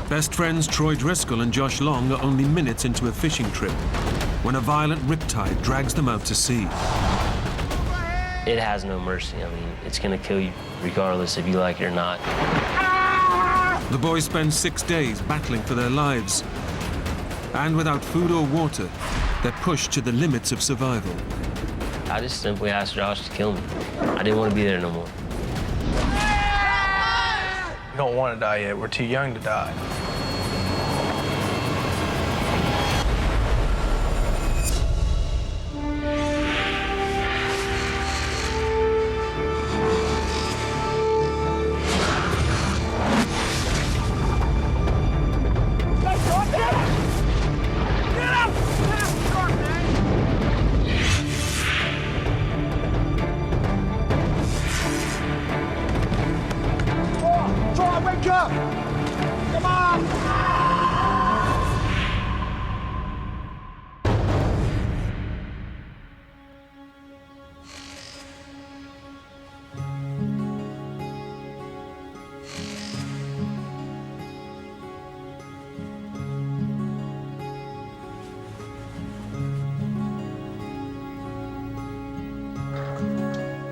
Best friends Troy Driscoll and Josh Long are only minutes into a fishing trip when a violent riptide drags them out to sea. It has no mercy. I mean, it's gonna kill you regardless if you like it or not. The boys spend 6 days battling for their lives. And without food or water, they're pushed to the limits of survival. I just simply asked Josh to kill me. I didn't want to be there no more. We don't want to die yet. We're too young to die.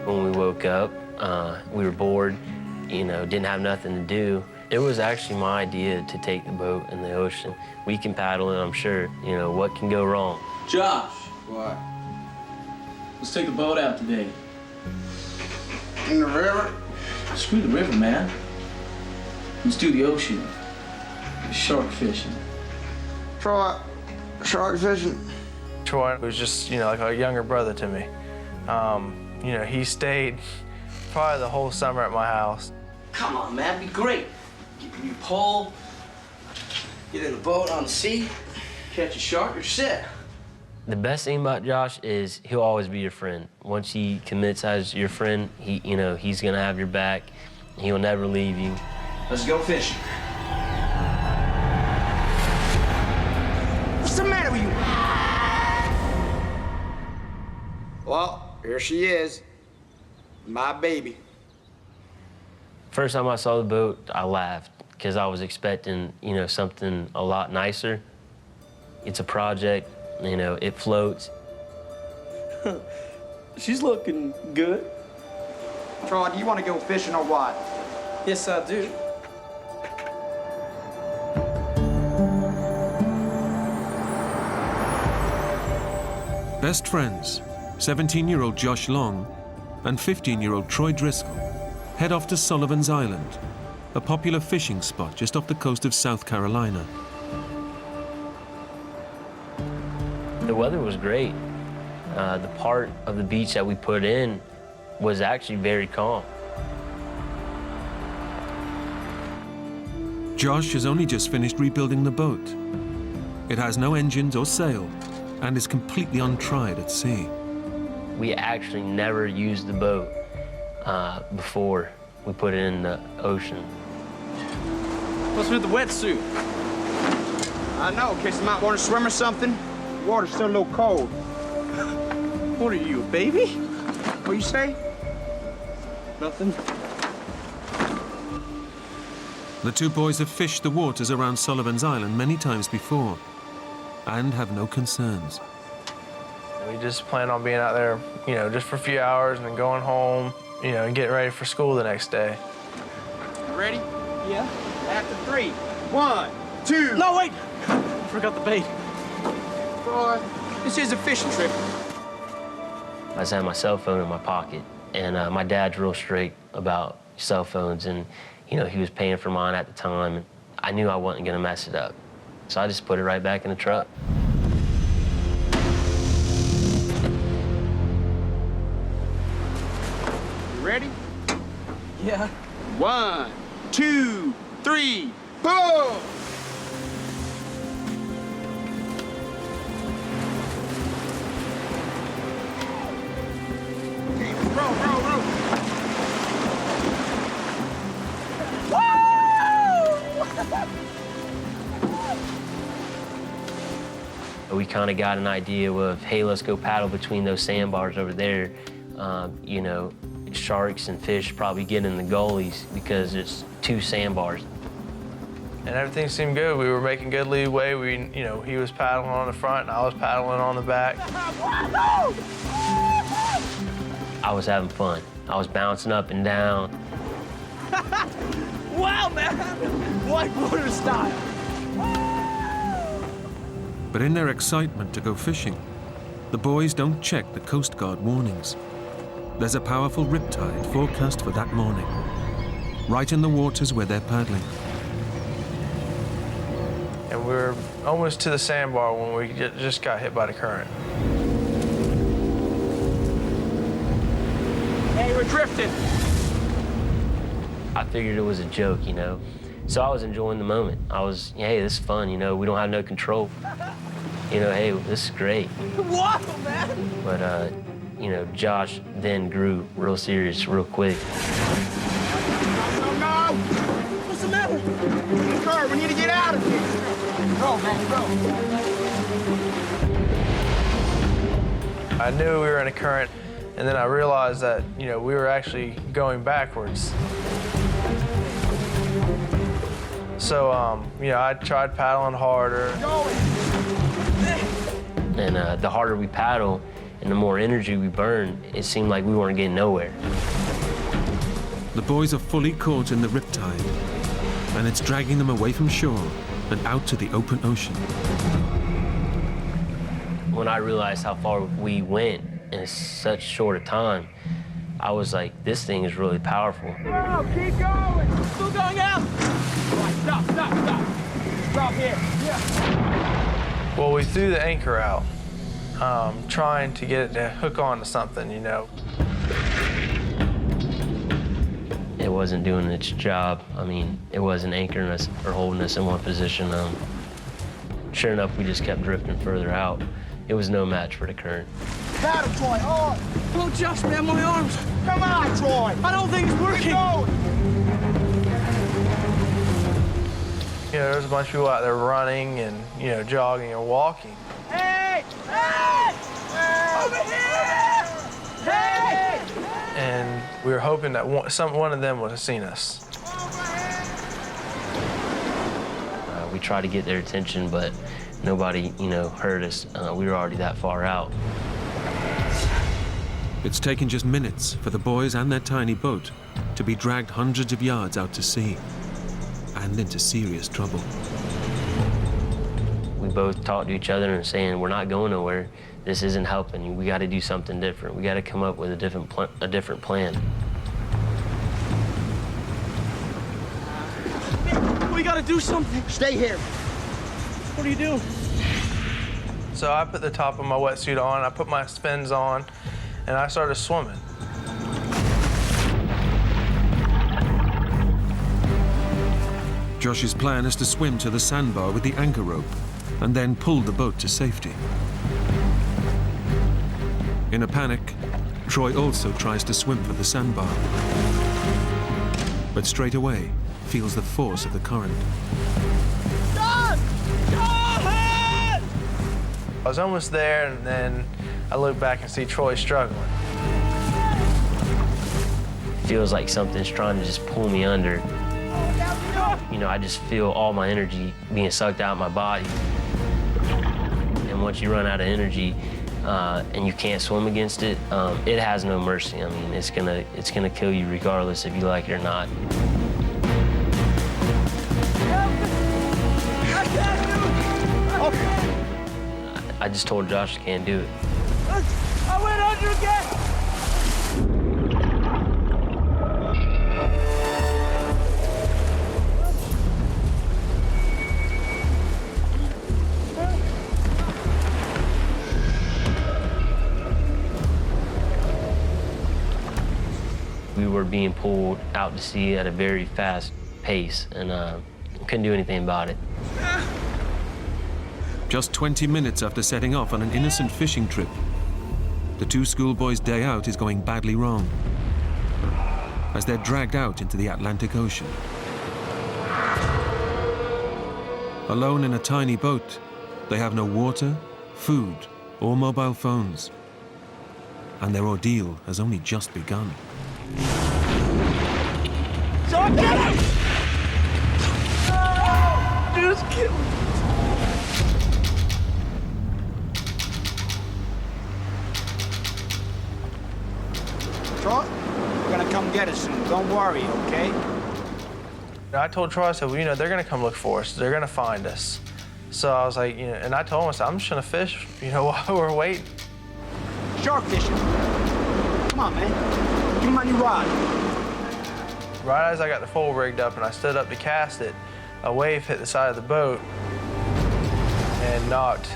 When we woke up, we were bored, you know, didn't have nothing to do. It was actually my idea to take the boat in the ocean. We can paddle it, I'm sure. You know, what can go wrong? Josh, What? let's take the boat out today. In the river? Screw the river, man. Let's do the ocean. Shark fishing. Troy, shark fishing. Troy was just, you know, like a younger brother to me. You know, he stayed probably the whole summer at my house. Come on, man, be great. Get a new pole, get in the boat on the sea, catch a shark, you're set. The best thing about Josh is he'll always be your friend. Once he commits as your friend, you know, he's gonna have your back. He'll never leave you. Let's go fishing. What's the matter with you? Well, here she is. My baby. First time I saw the boat, I laughed because I was expecting, you know, something a lot nicer. It's a project, you know, it floats. She's looking good. Troy, do you want to go fishing or what? Yes, I do. Best friends, 17-year-old Josh Long and 15-year-old Troy Driscoll, head off to Sullivan's Island, a popular fishing spot just off the coast of South Carolina. The weather was great. The part of the beach that we put in was actually very calm. Josh has only just finished rebuilding the boat. It has no engines or sail and is completely untried at sea. We actually never used the boat before we put it in the ocean. What's with the wetsuit? I know, in case you might want to swim or something. The water's still a little cold. What are you, a baby? What you say? Nothing. The two boys have fished the waters around Sullivan's Island many times before and have no concerns. We just plan on being out there, you know, just for a few hours and then going home, you know, and getting ready for school the next day. Ready? Yeah. After 3. 1, 2. No, wait! Forgot the bait. Troy, this is a fishing trip. I just had my cell phone in my pocket, and my dad's real straight about cell phones, and you know, he was paying for mine at the time, and I knew I wasn't gonna mess it up. So I just put it right back in the truck. You ready? Yeah. 1, 2, 3, pull! Okay, row, row, row. We kind of got an idea of, hey, let's go paddle between those sandbars over there. You know, sharks and fish probably get in the gullies because it's 2 sandbars. and everything seemed good. We were making good leeway. He was paddling on the front, and I was paddling on the back. I was having fun. I was bouncing up and down. Wow, man! Whitewater style. But in their excitement to go fishing, the boys don't check the Coast Guard warnings. There's a powerful riptide forecast for that morning, right in the waters where they're paddling. And we were almost to the sandbar when we just got hit by the current. Hey, we're drifting. I figured it was a joke, So I was enjoying the moment. I was, hey, this is fun, we don't have no control. Hey, this is great. Wow, man! But, Josh then grew real serious real quick. No! What's the matter? Kurt, we need to get out of here. Go, man, go. I knew we were in a current, and then I realized that, we were actually going backwards. So, I tried paddling harder. And the harder we paddle and the more energy we burn, it seemed like we weren't getting nowhere. The boys are fully caught in the riptide, and it's dragging them away from shore and out to the open ocean. When I realized how far we went in such short a time, I was like, this thing is really powerful. No, keep going. Still going out. All right, stop. Stop here. Yeah. Well, we threw the anchor out, trying to get it to hook on to something, It wasn't doing its job. It wasn't anchoring us or holding us in one position. Sure enough, we just kept drifting further out. It was no match for the current. Paddle, Troy, on. Oh, Josh, man, my arms. Come on, Troy. I don't think it's working. Keep going. There's a bunch of people out there running and, jogging and walking. Hey! Hey! Over here! Hey! And we were hoping that one of them would have seen us. We tried to get their attention, but nobody, heard us. We were already that far out. It's taken just minutes for the boys and their tiny boat to be dragged hundreds of yards out to sea and into serious trouble. We both talked to each other and saying, we're not going nowhere. This isn't helping. We got to do something different. We got to come up with a different plan. We gotta do something. Stay here. What are you doing? So I put the top of my wetsuit on, I put my fins on, and I started swimming. Josh's plan is to swim to the sandbar with the anchor rope and then pull the boat to safety. In a panic, Troy also tries to swim for the sandbar, but straight away feels the force of the current. John! I was almost there, and then I look back and see Troy struggling. Feels like something's trying to just pull me under. I just feel all my energy being sucked out of my body. And once you run out of energy and you can't swim against it, it has no mercy. It's gonna kill you regardless if you like it or not. I just told Josh I can't do it. I went under again! We were being pulled out to sea at a very fast pace, and couldn't do anything about it. Just 20 minutes after setting off on an innocent fishing trip, the two schoolboys' day out is going badly wrong as they're dragged out into the Atlantic Ocean. Alone in a tiny boat, they have no water, food, or mobile phones. And their ordeal has only just begun. John, get him! worry, okay? I told Troy, I said, well, you know, they're gonna come look for us. They're gonna find us. So I was like, you know, and I told him, I said, I'm just gonna fish, you know, while we're waiting. Shark fishing. Come on, man. Give me my new rod. Right as I got the pole rigged up and I stood up to cast it, a wave hit the side of the boat and knocked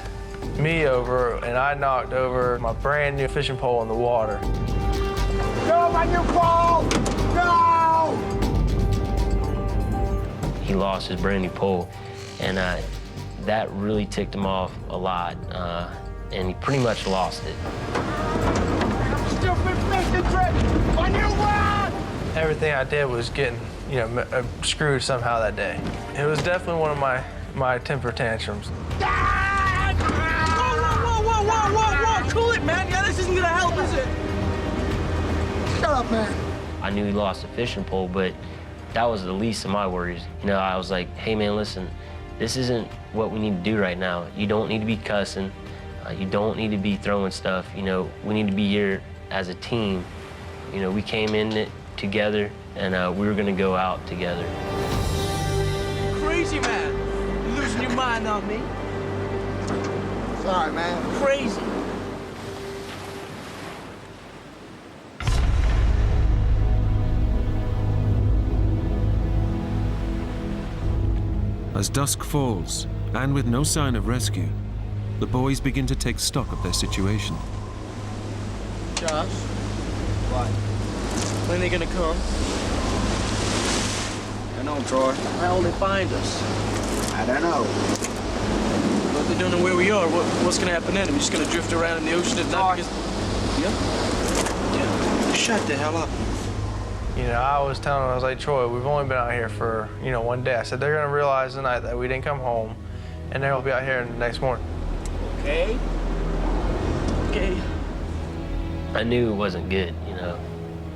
me over, and I knocked over my brand new fishing pole in the water. No, my new pole! No! He lost his brand new pole, and that really ticked him off a lot, and he pretty much lost it. Stupid fishing trip! My new rod! Everything I did was getting, you know, screwed somehow that day. It was definitely one of my temper tantrums. Dad! Whoa! Cool it, man. Yeah, this isn't gonna help, is it? Shut up, man. I knew he lost the fishing pole, but that was the least of my worries. You know, I was like, hey, man, listen, this isn't what we need to do right now. You don't need to be cussing. You don't need to be throwing stuff. You know, we need to be here as a team. You know, we came in it together, and we were gonna go out together. Crazy, man. You're losing your mind on me. Sorry, man. Crazy. As dusk falls, and with no sign of rescue, the boys begin to take stock of their situation. Josh? What? When are they gonna come? I don't know, Troy. How will they find us? I don't know. But they don't know where we are. What's gonna happen then? Are we just gonna drift around in the ocean at night? Yeah? Shut the hell up. You know, I was telling him, I was like, Troy, we've only been out here for, you know, one day. I said, they're gonna realize tonight that we didn't come home, and they'll be out here the next morning. Okay. I knew it wasn't good, you know.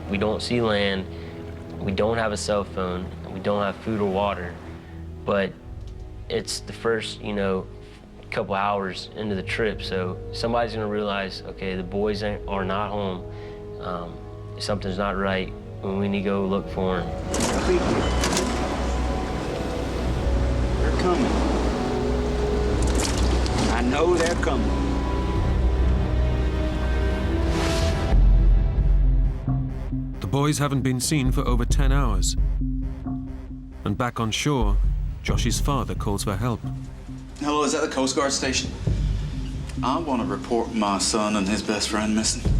We don't see land, we don't have a cell phone, we don't have food or water, but it's the first, you know, couple hours into the trip, so somebody's gonna realize, okay, the boys are not home, something's not right, and we need to go look for them. They're coming. I know they're coming. The boys haven't been seen for over 10 hours. And back on shore, Josh's father calls for help. Hello, is that the Coast Guard station? I want to report my son and his best friend missing.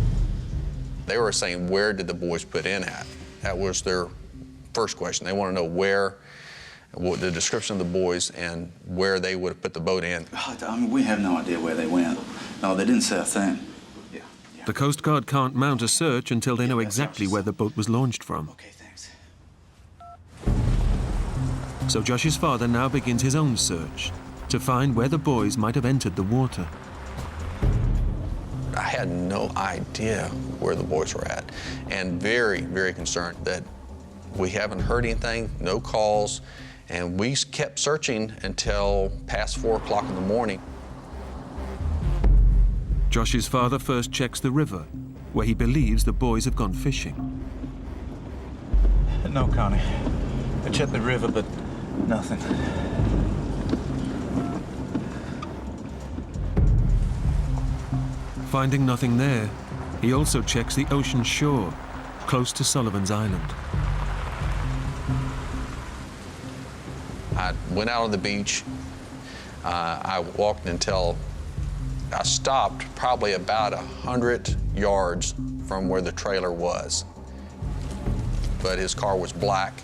They were saying, where did the boys put in at? That was their first question. They want to know where, what the description of the boys and where they would have put the boat in. I mean, we have no idea where they went. No, they didn't say a thing. Yeah. The Coast Guard can't mount a search until they know exactly where the boat was launched from. Okay, thanks. So Josh's father now begins his own search to find where the boys might have entered the water. I had no idea where the boys were at, and very, very concerned that we haven't heard anything, no calls, and we kept searching until past 4 o'clock in the morning. Josh's father first checks the river, where he believes the boys have gone fishing. No, Connie. I checked the river, but nothing. Finding nothing there, he also checks the ocean shore, close to Sullivan's Island. I went out on the beach. I walked until I stopped probably about 100 yards from where the trailer was. But his car was black.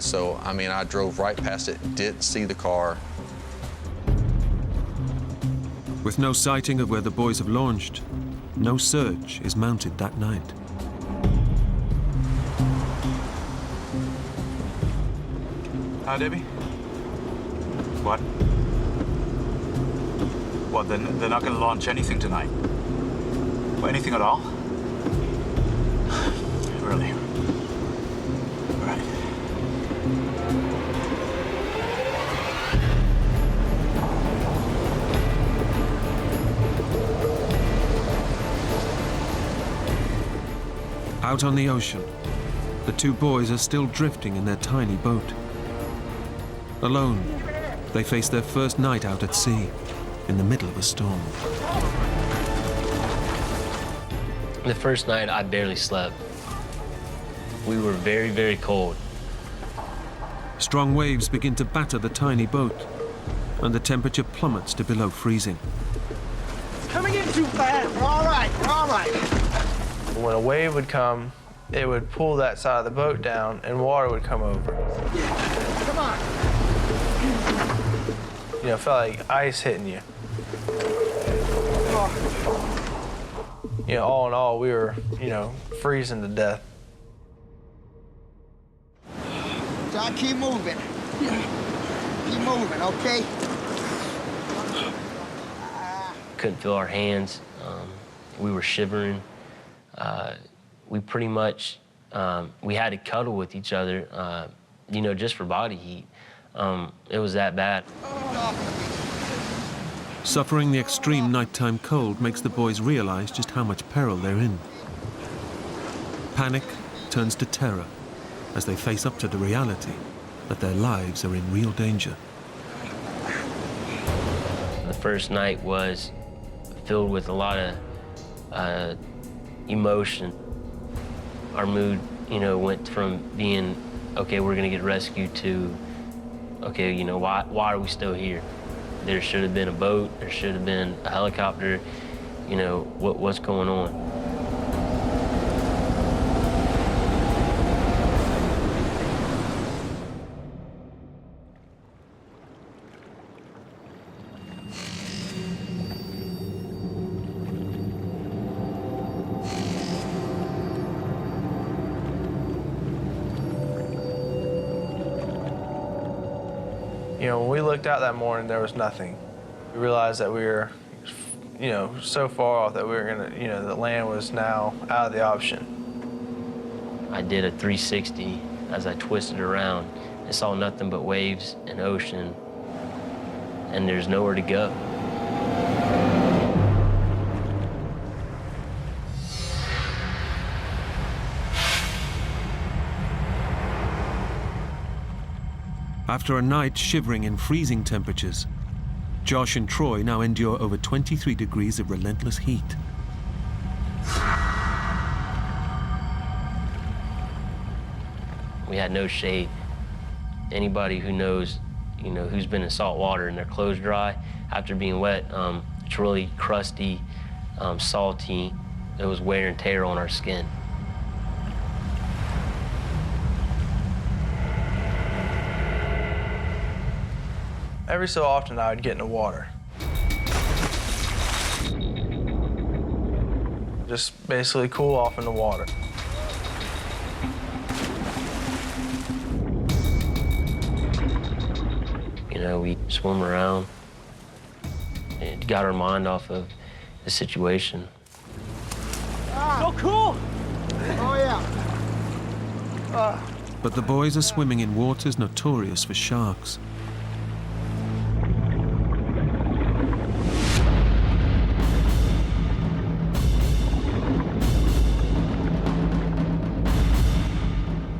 So, I mean, I drove right past it, didn't see the car. With no sighting of where the boys have launched, no search is mounted that night. Hi, Debbie. What? What, they're not going to launch anything tonight? Or anything at all? Really? All right. Out on the ocean, The two boys are still drifting in their tiny boat. Alone, they face their first night out at sea, in the middle of a storm. The first night, I barely slept. We were very, very cold. Strong waves begin to batter the tiny boat, and the temperature plummets to below freezing. It's coming in too fast. We're all right, we're all right. When a wave would come, it would pull that side of the boat down and water would come over. Come on. You know, it felt like ice hitting you. You know, all in all, we were, you know, freezing to death. John, keep moving. Keep moving, okay? Couldn't feel our hands. We were shivering. We pretty much, we had to cuddle with each other, you know, just for body heat. It was that bad. Suffering the extreme nighttime cold makes the boys realize just how much peril they're in. Panic turns to terror as they face up to the reality that their lives are in real danger. The first night was filled with a lot of emotion. Our mood, you know, went from being, okay, we're gonna get rescued, to, okay, you know, why are we still here? There should have been a boat, there should have been a helicopter, you know, what's going on? You know, when we looked out that morning, there was nothing. We realized that we were, you know, so far off that we were gonna, you know, the land was now out of the option. I did a 360 as I twisted around and saw nothing but waves and ocean, and there's nowhere to go. After a night shivering in freezing temperatures, Josh and Troy now endure over 23 degrees of relentless heat. We had no shade. Anybody who knows, you know, who's been in salt water and their clothes dry after being wet, it's really crusty, salty. It was wear and tear on our skin. Every so often, I would get in the water. Just basically cool off in the water. You know, we swim around. It got our mind off of the situation. So cool. Oh, yeah. But the boys are swimming in waters notorious for sharks.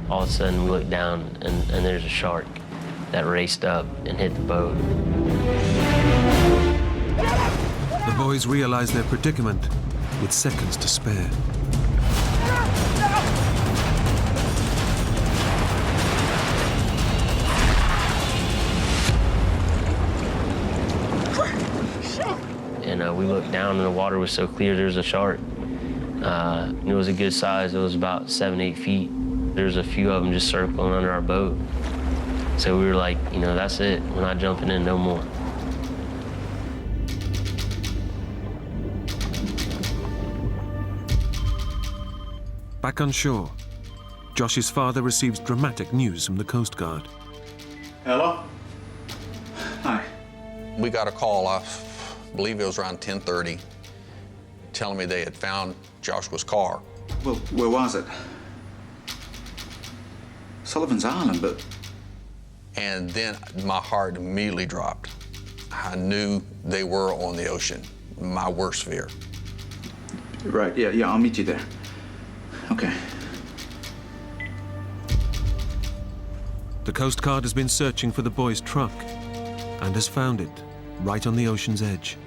All of a sudden, we look down, and there's a shark that raced up and hit the boat. The boys realize their predicament with seconds to spare. And we looked down, and the water was so clear, there was a shark. It was a good size. It was about 7-8 feet. There's a few of them just circling under our boat. So we were like, you know, that's it. We're not jumping in no more. Back on shore, Josh's father receives dramatic news from the Coast Guard. Hello? Hi. We got a call, I believe it was around 10:30, telling me they had found Joshua's car. Well, where was it? Sullivan's Island, but... And then my heart immediately dropped. I knew they were on the ocean, my worst fear. Right, yeah, I'll meet you there. Okay. The Coast Guard has been searching for the boys' truck and has found it right on the ocean's edge.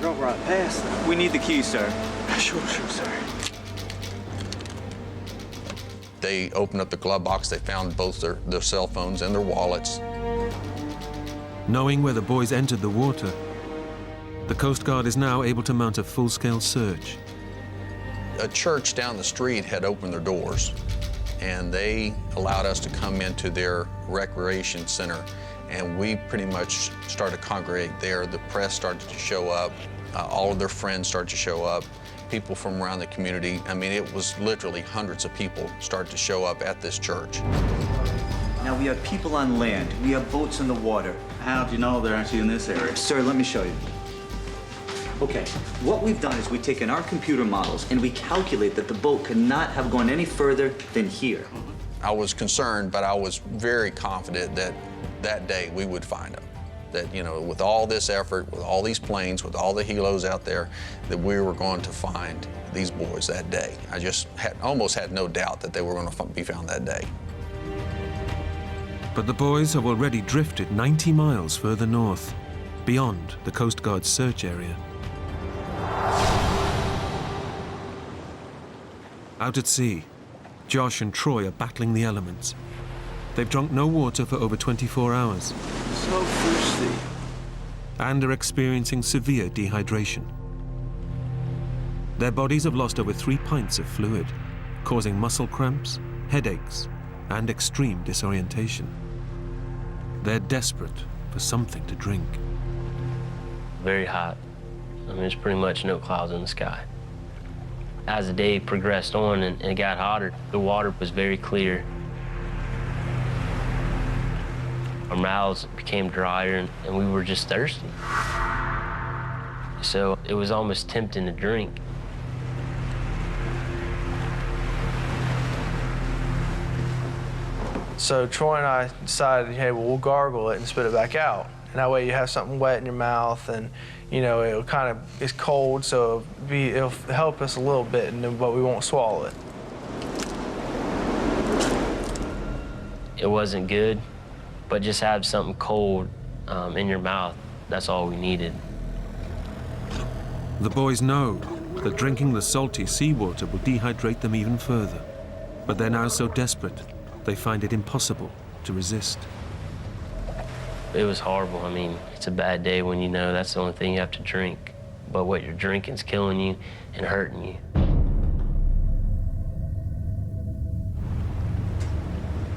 Drove right past them. We need the key, sir. Sure, sir. They opened up the glove box. They found both their cell phones and their wallets. Knowing where the boys entered the water, the Coast Guard is now able to mount a full-scale search. A church down the street had opened their doors, and they allowed us to come into their recreation center, and we pretty much started to congregate there. The press started to show up. All of their friends started to show up. People from around the community. I mean, it was literally hundreds of people started to show up at this church. Now, we have people on land. We have boats in the water. How do you know they're actually in this area? Sir, let me show you. Okay, what we've done is we've taken our computer models and we calculate that the boat could not have gone any further than here. I was concerned, but I was very confident that that day we would find them. That, you know, with all this effort, with all these planes, with all the helos out there, that we were going to find these boys that day. I just almost had no doubt that they were going to be found that day. But the boys have already drifted 90 miles further north, beyond the Coast Guard's search area. Out at sea, Josh and Troy are battling the elements. They've drunk no water for over 24 hours. So thirsty. And are experiencing severe dehydration. Their bodies have lost over 3 pints of fluid, causing muscle cramps, headaches, and extreme disorientation. They're desperate for something to drink. Very hot. I mean, there's pretty much no clouds in the sky. As the day progressed on and it got hotter, the water was very clear. Our mouths became drier and we were just thirsty. So it was almost tempting to drink. So Troy and I decided, hey, well, we'll gargle it and spit it back out. And that way you have something wet in your mouth and, you know, it'll kind of, it's cold, so it'll help us a little bit, but we won't swallow it. It wasn't good, but just have something cold in your mouth. That's all we needed. The boys know that drinking the salty seawater will dehydrate them even further. But they're now so desperate, they find it impossible to resist. It was horrible. I mean, it's a bad day when you know that's the only thing you have to drink. But what you're drinking's killing you and hurting you.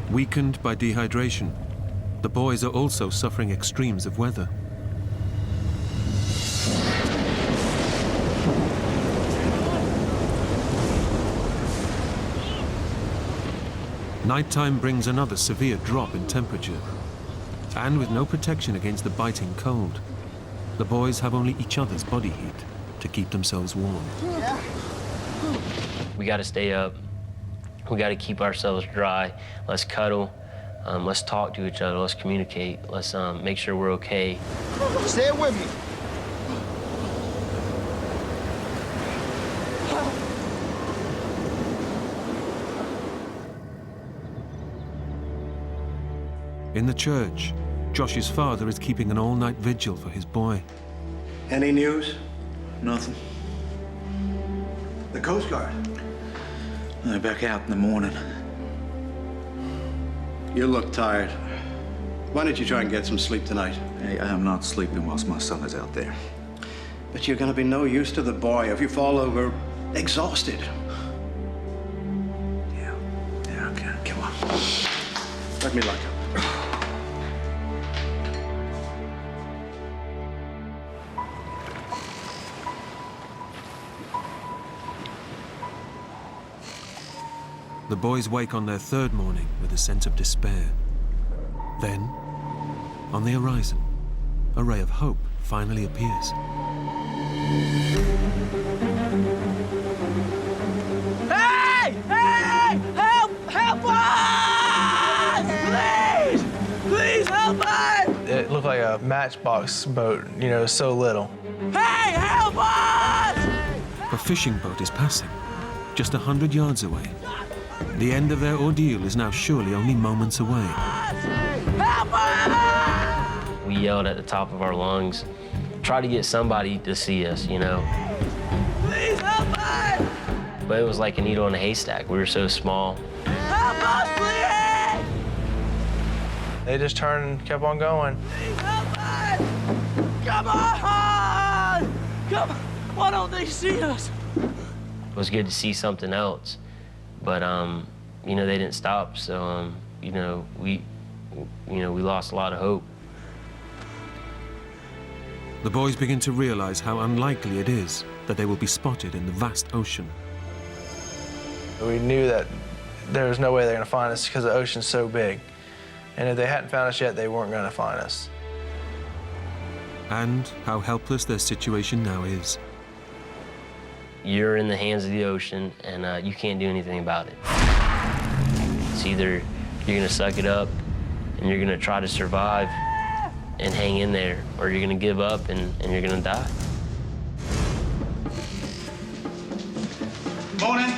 Weakened by dehydration, the boys are also suffering extremes of weather. Nighttime brings another severe drop in temperature. And with no protection against the biting cold, the boys have only each other's body heat to keep themselves warm. We got to stay up. We got to keep ourselves dry. Let's cuddle. Let's talk to each other. Let's communicate. Let's make sure we're okay. Stay with me. In the church, Josh's father is keeping an all-night vigil for his boy. Any news? Nothing. The Coast Guard. They're back out in the morning. You look tired. Why don't you try and get some sleep tonight? Hey, I am not sleeping whilst my son is out there. But you're gonna be no use to the boy if you fall over exhausted. Yeah, okay, come on. Let me lock up. The boys wake on their third morning with a sense of despair. Then, on the horizon, a ray of hope finally appears. Hey! Hey! Help! Help us! Please! Please help us! It looked like a matchbox boat, you know, so little. Hey! Help us! A fishing boat is passing, just 100 yards away. The end of their ordeal is now surely only moments away. We yelled at the top of our lungs, tried to get somebody to see us, you know. Please help us! But it was like a needle in a haystack. We were so small. Help us, please! They just turned and kept on going. Please help us! Come on! Come on! Why don't they see us? It was good to see something else, but you know, they didn't stop. So you know, we lost a lot of hope. The boys begin to realize how unlikely it is that they will be spotted in the vast ocean. We knew that there was no way they're going to find us because the ocean's so big. And if they hadn't found us yet, they weren't going to find us. And how helpless their situation now is. You're in the hands of the ocean, and you can't do anything about it. It's either you're gonna suck it up, and you're gonna try to survive and hang in there, or you're gonna give up and you're gonna die. Morning.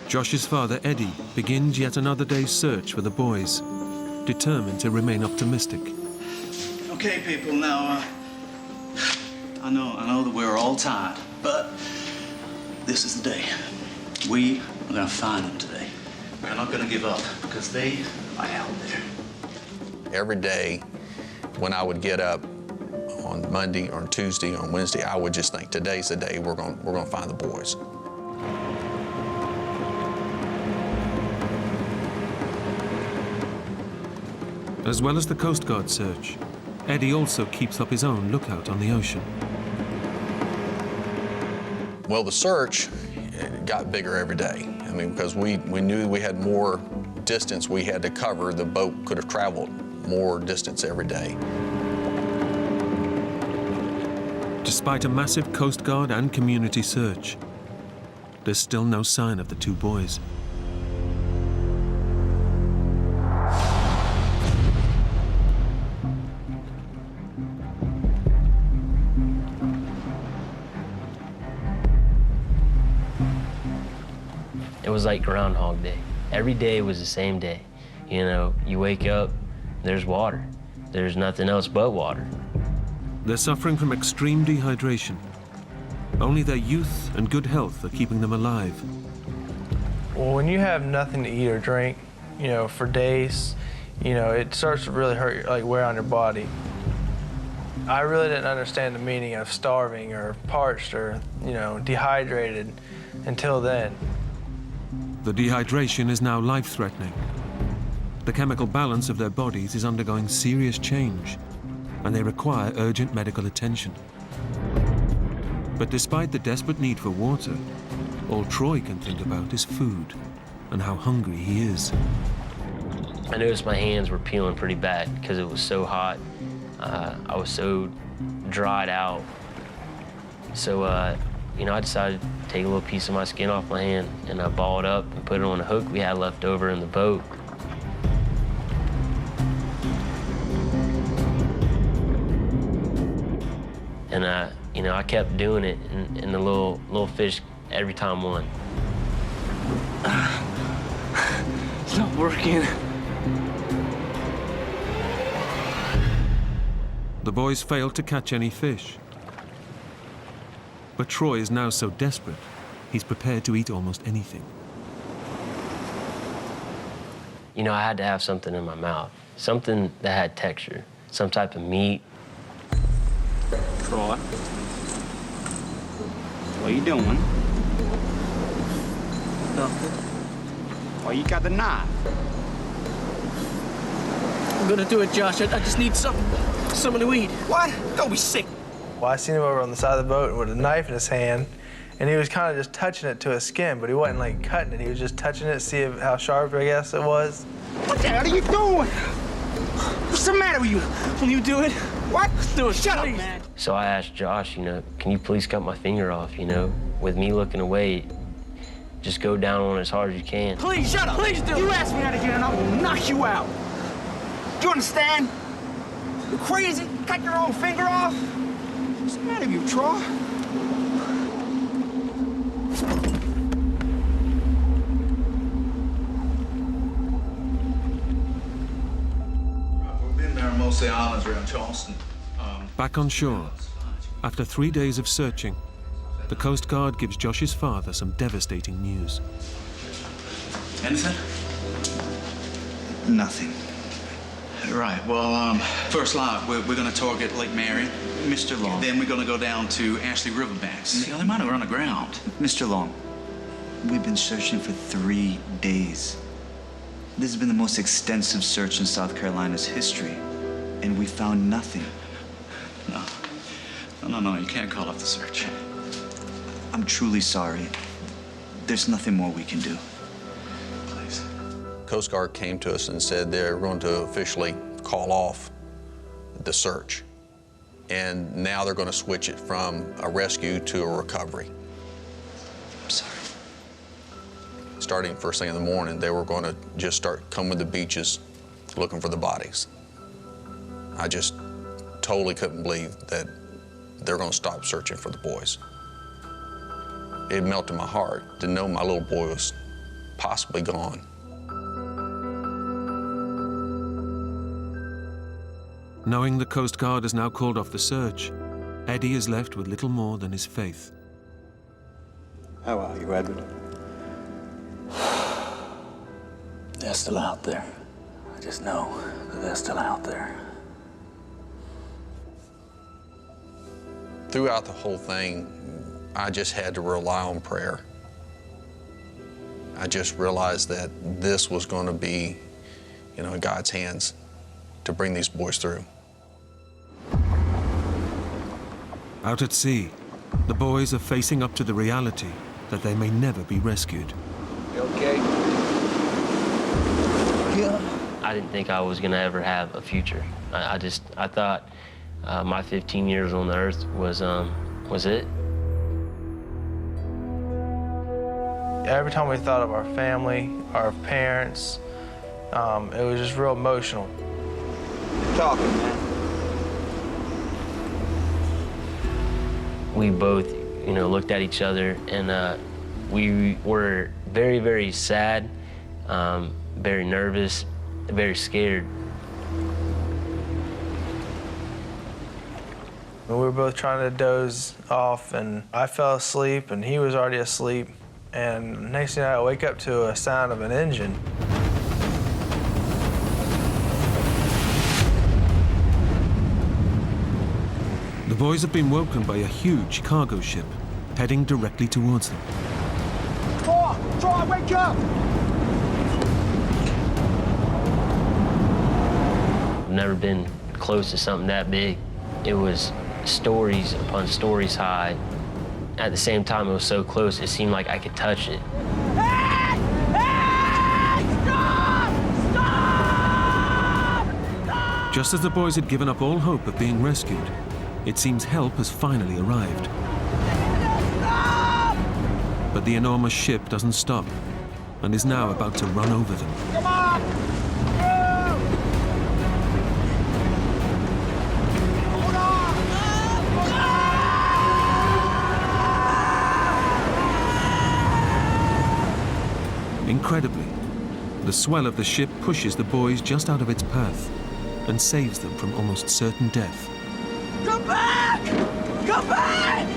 Josh's father, Eddie, begins yet another day's search for the boys, determined to remain optimistic. Okay, people, now, I know that we're all tired, but this is the day. We are gonna find them today. We're not gonna give up, because they are out there. Every day when I would get up on Monday or Tuesday or Wednesday, I would just think, today's the day we're gonna find the boys. As well as the Coast Guard search, Eddie also keeps up his own lookout on the ocean. Well, the search got bigger every day. I mean, because we knew we had more distance we had to cover. The boat could have traveled more distance every day. Despite a massive Coast Guard and community search, there's still no sign of the two boys. It was like Groundhog Day. Every day was the same day. You know, you wake up, there's water. There's nothing else but water. They're suffering from extreme dehydration. Only their youth and good health are keeping them alive. Well, when you have nothing to eat or drink, you know, for days, you know, it starts to really hurt, like wear on your body. I really didn't understand the meaning of starving or parched or, you know, dehydrated until then. The dehydration is now life-threatening. The chemical balance of their bodies is undergoing serious change, and they require urgent medical attention. But despite the desperate need for water, all Troy can think about is food and how hungry he is. I noticed my hands were peeling pretty bad because it was so hot. I was so dried out. So, you know, I decided to take a little piece of my skin off my hand, and I balled up and put it on a hook we had left over in the boat. And, you know, I kept doing it, and the little fish every time won. It's not working. The boys failed to catch any fish. But Troy is now so desperate, he's prepared to eat almost anything. You know, I had to have something in my mouth, something that had texture, some type of meat. Troy, what are you doing? Nothing. Why you got the knife? I'm gonna do it, Josh. I just need something to eat. What? Don't be sick. Well, I seen him over on the side of the boat with a knife in his hand, and he was kind of just touching it to his skin, but he wasn't like cutting it. He was just touching it to see how sharp, I guess, it was. What the hell are you doing? What's the matter with you? Will you do it? What? Do it, Shut please. up, man. So I asked Josh, you know, can you please cut my finger off, you know? With me looking away, just go down on it as hard as you can. Please, shut up. Please do. You ask me that again, and I will knock you out. Do you understand? You crazy? Cut your own finger off? What's the matter with you, Troy? mostly islands around Charleston. Back on shore, after 3 days of searching, the Coast Guard gives Josh's father some devastating news. Anything? Nothing. Right, well, first light, we're gonna target Lake Marion. Mr. Long. Then we're gonna go down to Ashley Riverbanks. You know, they might have run aground. Mr. Long, we've been searching for 3 days. This has been the most extensive search in South Carolina's history, and we found nothing. No, you can't call off the search. I'm truly sorry. There's nothing more we can do. Please. Coast Guard came to us and said they're going to officially call off the search. And now they're going to switch it from a rescue to a recovery. I'm sorry. Starting first thing in the morning, they were going to just start combing the beaches looking for the bodies. I just totally couldn't believe that they're going to stop searching for the boys. It melted my heart to know my little boy was possibly gone. Knowing the Coast Guard has now called off the search, Eddie is left with little more than his faith. How are you, Edward? They're still out there. I just know that they're still out there. Throughout the whole thing, I just had to rely on prayer. I just realized that this was going to be, in God's hands to bring these boys through. Out at sea, the boys are facing up to the reality that they may never be rescued. You okay? Yeah. I didn't think I was gonna ever have a future. I thought my 15 years on the earth was it. Every time we thought of our family, our parents, it was just real emotional. Talking, man. We both, looked at each other, and we were very, very sad, very nervous, very scared. We were both trying to doze off, and I fell asleep, and he was already asleep. And next thing I wake up to a sound of an engine. The boys have been woken by a huge cargo ship heading directly towards them. Troy, wake up! I've never been close to something that big. It was stories upon stories high. At the same time, it was so close, it seemed like I could touch it. Hey! Hey! Stop! Stop! Stop! Just as the boys had given up all hope of being rescued, it seems help has finally arrived. Stop! But the enormous ship doesn't stop and is now about to run over them. Come on! Hold on! Incredibly, the swell of the ship pushes the boys just out of its path and saves them from almost certain death. Come back! Come back!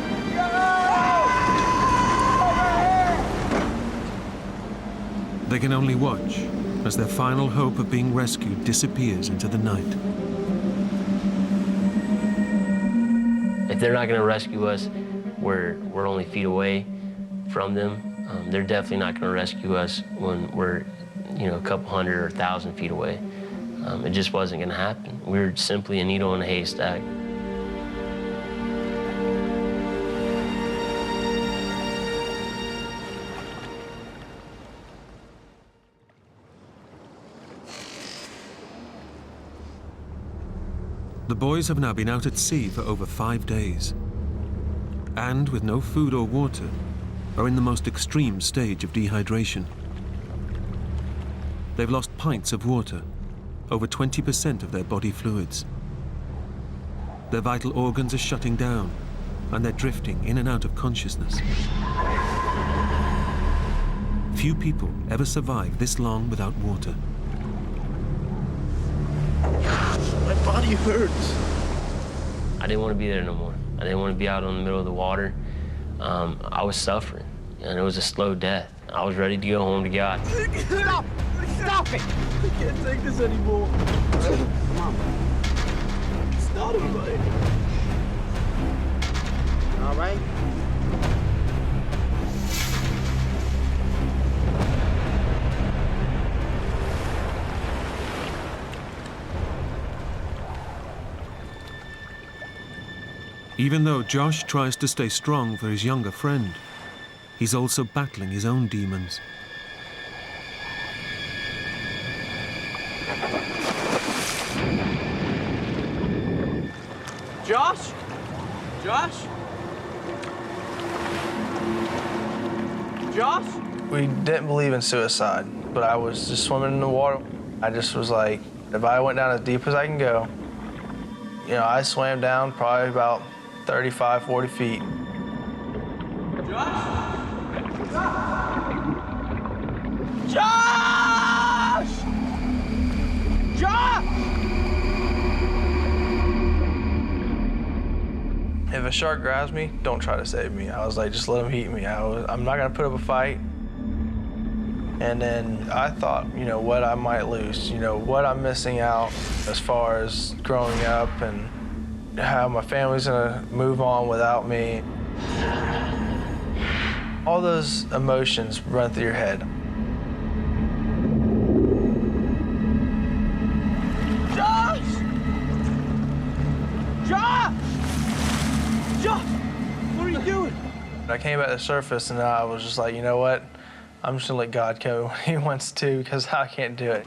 They can only watch as their final hope of being rescued disappears into the night. If they're not gonna rescue us, we're only feet away from them. They're definitely not gonna rescue us when we're, a couple hundred or 1,000 feet away. It just wasn't gonna happen. We were simply a needle in a haystack. The boys have now been out at sea for over 5 days, and with no food or water, are in the most extreme stage of dehydration. They've lost pints of water, over 20% of their body fluids. Their vital organs are shutting down, and they're drifting in and out of consciousness. Few people ever survive this long without water. My body hurts. I didn't want to be there no more. I didn't want to be out in the middle of the water. I was suffering, and it was a slow death. I was ready to go home to God. Stop! Stop it! I can't take this anymore. Come on. It's not right. All right? Even though Josh tries to stay strong for his younger friend, he's also battling his own demons. Josh? Josh? Josh? We didn't believe in suicide, but I was just swimming in the water. I just was like, if I went down as deep as I can go, you know, I swam down probably about 35, 40 feet. Josh? Josh! Josh! If a shark grabs me, don't try to save me. I was like, just let him eat me. I'm not gonna put up a fight. And then I thought, you know, what I might lose, you know, what I'm missing out as far as growing up and how my family's gonna move on without me. All those emotions run through your head. Josh! Josh! Josh! What are you doing? I came back to the surface and I was just like, you know what? I'm just gonna let God go when he wants to because I can't do it.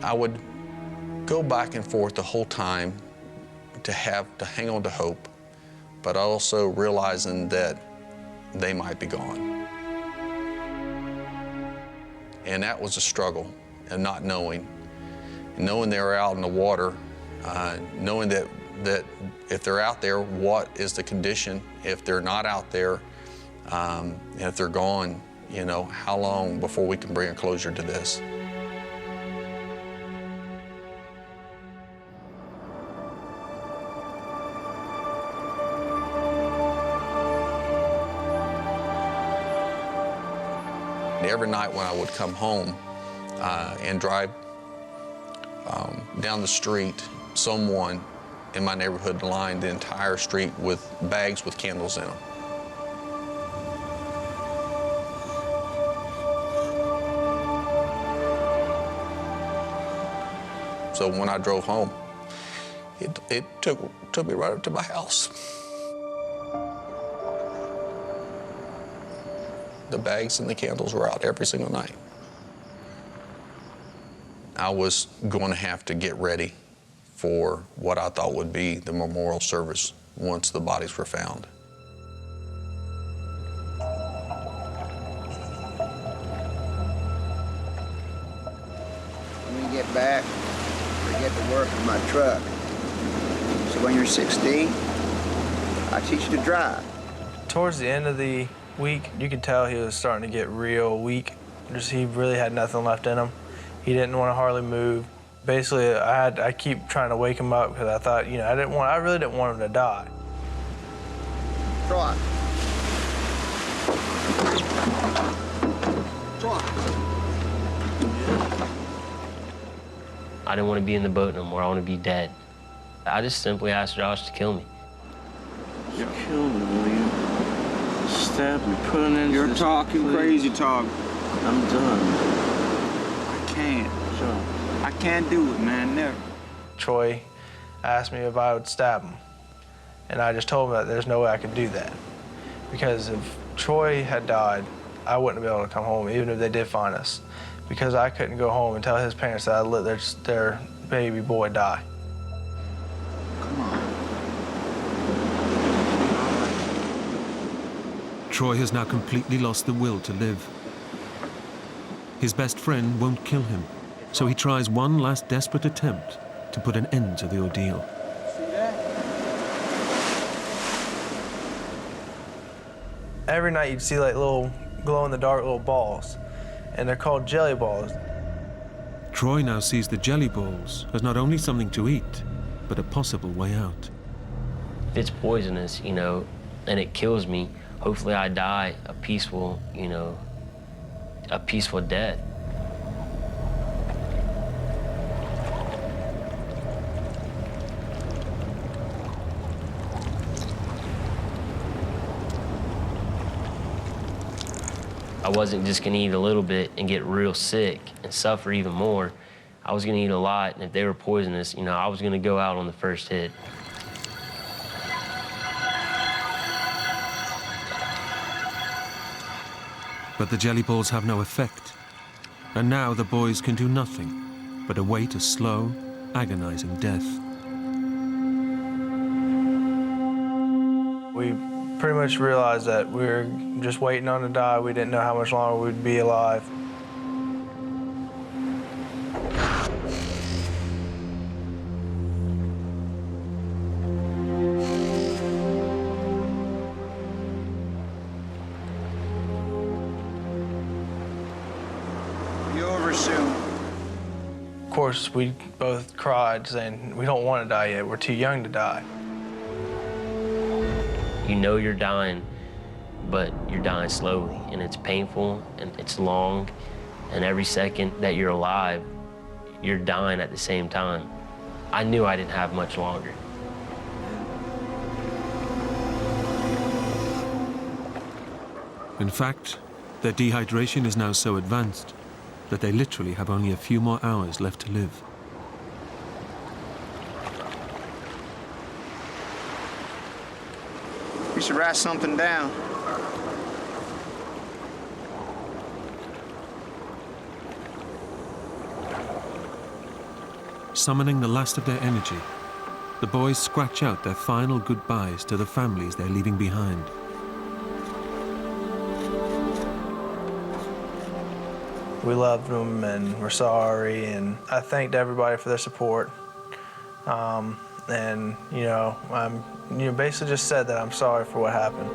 I would go back and forth the whole time to hang on to hope, but also realizing that they might be gone. And that was a struggle, and not knowing they were out in the water, knowing that if they're out there, what is the condition? If they're not out there, and if they're gone, you know, how long before we can bring a closure to this? Every night when I would come home and drive down the street, someone in my neighborhood lined the entire street with bags with candles in them. So when I drove home, it took me right up to my house. The bags and the candles were out every single night. I was going to have to get ready for what I thought would be the memorial service once the bodies were found. When we get back, we get to work on my truck. So when you're 16, I teach you to drive. Towards the end of the week, you could tell he was starting to get real weak. He really had nothing left in him. He didn't want to hardly move. Basically, I keep trying to wake him up because I thought, you know, I really didn't want him to die. Trot. Trot. I didn't want to be in the boat no more. I want to be dead. I just simply asked Josh to kill me. You kill me, will you? Stab me, put an end to You're this, talking please. crazy talk. I'm done. I can't. Sure. I can't do it, man, never. Troy asked me if I would stab him. And I just told him that there's no way I could do that. Because if Troy had died, I wouldn't be able to come home, even if they did find us. Because I couldn't go home and tell his parents that I let their baby boy die. Come on. Troy has now completely lost the will to live. His best friend won't kill him, so he tries one last desperate attempt to put an end to the ordeal. Every night you'd see like little glow-in-the-dark little balls, and they're called jelly balls. Troy now sees the jelly balls as not only something to eat, but a possible way out. If it's poisonous, you know, and it kills me, hopefully I die a peaceful, you know, a peaceful death. I wasn't just gonna eat a little bit and get real sick and suffer even more. I was gonna eat a lot, and if they were poisonous, you know, I was gonna go out on the first hit. But the jelly balls have no effect. And now the boys can do nothing but await a slow, agonizing death. We pretty much realized that we were just waiting on to die. We didn't know how much longer we'd be alive. Be over soon. Of course, we both cried, saying, we don't want to die yet. We're too young to die. You know you're dying, but you're dying slowly, and it's painful, and it's long, and every second that you're alive, you're dying at the same time. I knew I didn't have much longer. In fact, their dehydration is now so advanced that they literally have only a few more hours left to live. We should write something down. Summoning the last of their energy, the boys scratch out their final goodbyes to the families they're leaving behind. We loved them and we're sorry, and I thanked everybody for their support. And basically just said that I'm sorry for what happened.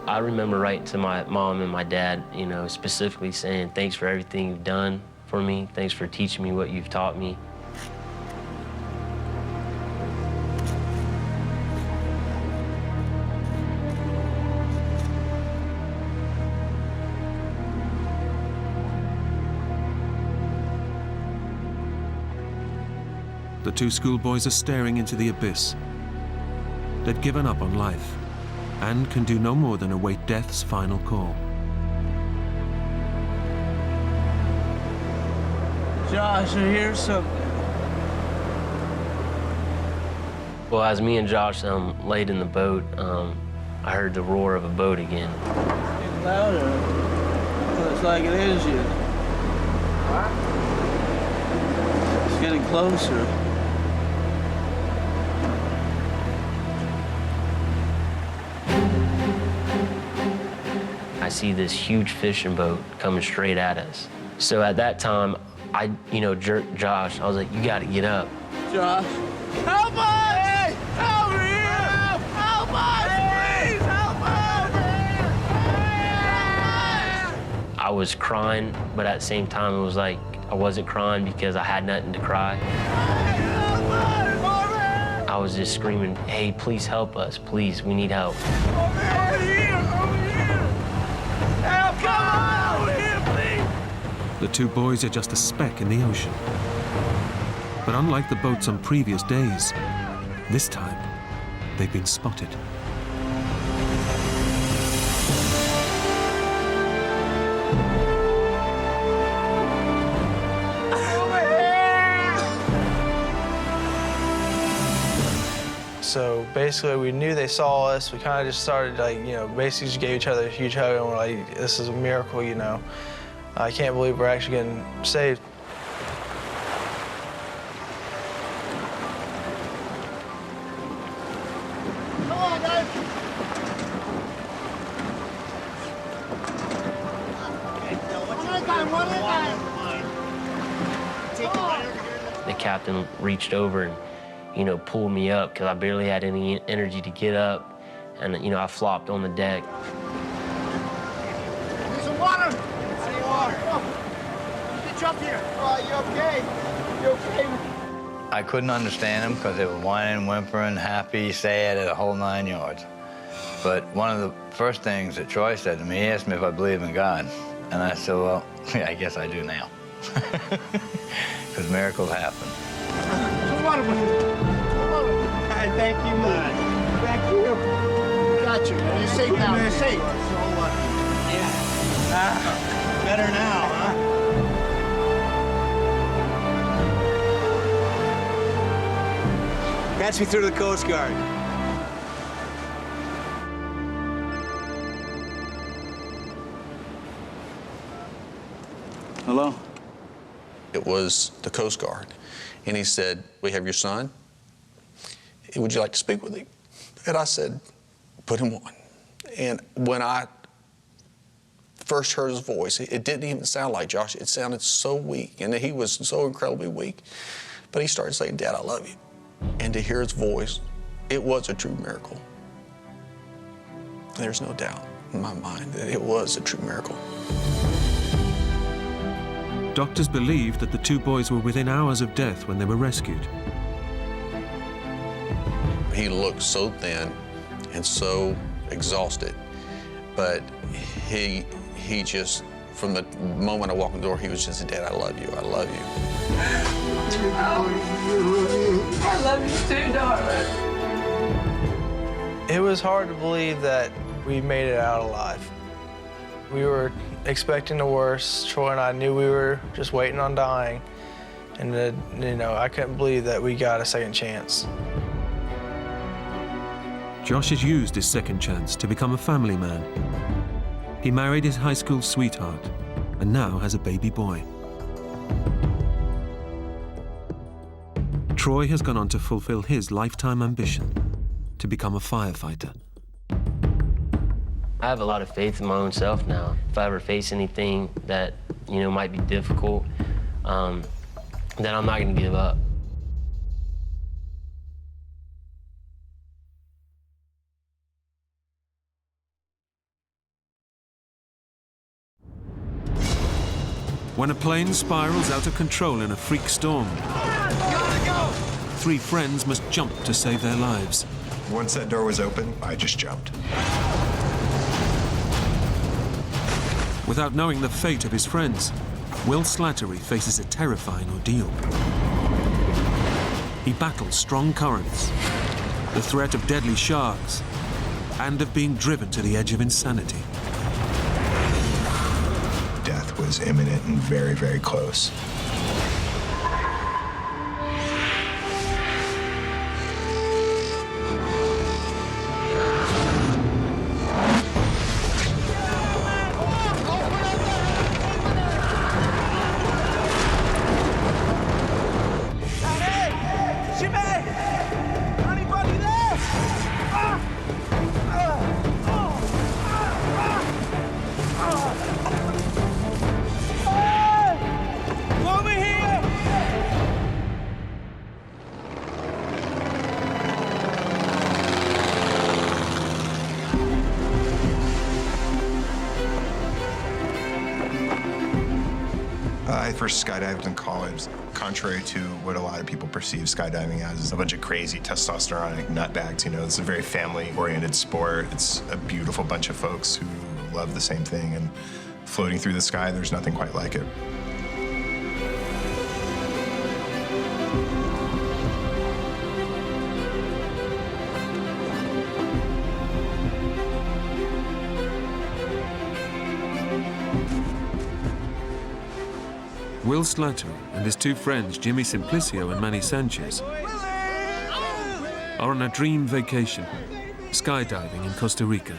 I remember writing to my mom and my dad, you know, specifically saying, thanks for everything you've done for me. Thanks for teaching me what you've taught me. The two schoolboys are staring into the abyss. They've given up on life and can do no more than await death's final call. Josh, I hear something. Well, as me and Josh laid in the boat, I heard the roar of a boat again. It's getting louder. Looks like it is you. It's getting closer. I see this huge fishing boat coming straight at us. So at that time, I jerked Josh. I was like, you gotta get up. Josh, help us! Hey, over here! Help us! Please, help us! I was crying, but at the same time, it was like I wasn't crying because I had nothing to cry. I was just screaming, hey, please help us. Please, we need help. Over here! Help! Come on! Over here, please! The two boys are just a speck in the ocean. But unlike the boats on previous days, this time they've been spotted. So basically, we knew they saw us. We kind of just started, basically just gave each other a huge hug, and we're like, this is a miracle, you know. I can't believe we're actually getting saved. Come on, guys. One at a time, one at a time. The captain reached over and, you know, pulled me up because I barely had any energy to get up. And, you know, I flopped on the deck. Some water! Some water! Get you up here! You okay? You okay? I couldn't understand them because they were whining, whimpering, happy, sad, the whole 9 yards. But one of the first things that Troy said to me, he asked me if I believe in God. And I said, well, yeah, I guess I do now. Because miracles happen. Some water with you. Some water. Thank you, man. Thank you. Got you, man. You're safe now. You're safe. So what? Yeah. Better now, huh? Catch me through the Coast Guard. Hello? It was the Coast Guard. And he said, we have your son. Would you like to speak with him? And I said, put him on. And when I first heard his voice, it didn't even sound like Josh. It sounded so weak, and he was so incredibly weak. But he started saying, Dad, I love you. And to hear his voice, it was a true miracle. There's no doubt in my mind that it was a true miracle. Doctors believed that the two boys were within hours of death when they were rescued. He looked so thin and so exhausted, but he just, from the moment I walked in the door, he was just, Dad, I love you, I love you. I love you too, darling. It was hard to believe that we made it out alive. We were expecting the worst. Troy and I knew we were just waiting on dying. And, you know, I couldn't believe that we got a second chance. Josh has used his second chance to become a family man. He married his high school sweetheart and now has a baby boy. Troy has gone on to fulfill his lifetime ambition to become a firefighter. I have a lot of faith in my own self now. If I ever face anything that, you know, might be difficult, then I'm not going to give up. When a plane spirals out of control in a freak storm, three friends must jump to save their lives. Once that door was open, I just jumped. Without knowing the fate of his friends, Will Slattery faces a terrifying ordeal. He battles strong currents, the threat of deadly sharks, and of being driven to the edge of insanity. Death was imminent and very, very close. I first skydived in college. Contrary to what a lot of people perceive skydiving as, is a bunch of crazy testosteronic nutbags. You know, it's a very family-oriented sport. It's a beautiful bunch of folks who love the same thing, and floating through the sky, there's nothing quite like it. Will Slattery and his two friends, Jimmy Simplicio and Manny Sanchez, are on a dream vacation, skydiving in Costa Rica.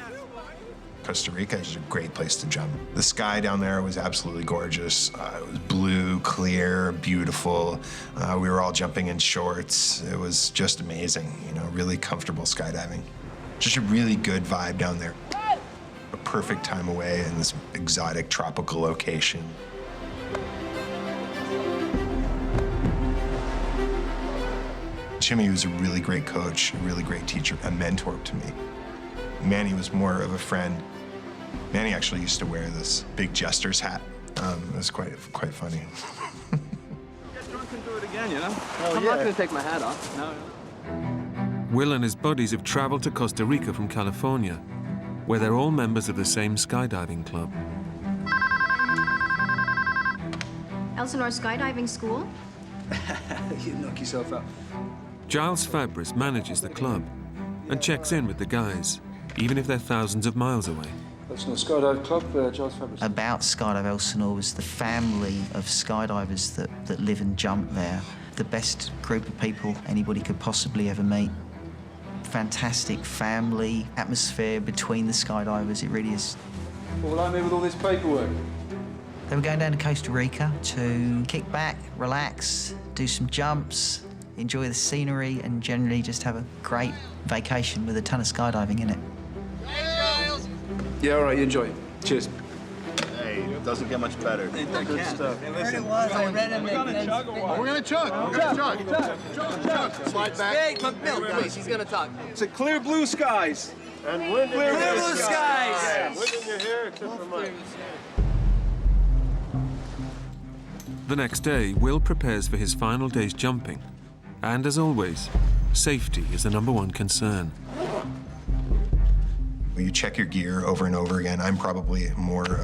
Costa Rica is a great place to jump. The sky down there was absolutely gorgeous. It was blue, clear, beautiful. We were all jumping in shorts. It was just amazing, you know, really comfortable skydiving. Just a really good vibe down there. A perfect time away in this exotic tropical location. Jimmy was a really great coach, a really great teacher, a mentor to me. Manny was more of a friend. Manny actually used to wear this big jester's hat. It was quite funny. Get drunk and do it again, you know? I'm not going to take my hat off. No. Will and his buddies have traveled to Costa Rica from California, where they're all members of the same skydiving club. Elsinore Skydiving School? You knock yourself out. Giles Fabris manages the club and checks in with the guys, even if they're thousands of miles away. Elsinore Skydive Club, Giles Fabris. About Skydive Elsinore was the family of skydivers that live and jump there. The best group of people anybody could possibly ever meet. Fantastic family atmosphere between the skydivers, it really is. Well, like me with all this paperwork. They were going down to Costa Rica to kick back, relax, do some jumps, enjoy the scenery, and generally just have a great vacation with a ton of skydiving in it. Yeah, all right, you enjoy it. Cheers. Hey, it doesn't get much better. Good stuff. Hey, listen. We're gonna chug. Slide back. Hey, McMillan, guys, he's going to talk. It's a clear blue skies. And wind in Clear your hair. blue skies. Yeah, wind in your hair, except for mine. The next day, Will prepares for his final day's jumping. And as always, safety is the #1 concern. You check your gear over and over again. I'm probably more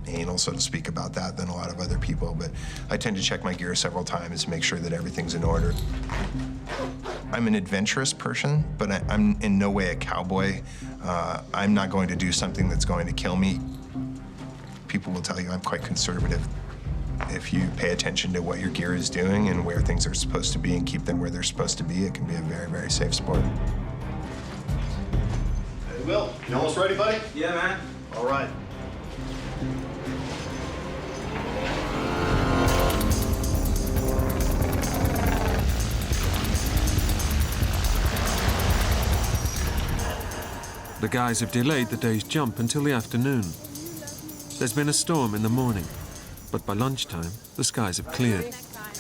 anal, so to speak, about that than a lot of other people, but I tend to check my gear several times to make sure that everything's in order. I'm an adventurous person, but I'm in no way a cowboy. I'm not going to do something that's going to kill me. People will tell you I'm quite conservative. If you pay attention to what your gear is doing and where things are supposed to be and keep them where they're supposed to be, it can be a very, very safe sport. Hey, Will, you almost ready, buddy? Yeah, man. All right. The guys have delayed the day's jump until the afternoon. There's been a storm in the morning, but by lunchtime, the skies have cleared.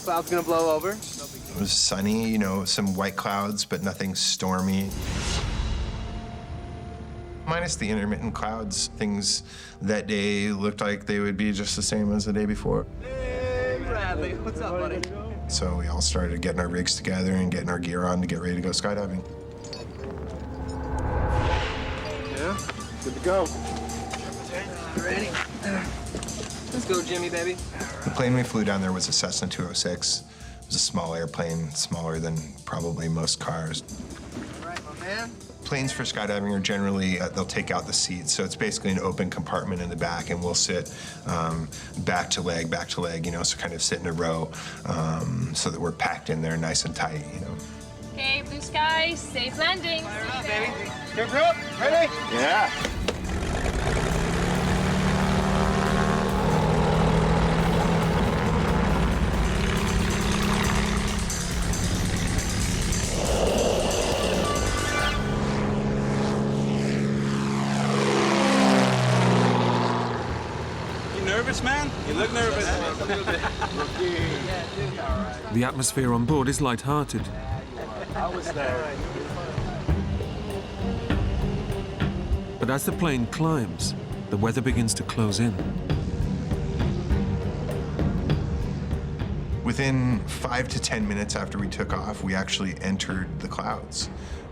Cloud's going to blow over. It was sunny, you know, some white clouds, but nothing stormy. Minus the intermittent clouds, things that day looked like they would be just the same as the day before. Hey, Bradley, what's up, buddy? So we all started getting our rigs together and getting our gear on to get ready to go skydiving. Yeah, good to go. Ready? Let's go, Jimmy, baby. The plane we flew down there was a Cessna 206. It was a small airplane, smaller than probably most cars. All right, my man. Planes for skydiving are generally, they'll take out the seats. So it's basically an open compartment in the back, and we'll sit back to leg, you know, so kind of sit in a row so that we're packed in there nice and tight, you know. Okay, blue skies, safe landing. Fire up, baby. Jump up, ready? Yeah. Nervous, man? You look nervous. The atmosphere on board is light-hearted. I was there. But as the plane climbs, the weather begins to close in. Within 5 to 10 minutes after we took off, we actually entered the clouds.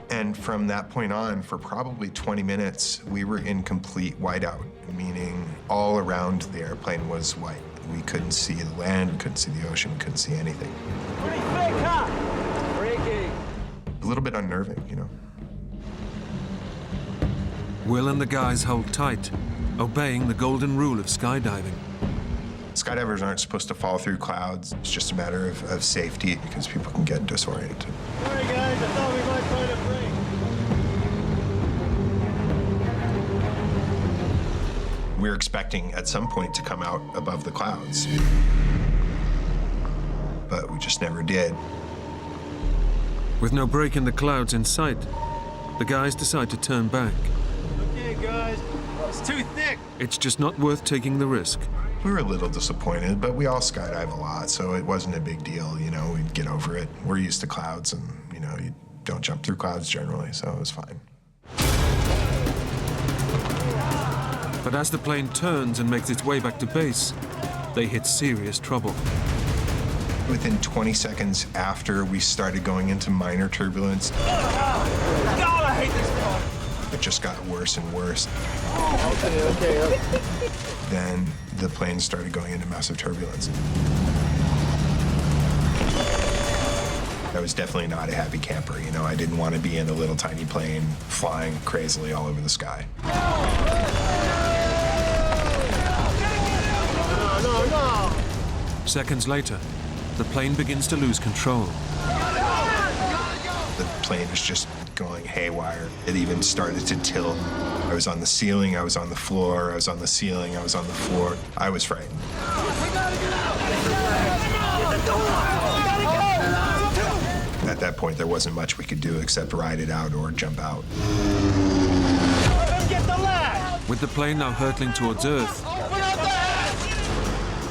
And from that point on, for probably 20 minutes, we were in complete whiteout, meaning all around the airplane was white. We couldn't see the land, we couldn't see the ocean, we couldn't see anything. Pretty thick, huh? Freaky. A little bit unnerving, you know. Will and the guys hold tight, obeying the golden rule of skydiving. Skydivers aren't supposed to fall through clouds. It's just a matter of safety because people can get disoriented. All right, guys, I thought we might find a break. We were expecting at some point to come out above the clouds, but we just never did. With no break in the clouds in sight, the guys decide to turn back. Okay, guys, it's too thick. It's just not worth taking the risk. We were a little disappointed, but we all skydive a lot, so it wasn't a big deal, you know, we'd get over it. We're used to clouds and, you You know, you don't jump through clouds generally, so it was fine. But as the plane turns and makes its way back to base, they hit serious trouble. Within 20 seconds after we started going into minor turbulence, God, I hate this part. it just got worse and worse. Okay. Then the plane started going into massive turbulence. I was definitely not a happy camper. You know, I didn't want to be in a little tiny plane flying crazily all over the sky. No. Seconds later, the plane begins to lose control. The plane is just going haywire. It even started to tilt. I was on the ceiling, I was on the floor, I was on the ceiling, I was on the floor. I was frightened. At that point, there wasn't much we could do except ride it out or jump out. With the plane now hurtling towards Earth,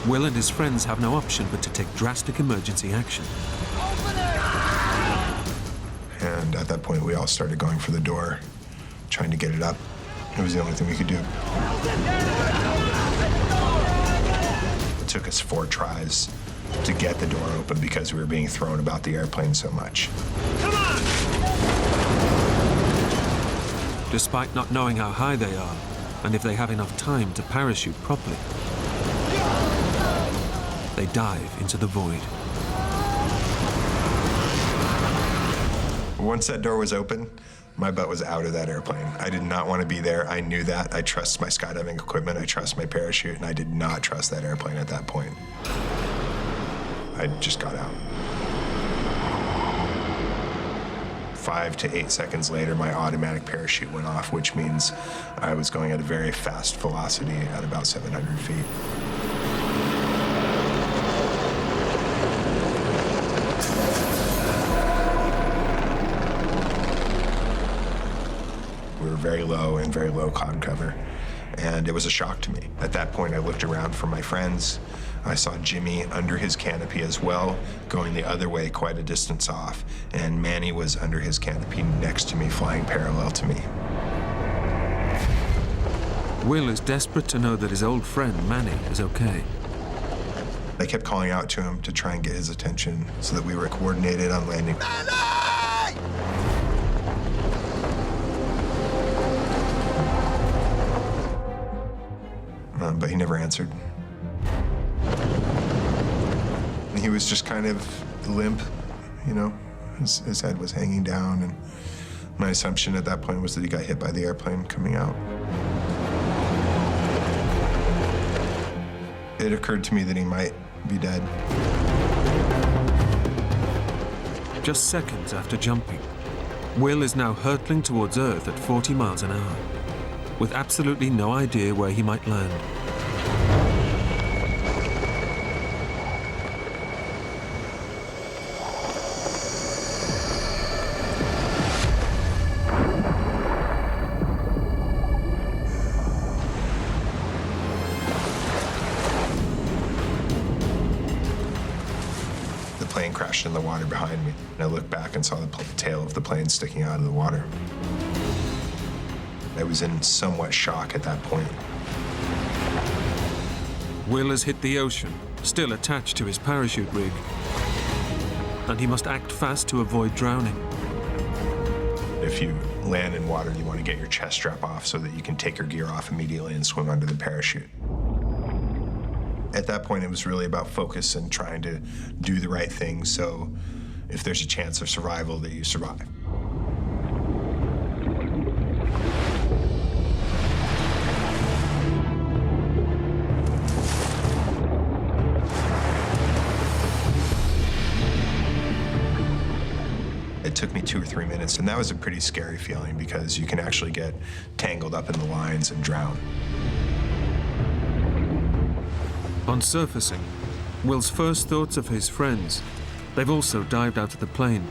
Will and his friends have no option but to take drastic emergency action. And at that point, we all started going for the door, trying to get it up. It was the only thing we could do. It took us 4 tries to get the door open because we were being thrown about the airplane so much. Despite not knowing how high they are and if they have enough time to parachute properly, they dive into the void. Once that door was open, my butt was out of that airplane. I did not want to be there. I knew that. I trust my skydiving equipment. I trust my parachute, and I did not trust that airplane at that point. I just got out. 5 to 8 seconds later, my automatic parachute went off, which means I was going at a very fast velocity at about 700 feet. We were very low in very low cloud cover, and it was a shock to me. At that point, I looked around for my friends. I saw Jimmy under his canopy as well, going the other way quite a distance off, and Manny was under his canopy next to me, flying parallel to me. Will is desperate to know that his old friend, Manny, is okay. I kept calling out to him to try and get his attention so that we were coordinated on landing. But he never answered. And he was just kind of limp, you know. His head was hanging down, and my assumption at that point was that he got hit by the airplane coming out. It occurred to me that he might be dead. Just seconds after jumping, Will is now hurtling towards Earth at 40 miles an hour, with absolutely no idea where he might land. The plane crashed in the water behind me, and I looked back and saw the tail of the plane sticking out of the water. I was in somewhat shock at that point. Will has hit the ocean, still attached to his parachute rig, and he must act fast to avoid drowning. If you land in water, you want to get your chest strap off so that you can take your gear off immediately and swim under the parachute. At that point, it was really about focus and trying to do the right thing, so if there's a chance of survival, that you survive. It took me 2 or 3 minutes, and that was a pretty scary feeling because you can actually get tangled up in the lines and drown. On surfacing, Will's first thoughts of his friends. They've also dived out of the plane.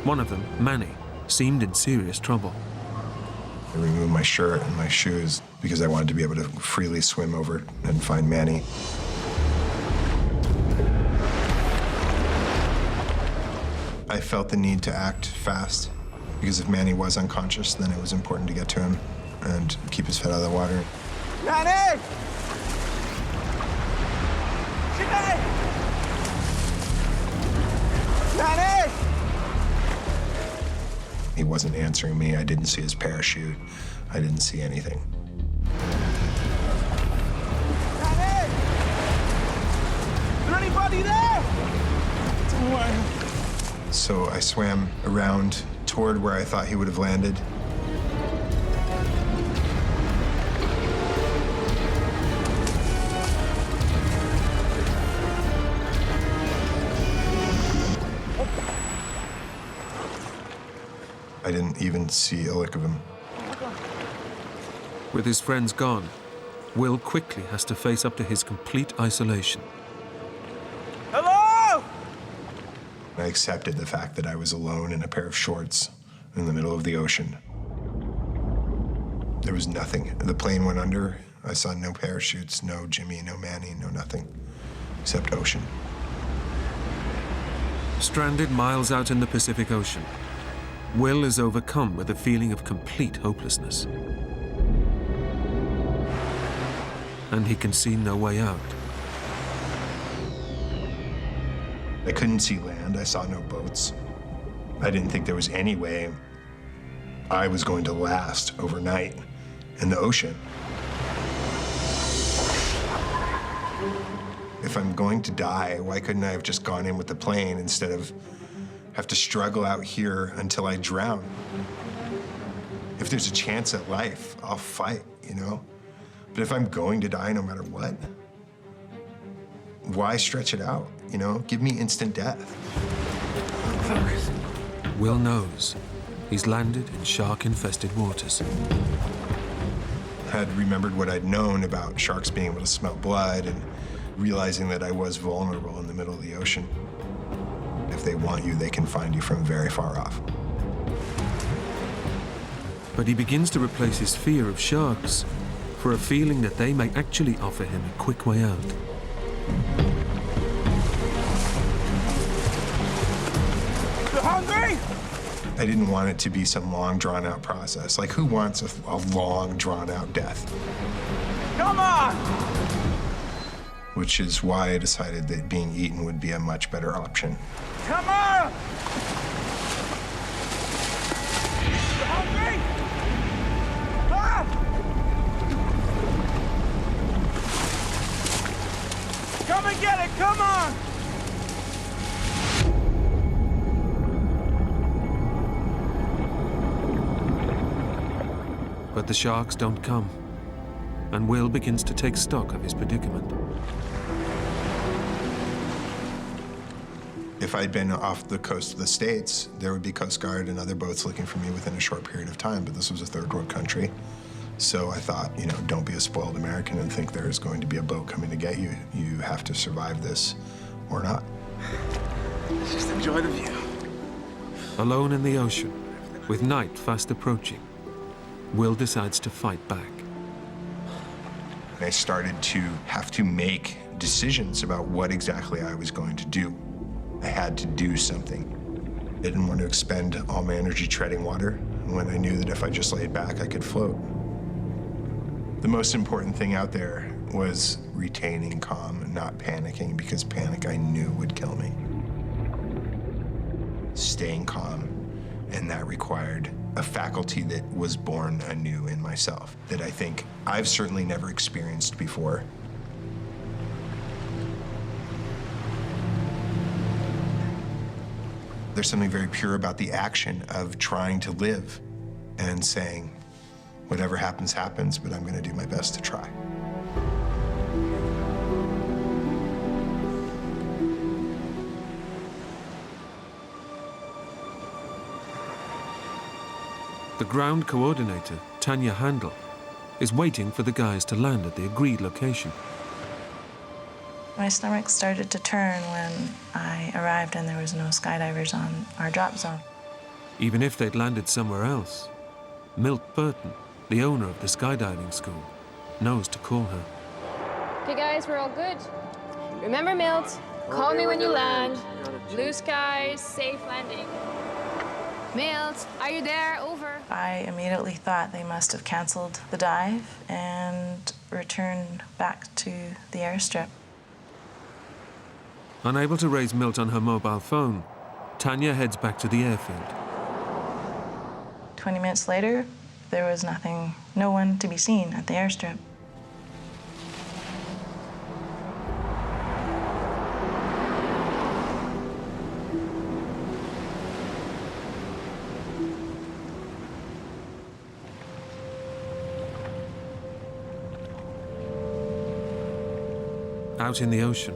One of them, Manny, seemed in serious trouble. I removed my shirt and my shoes because I wanted to be able to freely swim over and find Manny. I felt the need to act fast because if Manny was unconscious, then it was important to get to him and keep his head out of the water. Manny! Manny! Manny! He wasn't answering me. I didn't see his parachute. I didn't see anything. Manny! Is there anybody there? Don't worry. So I swam around toward where I thought he would have landed. I didn't even see a lick of him. With his friends gone, Will quickly has to face up to his complete isolation. Hello! I accepted the fact that I was alone in a pair of shorts in the middle of the ocean. There was nothing. The plane went under. I saw no parachutes, no Jimmy, no Manny, no nothing, except ocean. Stranded miles out in the Pacific Ocean, Will is overcome with a feeling of complete hopelessness. And he can see no way out. I couldn't see land. I saw no boats. I didn't think there was any way I was going to last overnight in the ocean. If I'm going to die, why couldn't I have just gone in with the plane instead of have to struggle out here until I drown? If there's a chance at life, I'll fight, you know? But if I'm going to die no matter what, why stretch it out, you know? Give me instant death. Will knows he's landed in shark-infested waters. I had remembered what I'd known about sharks being able to smell blood and realizing that I was vulnerable in the middle of the ocean. If they want you, they can find you from very far off. But he begins to replace his fear of sharks for a feeling that they may actually offer him a quick way out. You hungry? I didn't want it to be some long, drawn-out process. Like, who wants a long, drawn-out death? Come on! Which is why I decided that being eaten would be a much better option. Come on! You hungry? Ah! Come and get it, come on! But the sharks don't come, and Will begins to take stock of his predicament. If I'd been off the coast of the States, there would be Coast Guard and other boats looking for me within a short period of time, but this was a third world country. So I thought, you know, don't be a spoiled American and think there's going to be a boat coming to get you. You have to survive this or not. Let's just enjoy the view. Alone in the ocean, with night fast approaching, Will decides to fight back. I started to have to make decisions about what exactly I was going to do. I had to do something. I didn't want to expend all my energy treading water when I knew that if I just laid back, I could float. The most important thing out there was retaining calm and not panicking, because panic I knew would kill me. Staying calm, and that required a faculty that was born anew in myself that I think I've certainly never experienced before. There's something very pure about the action of trying to live and saying, whatever happens, happens, but I'm going to do my best to try. The ground coordinator, Tanya Handel, is waiting for the guys to land at the agreed location. My stomach started to turn when I arrived and there was no skydivers on our drop zone. Even if they'd landed somewhere else, Milt Burton, the owner of the skydiving school, knows to call her. Okay, guys, we're all good. Remember, Milt, Call me when you land. Blue skies, safe landing. Milt, are you there? Over. I immediately thought they must have canceled the dive and returned back to the airstrip. Unable to raise Milt on her mobile phone, Tanya heads back to the airfield. 20 minutes later, there was nothing, no one to be seen at the airstrip. Out in the ocean,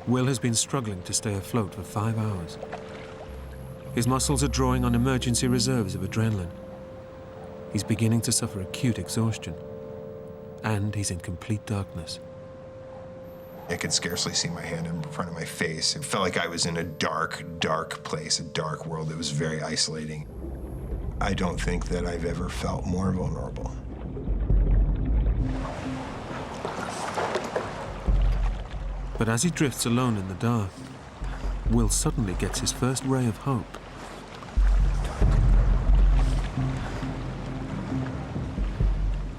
Will has been struggling to stay afloat for 5 hours. His muscles are drawing on emergency reserves of adrenaline. He's beginning to suffer acute exhaustion, and he's in complete darkness. I could scarcely see my hand in front of my face. It felt like I was in a dark, dark place, a dark world. It was very isolating. I don't think that I've ever felt more vulnerable. But as he drifts alone in the dark, Will suddenly gets his first ray of hope.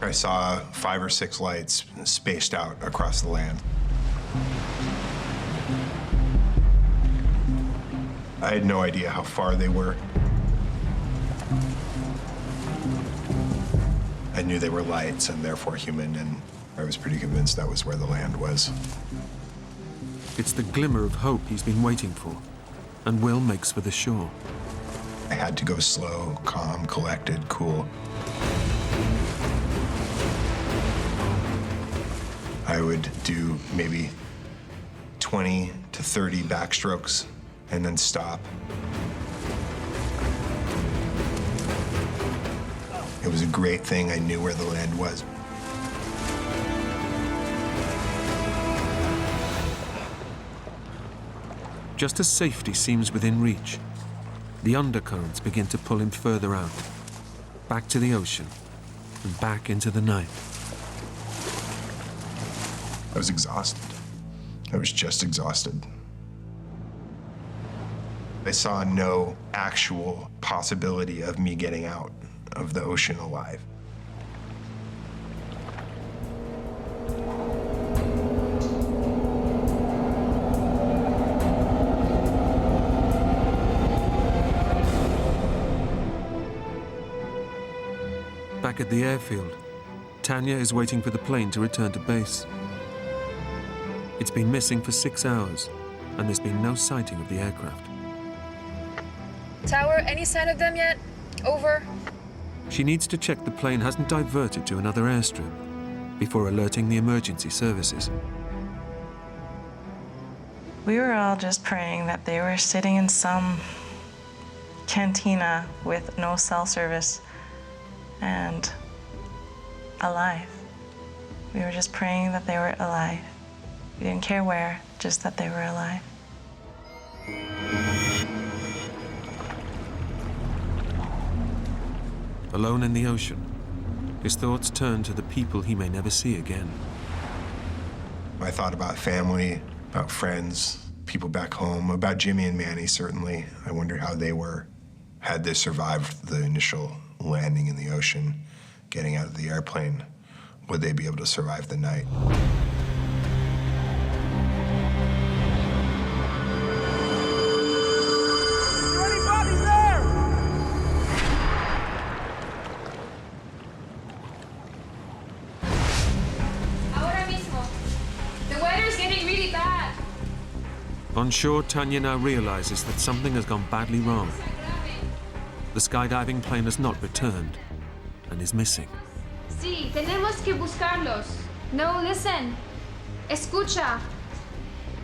I saw 5 or 6 lights spaced out across the land. I had no idea how far they were. I knew they were lights and therefore human, and I was pretty convinced that was where the land was. It's the glimmer of hope he's been waiting for, and Will makes for the shore. I had to go slow, calm, collected, cool. I would do maybe 20 to 30 backstrokes and then stop. It was a great thing I knew where the land was. Just as safety seems within reach, the undercurrents begin to pull him further out, back to the ocean, and back into the night. I was exhausted. I was just exhausted. I saw no actual possibility of me getting out of the ocean alive. Back at the airfield, Tanya is waiting for the plane to return to base. It's been missing for 6 hours, and there's been no sighting of the aircraft. Tower, any sign of them yet? Over. She needs to check the plane hasn't diverted to another airstrip before alerting the emergency services. We were all just praying that they were sitting in some cantina with no cell service and alive. We were just praying that they were alive. We didn't care where, just that they were alive. Alone in the ocean, his thoughts turn to the people he may never see again. I thought about family, about friends, people back home, about Jimmy and Manny, certainly. I wondered how they were. Had they survived the initial landing in the ocean, getting out of the airplane, would they be able to survive the night? Anybody there? Ahora mismo. The weather's getting really bad. On shore, Tanya now realizes that something has gone badly wrong. The skydiving plane has not returned and is missing. Sí, tenemos que buscarlos. No, listen. Escucha.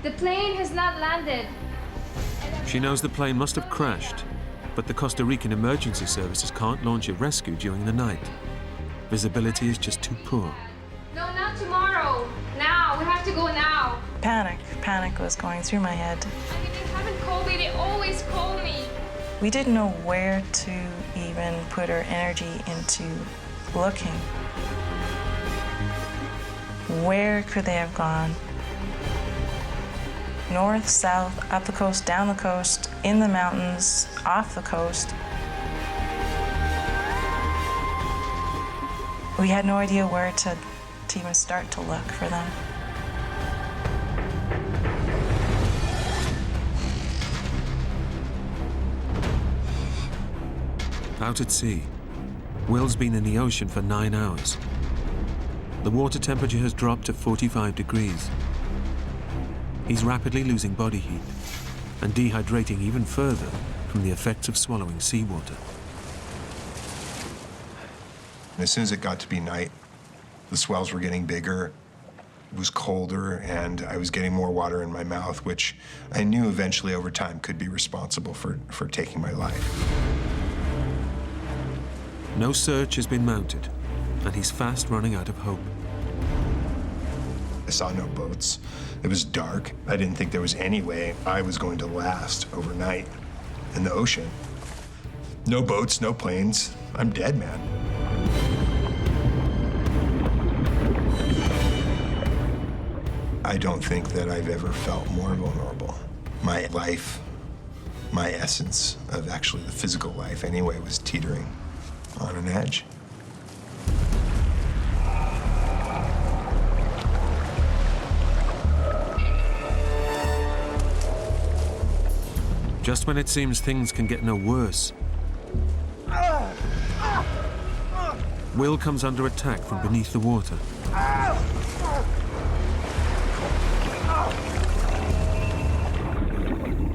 The plane has not landed. She knows the plane must have crashed, but the Costa Rican emergency services can't launch a rescue during the night. Visibility is just too poor. No, not tomorrow. Now, we have to go now. Panic was going through my head. I mean, they haven't called me. They always call me. We didn't know where to even put our energy into looking. Where could they have gone? north, south, up the coast, down the coast, in the mountains, off the coast. We had no idea where to even start to look for them. Out at sea, Will's been in the ocean for 9 hours. The water temperature has dropped to 45 degrees. He's rapidly losing body heat and dehydrating even further from the effects of swallowing seawater. As soon as it got to be night, the swells were getting bigger, it was colder, and I was getting more water in my mouth, which I knew eventually over time could be responsible for taking my life. No search has been mounted, and he's fast running out of hope. I saw no boats. It was dark. I didn't think there was any way I was going to last overnight in the ocean. No boats, no planes. I'm dead, man. I don't think that I've ever felt more vulnerable. My life, my essence of actually the physical life anyway, was teetering on an edge. Just when it seems things can get no worse, Will comes under attack from beneath the water.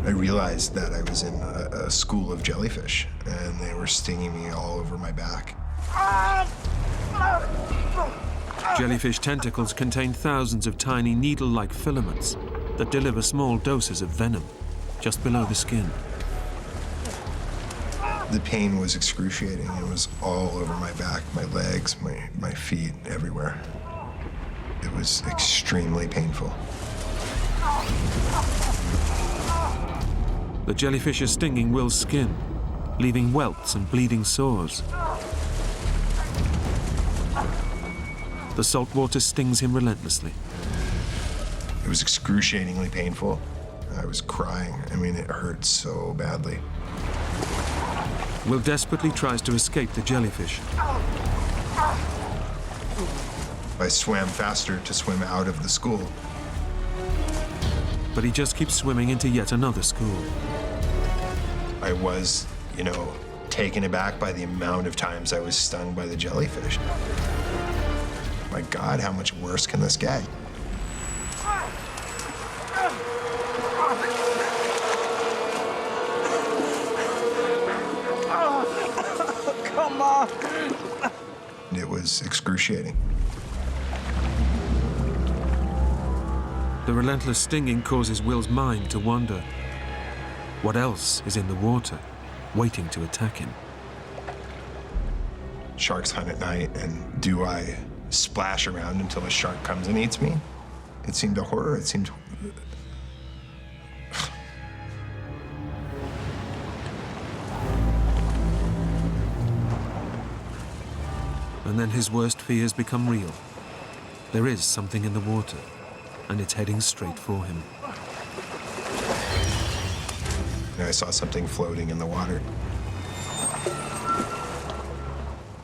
I realized that I was in a school of jellyfish, and they were stinging me all over my back. Jellyfish tentacles contain thousands of tiny needle-like filaments that deliver small doses of venom just below the skin. The pain was excruciating. It was all over my back, my legs, my feet, everywhere. It was extremely painful. The jellyfish is stinging Will's skin, leaving welts and bleeding sores. The salt water stings him relentlessly. It was excruciatingly painful. I was crying. I mean, it hurt so badly. Will desperately tries to escape the jellyfish. I swam faster to swim out of the school. But he just keeps swimming into yet another school. I was, taken aback by the amount of times I was stung by the jellyfish. My God, how much worse can this get? Come on! It was excruciating. The relentless stinging causes Will's mind to wander. What else is in the water, waiting to attack him? Sharks hunt at night, and do I splash around until a shark comes and eats me? It seemed a horror. It seemed... And then his worst fears become real. There is something in the water, and it's heading straight for him. I saw something floating in the water.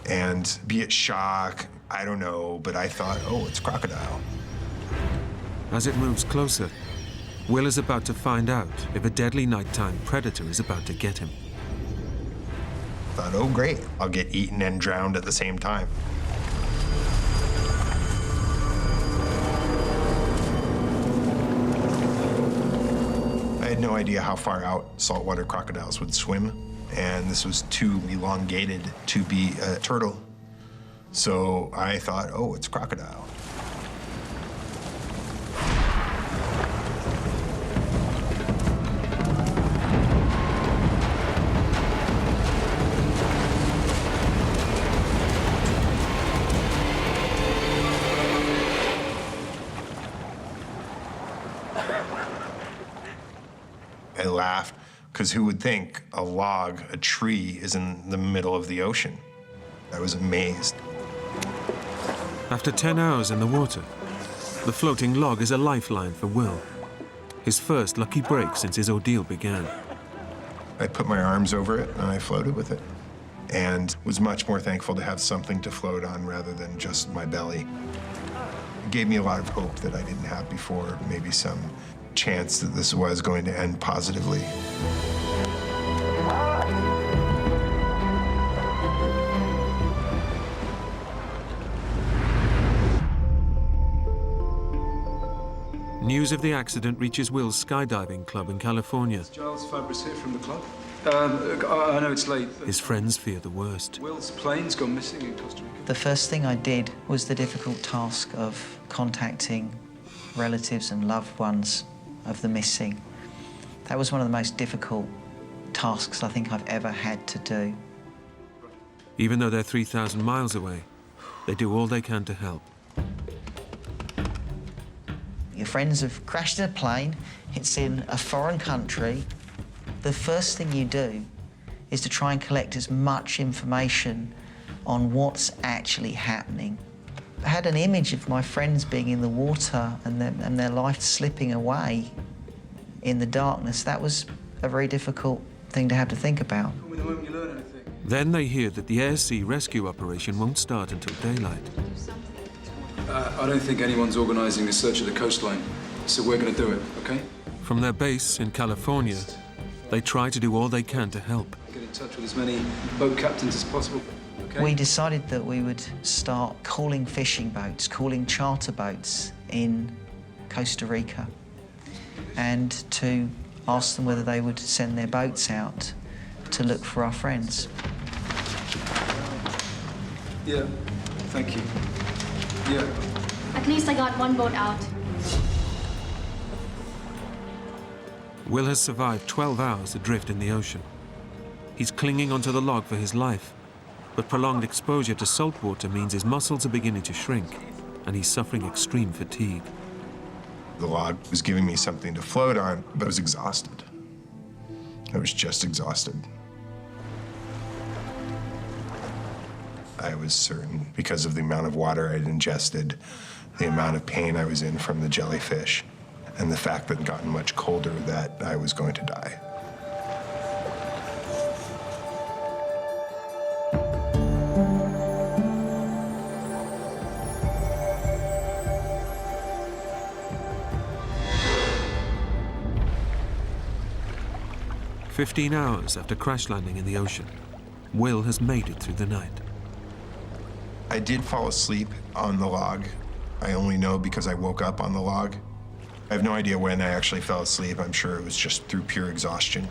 And be it shock, I don't know, but I thought, oh, it's crocodile. As it moves closer, Will is about to find out if a deadly nighttime predator is about to get him. Thought, oh, great, I'll get eaten and drowned at the same time. I had no idea how far out saltwater crocodiles would swim, and this was too elongated to be a turtle. So I thought, oh, it's crocodile. I laughed, because who would think a log, a tree, is in the middle of the ocean? I was amazed. After 10 hours in the water, the floating log is a lifeline for Will. his first lucky break since his ordeal began. I put my arms over it and I floated with it, and was much more thankful to have something to float on rather than just my belly. It gave me a lot of hope that I didn't have before, maybe some chance that this was going to end positively. News of the accident reaches Will's skydiving club in California. Giles Fabris here from the club. I know it's late. His friends fear the worst. Will's plane's gone missing in Costa Rica. The first thing I did was the difficult task of contacting relatives and loved ones of the missing. That was one of the most difficult tasks I think I've ever had to do. Even though they're 3,000 miles away, they do all they can to help. Your friends have crashed in a plane, it's in a foreign country. The first thing you do is to try and collect as much information on what's actually happening. I had an image of my friends being in the water and their life slipping away in the darkness. That was a very difficult thing to have to think about. Then they hear that the air-sea rescue operation won't start until daylight. I don't think anyone's organising a search of the coastline, so we're going to do it, OK? From their base in California, they try to do all they can to help. Get in touch with as many boat captains as possible, OK? We decided that we would start calling fishing boats, calling charter boats in Costa Rica, and to ask them whether they would send their boats out to look for our friends. Yeah, thank you. Yeah. At least I got one boat out. Will has survived 12 hours adrift in the ocean. He's clinging onto the log for his life, but prolonged exposure to salt water means his muscles are beginning to shrink, and he's suffering extreme fatigue. The log was giving me something to float on, but I was exhausted. I was just exhausted. I was certain, because of the amount of water I'd ingested, the amount of pain I was in from the jellyfish, and the fact that it had gotten much colder, that I was going to die. "15 hours after crash landing in the ocean, Will has made it through the night. I did fall asleep on the log. I only know because I woke up on the log. I have no idea when I actually fell asleep. I'm sure it was just through pure exhaustion.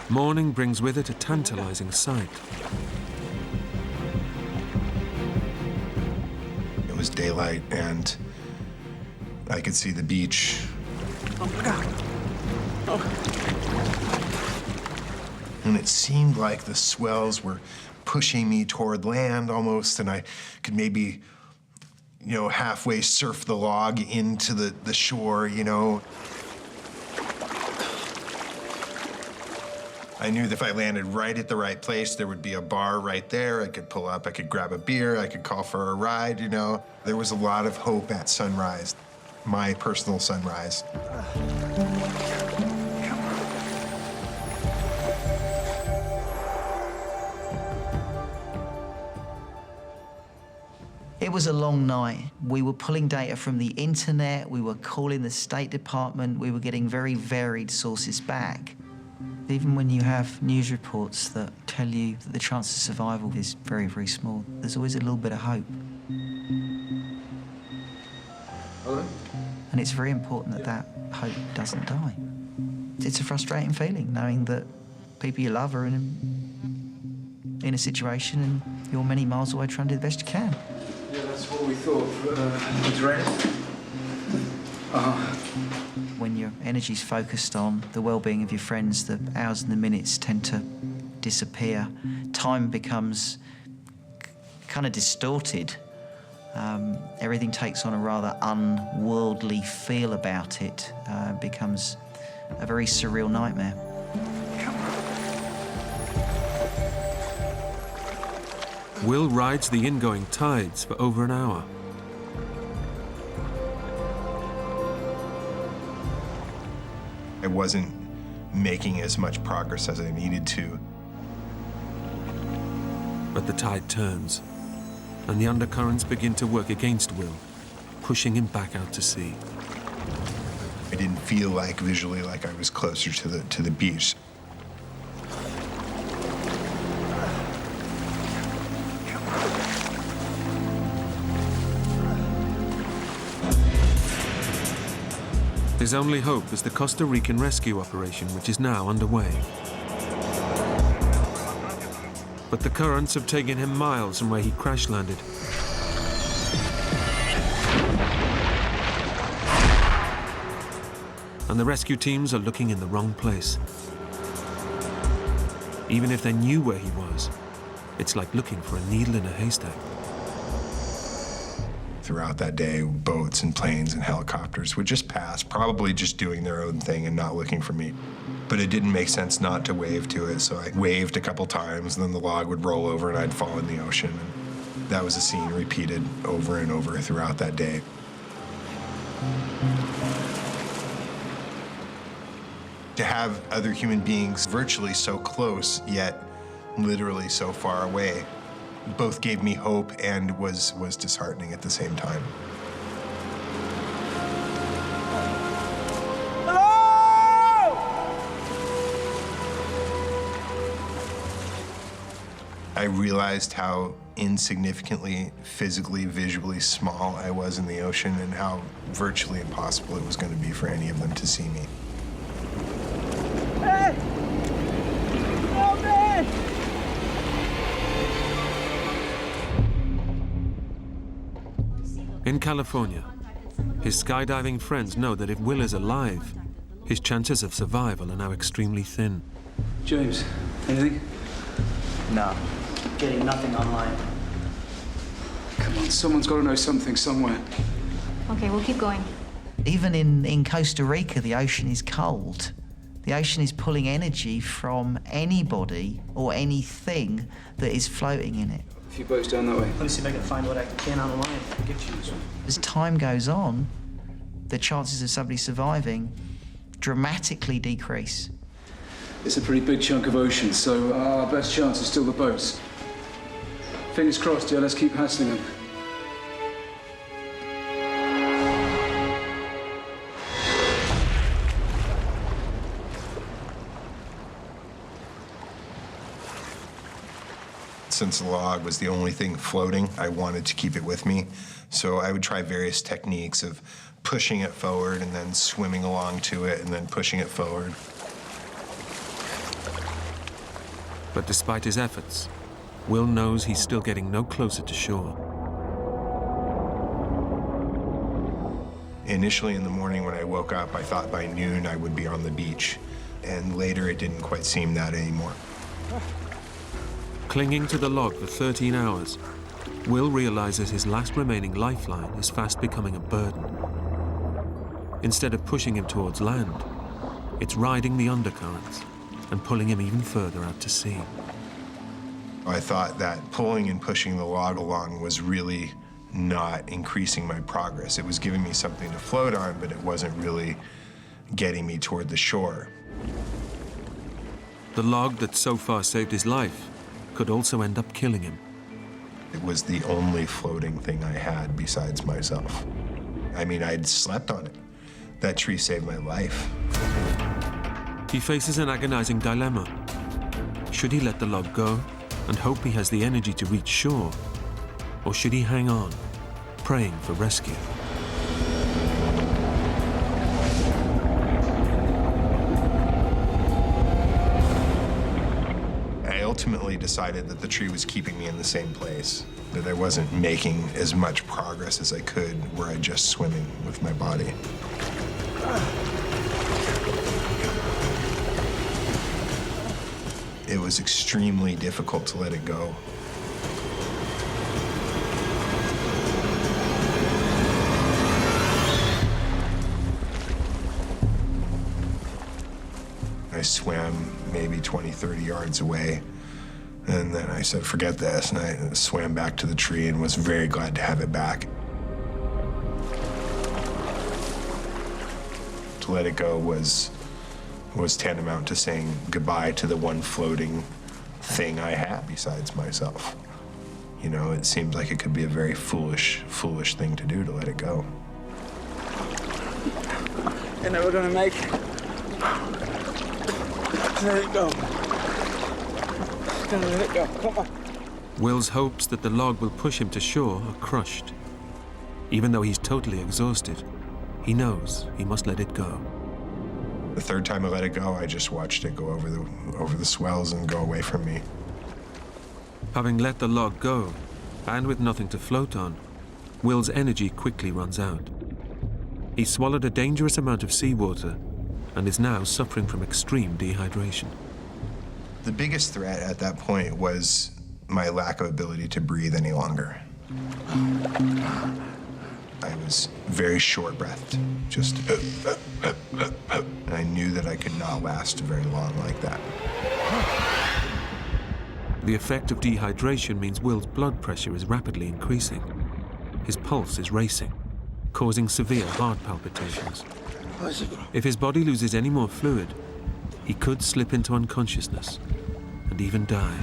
Morning brings with it a tantalizing sight. It was daylight, and I could see the beach. Oh, my God. Oh. And it seemed like the swells were pushing me toward land almost, and I could maybe, halfway surf the log into the shore, I knew that if I landed right at the right place, there would be a bar right there. I could pull up, I could grab a beer, I could call for a ride, There was a lot of hope at sunrise, my personal sunrise. It was a long night. We were pulling data from the internet, we were calling the State Department, we were getting very varied sources back. Even when you have news reports that tell you that the chance of survival is very, very small, there's always a little bit of hope. Hello? And it's very important that that hope doesn't die. It's a frustrating feeling, knowing that people you love are in a situation and you're many miles away trying to do the best you can. Yeah, that's what we thought. It's raining. When your energy's focused on the well-being of your friends, the hours and the minutes tend to disappear. Time becomes kind of distorted. Everything takes on a rather unworldly feel about it. Becomes a very surreal nightmare. Will rides the ingoing tides for over an hour. I wasn't making as much progress as I needed to. But the tide turns, and the undercurrents begin to work against Will, pushing him back out to sea. I didn't feel like visually like I was closer to the beach. His only hope is the Costa Rican rescue operation, which is now underway. But the currents have taken him miles from where he crash landed. And the rescue teams are looking in the wrong place. Even if they knew where he was, it's like looking for a needle in a haystack. Throughout that day, boats and planes and helicopters would just pass, probably just doing their own thing and not looking for me. But it didn't make sense not to wave to it, so I waved a couple times, and then the log would roll over and I'd fall in the ocean. And that was a scene repeated over and over throughout that day. To have other human beings virtually so close, yet literally so far away, both gave me hope and was disheartening at the same time. I realized how insignificantly, physically, visually small I was in the ocean and how virtually impossible it was going to be for any of them to see me. Hey! Oh, man! In California, his skydiving friends know that if Will is alive, his chances of survival are now extremely thin. James, anything? No. Getting nothing online. Come on, someone's got to know something somewhere. Okay, we'll keep going. Even in Costa Rica, the ocean is cold. The ocean is pulling energy from anybody or anything that is floating in it. A few boats down that way. Let me see if I can find what I can online. I'll get you this one. As time goes on, the chances of somebody surviving dramatically decrease. It's a pretty big chunk of ocean, so our best chance is still the boats. Fingers crossed, yeah, let's keep hassling them. Since the log was the only thing floating, I wanted to keep it with me. So I would try various techniques of pushing it forward and then swimming along to it and then pushing it forward. But despite his efforts, Will knows he's still getting no closer to shore. Initially in the morning when I woke up, I thought by noon I would be on the beach. And later it didn't quite seem that anymore. Clinging to the log for 13 hours, Will realizes his last remaining lifeline is fast becoming a burden. Instead of pushing him towards land, it's riding the undercurrents and pulling him even further out to sea. I thought that pulling and pushing the log along was really not increasing my progress. It was giving me something to float on, but it wasn't really getting me toward the shore. The log that so far saved his life could also end up killing him. It was the only floating thing I had besides myself. I mean, I'd slept on it. That tree saved my life. He faces an agonizing dilemma. Should he let the log go and hope he has the energy to reach shore? Or should he hang on, praying for rescue? I ultimately decided that the tree was keeping me in the same place, that I wasn't making as much progress as I could were I just swimming with my body. It was extremely difficult to let it go. I swam maybe 20, 30 yards away, and then I said, forget this, and I swam back to the tree and was very glad to have it back. To let it go was was tantamount to saying goodbye to the one floating thing I had besides myself. You know, it seemed like it could be a very foolish thing to do, to let it go. You're never gonna make it. Let it go. Just gonna let it go. Come on. Will's hopes that the log will push him to shore are crushed. Even though he's totally exhausted, he knows he must let it go. The third time I let it go, I just watched it go over the swells and go away from me. Having let the log go, and with nothing to float on, Will's energy quickly runs out. He swallowed a dangerous amount of seawater and is now suffering from extreme dehydration. The biggest threat at that point was my lack of ability to breathe any longer. I was very short-breathed, just and I knew that I could not last very long like that. The effect of dehydration means Will's blood pressure is rapidly increasing. His pulse is racing, causing severe heart palpitations. If his body loses any more fluid, he could slip into unconsciousness and even die.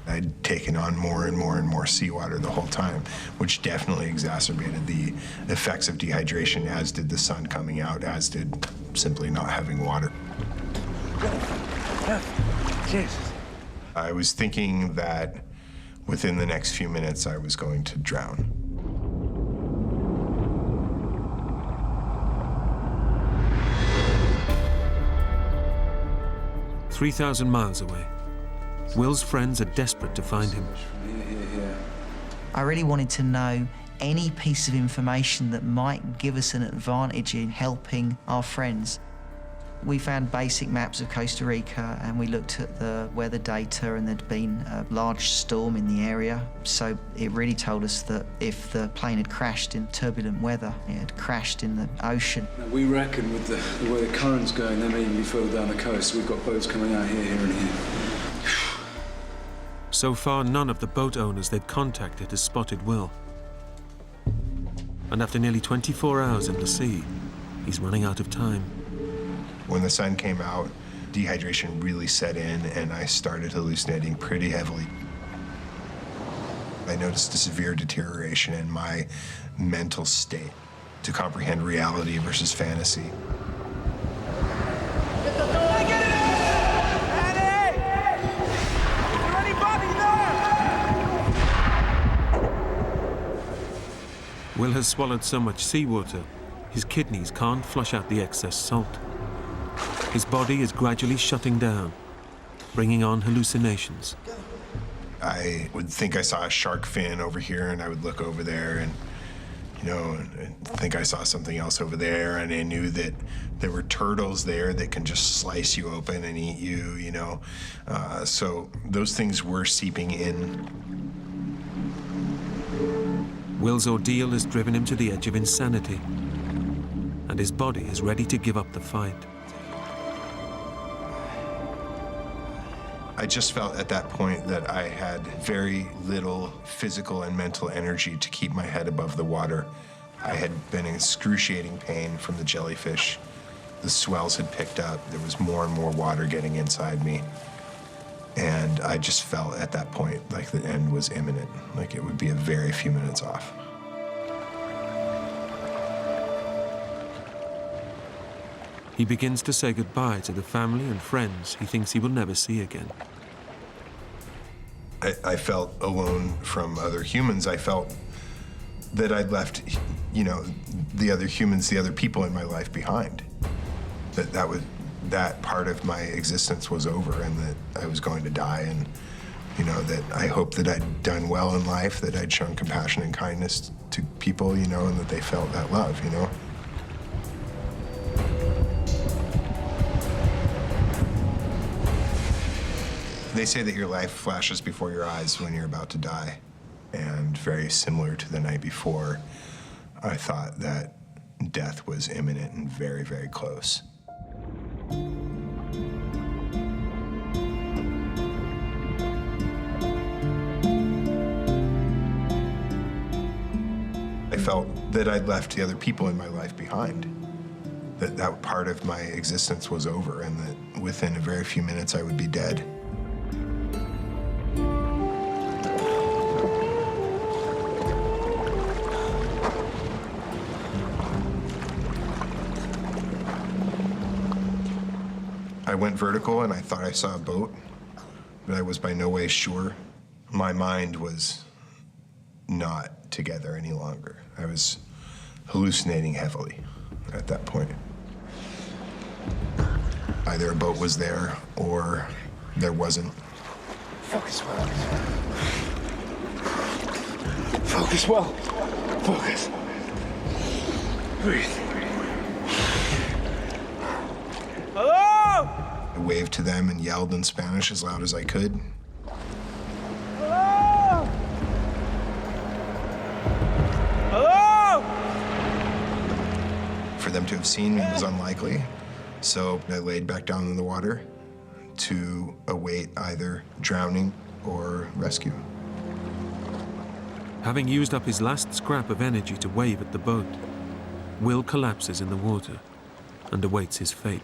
I'd taken on more and more seawater the whole time, which definitely exacerbated the effects of dehydration, as did the sun coming out, as did simply not having water. Jesus. I was thinking that within the next few minutes I was going to drown. "3,000 miles away, Will's friends are desperate to find him. I really wanted to know any piece of information that might give us an advantage in helping our friends. We found basic maps of Costa Rica and we looked at the weather data, and there'd been a large storm in the area. So it really told us that if the plane had crashed in turbulent weather, it had crashed in the ocean. Now, we reckon with the way the current's going, they may even be further down the coast. We've got boats coming out here, and here. So far, none of the boat owners they'd contacted has spotted Will. And after nearly 24 hours in the sea, he's running out of time. When the sun came out, dehydration really set in, and I started hallucinating pretty heavily. I noticed a severe deterioration in my mental state to comprehend reality versus fantasy. Will has swallowed so much seawater, his kidneys can't flush out the excess salt. His body is gradually shutting down, bringing on hallucinations. I would think I saw a shark fin over here, and I would look over there and, you know, and think I saw something else over there, and I knew that there were turtles there that can just slice you open and eat you, you know. So those things were seeping in. Will's ordeal has driven him to the edge of insanity, and his body is ready to give up the fight. I just felt at that point that I had very little physical and mental energy to keep my head above the water. I had been in excruciating pain from the jellyfish. The swells had picked up. There was more and more water getting inside me. And I just felt at that point like the end was imminent, like it would be a very few minutes off. He begins to say goodbye to the family and friends he thinks he will never see again. I felt alone from other humans. I felt that I'd left, you know, the other humans, the other people in my life behind. That part of my existence was over, and that I was going to die, and, you know, that I hoped that I'd done well in life, that I'd shown compassion and kindness to people, you know, and that they felt that love, you know. They say that your life flashes before your eyes when you're about to die. And very similar to the night before, I thought that death was imminent and very, very close. I felt that I'd left the other people in my life behind. that part of my existence was over and that within a very few minutes I would be dead. I went vertical and I thought I saw a boat, but I was by no way sure. My mind was not together any longer. I was hallucinating heavily at that point. Either a boat was there or there wasn't. Focus well. Focus well. Focus. Breathe. Hello? I waved to them and yelled in Spanish as loud as I could. Hello? Hello? For them to have seen me was unlikely, so I laid back down in the water to await either drowning or rescue. Having used up his last scrap of energy to wave at the boat, Will collapses in the water and awaits his fate.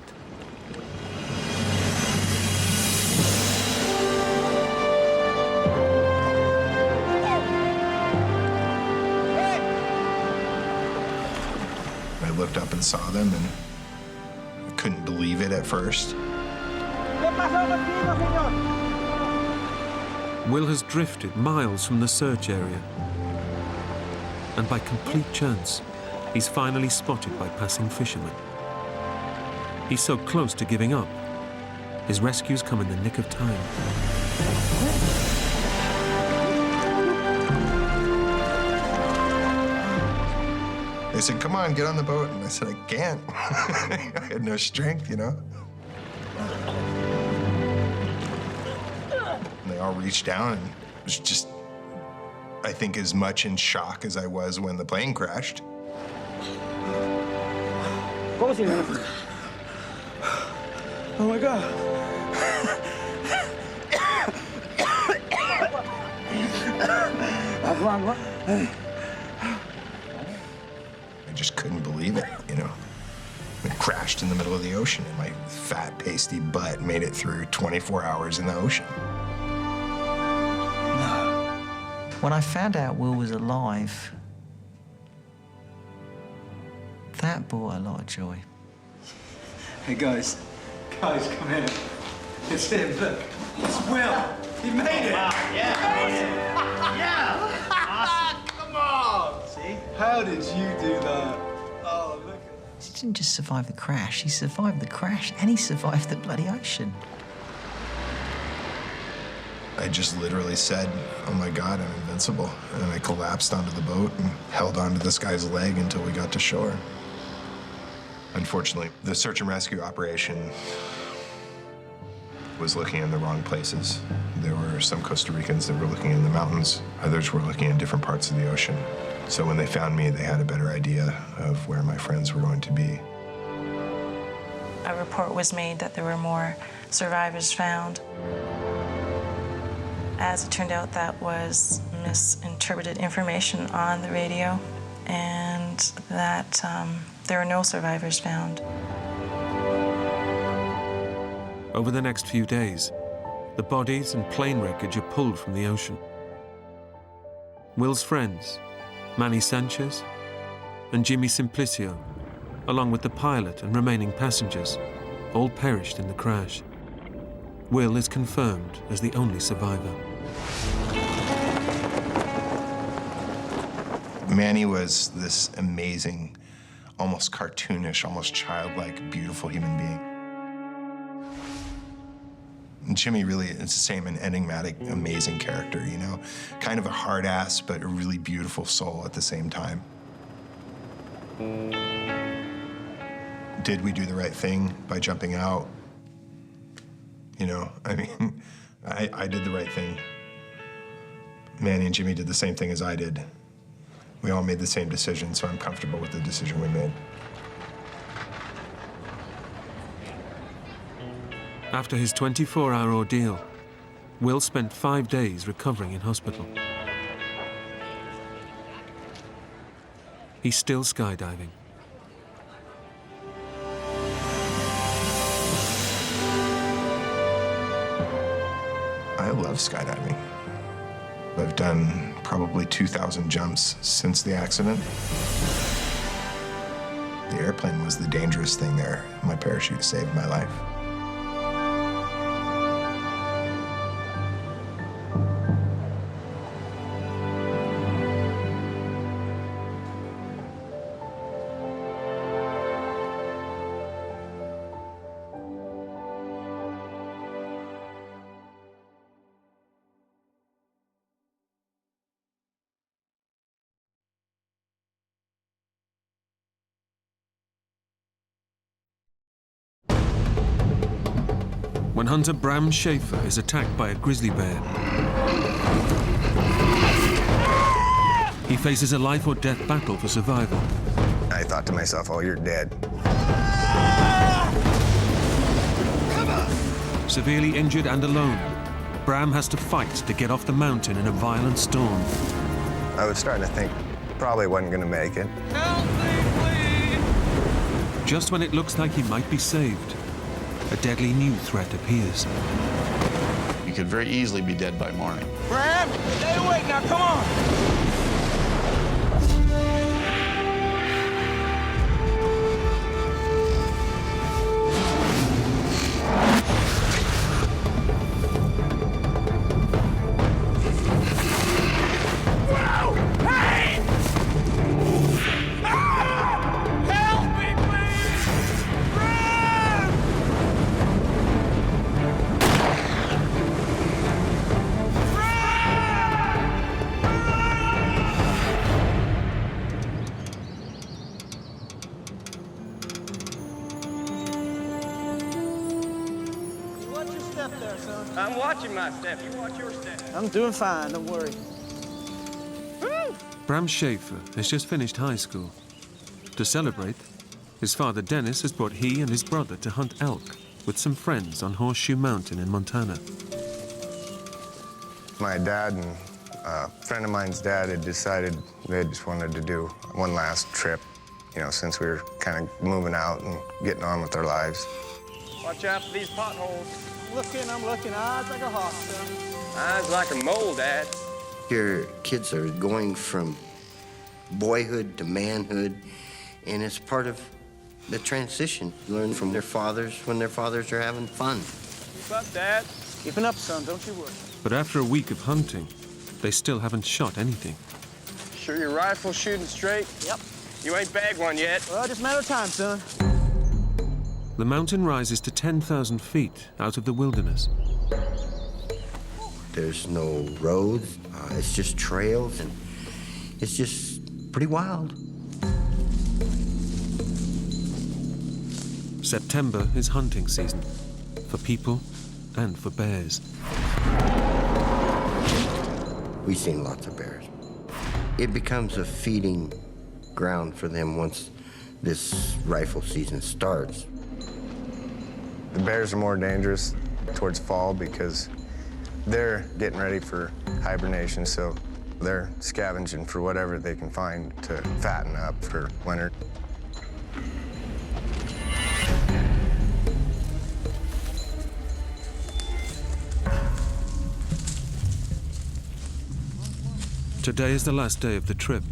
I looked up and saw them and I couldn't believe it at first. Will has drifted miles from the search area, and by complete chance, he's finally spotted by passing fishermen. He's so close to giving up. His rescues come in the nick of time. They said, "Come on, get on the boat." And I said, "I can't." I had no strength, you know? And they all reached down and it was just, I think, as much in shock as I was when the plane crashed. Oh my God. I just couldn't believe it, you know? It crashed in the middle of the ocean and my fat, pasty butt made it through 24 hours in the ocean. When I found out Will was alive, that brought a lot of joy. Hey, guys. Guys, come here. It's him, look. It's Will. He made it. Wow, yeah. He made it. Yeah. Awesome. Come on. See? How did you do that? Oh, look. He didn't just survive the crash, he survived the crash and he survived the bloody ocean. I just literally said, "Oh my God, I'm invincible." And I collapsed onto the boat and held onto this guy's leg until we got to shore. Unfortunately, the search and rescue operation was looking in the wrong places. There were some Costa Ricans that were looking in the mountains. Others were looking in different parts of the ocean. So when they found me, they had a better idea of where my friends were going to be. A report was made that there were more survivors found. As it turned out, that was misinterpreted information on the radio, and that there were no survivors found. Over the next few days, the bodies and plane wreckage are pulled from the ocean. Will's friends, Manny Sanchez and Jimmy Simplicio, along with the pilot and remaining passengers, all perished in the crash. Will is confirmed as the only survivor. Manny was this amazing, almost cartoonish, almost childlike, beautiful human being. And Jimmy really is the same, an enigmatic, amazing character, you know? Kind of a hard ass, but a really beautiful soul at the same time. Did we do the right thing by jumping out? You know, I mean, I did the right thing. Manny and Jimmy did the same thing as I did. We all made the same decision, so I'm comfortable with the decision we made. After his 24-hour ordeal, Will spent 5 days recovering in hospital. He's still skydiving. love skydiving. I've done probably 2,000 jumps since the accident. The airplane was the dangerous thing there. My parachute saved my life. When hunter Bram Schaefer is attacked by a grizzly bear, he faces a life or death battle for survival. I thought to myself, oh, you're dead. Severely injured and alone, Bram has to fight to get off the mountain in a violent storm. I was starting to think probably wasn't going to make it. Help me, please! Just when it looks like he might be saved, a deadly new threat appears. You could very easily be dead by morning. Bram, stay awake now, come on! I'm watching my step. You watch your step. I'm doing fine, don't worry. Bram Schaefer has just finished high school. To celebrate, his father Dennis has brought he and his brother to hunt elk with some friends on Horseshoe Mountain in Montana. My dad and a friend of mine's dad had decided they just wanted to do one last trip, you know, since we were kind of moving out and getting on with our lives. Watch out for these potholes. I'm looking. Eyes like a hawk, son. Eyes like a mole, Dad. Your kids are going from boyhood to manhood, and it's part of the transition. Learn from their fathers when their fathers are having fun. Keep up, Dad. Keeping up, son, don't you worry. But after a week of hunting, they still haven't shot anything. Sure your rifle's shooting straight? Yep. You ain't bagged one yet. Well, just a matter of time, son. The mountain rises to 10,000 feet out of the wilderness. There's no roads. It's just trails, and it's just pretty wild. September is hunting season, for people and for bears. We've seen lots of bears. It becomes a feeding ground for them once this rifle season starts. The bears are more dangerous towards fall because they're getting ready for hibernation, so they're scavenging for whatever they can find to fatten up for winter. Today is the last day of the trip.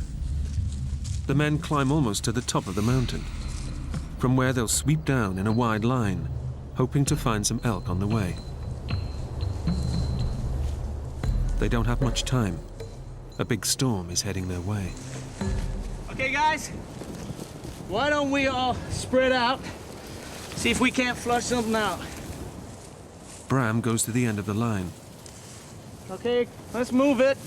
The men climb almost to the top of the mountain, from where they'll sweep down in a wide line, hoping to find some elk on the way. They don't have much time. A big storm is heading their way. Okay, guys, why don't we all spread out, see if we can't flush something out. Bram goes to the end of the line. Okay, let's move it.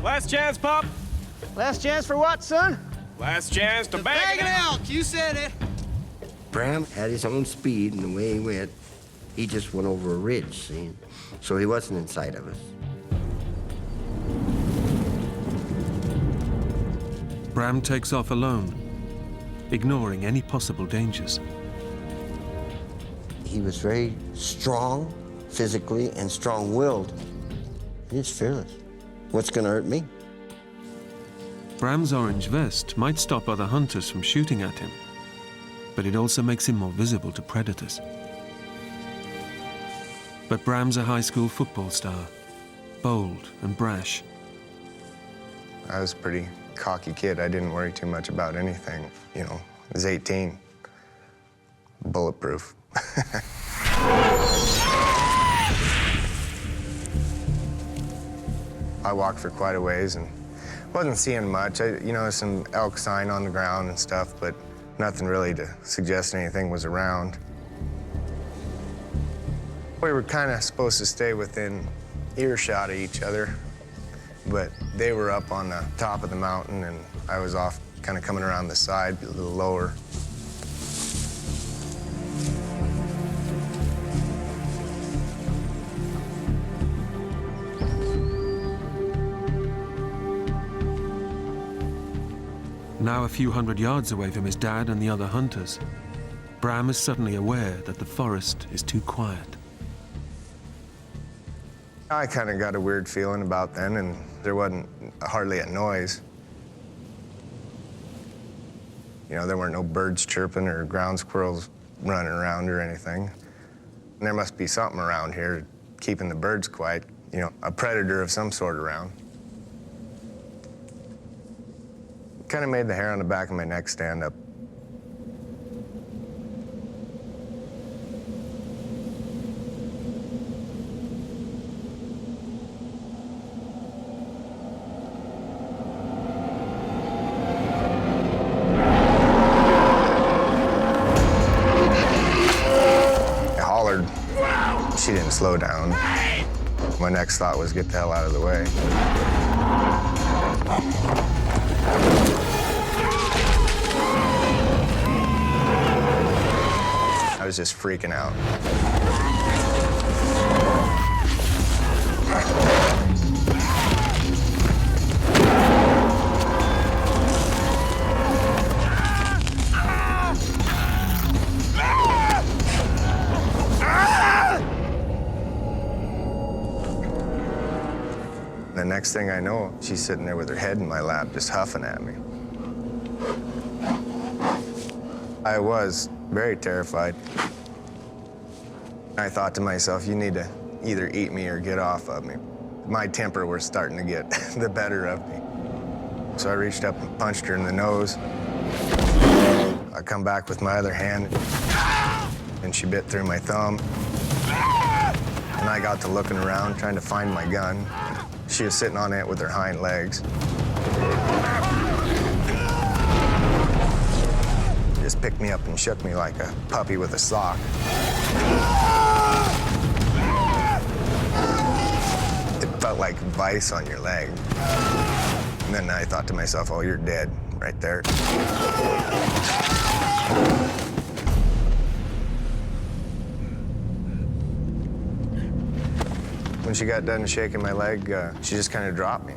Last chance, Pop. Last chance for what, son? Last chance to bag an elk. You said it. Bram had his own speed, and the way he went, he just went over a ridge, see? So he wasn't in sight of us. Bram takes off alone, ignoring any possible dangers. He was very strong physically and strong-willed. He was fearless. What's gonna hurt me? Bram's orange vest might stop other hunters from shooting at him, but it also makes him more visible to predators. But Bram's a high school football star, bold and brash. I was a pretty cocky kid. I didn't worry too much about anything. You know, I was 18, bulletproof. I walked for quite a ways and wasn't seeing much. You know, there's some elk sign on the ground and stuff, but nothing really to suggest anything was around. We were kind of supposed to stay within earshot of each other, but they were up on the top of the mountain and I was off kind of coming around the side, a little lower. Now a few hundred yards away from his dad and the other hunters, Bram is suddenly aware that the forest is too quiet. I kind of got a weird feeling about then, and there wasn't hardly a noise. You know, there weren't no birds chirping or ground squirrels running around or anything. And there must be something around here keeping the birds quiet, you know, a predator of some sort around. Kind of made the hair on the back of my neck stand up. I hollered. She didn't slow down. My next thought was get the hell out of the way. I was just freaking out. The next thing I know, she's sitting there with her head in my lap, just huffing at me. I was very terrified. I thought to myself, you need to either eat me or get off of me. My temper was starting to get the better of me. So I reached up and punched her in the nose. I come back with my other hand, and she bit through my thumb. And I got to looking around, trying to find my gun. She was sitting on it with her hind legs. Just picked me up and shook me like a puppy with a sock. It felt like vice on your leg. And then I thought to myself, oh, you're dead right there. When she got done shaking my leg, she just kind of dropped me.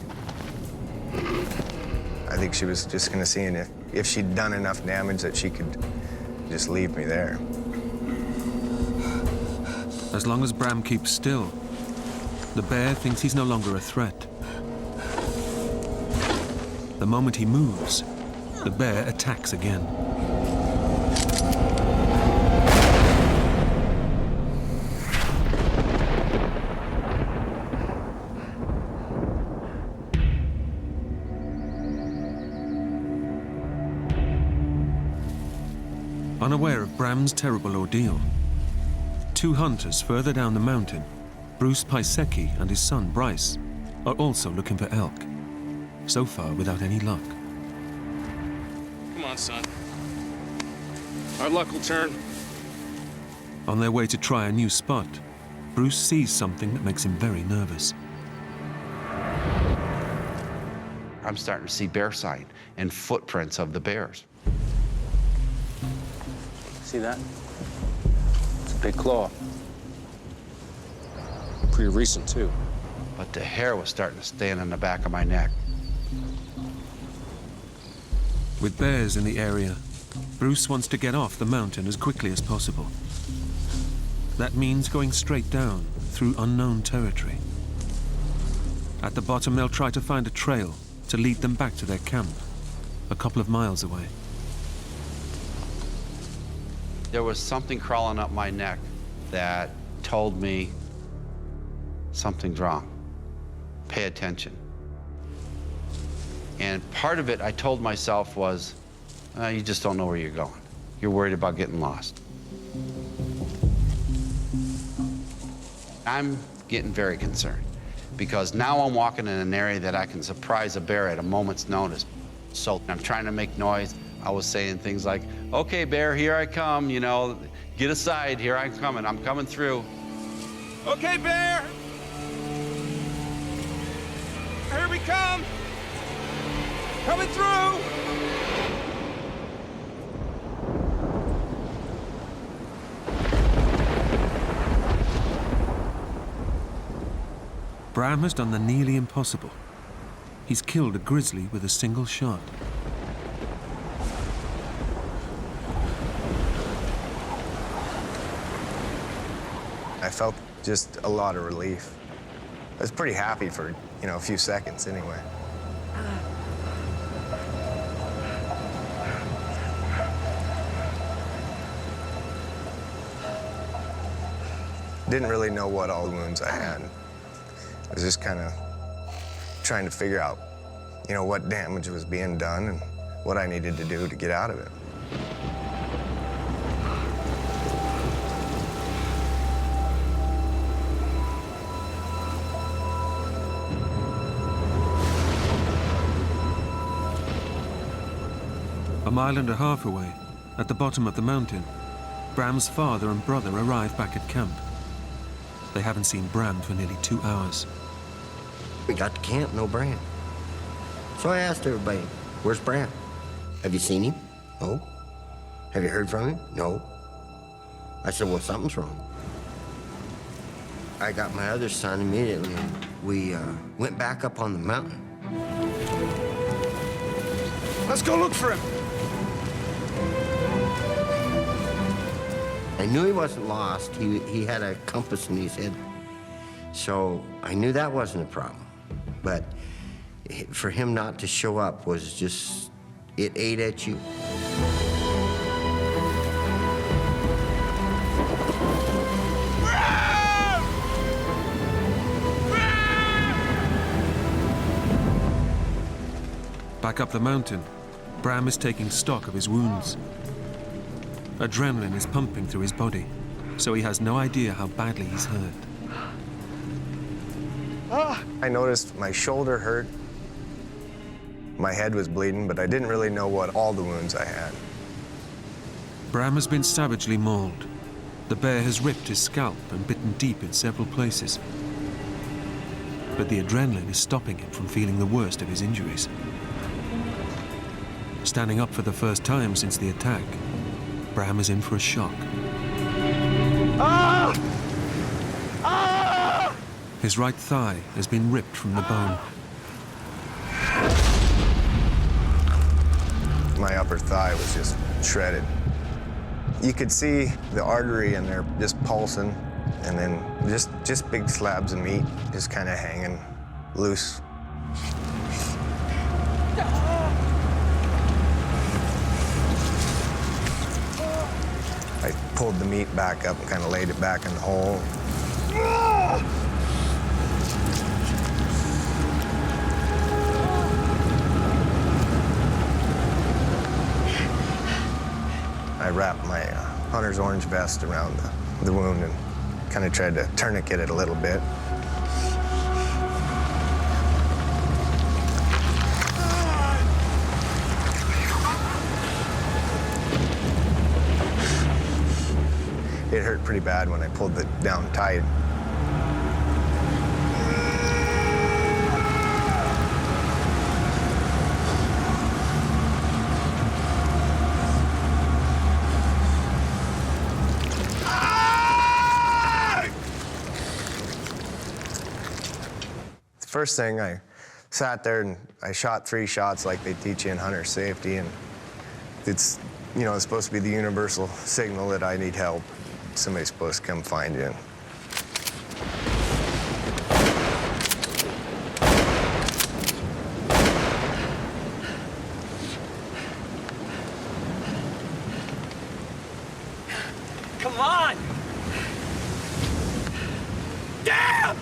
I think she was just gonna see if she'd done enough damage that she could just leave me there. As long as Bram keeps still, the bear thinks he's no longer a threat. The moment he moves, the bear attacks again. Unaware of Bram's terrible ordeal, two hunters further down the mountain, Bruce Pisecki and his son Bryce, are also looking for elk. So far, without any luck. Come on, son. Our luck will turn. On their way to try a new spot, Bruce sees something that makes him very nervous. I'm starting to see bear sign and footprints of the bears. See that? It's a big claw. Pretty recent, too. But the hair was starting to stand on the back of my neck. With bears in the area, Bruce wants to get off the mountain as quickly as possible. That means going straight down through unknown territory. At the bottom, they'll try to find a trail to lead them back to their camp, a couple of miles away. There was something crawling up my neck that told me something's wrong. Pay attention. And part of it, I told myself, was, you just don't know where you're going. You're worried about getting lost. I'm getting very concerned because now I'm walking in an area that I can surprise a bear at a moment's notice. So I'm trying to make noise. I was saying things like, okay, bear, here I come, you know, get aside, here I'm coming through. Okay, bear! Here we come! Coming through! Bram has done the nearly impossible. He's killed a grizzly with a single shot. I felt just a lot of relief. I was pretty happy for, a few seconds anyway. Didn't really know what all the wounds I had. I was just kind of trying to figure out, what damage was being done and what I needed to do to get out of it. A mile and a half away, at the bottom of the mountain, Bram's father and brother arrive back at camp. They haven't seen Bram for nearly 2 hours. We got to camp, no Bram. So I asked everybody, where's Bram? Have you seen him? No. Have you heard from him? No. I said, well, something's wrong. I got my other son immediately, and we went back up on the mountain. Let's go look for him. I knew he wasn't lost. He had a compass in his head. So I knew that wasn't a problem. But for him not to show up was just, it ate at you. Back up the mountain, Bram is taking stock of his wounds. Adrenaline is pumping through his body, so he has no idea how badly he's hurt. I noticed my shoulder hurt. My head was bleeding, but I didn't really know what all the wounds I had. Bram has been savagely mauled. The bear has ripped his scalp and bitten deep in several places. But the adrenaline is stopping him from feeling the worst of his injuries. Standing up for the first time since the attack, Bram is in for a shock. Ah! Ah! His right thigh has been ripped from the bone. My upper thigh was just shredded. You could see the artery in there just pulsing, and then just big slabs of meat just kind of hanging loose. I pulled the meat back up and kind of laid it back in the hole. I wrapped my hunter's orange vest around the wound and kind of tried to tourniquet it a little bit. It hurt pretty bad when I pulled it down tight. The first thing, I sat there and I shot 3 shots like they teach you in hunter safety, and it's, it's supposed to be the universal signal that I need help. Somebody's supposed to come find you. Come on! Damn!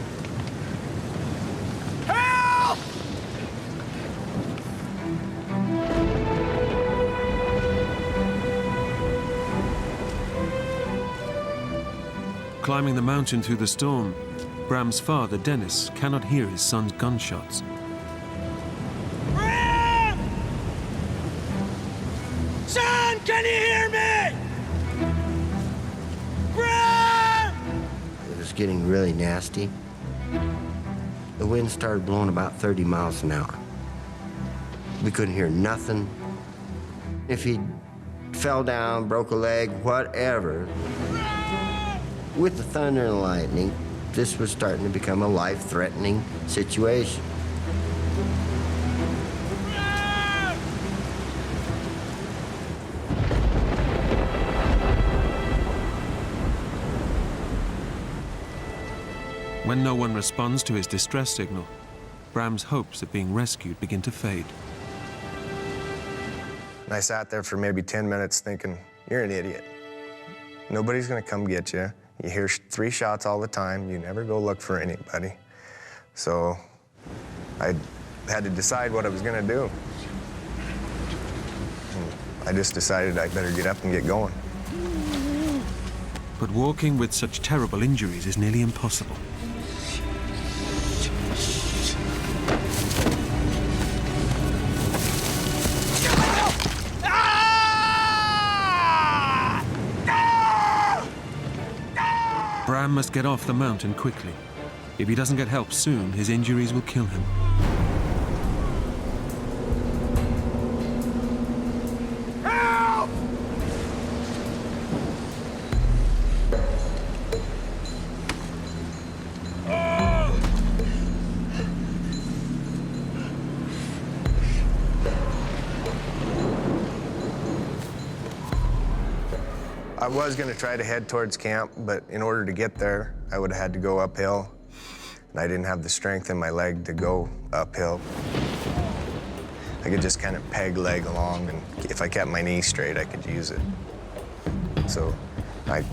Climbing the mountain through the storm, Bram's father, Dennis, cannot hear his son's gunshots. Bram! Son, can you hear me? Bram! It was getting really nasty. The wind started blowing about 30 miles an hour. We couldn't hear nothing. If he fell down, broke a leg, whatever, with the thunder and lightning, this was starting to become a life-threatening situation. When no one responds to his distress signal, Bram's hopes of being rescued begin to fade. I sat there for maybe 10 minutes thinking, you're an idiot. Nobody's gonna come get you. You hear 3 shots all the time. You never go look for anybody. So I had to decide what I was gonna do. And I just decided I better get up and get going. But walking with such terrible injuries is nearly impossible. Bram must get off the mountain quickly. If he doesn't get help soon, his injuries will kill him. Help! I was gonna try to head towards camp, but in order to get there, I would have had to go uphill. And I didn't have the strength in my leg to go uphill. I could just kind of peg leg along, and if I kept my knee straight, I could use it. So I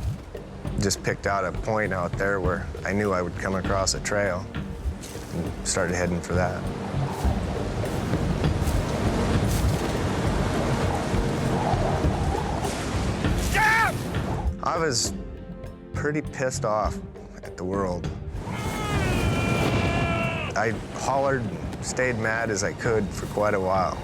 just picked out a point out there where I knew I would come across a trail and started heading for that. I was pretty pissed off at the world. I hollered and stayed mad as I could for quite a while.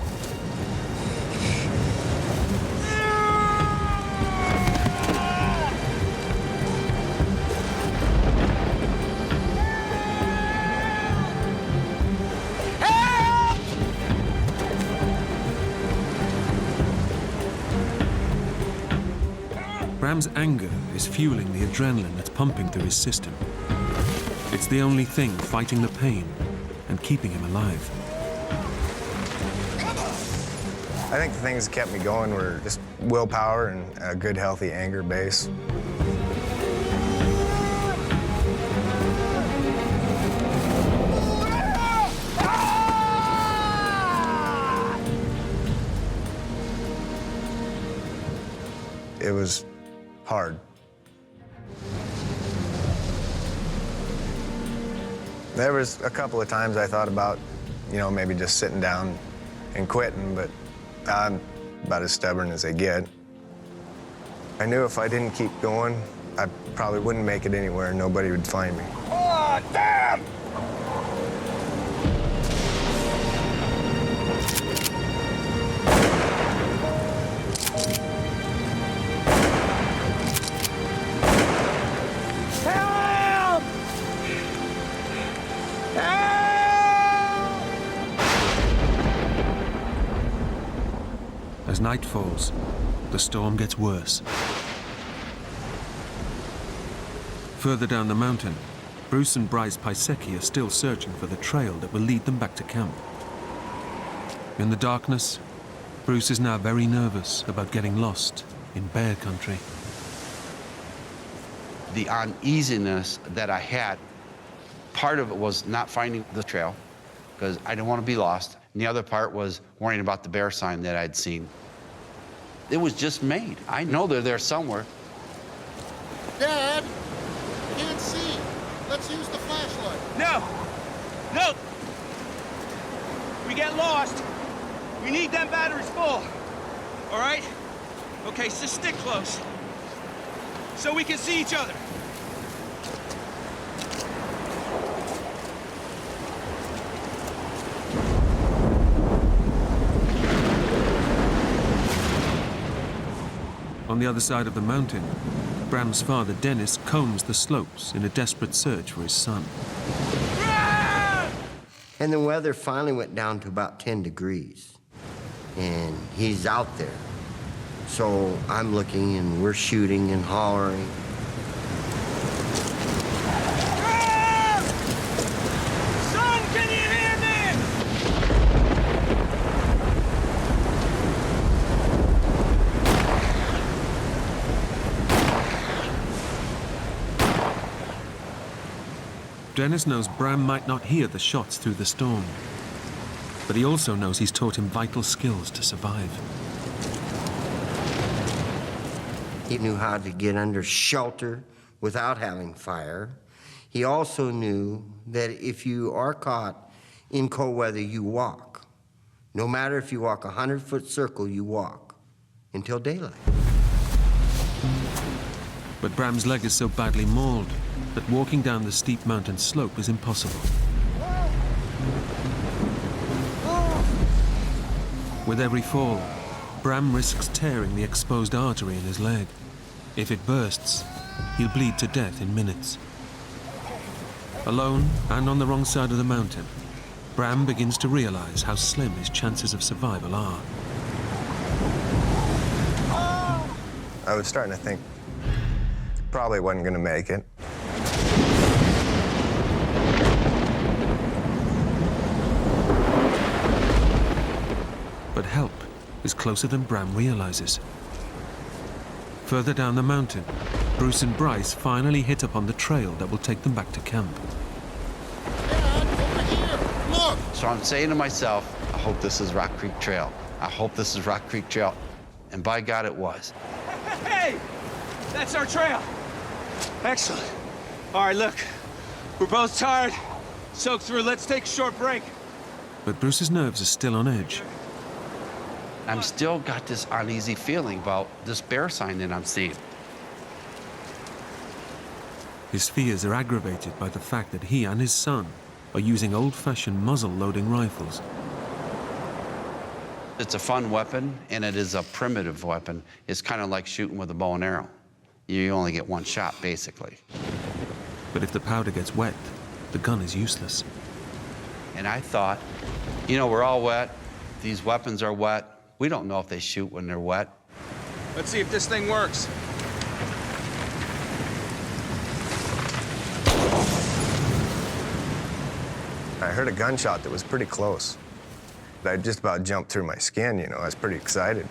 Bram's anger is fueling the adrenaline that's pumping through his system. It's the only thing fighting the pain and keeping him alive. I think the things that kept me going were just willpower and a good, healthy anger base. It was hard. There was a couple of times I thought about, maybe just sitting down and quitting, but I'm about as stubborn as they get. I knew if I didn't keep going, I probably wouldn't make it anywhere and nobody would find me. Oh, damn! As night falls, the storm gets worse. Further down the mountain, Bruce and Bryce Pisecki are still searching for the trail that will lead them back to camp. In the darkness, Bruce is now very nervous about getting lost in bear country. The uneasiness that I had, part of it was not finding the trail, because I didn't want to be lost. And the other part was worrying about the bear sign that I'd seen. It was just made. I know they're there somewhere. Dad, can't see. Let's use the flashlight. No! No! We get lost. We need them batteries full. All right? Okay, so stick close. So we can see each other. On the other side of the mountain, Bram's father, Dennis, combs the slopes in a desperate search for his son. And the weather finally went down to about 10 degrees. And he's out there. So I'm looking and we're shooting and hollering. Son, can you hear me? Dennis knows Bram might not hear the shots through the storm, but he also knows he's taught him vital skills to survive. He knew how to get under shelter without having fire. He also knew that if you are caught in cold weather, you walk. No matter if you walk a 100-foot circle, you walk until daylight. But Bram's leg is so badly mauled that walking down the steep mountain slope is impossible. With every fall, Bram risks tearing the exposed artery in his leg. If it bursts, he'll bleed to death in minutes. Alone and on the wrong side of the mountain, Bram begins to realize how slim his chances of survival are. I was starting to think probably wasn't going to make it. But help is closer than Bram realizes. Further down the mountain, Bruce and Bryce finally hit upon the trail that will take them back to camp. Look! So I'm saying to myself, I hope this is Rock Creek Trail. I hope this is Rock Creek Trail. And by God, it was. Hey! That's our trail. Excellent. All right, look. We're both tired. Soak through. Let's take a short break. But Bruce's nerves are still on edge. I'm still got this uneasy feeling about this bear sign that I'm seeing. His fears are aggravated by the fact that he and his son are using old-fashioned muzzle-loading rifles. It's a fun weapon, and it is a primitive weapon. It's kind of like shooting with a bow and arrow. You only get one shot, basically. But if the powder gets wet, the gun is useless. And I thought, you know, we're all wet. These weapons are wet. We don't know if they shoot when they're wet. Let's see if this thing works. I heard a gunshot that was pretty close. I just about jumped through my skin, you know. I was pretty excited.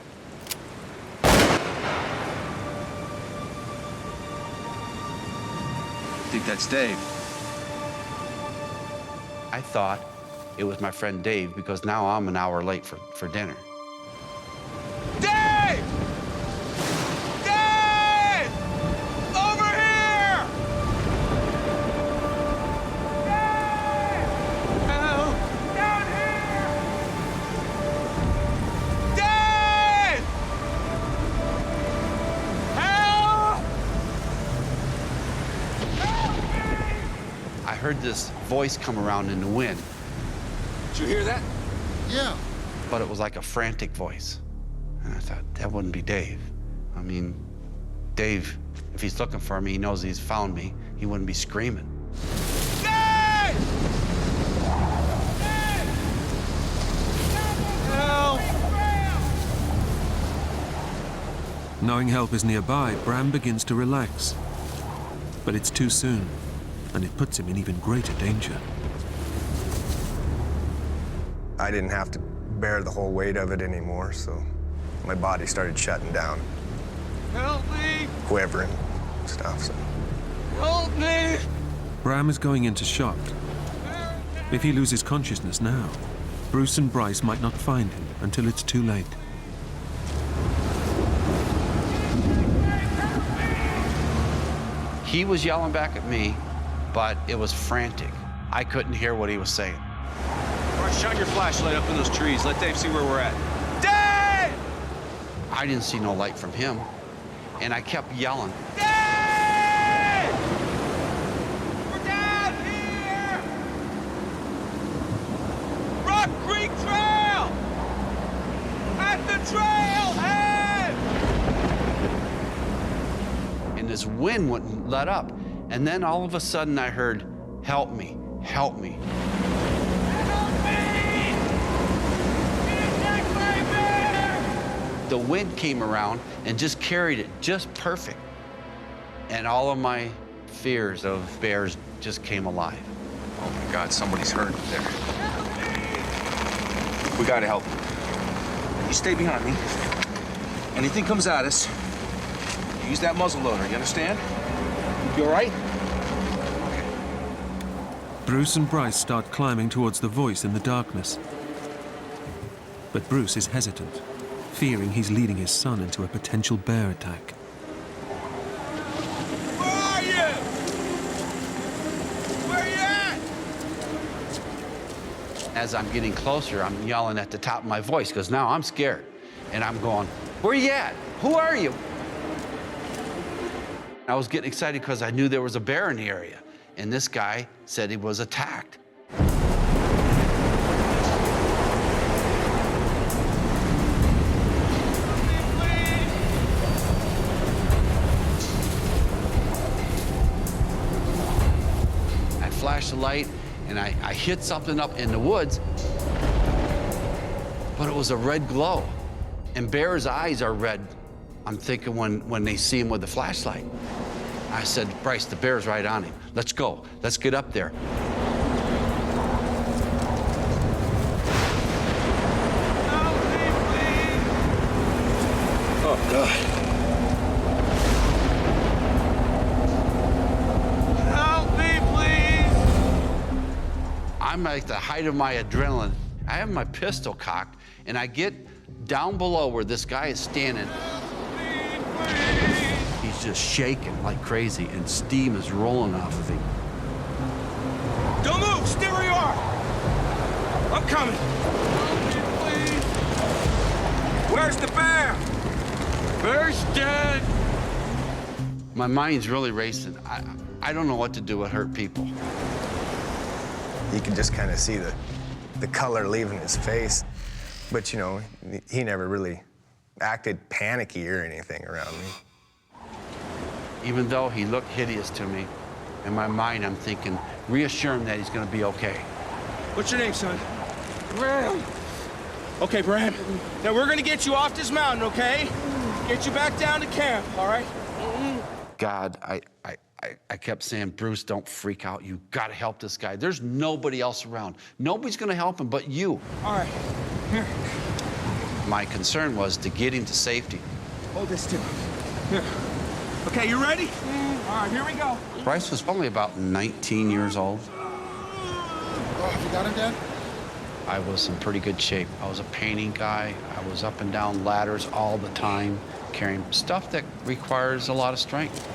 I think that's Dave. I thought it was my friend Dave because now I'm an hour late for dinner. Dave! Dave! Over here! Dave! Help! Down here! Dave! Help! I heard this voice come around in the wind. Did you hear that? Yeah. But it was like a frantic voice. And I thought, that wouldn't be Dave. I mean, Dave, if he's looking for me, he knows he's found me. He wouldn't be screaming. Dave! Dave! Help! Knowing help is nearby, Bram begins to relax. But it's too soon, and it puts him in even greater danger. I didn't have to bear the whole weight of it anymore, so my body started shutting down, Help me! quivering, stuff. So. Help me! Bram is going into shock. If he loses consciousness now, Bruce and Bryce might not find him until it's too late. He was yelling back at me, but it was frantic. I couldn't hear what he was saying. All right, shine your flashlight up in those trees. Let Dave see where we're at. Dave! I didn't see no light from him, and I kept yelling. Dave! We're down here! Rock Creek Trail! At the trailhead! this wind wouldn't let up. And then all of a sudden I heard, "Help me, help me." The wind came around and just carried it just perfect. And all of my fears of bears just came alive. Oh my God, somebody's hurt there. We gotta help. You stay behind me. Anything comes at us, use that muzzle loader, you understand? You all right? Bruce and Bryce start climbing towards the voice in the darkness. But Bruce is hesitant, fearing he's leading his son into a potential bear attack. Where are you? Where are you at? As I'm getting closer, I'm yelling at the top of my voice because now I'm scared. And I'm going, "Where you at? Who are you?" I was getting excited because I knew there was a bear in the area. And this guy said he was attacked. I flashed the light and I hit something up in the woods, but it was a red glow. And bears' eyes are red, I'm thinking, when they see him with the flashlight. I said, "Bryce, the bear's right on him. Let's go. Let's get up there." Oh, God. Help me, please! I'm at the height of my adrenaline. I have my pistol cocked, and I get down below where this guy is standing. He's just shaking like crazy, and steam is rolling off of him. Don't move! Stay where you are! I'm coming! Please! Where's the bear? Bear's dead! My mind's really racing. I don't know what to do with hurt people. You can just kind of see the color leaving his face. But, you know, he never really acted panicky or anything around me. Even though he looked hideous to me, in my mind I'm thinking, reassure him that he's gonna be okay. What's your name, son? Bram. Okay, Bram. Now we're gonna get you off this mountain, okay? Get you back down to camp, all right? God, I kept saying, "Bruce, don't freak out. You gotta help this guy. There's nobody else around. Nobody's gonna help him but you." All right, here. My concern was to get him to safety. Hold this too. Here. Okay, you ready? All right, here we go. Bryce was only about 19 years old. Oh, have you got him, Dad? I was in pretty good shape. I was a painting guy. I was up and down ladders all the time, carrying stuff that requires a lot of strength.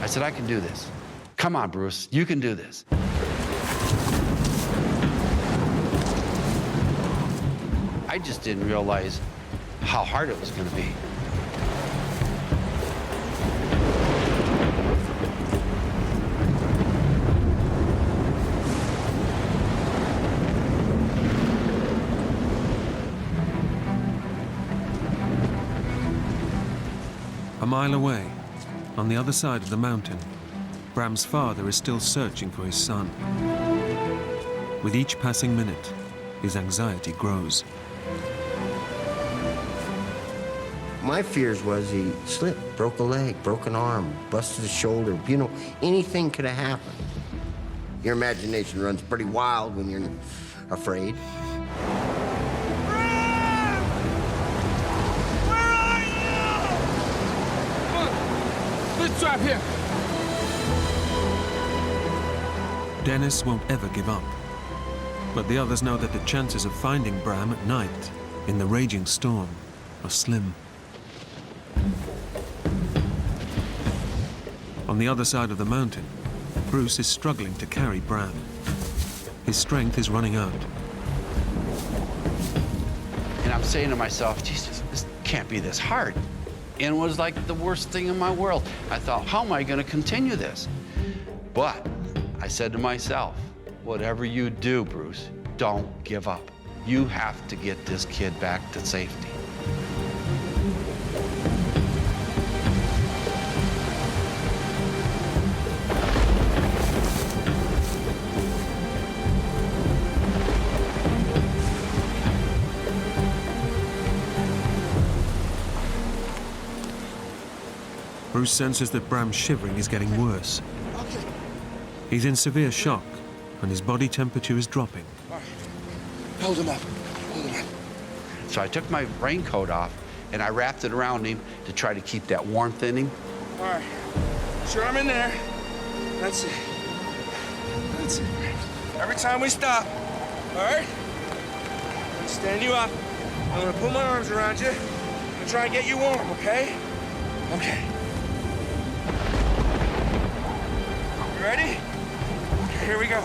I said, "I can do this. Come on, Bruce, you can do this." I just didn't realize how hard it was going to be. A mile away, on the other side of the mountain, Bram's father is still searching for his son. With each passing minute, his anxiety grows. My fears was he slipped, broke a leg, broke an arm, busted a shoulder. You know, anything could have happened. Your imagination runs pretty wild when you're afraid. Let's drive here. Dennis won't ever give up. But the others know that the chances of finding Bram at night, in the raging storm, are slim. On the other side of the mountain, Bruce is struggling to carry Bram. His strength is running out. And I'm saying to myself, Jesus, this can't be this hard. And it was like the worst thing in my world. I thought, how am I going to continue this? But I said to myself, whatever you do, Bruce, don't give up. You have to get this kid back to safety. Bruce senses that Bram's shivering is getting worse. Okay. He's in severe shock, and his body temperature is dropping. All right. Hold him up. Hold him up. So I took my raincoat off and I wrapped it around him to try to keep that warmth in him. All right. Sure, I'm in there. That's it. That's it. Every time we stop, all right? I'm gonna stand you up. I'm gonna put my arms around you. I'm gonna try and get you warm, okay? Okay. You ready? Here we go.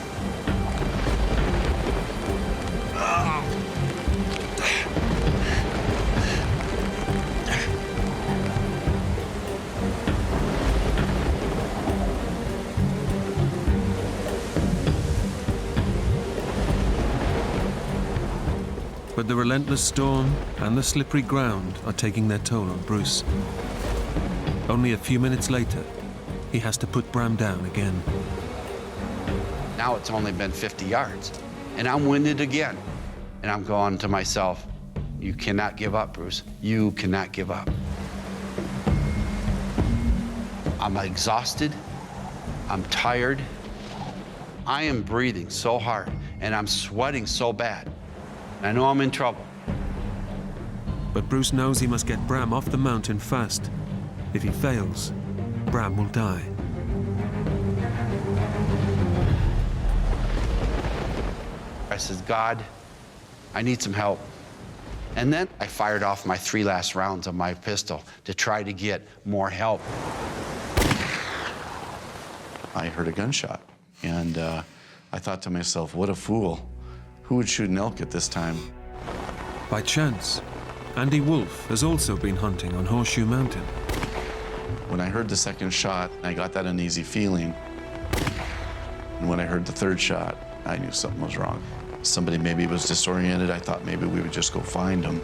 But the relentless storm and the slippery ground are taking their toll on Bruce. Only a few minutes later, he has to put Bram down again. Now it's only been 50 yards, and I'm winded again. And I'm going to myself, you cannot give up, Bruce. You cannot give up. I'm exhausted. I'm tired. I am breathing so hard, and I'm sweating so bad. I know I'm in trouble. But Bruce knows he must get Bram off the mountain fast. If he fails, Bram will die. I said, God, I need some help. And then I fired off my 3 last rounds of my pistol to try to get more help. I heard a gunshot, and I thought to myself, what a fool. Who would shoot an elk at this time? By chance, Andy Wolf has also been hunting on Horseshoe Mountain. When I heard the second shot, I got that uneasy feeling. And when I heard the third shot, I knew something was wrong. Somebody maybe was disoriented. I thought maybe we would just go find him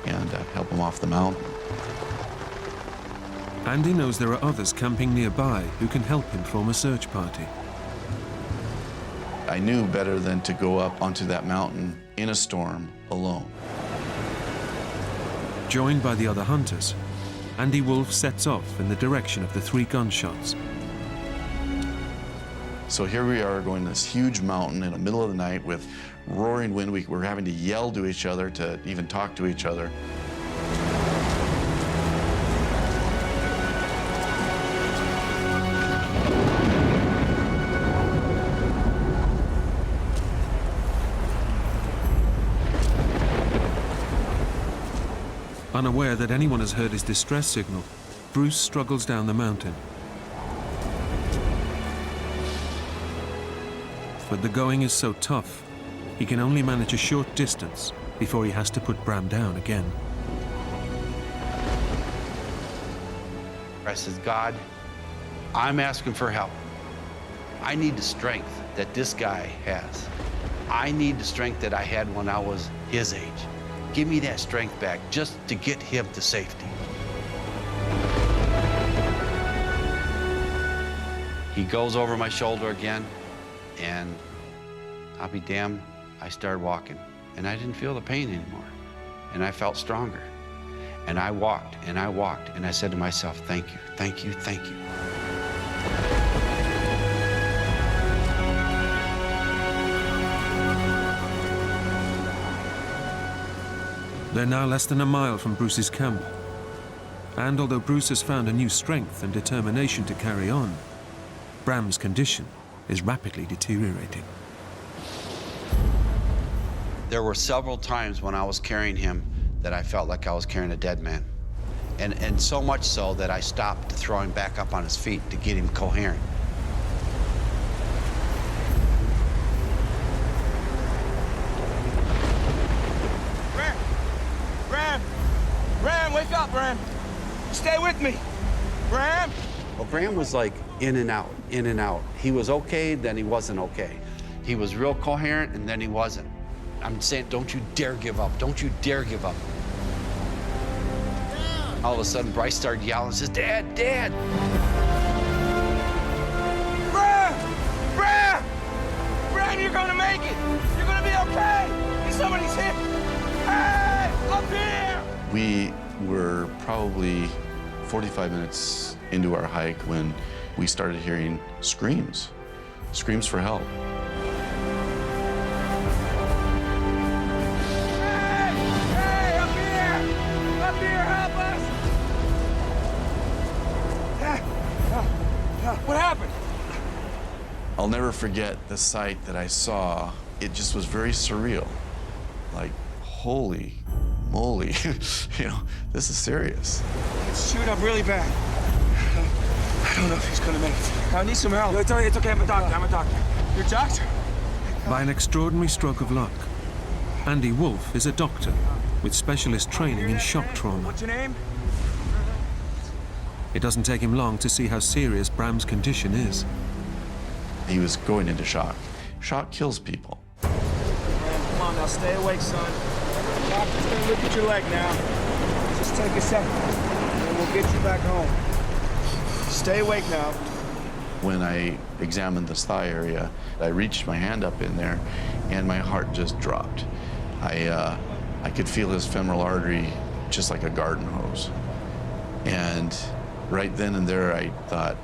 and help him off the mountain. Andy knows there are others camping nearby who can help him form a search party. I knew better than to go up onto that mountain in a storm alone. Joined by the other hunters, Andy Wolf sets off in the direction of the 3 gunshots. So here we are going this huge mountain in the middle of the night with roaring wind. We're having to yell to each other to even talk to each other. Unaware that anyone has heard his distress signal, Bruce struggles down the mountain. But the going is so tough, he can only manage a short distance before he has to put Bram down again. I said, God, I'm asking for help. I need the strength that this guy has. I need the strength that I had when I was his age. Give me that strength back just to get him to safety. He goes over my shoulder again, and I'll be damned, I started walking. And I didn't feel the pain anymore. And I felt stronger. And I walked, and I walked, and I said to myself, thank you, thank you, thank you. They're now less than a mile from Bruce's camp. And although Bruce has found a new strength and determination to carry on, Bram's condition is rapidly deteriorating. There were several times when I was carrying him that I felt like I was carrying a dead man. And so much so that I stopped to throw him back up on his feet to get him coherent. Bram, wake up, Bram. Stay with me. Bram? Well, Bram was like in and out, in and out. He was okay, then he wasn't okay. He was real coherent, and then he wasn't. I'm saying, don't you dare give up. Don't you dare give up. All of a sudden, Bryce started yelling and says, Dad, Dad! Bram! Bram! Bram, you're gonna make it! You're gonna be okay! Somebody's hit! Hey! Up here! We were probably 45 minutes into our hike when we started hearing screams for help. Hey, up here! Up here, help us! What happened? I'll never forget the sight that I saw. It just was very surreal. Like, holy moly, you know, this is serious. It's chewed up really bad. I don't know if he's gonna make it. I need some help. It's okay, I'm a doctor. You're a doctor? By an extraordinary stroke of luck, Andy Wolf is a doctor with specialist training in shock trauma. What's your name? It doesn't take him long to see how serious Bram's condition is. He was going into shock. Shock kills people. Come on now, stay awake, son. The doctor's gonna look at your leg now. Just take a second, and we'll get you back home. Stay awake now. When I examined this thigh area, I reached my hand up in there, and my heart just dropped. I could feel his femoral artery just like a garden hose. And right then and there, I thought,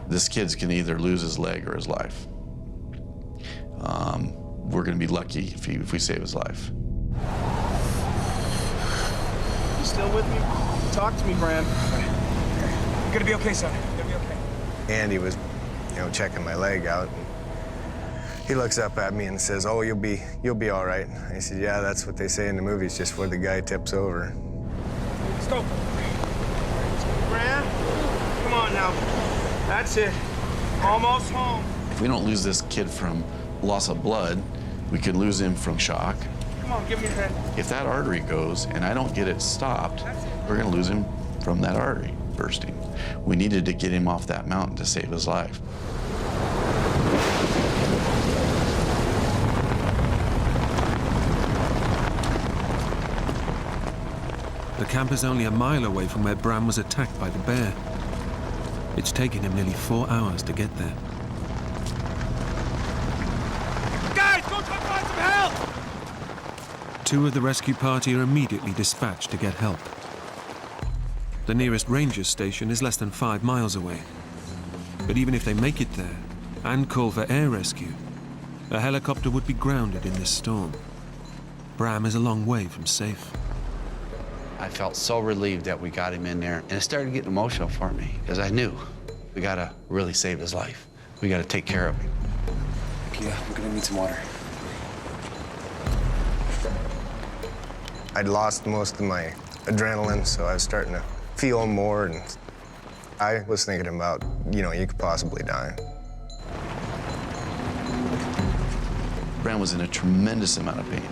this kid's can either lose his leg or his life. We're gonna be lucky if we save his life. You still with me? Talk to me, Bram. You're gonna be okay, son. You're gonna be okay. Andy was, checking my leg out. And he looks up at me and says, "Oh, you'll be all right." I said, "Yeah, that's what they say in the movies, just before the guy tips over." Let's go. Bram, come on now. That's it. Almost home. If we don't lose this kid from loss of blood, we could lose him from shock. Come on, give me your hand. If that artery goes and I don't get it stopped, we're gonna lose him from that artery bursting. We needed to get him off that mountain to save his life. The camp is only a mile away from where Bram was attacked by the bear. It's taken him nearly 4 hours to get there. Guys, go try to find some help! Two of the rescue party are immediately dispatched to get help. The nearest ranger station is less than 5 miles away. But even if they make it there and call for air rescue, a helicopter would be grounded in this storm. Bram is a long way from safe. I felt so relieved that we got him in there, and it started getting emotional for me, because I knew we gotta really save his life. We gotta take care of him. Yeah, we're gonna need some water. I'd lost most of my adrenaline, so I was starting to feel more, and I was thinking about, you could possibly die. Bram was in a tremendous amount of pain.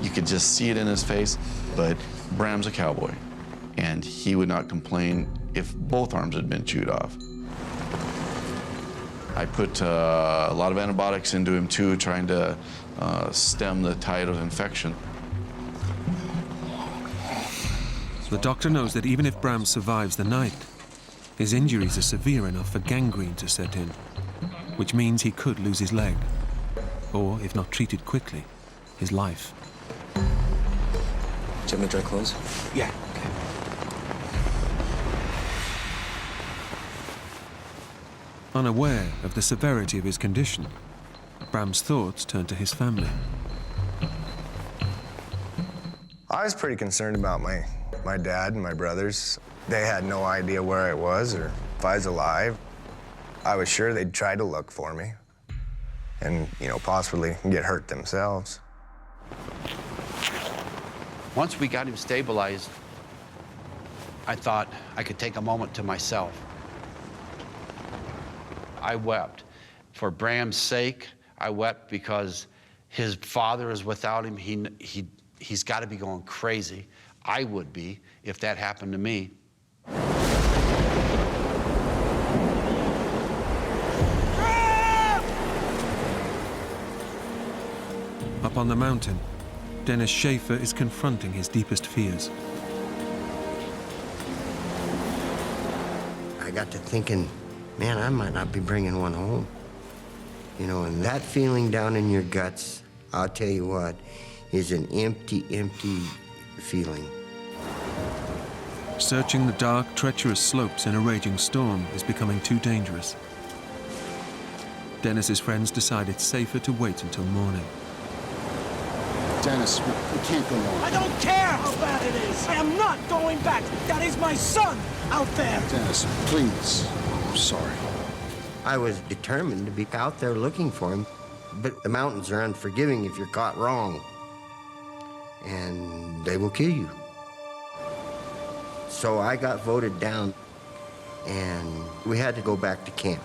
You could just see it in his face, but Bram's a cowboy, and he would not complain if both arms had been chewed off. I put a lot of antibiotics into him too, trying to stem the tide of infection. The doctor knows that even if Bram survives the night, his injuries are severe enough for gangrene to set in, which means he could lose his leg, or, if not treated quickly, his life. Do you have my dry clothes? Yeah. Unaware of the severity of his condition, Bram's thoughts turn to his family. I was pretty concerned about my dad and my brothers. They had no idea where I was or if I was alive. I was sure they'd try to look for me and, possibly get hurt themselves. Once we got him stabilized, I thought I could take a moment to myself. I wept. For Bram's sake, I wept because his father is without him. He's got to be going crazy. I would be if that happened to me. Up on the mountain, Dennis Schaefer is confronting his deepest fears. I got to thinking, man, I might not be bringing one home. And that feeling down in your guts, I'll tell you what, is an empty, empty feeling. Searching the dark, treacherous slopes in a raging storm is becoming too dangerous. Dennis's friends decide it's safer to wait until morning. Dennis, we can't go on. I don't care how bad it is. I am not going back. That is my son out there. Dennis, please. I'm sorry. I was determined to be out there looking for him, but the mountains are unforgiving if you're caught wrong, and they will kill you. So I got voted down, and we had to go back to camp.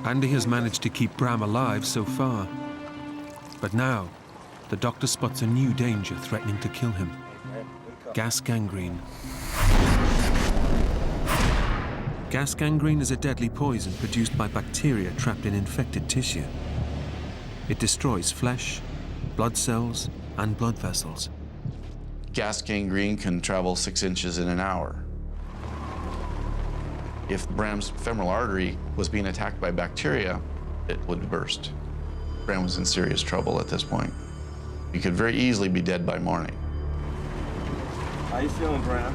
Andy has managed to keep Bram alive so far. But now, the doctor spots a new danger threatening to kill him. Gas gangrene. Gas gangrene is a deadly poison produced by bacteria trapped in infected tissue. It destroys flesh, blood cells, and blood vessels. Gas gangrene can travel 6 inches in an hour. If Bram's femoral artery was being attacked by bacteria, it would burst. Bram was in serious trouble at this point. He could very easily be dead by morning. How you feeling, Bram?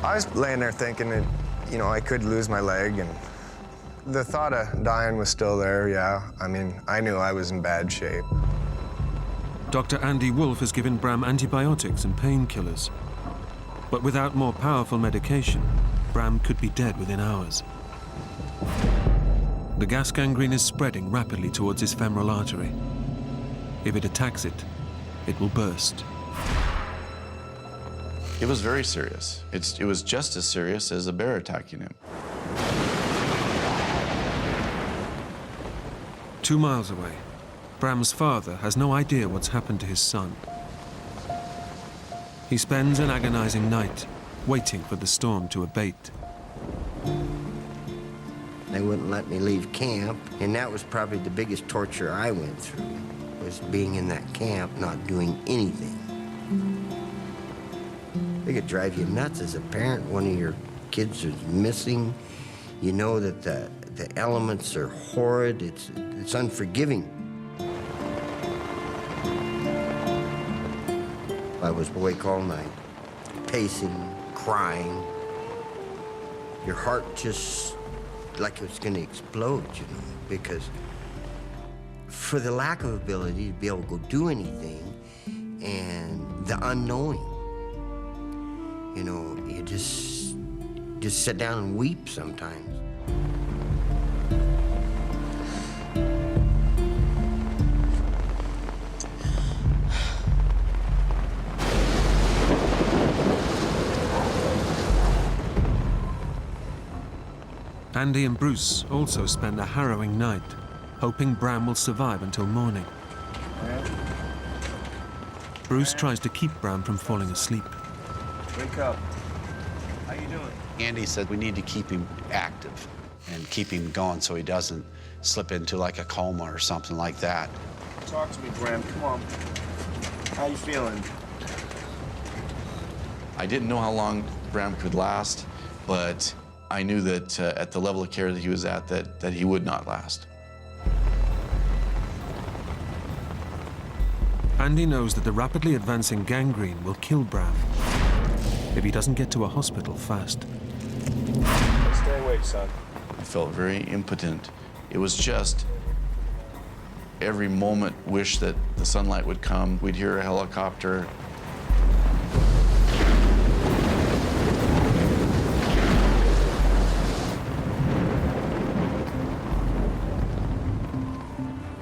I was laying there thinking that, you know, I could lose my leg, and the thought of dying was still there, yeah. I mean, I knew I was in bad shape. Dr. Andy Wolfe has given Bram antibiotics and painkillers. But without more powerful medication, Bram could be dead within hours. The gas gangrene is spreading rapidly towards his femoral artery. If it attacks it, it will burst. It was very serious. It was just as serious as a bear attacking him. 2 miles away, Bram's father has no idea what's happened to his son. He spends an agonizing night waiting for the storm to abate. They wouldn't let me leave camp, and that was probably the biggest torture I went through, was being in that camp, not doing anything. It could drive you nuts as a parent. One of your kids is missing. You know that the elements are horrid. It's unforgiving. I was awake all night, pacing, crying. Your heart just like it was going to explode, you know, because for the lack of ability to be able to go do anything and the unknowing, you know, you just sit down and weep sometimes. Andy and Bruce also spend a harrowing night, hoping Bram will survive until morning. Bruce tries to keep Bram from falling asleep. Wake up. How you doing? Andy said we need to keep him active and keep him going so he doesn't slip into like a coma or something like that. Talk to me, Bram. Come on. How you feeling? I didn't know how long Bram could last, but I knew that at the level of care that he was at, that he would not last. Andy knows that the rapidly advancing gangrene will kill Bram if he doesn't get to a hospital fast. Stay awake, son. I felt very impotent. It was just every moment wish that the sunlight would come. We'd hear a helicopter.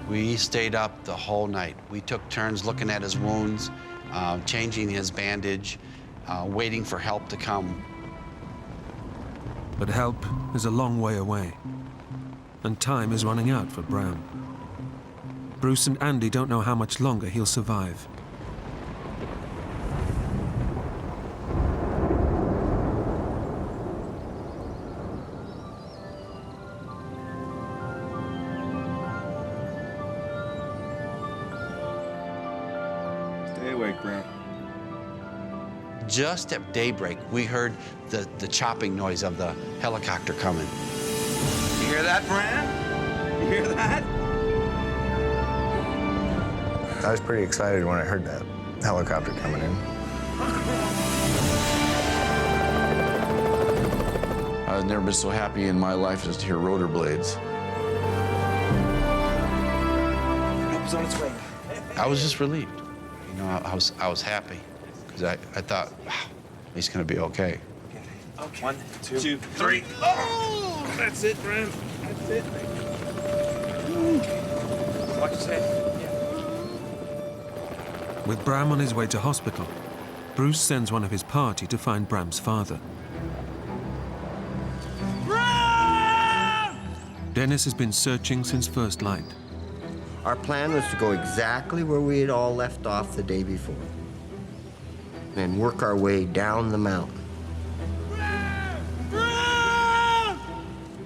We stayed up the whole night. We took turns looking at his wounds, changing his bandage, waiting for help to come. But help is a long way away, and time is running out for Bram. Bruce and Andy don't know how much longer he'll survive. just at daybreak, we heard the chopping noise of the helicopter coming. You hear that, Bran? You hear that? I was pretty excited when I heard that helicopter coming in. I've never been so happy in my life as to hear rotor blades. Help is on its way. I was just relieved. You know, I was happy because I thought, wow, he's going to be okay. Okay. 1, 2, 3. Oh! That's it, Bram. That's it. Watch his head. With Bram on his way to hospital, Bruce sends one of his party to find Bram's father. Bram! Dennis has been searching since first light. Our plan was to go exactly where we had all left off the day before, and work our way down the mountain.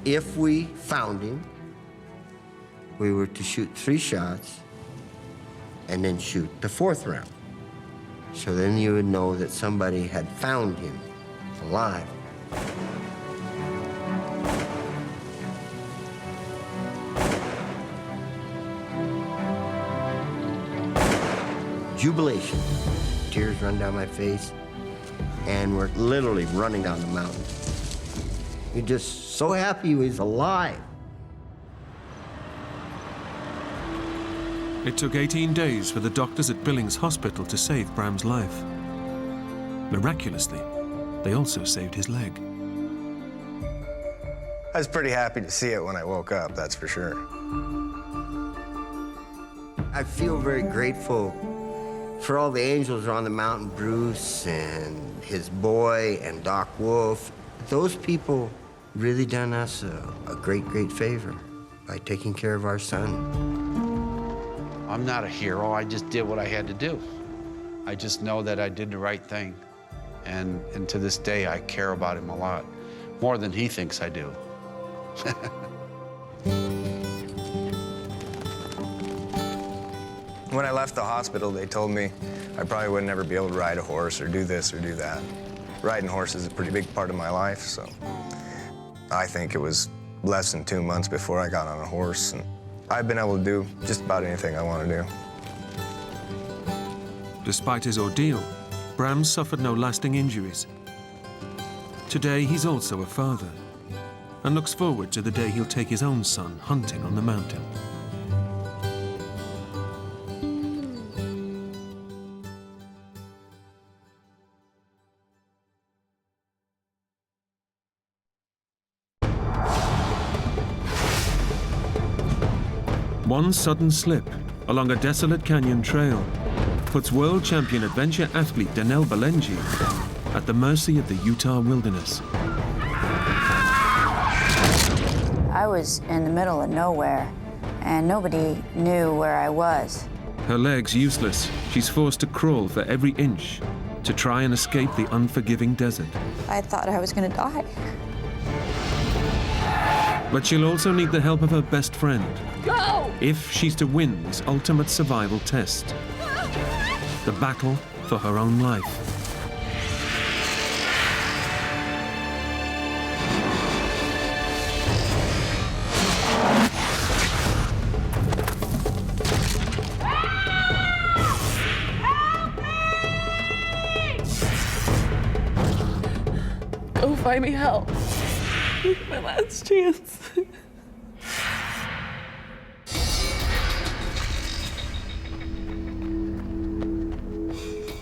If we found him, we were to shoot 3 shots and then shoot the 4th round. So then you would know that somebody had found him alive. Jubilation. Tears run down my face, and we're literally running down the mountain. You're just so happy he was alive. It took 18 days for the doctors at Billings Hospital to save Bram's life. Miraculously, they also saved his leg. I was pretty happy to see it when I woke up, that's for sure. I feel very grateful for all the angels around the mountain, Bruce and his boy and Doc Wolf. Those people really done us a great, great favor by taking care of our son. I'm not a hero. I just did what I had to do. I just know that I did the right thing. And to this day, I care about him a lot, more than he thinks I do. When I left the hospital, they told me I probably would never be able to ride a horse or do this or do that. Riding horses is a pretty big part of my life, so I think it was less than 2 months before I got on a horse, and I've been able to do just about anything I want to do. Despite his ordeal, Bram suffered no lasting injuries. Today, he's also a father and looks forward to the day he'll take his own son hunting on the mountain. One sudden slip along a desolate canyon trail puts world champion adventure athlete Danelle Balenji at the mercy of the Utah wilderness. I was in the middle of nowhere, and nobody knew where I was. Her legs useless, she's forced to crawl for every inch to try and escape the unforgiving desert. I thought I was going to die. But she'll also need the help of her best friend. Go! If she's to win this ultimate survival test. The battle for her own life. Go find me help. My last chance.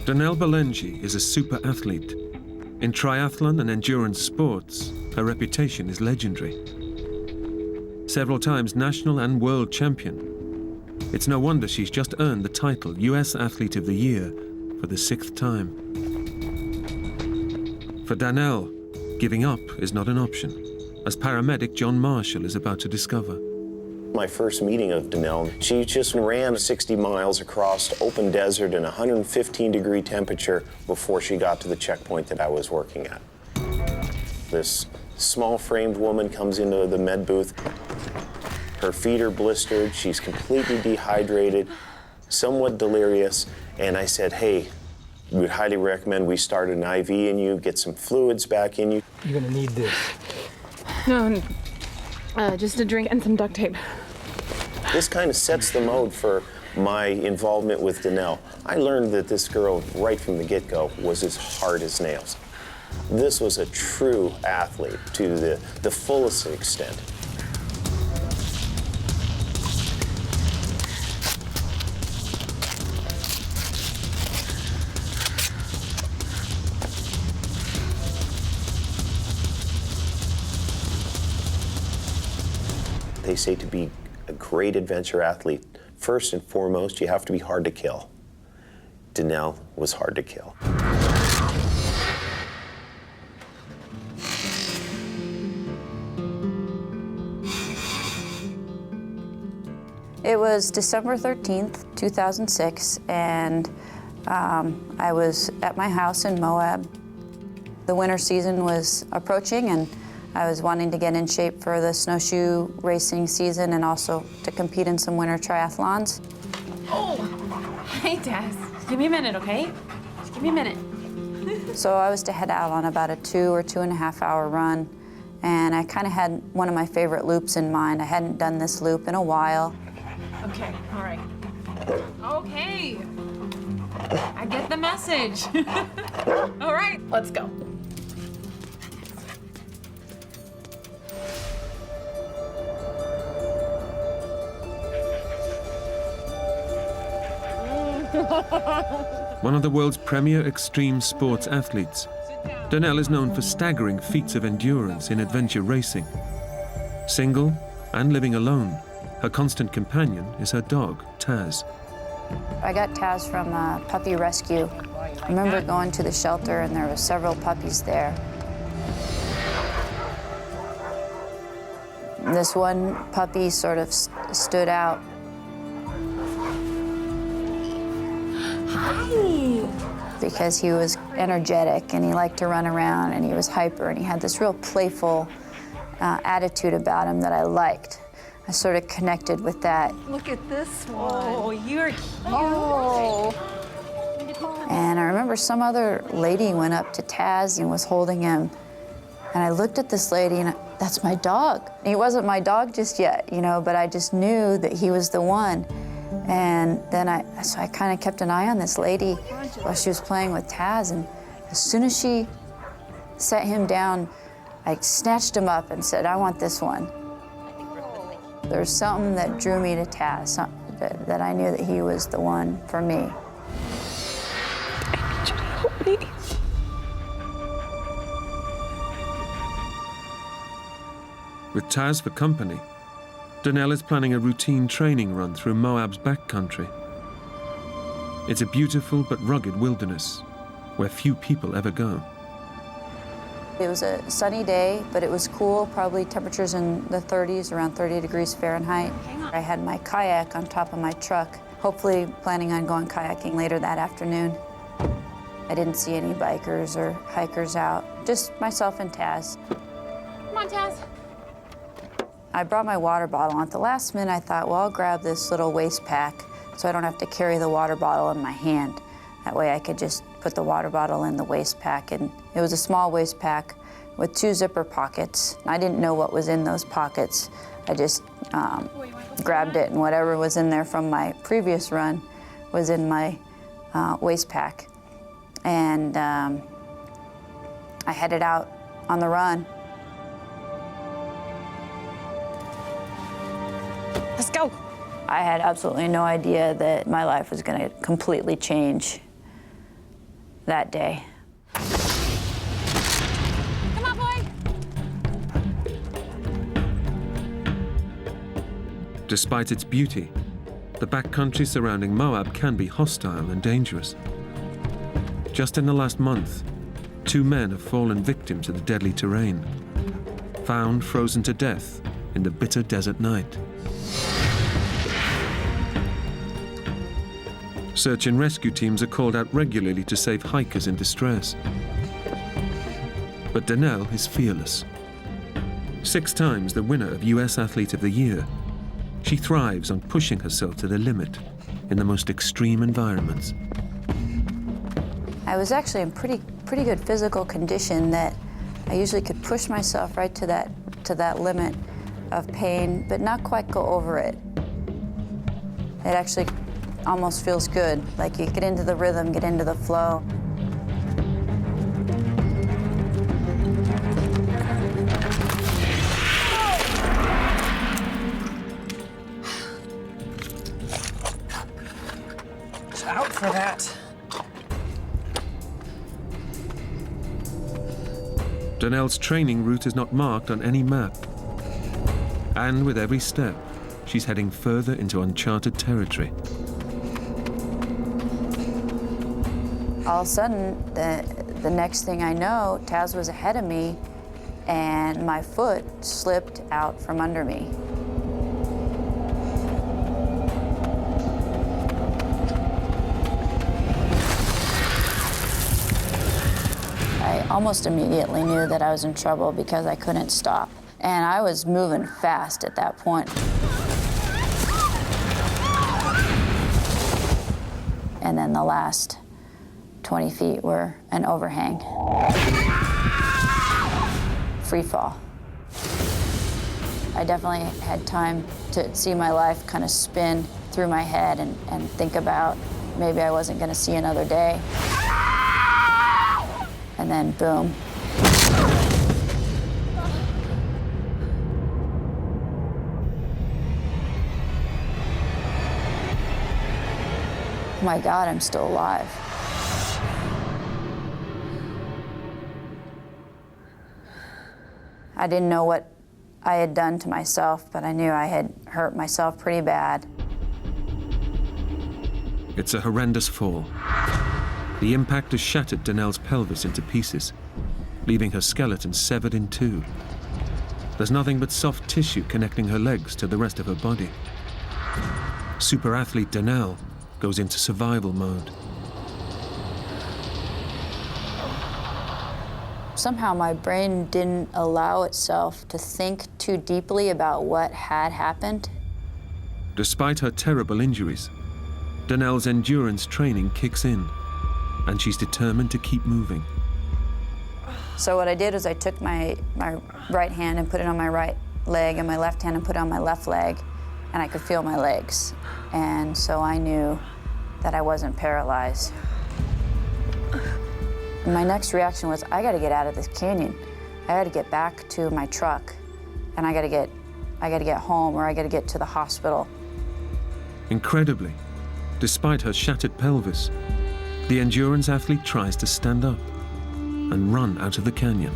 Danelle Balenji is a super athlete. In triathlon and endurance sports, her reputation is legendary. Several times national and world champion. It's no wonder she's just earned the title US Athlete of the Year for the 6th time. For Danelle, giving up is not an option, as paramedic John Marshall is about to discover. My first meeting of Danelle, she just ran 60 miles across open desert in 115-degree temperature before she got to the checkpoint that I was working at. This small-framed woman comes into the med booth. Her feet are blistered, she's completely dehydrated, somewhat delirious, and I said, hey, We would highly recommend we start an IV in you, get some fluids back in you. You're gonna need this. No, just a drink and some duct tape. This kind of sets the mode for my involvement with Danelle. I learned that this girl, right from the get-go, was as hard as nails. This was a true athlete to the fullest extent. They say to be a great adventure athlete, first and foremost, you have to be hard to kill. Danelle was hard to kill. It was December 13th, 2006, and I was at my house in Moab. The winter season was approaching, and I was wanting to get in shape for the snowshoe racing season and also to compete in some winter triathlons. Oh, hey, Tess. Give me a minute, okay? Just give me a minute. So I was to head out on about a 2 or 2.5 hour run, and I kind of had one of my favorite loops in mind. I hadn't done this loop in a while. Okay, all right. Okay. I get the message. All right, let's go. One of the world's premier extreme sports athletes, Danelle is known for staggering feats of endurance in adventure racing. Single and living alone, her constant companion is her dog, Taz. I got Taz from a puppy rescue. I remember going to the shelter and there were several puppies there. This one puppy sort of stood out. Hi. Because he was energetic and he liked to run around and he was hyper and he had this real playful attitude about him that I liked. I sort of connected with that. Look at this one. Oh, you're cute. Oh. And I remember some other lady went up to Taz and was holding him. And I looked at this lady and that's my dog. He wasn't my dog just yet, you know, but I just knew that he was the one. And then so I kind of kept an eye on this lady while she was playing with Taz. And as soon as she set him down, I snatched him up and said, I want this one. There's something that drew me to Taz, that I knew that he was the one for me. I need you to help me. With Taz for company, Danelle is planning a routine training run through Moab's backcountry. It's a beautiful but rugged wilderness where few people ever go. It was a sunny day, but it was cool, probably temperatures in the 30s, around 30 degrees Fahrenheit. I had my kayak on top of my truck, hopefully planning on going kayaking later that afternoon. I didn't see any bikers or hikers out, just myself and Taz. Come on, Taz. I brought my water bottle. At the last minute, I thought, well, I'll grab this little waist pack so I don't have to carry the water bottle in my hand. That way I could just put the water bottle in the waist pack. And it was a small waist pack with 2 zipper pockets. I didn't know what was in those pockets. I just grabbed it, and whatever was in there from my previous run was in my waist pack. And I headed out on the run. Let's go. I had absolutely no idea that my life was going to completely change that day. Come on, boy. Despite its beauty, the backcountry surrounding Moab can be hostile and dangerous. Just in the last month, 2 men have fallen victim to the deadly terrain, found frozen to death in the bitter desert night. Search and rescue teams are called out regularly to save hikers in distress. But Danelle is fearless. 6 times the winner of US Athlete of the Year, she thrives on pushing herself to the limit in the most extreme environments. I was actually in pretty good physical condition that I usually could push myself right to that limit of pain, but not quite go over it. It actually almost feels good, like you get into the rhythm, get into the flow. Out for that. Danelle's training route is not marked on any map. And with every step, she's heading further into uncharted territory. All of a sudden, the next thing I know, Taz was ahead of me, and my foot slipped out from under me. I almost immediately knew that I was in trouble because I couldn't stop. And I was moving fast at that point. And then the last 20 feet were an overhang. Free fall. I definitely had time to see my life kind of spin through my head and think about maybe I wasn't going to see another day. And then boom. Oh my God, I'm still alive. I didn't know what I had done to myself, but I knew I had hurt myself pretty bad. It's a horrendous fall. The impact has shattered Danelle's pelvis into pieces, leaving her skeleton severed in two. There's nothing but soft tissue connecting her legs to the rest of her body. Super athlete Danelle goes into survival mode. Somehow my brain didn't allow itself to think too deeply about what had happened. Despite her terrible injuries, Danelle's endurance training kicks in, and she's determined to keep moving. So what I did was I took my right hand and put it on my right leg, and my left hand and put it on my left leg, and I could feel my legs. And so I knew that I wasn't paralyzed. And my next reaction was, I gotta get out of this canyon. I gotta get back to my truck, and I gotta get home, or I gotta get to the hospital. Incredibly, despite her shattered pelvis, the endurance athlete tries to stand up and run out of the canyon.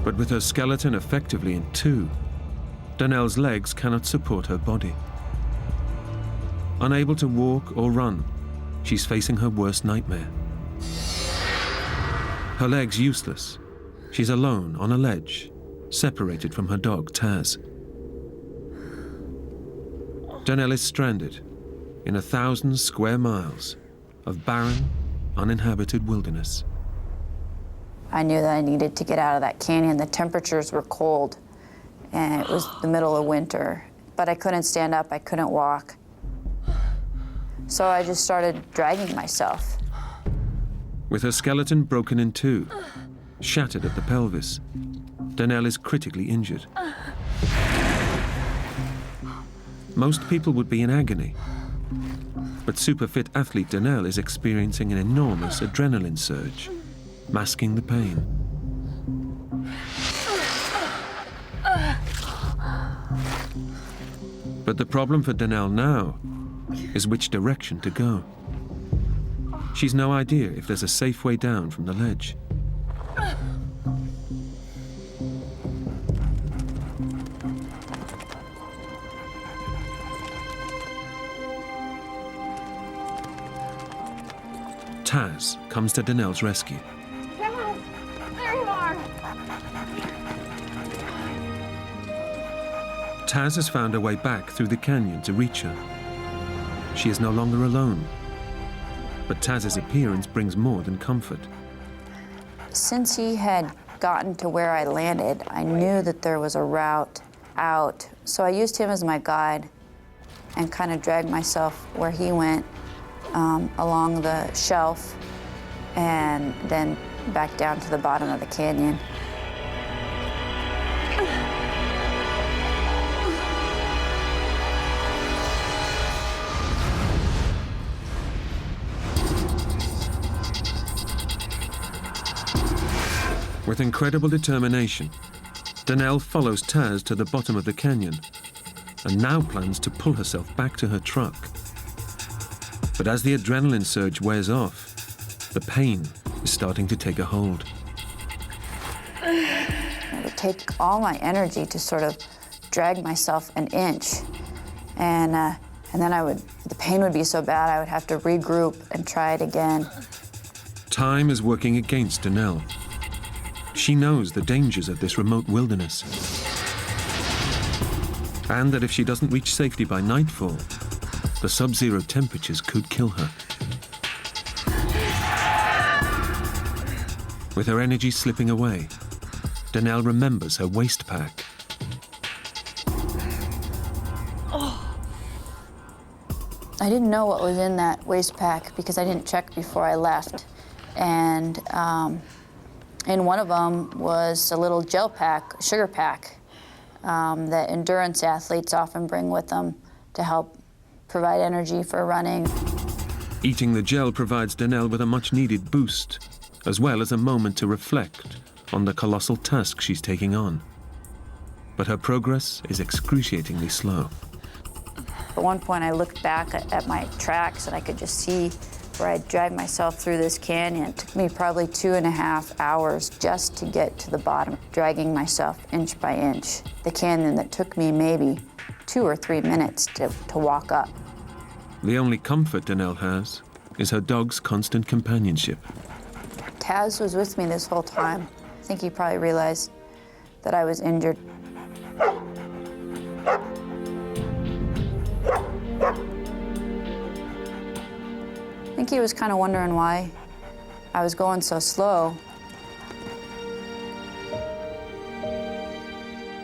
But with her skeleton effectively in two, Danelle's legs cannot support her body. Unable to walk or run, she's facing her worst nightmare. Her legs useless, she's alone on a ledge, separated from her dog, Taz. Danelle is stranded in 1,000 square miles of barren, uninhabited wilderness. I knew that I needed to get out of that canyon. The temperatures were cold, and it was the middle of winter. But I couldn't stand up, I couldn't walk. So I just started dragging myself. With her skeleton broken in two, shattered at the pelvis, Danelle is critically injured. Most people would be in agony, but super-fit athlete Danelle is experiencing an enormous adrenaline surge, masking the pain. But the problem for Danelle now is which direction to go. She's no idea if there's a safe way down from the ledge. Taz comes to Danelle's rescue. Taz, there you are. Taz has found her way back through the canyon to reach her. She is no longer alone, but Taz's appearance brings more than comfort. Since he had gotten to where I landed, I knew that there was a route out. So I used him as my guide and kind of dragged myself where he went along the shelf and then back down to the bottom of the canyon. With incredible determination, Danelle follows Taz to the bottom of the canyon and now plans to pull herself back to her truck. But as the adrenaline surge wears off, the pain is starting to take a hold. It would take all my energy to sort of drag myself an inch. And then the pain would be so bad I would have to regroup and try it again. Time is working against Danelle. She knows the dangers of this remote wilderness, and that if she doesn't reach safety by nightfall, the sub-zero temperatures could kill her. With her energy slipping away, Danelle remembers her waist pack. I didn't know what was in that waist pack because I didn't check before I left. And in one of them was a little gel pack, sugar pack, that endurance athletes often bring with them to help provide energy for running. Eating the gel provides Danelle with a much-needed boost, as well as a moment to reflect on the colossal task she's taking on. But her progress is excruciatingly slow. At one point, I looked back at my tracks and I could just see where I dragged myself through this canyon. It took me probably 2.5 hours just to get to the bottom, dragging myself inch by inch. The canyon that took me maybe 2 or 3 minutes to walk up. The only comfort Danelle has is her dog's constant companionship. Taz was with me this whole time. I think he probably realized that I was injured. I think he was kind of wondering why I was going so slow.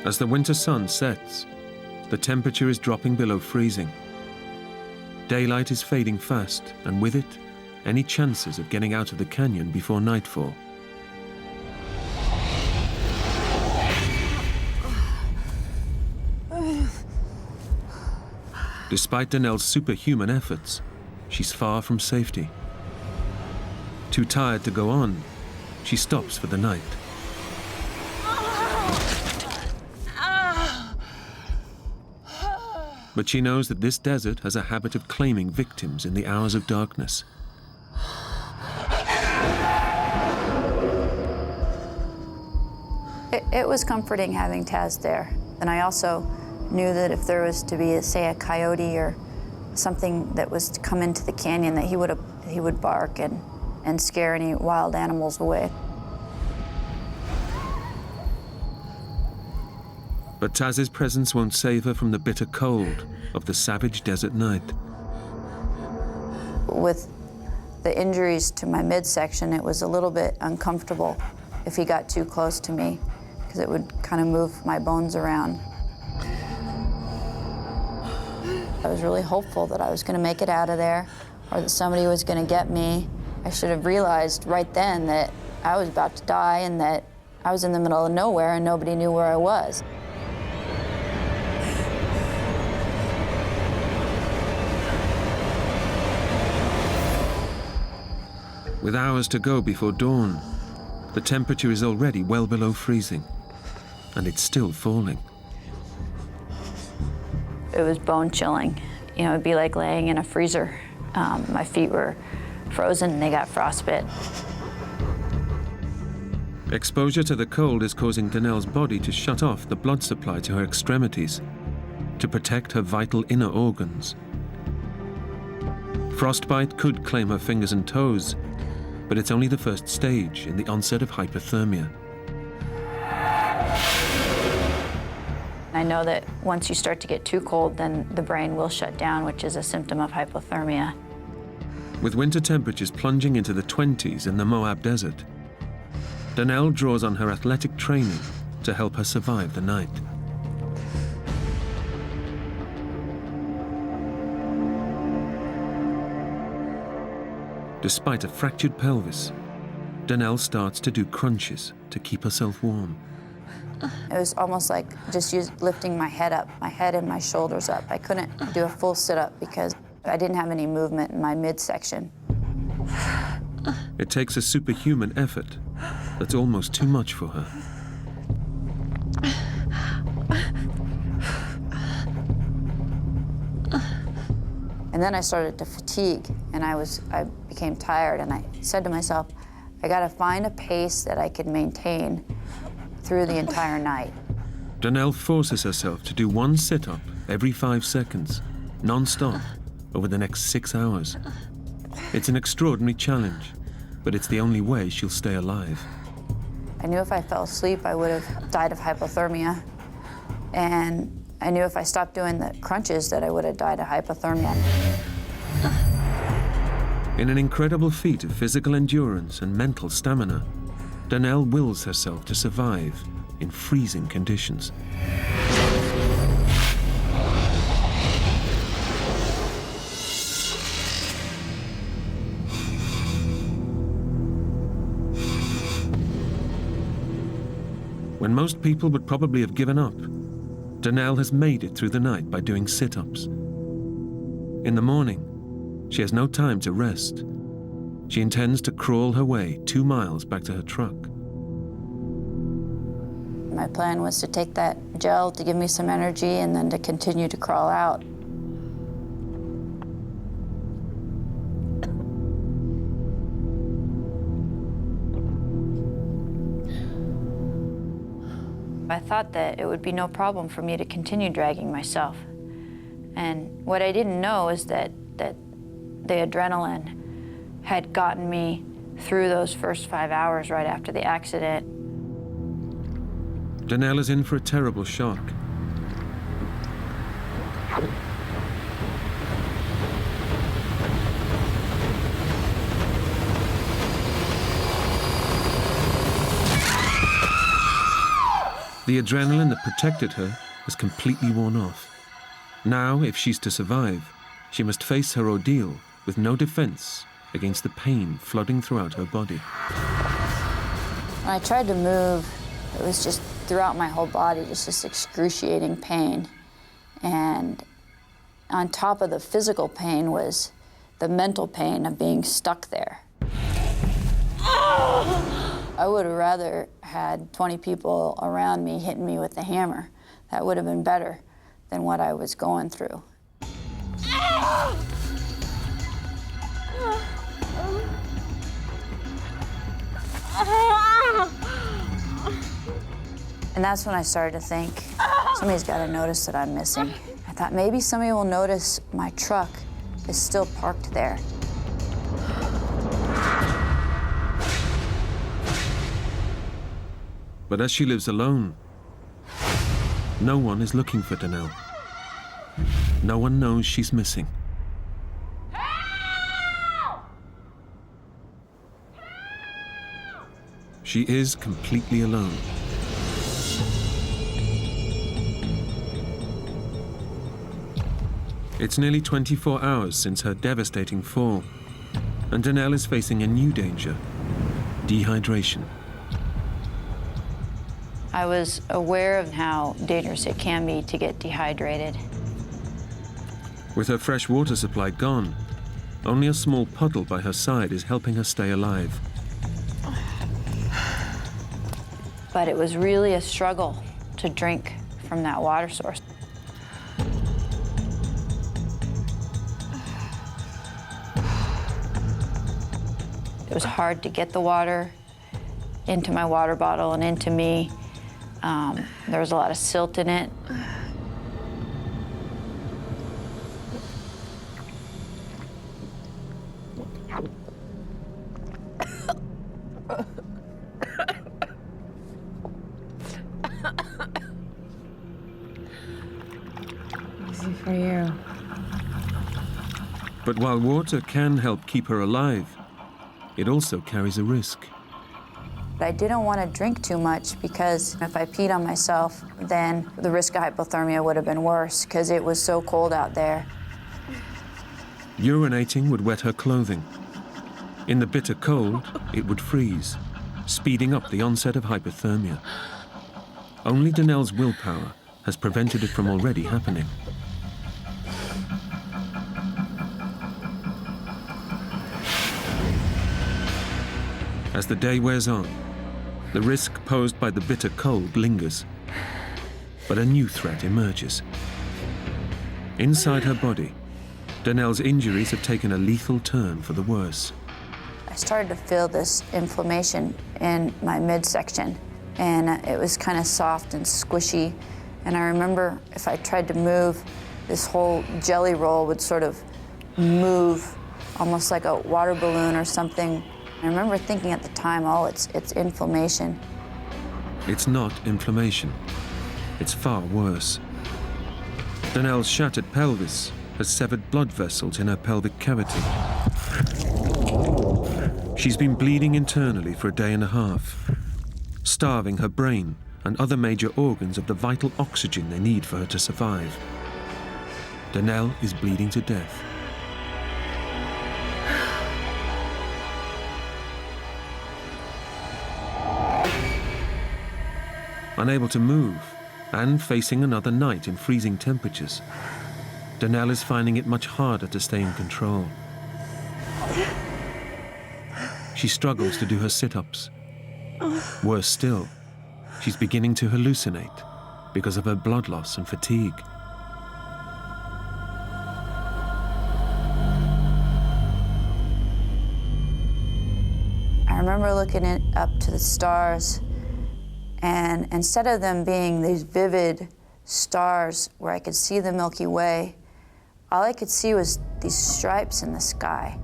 As the winter sun sets, the temperature is dropping below freezing. Daylight is fading fast, and with it, any chances of getting out of the canyon before nightfall. Despite Danelle's superhuman efforts, she's far from safety. Too tired to go on, she stops for the night. But she knows that this desert has a habit of claiming victims in the hours of darkness. It was comforting having Taz there. And I also knew that if there was to be, say, a coyote or something that was to come into the canyon, that he would bark and scare any wild animals away. But Taz's presence won't save her from the bitter cold of the savage desert night. With the injuries to my midsection, it was a little bit uncomfortable if he got too close to me, because it would kind of move my bones around. I was really hopeful that I was going to make it out of there, or that somebody was going to get me. I should have realized right then that I was about to die and that I was in the middle of nowhere and nobody knew where I was. With hours to go before dawn, the temperature is already well below freezing, and it's still falling. It was bone chilling. You know, it'd be like laying in a freezer. My feet were frozen and they got frostbite. Exposure to the cold is causing Danelle's body to shut off the blood supply to her extremities to protect her vital inner organs. Frostbite could claim her fingers and toes, but it's only the first stage in the onset of hypothermia. I know that once you start to get too cold, then the brain will shut down, which is a symptom of hypothermia. With winter temperatures plunging into the 20s in the Moab Desert, Danelle draws on her athletic training to help her survive the night. Despite a fractured pelvis, Danelle starts to do crunches to keep herself warm. It was almost like just lifting my head up, my head and my shoulders up. I couldn't do a full sit-up because I didn't have any movement in my midsection. It takes a superhuman effort that's almost too much for her. And then I started to fatigue, and I became tired, and I said to myself, I gotta find a pace that I could maintain through the entire night. Danelle forces herself to do one sit-up every 5 seconds, non-stop, over the next 6 hours. It's an extraordinary challenge, but it's the only way she'll stay alive. I knew if I fell asleep, I would have died of hypothermia. And I knew if I stopped doing the crunches that I would have died of hypothermia. In an incredible feat of physical endurance and mental stamina, Danelle wills herself to survive in freezing conditions. When most people would probably have given up, Danelle has made it through the night by doing sit-ups. In the morning, she has no time to rest. She intends to crawl her way 2 miles back to her truck. My plan was to take that gel to give me some energy and then to continue to crawl out. I thought that it would be no problem for me to continue dragging myself. And what I didn't know is that the adrenaline had gotten me through those first 5 hours right after the accident. Danelle is in for a terrible shock. The adrenaline that protected her has completely worn off. Now, if she's to survive, she must face her ordeal with no defense against the pain flooding throughout her body. When I tried to move, it was just throughout my whole body, just this excruciating pain. And on top of the physical pain was the mental pain of being stuck there. I would have rather had 20 people around me hitting me with the hammer. That would have been better than what I was going through. And that's when I started to think, somebody's got to notice that I'm missing. I thought maybe somebody will notice my truck is still parked there. But as she lives alone, no one is looking for Danelle. No one knows she's missing. She is completely alone. It's nearly 24 hours since her devastating fall, and Danelle is facing a new danger: dehydration. I was aware of how dangerous it can be to get dehydrated. With her fresh water supply gone, only a small puddle by her side is helping her stay alive. But it was really a struggle to drink from that water source. It was hard to get the water into my water bottle and into me. There was a lot of silt in it. Easy for you. But while water can help keep her alive, it also carries a risk. But I didn't want to drink too much because if I peed on myself, then the risk of hypothermia would have been worse because it was so cold out there. Urinating would wet her clothing. In the bitter cold, it would freeze, speeding up the onset of hypothermia. Only Danelle's willpower has prevented it from already happening. As the day wears on, the risk posed by the bitter cold lingers, but a new threat emerges. Inside her body, Danelle's injuries have taken a lethal turn for the worse. I started to feel this inflammation in my midsection, and it was kind of soft and squishy. And I remember if I tried to move, this whole jelly roll would sort of move, almost like a water balloon or something. I remember thinking at the time, oh, it's inflammation. It's not inflammation. It's far worse. Danelle's shattered pelvis has severed blood vessels in her pelvic cavity. She's been bleeding internally for a day and a half, starving her brain and other major organs of the vital oxygen they need for her to survive. Danelle is bleeding to death. Unable to move and facing another night in freezing temperatures, Danelle is finding it much harder to stay in control. She struggles to do her sit-ups. Worse still, she's beginning to hallucinate because of her blood loss and fatigue. I remember looking up to the stars, and instead of them being these vivid stars where I could see the Milky Way, all I could see was these stripes in the sky.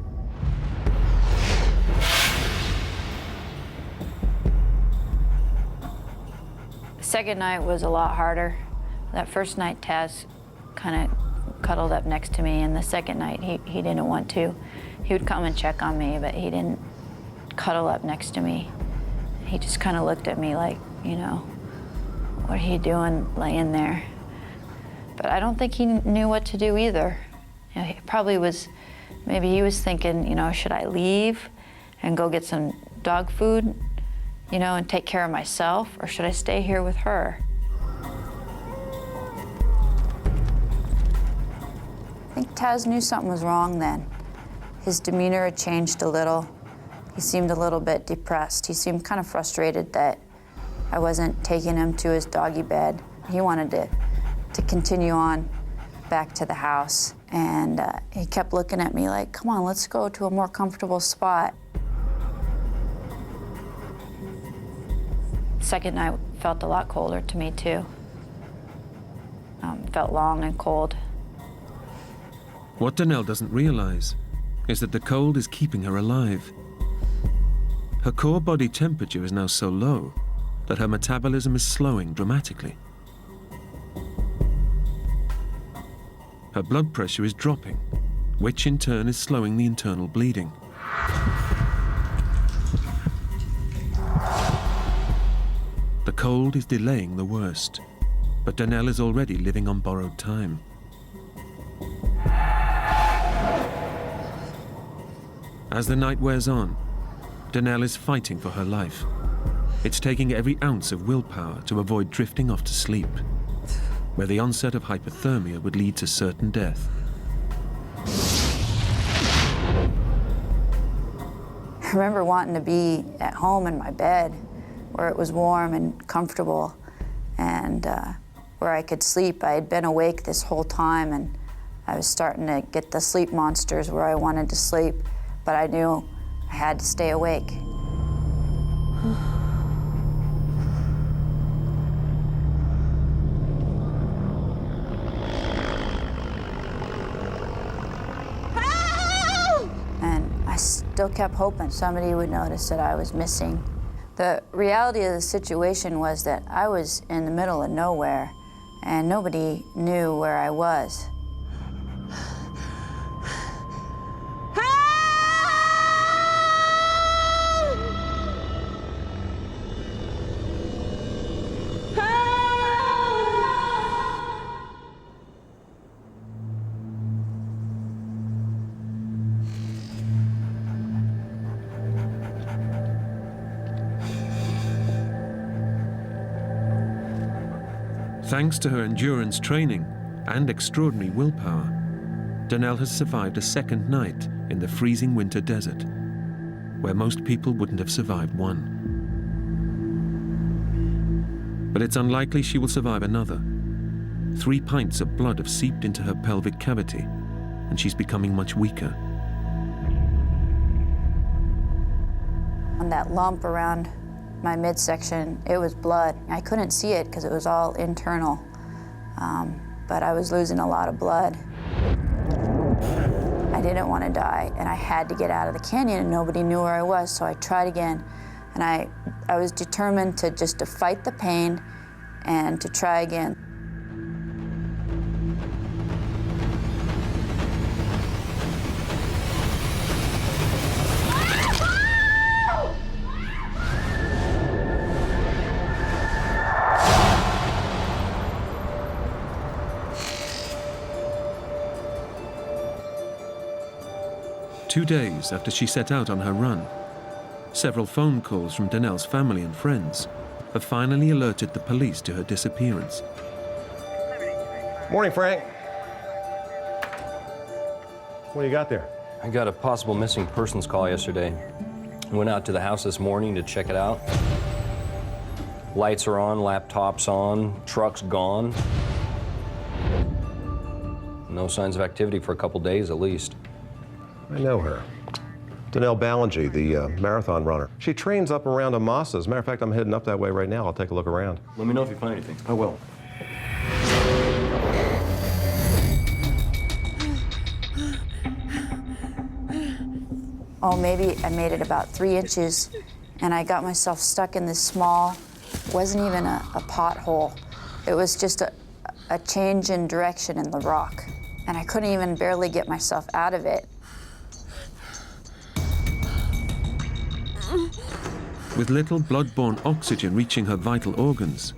The second night was a lot harder. That first night, Taz kind of cuddled up next to me, and the second night, he didn't want to. He would come and check on me, but he didn't cuddle up next to me. He just kind of looked at me like, you know, what are you doing laying there? But I don't think he knew what to do either. You know, he probably was, maybe he was thinking, you know, should I leave and go get some dog food, you know, and take care of myself, or should I stay here with her? I think Taz knew something was wrong then. His demeanor had changed a little. He seemed a little bit depressed. He seemed kind of frustrated that I wasn't taking him to his doggy bed. He wanted to continue on back to the house. And he kept looking at me like, come on, let's go to a more comfortable spot. Second night felt a lot colder to me too. Felt long and cold. What Danelle doesn't realize is that the cold is keeping her alive. Her core body temperature is now so low that her metabolism is slowing dramatically. Her blood pressure is dropping, which in turn is slowing the internal bleeding. The cold is delaying the worst, but Danelle is already living on borrowed time. As the night wears on, Danelle is fighting for her life. It's taking every ounce of willpower to avoid drifting off to sleep, where the onset of hypothermia would lead to certain death. I remember wanting to be at home in my bed, where it was warm and comfortable, and where I could sleep. I had been awake this whole time, and I was starting to get the sleep monsters where I wanted to sleep, but I knew I had to stay awake. And I still kept hoping somebody would notice that I was missing. The reality of the situation was that I was in the middle of nowhere, and nobody knew where I was. Thanks to her endurance training and extraordinary willpower, Donnell has survived a second night in the freezing winter desert, where most people wouldn't have survived one. But it's unlikely she will survive another. 3 pints of blood have seeped into her pelvic cavity, and she's becoming much weaker. On that lump around my midsection, it was blood. I couldn't see it because it was all internal, but I was losing a lot of blood. I didn't want to die, and I had to get out of the canyon, and nobody knew where I was, so I tried again. And I was determined to fight the pain and to try again. Two days after she set out on her run, several phone calls from Donnell's family and friends have finally alerted the police to her disappearance. Morning, Frank. What do you got there? I got a possible missing persons call yesterday. I went out to the house this morning to check it out. Lights are on, laptops on, truck's gone. No signs of activity for a couple days at least. I know her. Donnell Ballingy, the marathon runner. She trains up around Amasa. As a matter of fact, I'm heading up that way right now. I'll take a look around. Let me know if you find anything. I will. Oh, maybe I made it about 3 inches, and I got myself stuck in this small, wasn't even a pothole. It was just a change in direction in the rock, and I couldn't even barely get myself out of it. With little blood-borne oxygen reaching her vital organs,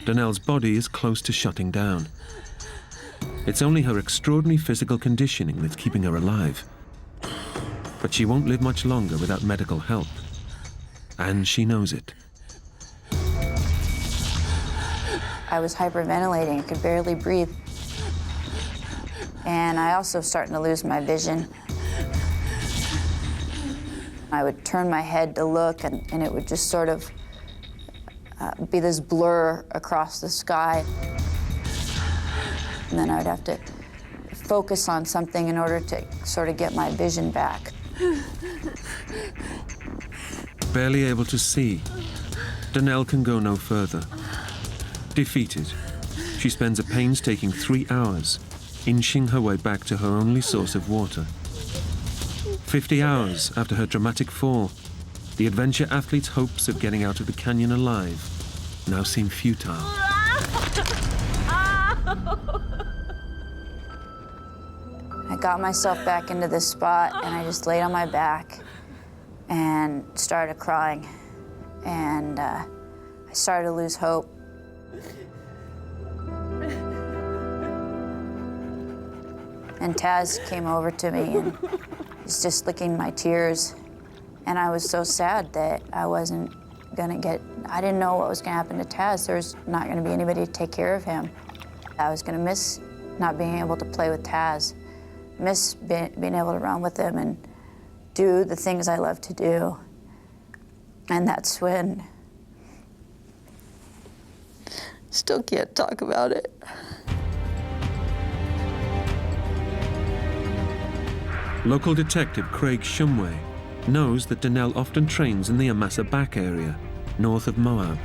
Donnell's body is close to shutting down. It's only her extraordinary physical conditioning that's keeping her alive. But she won't live much longer without medical help. And she knows it. I was hyperventilating, I could barely breathe. And I also starting to lose my vision. I would turn my head to look, and it would just sort of be this blur across the sky. And then I would have to focus on something in order to sort of get my vision back. Barely able to see, Donnell can go no further. Defeated, she spends a painstaking 3 hours inching her way back to her only source of water. 50 hours after her dramatic fall, the adventure athlete's hopes of getting out of the canyon alive now seem futile. I got myself back into this spot, and I just laid on my back and started crying. And I started to lose hope. And Taz came over to me and was just licking my tears. And I was so sad that I wasn't gonna I didn't know what was gonna happen to Taz. There was not gonna be anybody to take care of him. I was gonna miss not being able to play with Taz, miss being able to run with him and do the things I love to do. And that's when, still can't talk about it. Local detective Craig Shumway knows that Donnell often trains in the Amasa Back area, north of Moab.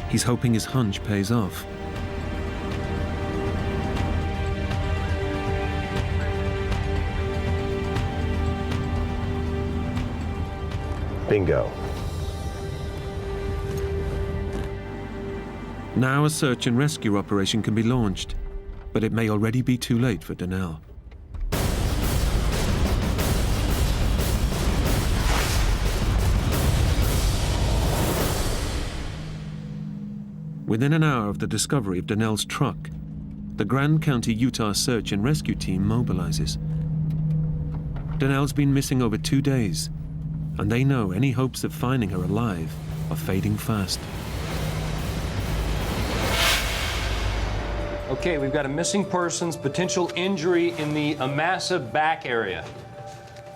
He's hoping his hunch pays off. Bingo. Now a search and rescue operation can be launched, but it may already be too late for Donnell. Within an hour of the discovery of Donnell's truck, the Grand County, Utah search and rescue team mobilizes. Donnell's been missing over 2 days, and they know any hopes of finding her alive are fading fast. Okay, we've got a missing persons, potential injury in the Amasa back area.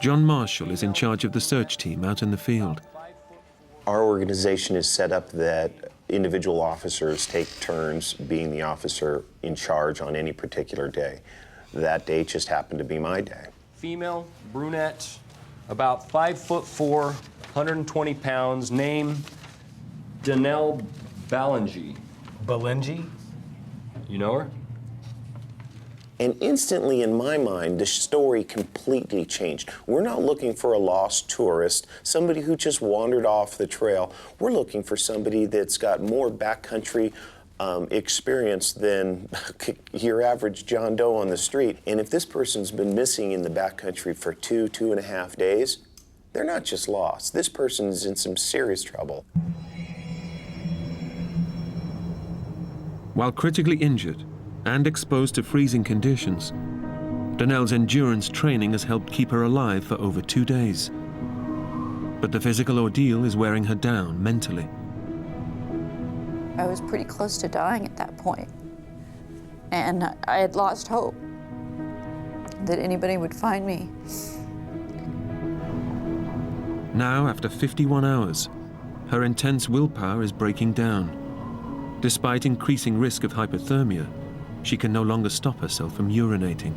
John Marshall is in charge of the search team out in the field. Our organization is set up that individual officers take turns being the officer in charge on any particular day. That day just happened to be my day. Female, brunette, about 5'4", 120 pounds, name Danelle Balenji. Balenji? You know her? And instantly, in my mind, the story completely changed. We're not looking for a lost tourist, somebody who just wandered off the trail. We're looking for somebody that's got more backcountry experience than your average John Doe on the street. And if this person's been missing in the backcountry for 2.5 days, they're not just lost. This person's in some serious trouble. While critically injured and exposed to freezing conditions, Danelle's endurance training has helped keep her alive for over 2 days. But the physical ordeal is wearing her down mentally. I was pretty close to dying at that point, and I had lost hope that anybody would find me. Now, after 51 hours, her intense willpower is breaking down. Despite increasing risk of hypothermia, she can no longer stop herself from urinating.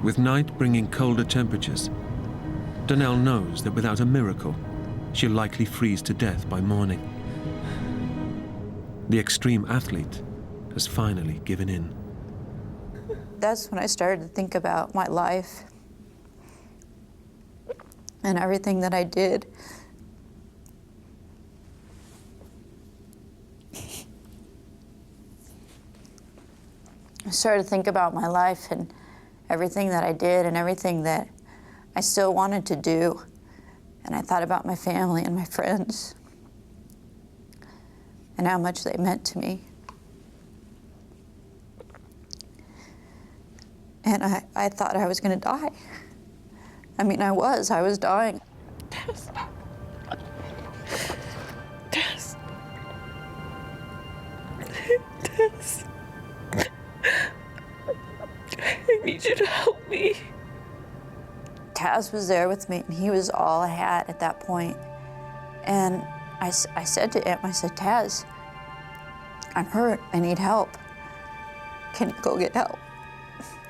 With night bringing colder temperatures, Danelle knows that without a miracle, she'll likely freeze to death by morning. The extreme athlete has finally given in. That's when I started to think about my life and everything that I did. I started to think about my life and everything that I did and everything that I still wanted to do. And I thought about my family and my friends and how much they meant to me. And I thought I was gonna die. I mean, I was dying. Tess. Tess. Tess. I need you to help me. Taz was there with me, and he was all I had at that point. And I said to him, I said, Taz, I'm hurt, I need help. Can you go get help?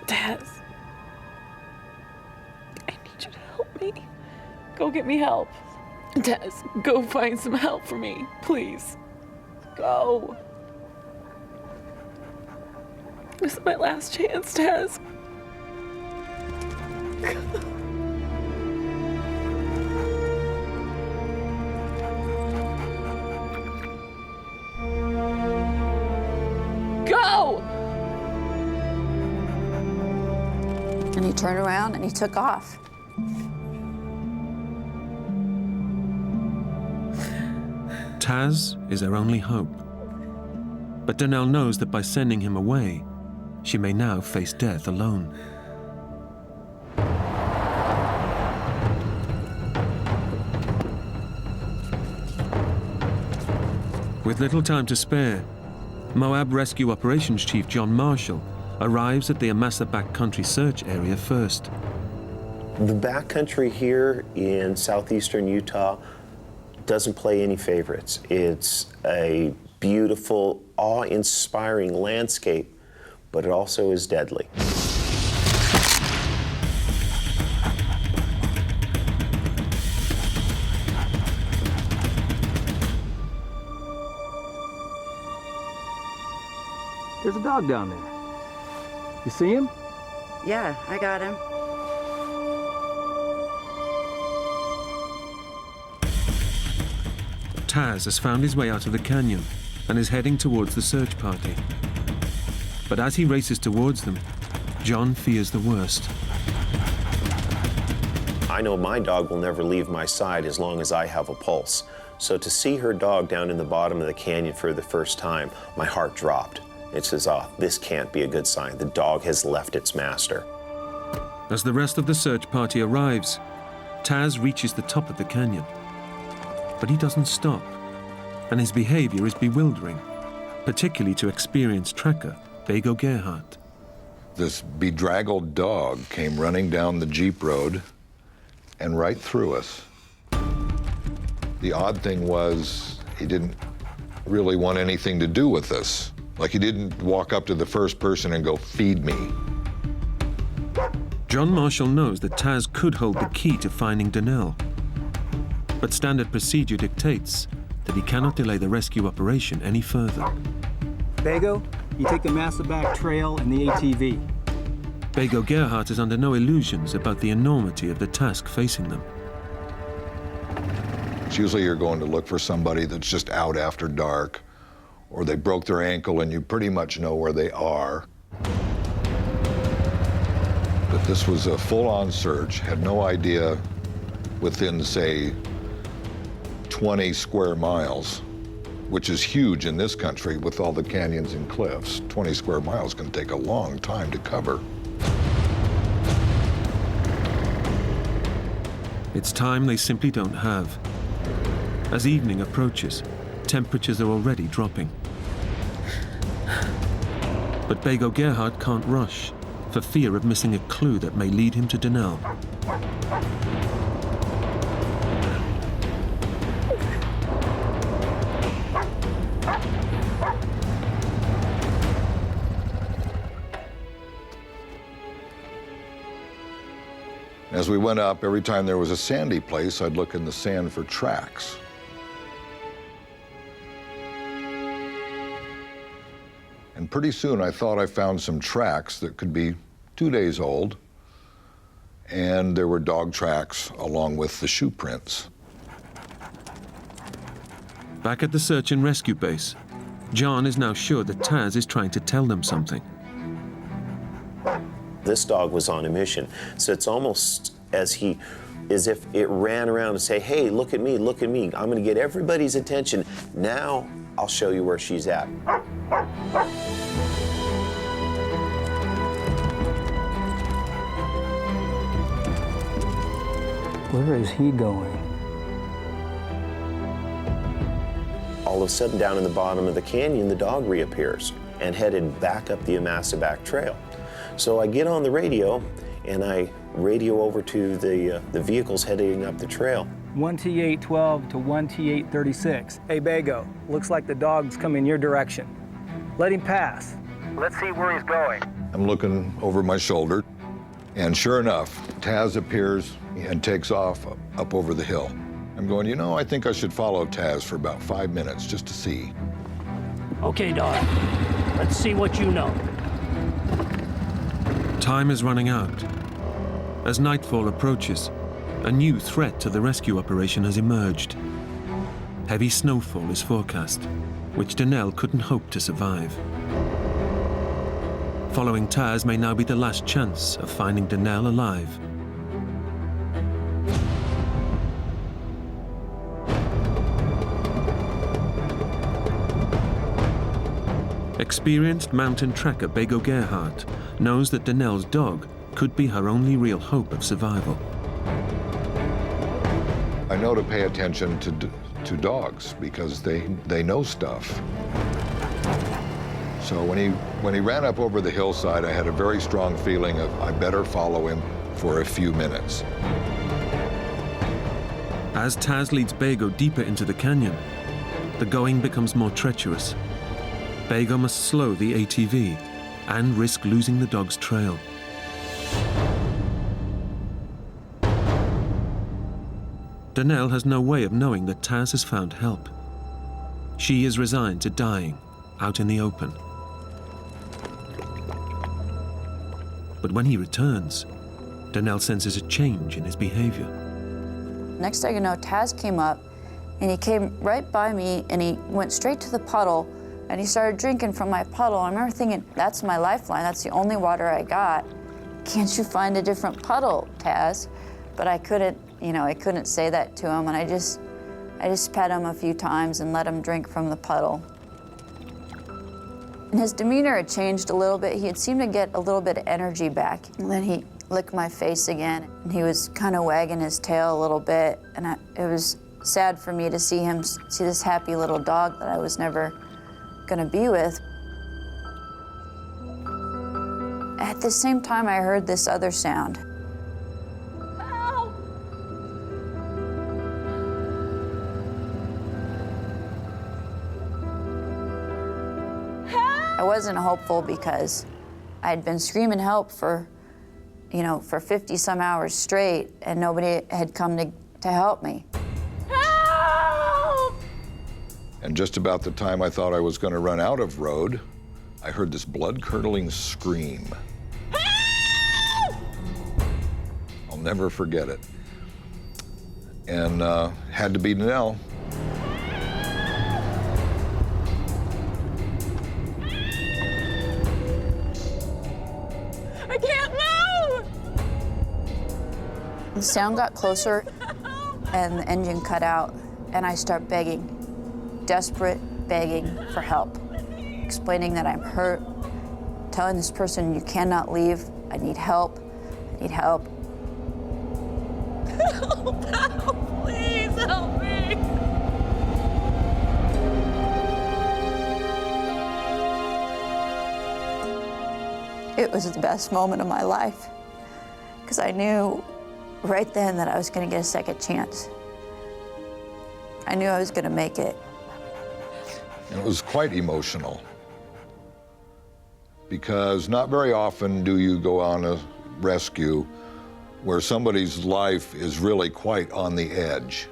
Taz, I need you to help me. Go get me help. Taz, go find some help for me, please. Go. This is my last chance, Taz. Go! And he turned around and he took off. Taz is her only hope. But Danelle knows that by sending him away, she may now face death alone. With little time to spare, Moab Rescue Operations Chief John Marshall arrives at the Amasa backcountry search area first. The backcountry here in southeastern Utah doesn't play any favorites. It's a beautiful, awe-inspiring landscape, but it also is deadly. There's a dog down there. You see him? Yeah, I got him. Taz has found his way out of the canyon and is heading towards the search party. But as he races towards them, John fears the worst. I know my dog will never leave my side as long as I have a pulse. So to see her dog down in the bottom of the canyon for the first time, my heart dropped. It says, this can't be a good sign. The dog has left its master. As the rest of the search party arrives, Taz reaches the top of the canyon. But he doesn't stop, and his behavior is bewildering. particularly to experienced tracker Bego Gerhardt. This bedraggled dog came running down the Jeep road and right through us. The odd thing was he didn't really want anything to do with us. Like he didn't walk up to the first person and go, "Feed me." John Marshall knows that Taz could hold the key to finding Donnell. But standard procedure dictates that he cannot delay the rescue operation any further. Bego, you take the Massaback Trail and the ATV. Bego Gerhardt is under no illusions about the enormity of the task facing them. It's usually you're going to look for somebody that's just out after dark, or they broke their ankle and you pretty much know where they are. But this was a full-on search, had no idea within, say, 20 square miles, which is huge in this country with all the canyons and cliffs. 20 square miles can take a long time to cover. It's time they simply don't have. As evening approaches, temperatures are already dropping. But Bego Gerhardt can't rush, for fear of missing a clue that may lead him to Donnell. As we went up, every time there was a sandy place, I'd look in the sand for tracks. And pretty soon I thought I found some tracks that could be 2 days old, and there were dog tracks along with the shoe prints. Back at the search and rescue base, John is now sure that Taz is trying to tell them something. This dog was on a mission, so it's almost as if it ran around and say, "Hey, look at me, look at me. I'm going to get everybody's attention. Now I'll show you where she's at." Where is he going? All of a sudden, down in the bottom of the canyon, the dog reappears and headed back up the Massaback Trail. So I get on the radio and I radio over to the vehicles heading up the trail. 1T812 to 1T836. Hey, Bego, looks like the dog's coming your direction. Let him pass. Let's see where he's going. I'm looking over my shoulder, and sure enough, Taz appears and takes off up over the hill. I'm going, you know, I think I should follow Taz for about 5 minutes just to see. Okay, dog. Let's see what you know. Time is running out. As nightfall approaches, a new threat to the rescue operation has emerged. Heavy snowfall is forecast, which Donnell couldn't hope to survive. Following Taz may now be the last chance of finding Donnell alive. Experienced mountain tracker Bego Gerhardt knows that Donnell's dog could be her only real hope of survival. I know to pay attention to dogs because they know stuff. So when he ran up over the hillside, I had a very strong feeling of I better follow him for a few minutes. As Taz leads Bego deeper into the canyon, the going becomes more treacherous. Bego must slow the ATV and risk losing the dog's trail. Donnell has no way of knowing that Taz has found help. She is resigned to dying out in the open. But when he returns, Donnell senses a change in his behavior. Next thing you know, Taz came up and he came right by me and he went straight to the puddle and he started drinking from my puddle. I remember thinking, that's my lifeline, that's the only water I got. Can't you find a different puddle, Taz? But I couldn't, I couldn't say that to him, and I just pet him a few times and let him drink from the puddle. And his demeanor had changed a little bit. He had seemed to get a little bit of energy back. And then he licked my face again, and he was kind of wagging his tail a little bit, and it was sad for me to see this happy little dog that I was never gonna be with. At the same time, I heard this other sound. I wasn't hopeful because I'd been screaming help for, for 50 some hours straight, and nobody had come to help me. Help! And just about the time I thought I was going to run out of road, I heard this blood-curdling scream. Help! I'll never forget it. And had to be Danelle. I can't move! The sound got closer, and the engine cut out, and I start begging, desperate begging for help, explaining that I'm hurt, telling this person, you cannot leave, I need help, I need help. Help, help, please help me! It was the best moment of my life, because I knew right then that I was going to get a second chance. I knew I was going to make it. And it was quite emotional, because not very often do you go on a rescue where somebody's life is really quite on the edge.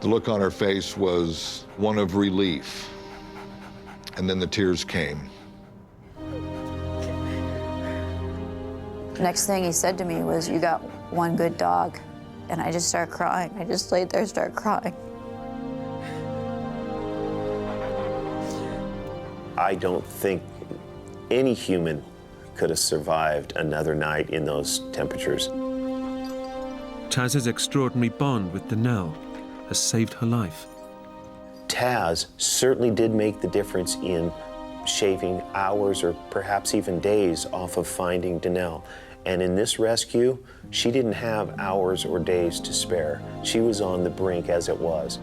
The look on her face was one of relief, and then the tears came. Next thing he said to me was, you got one good dog. And I just started crying. I just laid there and started crying. I don't think any human could have survived another night in those temperatures. Taz's extraordinary bond with Danelle has saved her life. Taz certainly did make the difference in shaving hours or perhaps even days off of finding Danelle. And in this rescue, she didn't have hours or days to spare. She was on the brink as it was.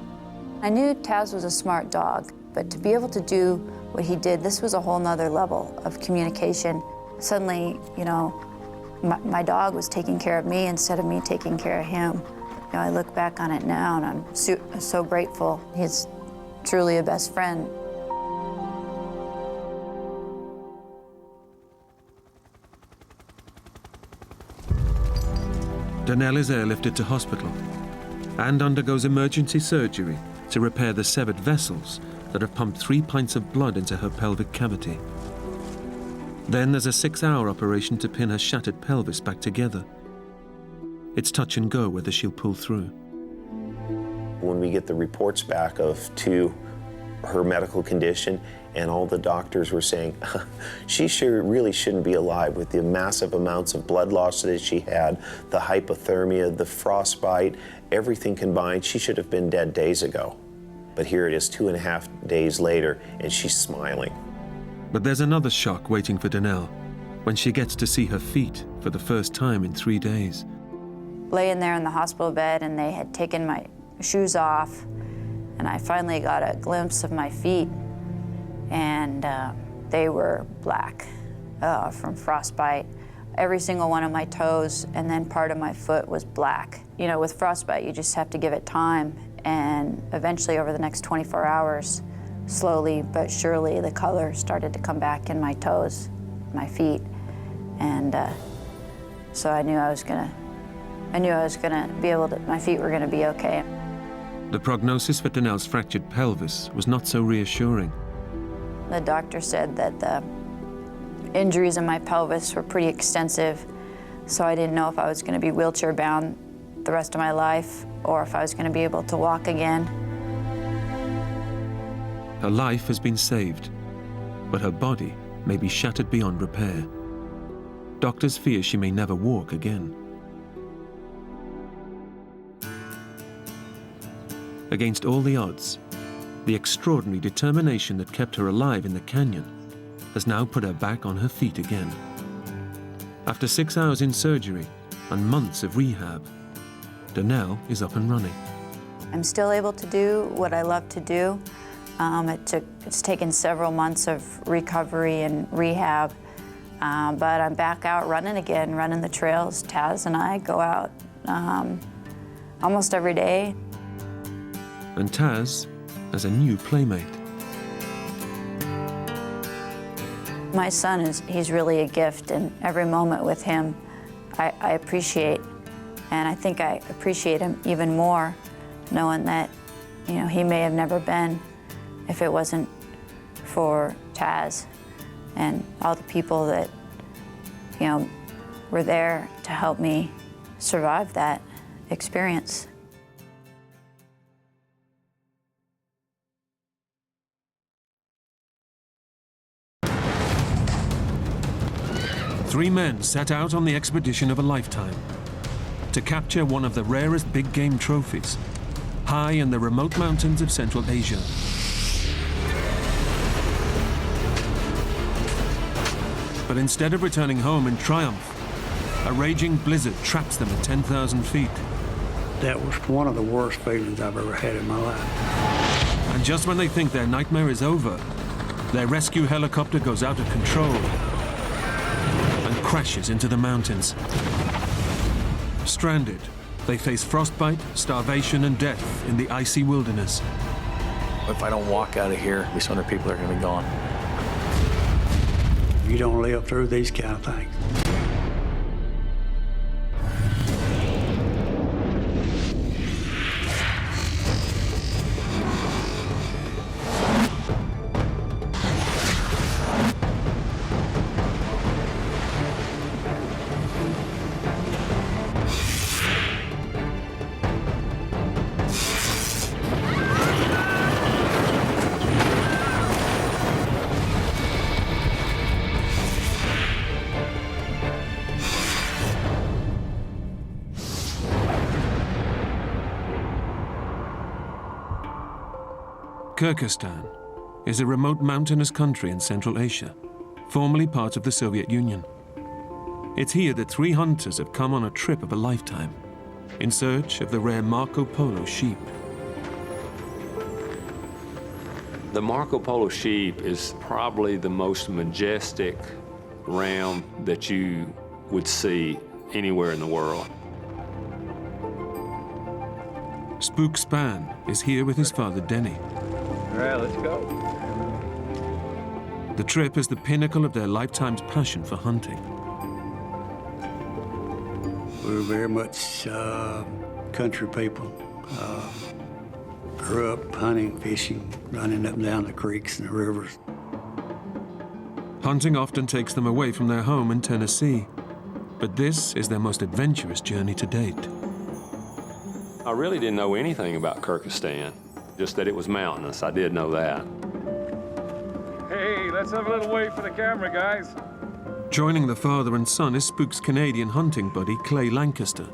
I knew Taz was a smart dog, but to be able to do what he did, this was a whole nother level of communication. Suddenly, my dog was taking care of me instead of me taking care of him. I look back on it now and I'm so grateful. He's truly a best friend. Danelle is airlifted to hospital and undergoes emergency surgery to repair the severed vessels that have pumped 3 pints of blood into her pelvic cavity. Then there's a 6-hour operation to pin her shattered pelvis back together. It's touch and go whether she'll pull through. When we get the reports back to her medical condition, and all the doctors were saying, she really shouldn't be alive with the massive amounts of blood loss that she had, the hypothermia, the frostbite, everything combined. She should have been dead days ago. But here it is 2.5 days later, and she's smiling. But there's another shock waiting for Danelle when she gets to see her feet for the first time in 3 days. Laying there in the hospital bed, and they had taken my shoes off, and I finally got a glimpse of my feet, and they were black from frostbite. Every single one of my toes and then part of my foot was black. With frostbite, you just have to give it time, and eventually over the next 24 hours, slowly but surely, the color started to come back in my toes, my feet, and so I knew I was gonna be able to, my feet were gonna be okay. The prognosis for Danelle's fractured pelvis was not so reassuring. The doctor said that the injuries in my pelvis were pretty extensive, so I didn't know if I was going to be wheelchair bound the rest of my life or if I was going to be able to walk again. Her life has been saved, but her body may be shattered beyond repair. Doctors fear she may never walk again. Against all the odds, the extraordinary determination that kept her alive in the canyon has now put her back on her feet again. After 6 hours in surgery and months of rehab, Danelle is up and running. I'm still able to do what I love to do. It's taken several months of recovery and rehab, but I'm back out running again, running the trails. Taz and I go out almost every day. And Taz has a new playmate. My son he's really a gift, and every moment with him I appreciate, and I think I appreciate him even more knowing that, you know, he may have never been if it wasn't for Taz and all the people that, you know, were there to help me survive that experience. Three men set out on the expedition of a lifetime to capture one of the rarest big game trophies, high in the remote mountains of Central Asia. But instead of returning home in triumph, a raging blizzard traps them at 10,000 feet. That was one of the worst feelings I've ever had in my life. And just when they think their nightmare is over, their rescue helicopter goes out of control and crashes into the mountains. Stranded, they face frostbite, starvation, and death in the icy wilderness. If I don't walk out of here, these 100 people are going to be gone. You don't live through these kind of things. Kyrgyzstan is a remote mountainous country in Central Asia, formerly part of the Soviet Union. It's here that three hunters have come on a trip of a lifetime in search of the rare Marco Polo sheep. The Marco Polo sheep is probably the most majestic ram that you would see anywhere in the world. Spook Span is here with his father Denny. All right, let's go. The trip is the pinnacle of their lifetime's passion for hunting. We're very much country people. Grew up hunting, fishing, running up and down the creeks and the rivers. Hunting often takes them away from their home in Tennessee, but this is their most adventurous journey to date. I really didn't know anything about Kyrgyzstan, just that it was mountainous. I did know that. Hey, let's have a little wait for the camera, guys. Joining the father and son is Spook's Canadian hunting buddy, Clay Lancaster.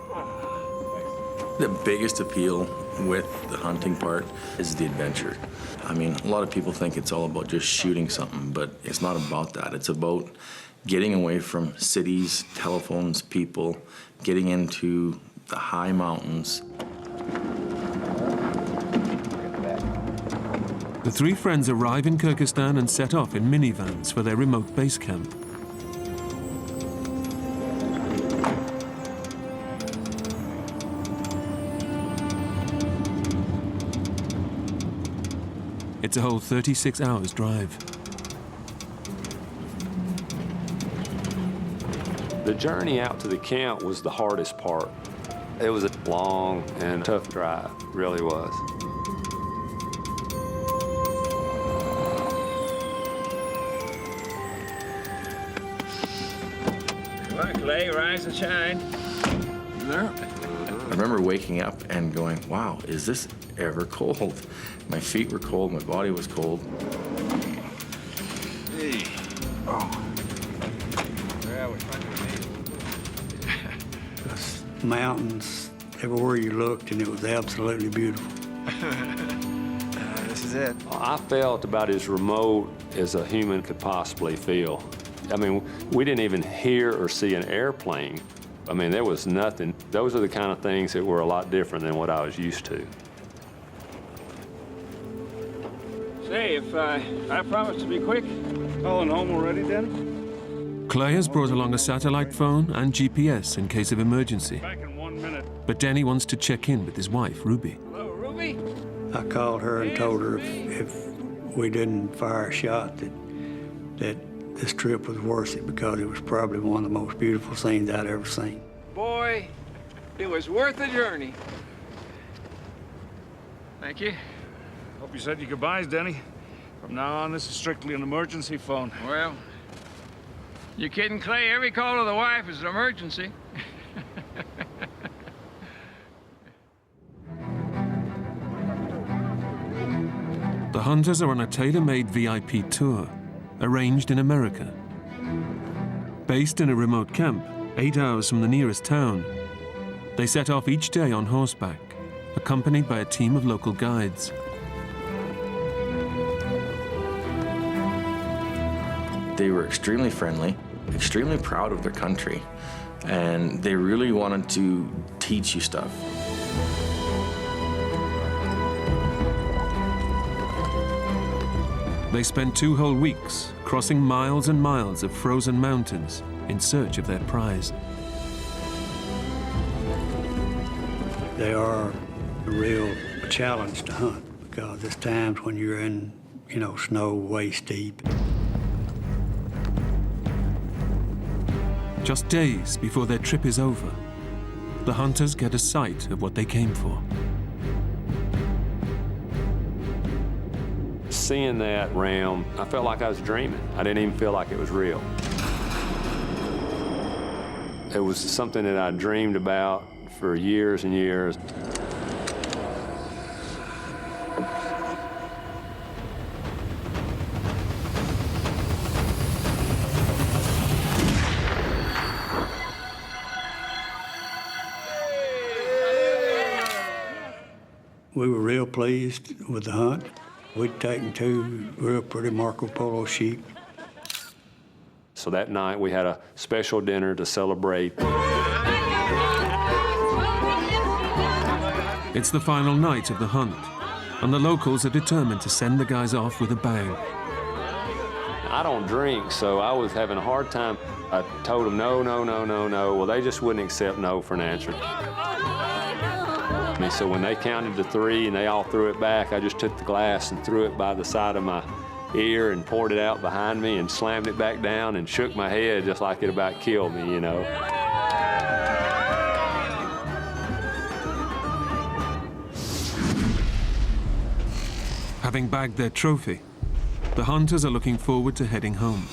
The biggest appeal with the hunting part is the adventure. I mean, a lot of people think it's all about just shooting something, but it's not about that. It's about getting away from cities, telephones, people, getting into the high mountains. The three friends arrive in Kyrgyzstan and set off in minivans for their remote base camp. It's a whole 36 hours drive. The journey out to the camp was the hardest part. It was a long and tough drive, really was. Come on, Clay, rise and shine. There. I remember waking up and going, wow, is this ever cold? My feet were cold, my body was cold. Hey. Oh. Mountains everywhere you looked, and it was absolutely beautiful. This is it. I felt about as remote as a human could possibly feel. I mean, we didn't even hear or see an airplane. I mean, there was nothing. Those are the kind of things that were a lot different than what I was used to. enough. I promise to be quick. Calling home already, Denny? Clay has brought along a satellite phone and GPS in case of emergency. Back in 1 minute. But Denny wants to check in with his wife, Ruby. Hello, Ruby? I called her and told her if we didn't fire a shot that this trip was worth it because it was probably one of the most beautiful scenes I'd ever seen. Boy, it was worth the journey. Thank you. Hope you said your goodbyes, Denny. From now on, this is strictly an emergency phone. Well, you're kidding, Clay. Every call to the wife is an emergency. The hunters are on a tailor-made VIP tour, arranged in America. Based in a remote camp, 8 hours from the nearest town, they set off each day on horseback, accompanied by a team of local guides. They were extremely friendly, extremely proud of their country, and they really wanted to teach you stuff. They spent 2 whole weeks crossing miles and miles of frozen mountains in search of their prize. They are a real challenge to hunt because there's times when you're in, snow waist deep. Just days before their trip is over, the hunters get a sight of what they came for. Seeing that ram, I felt like I was dreaming. I didn't even feel like it was real. It was something that I dreamed about for years and years. We were real pleased with the hunt. We'd taken 2 real pretty Marco Polo sheep. So that night we had a special dinner to celebrate. It's the final night of the hunt, and the locals are determined to send the guys off with a bang. I don't drink, so I was having a hard time. I told them no, no, no, no, no. Well, they just wouldn't accept no for an answer. And so when they counted to 3 and they all threw it back, I just took the glass and threw it by the side of my ear and poured it out behind me and slammed it back down and shook my head just like it about killed me, Having bagged their trophy, the hunters are looking forward to heading home.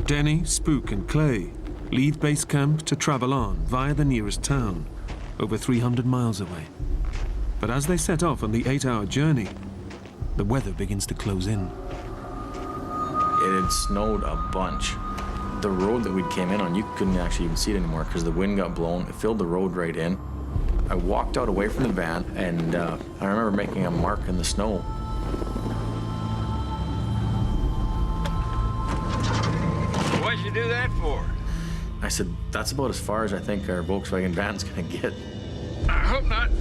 Denny, Spook, and Clay leave base camp to travel on via the nearest town, over 300 miles away. But as they set off on the 8-hour journey, the weather begins to close in. It had snowed a bunch. The road that we came in on, you couldn't actually even see it anymore because the wind got blown. It filled the road right in. I walked out away from the van, and I remember making a mark in the snow. What'd you do that for? I said, that's about as far as I think our Volkswagen van's gonna get. I hope not.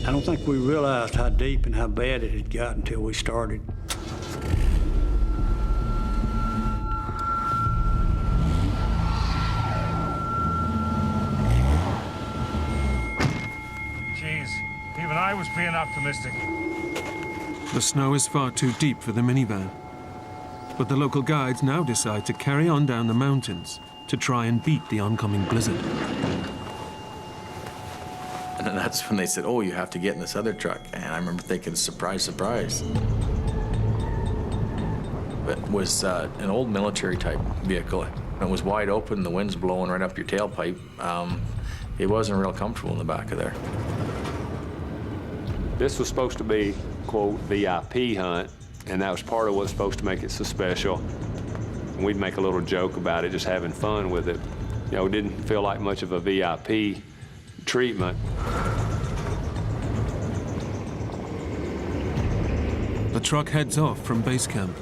I don't think we realized how deep and how bad it had got until we started. Jeez, even I was being optimistic. The snow is far too deep for the minivan, but the local guides now decide to carry on down the mountains to try and beat the oncoming blizzard. And then that's when they said, oh, you have to get in this other truck. And I remember thinking, surprise, surprise. It was an old military type vehicle. It was wide open, the wind's blowing right up your tailpipe. It wasn't real comfortable in the back of there. This was supposed to be, quote, VIP hunt, and that was part of what's supposed to make it so special. And we'd make a little joke about it, just having fun with it. It didn't feel like much of a VIP treatment. The truck heads off from base camp,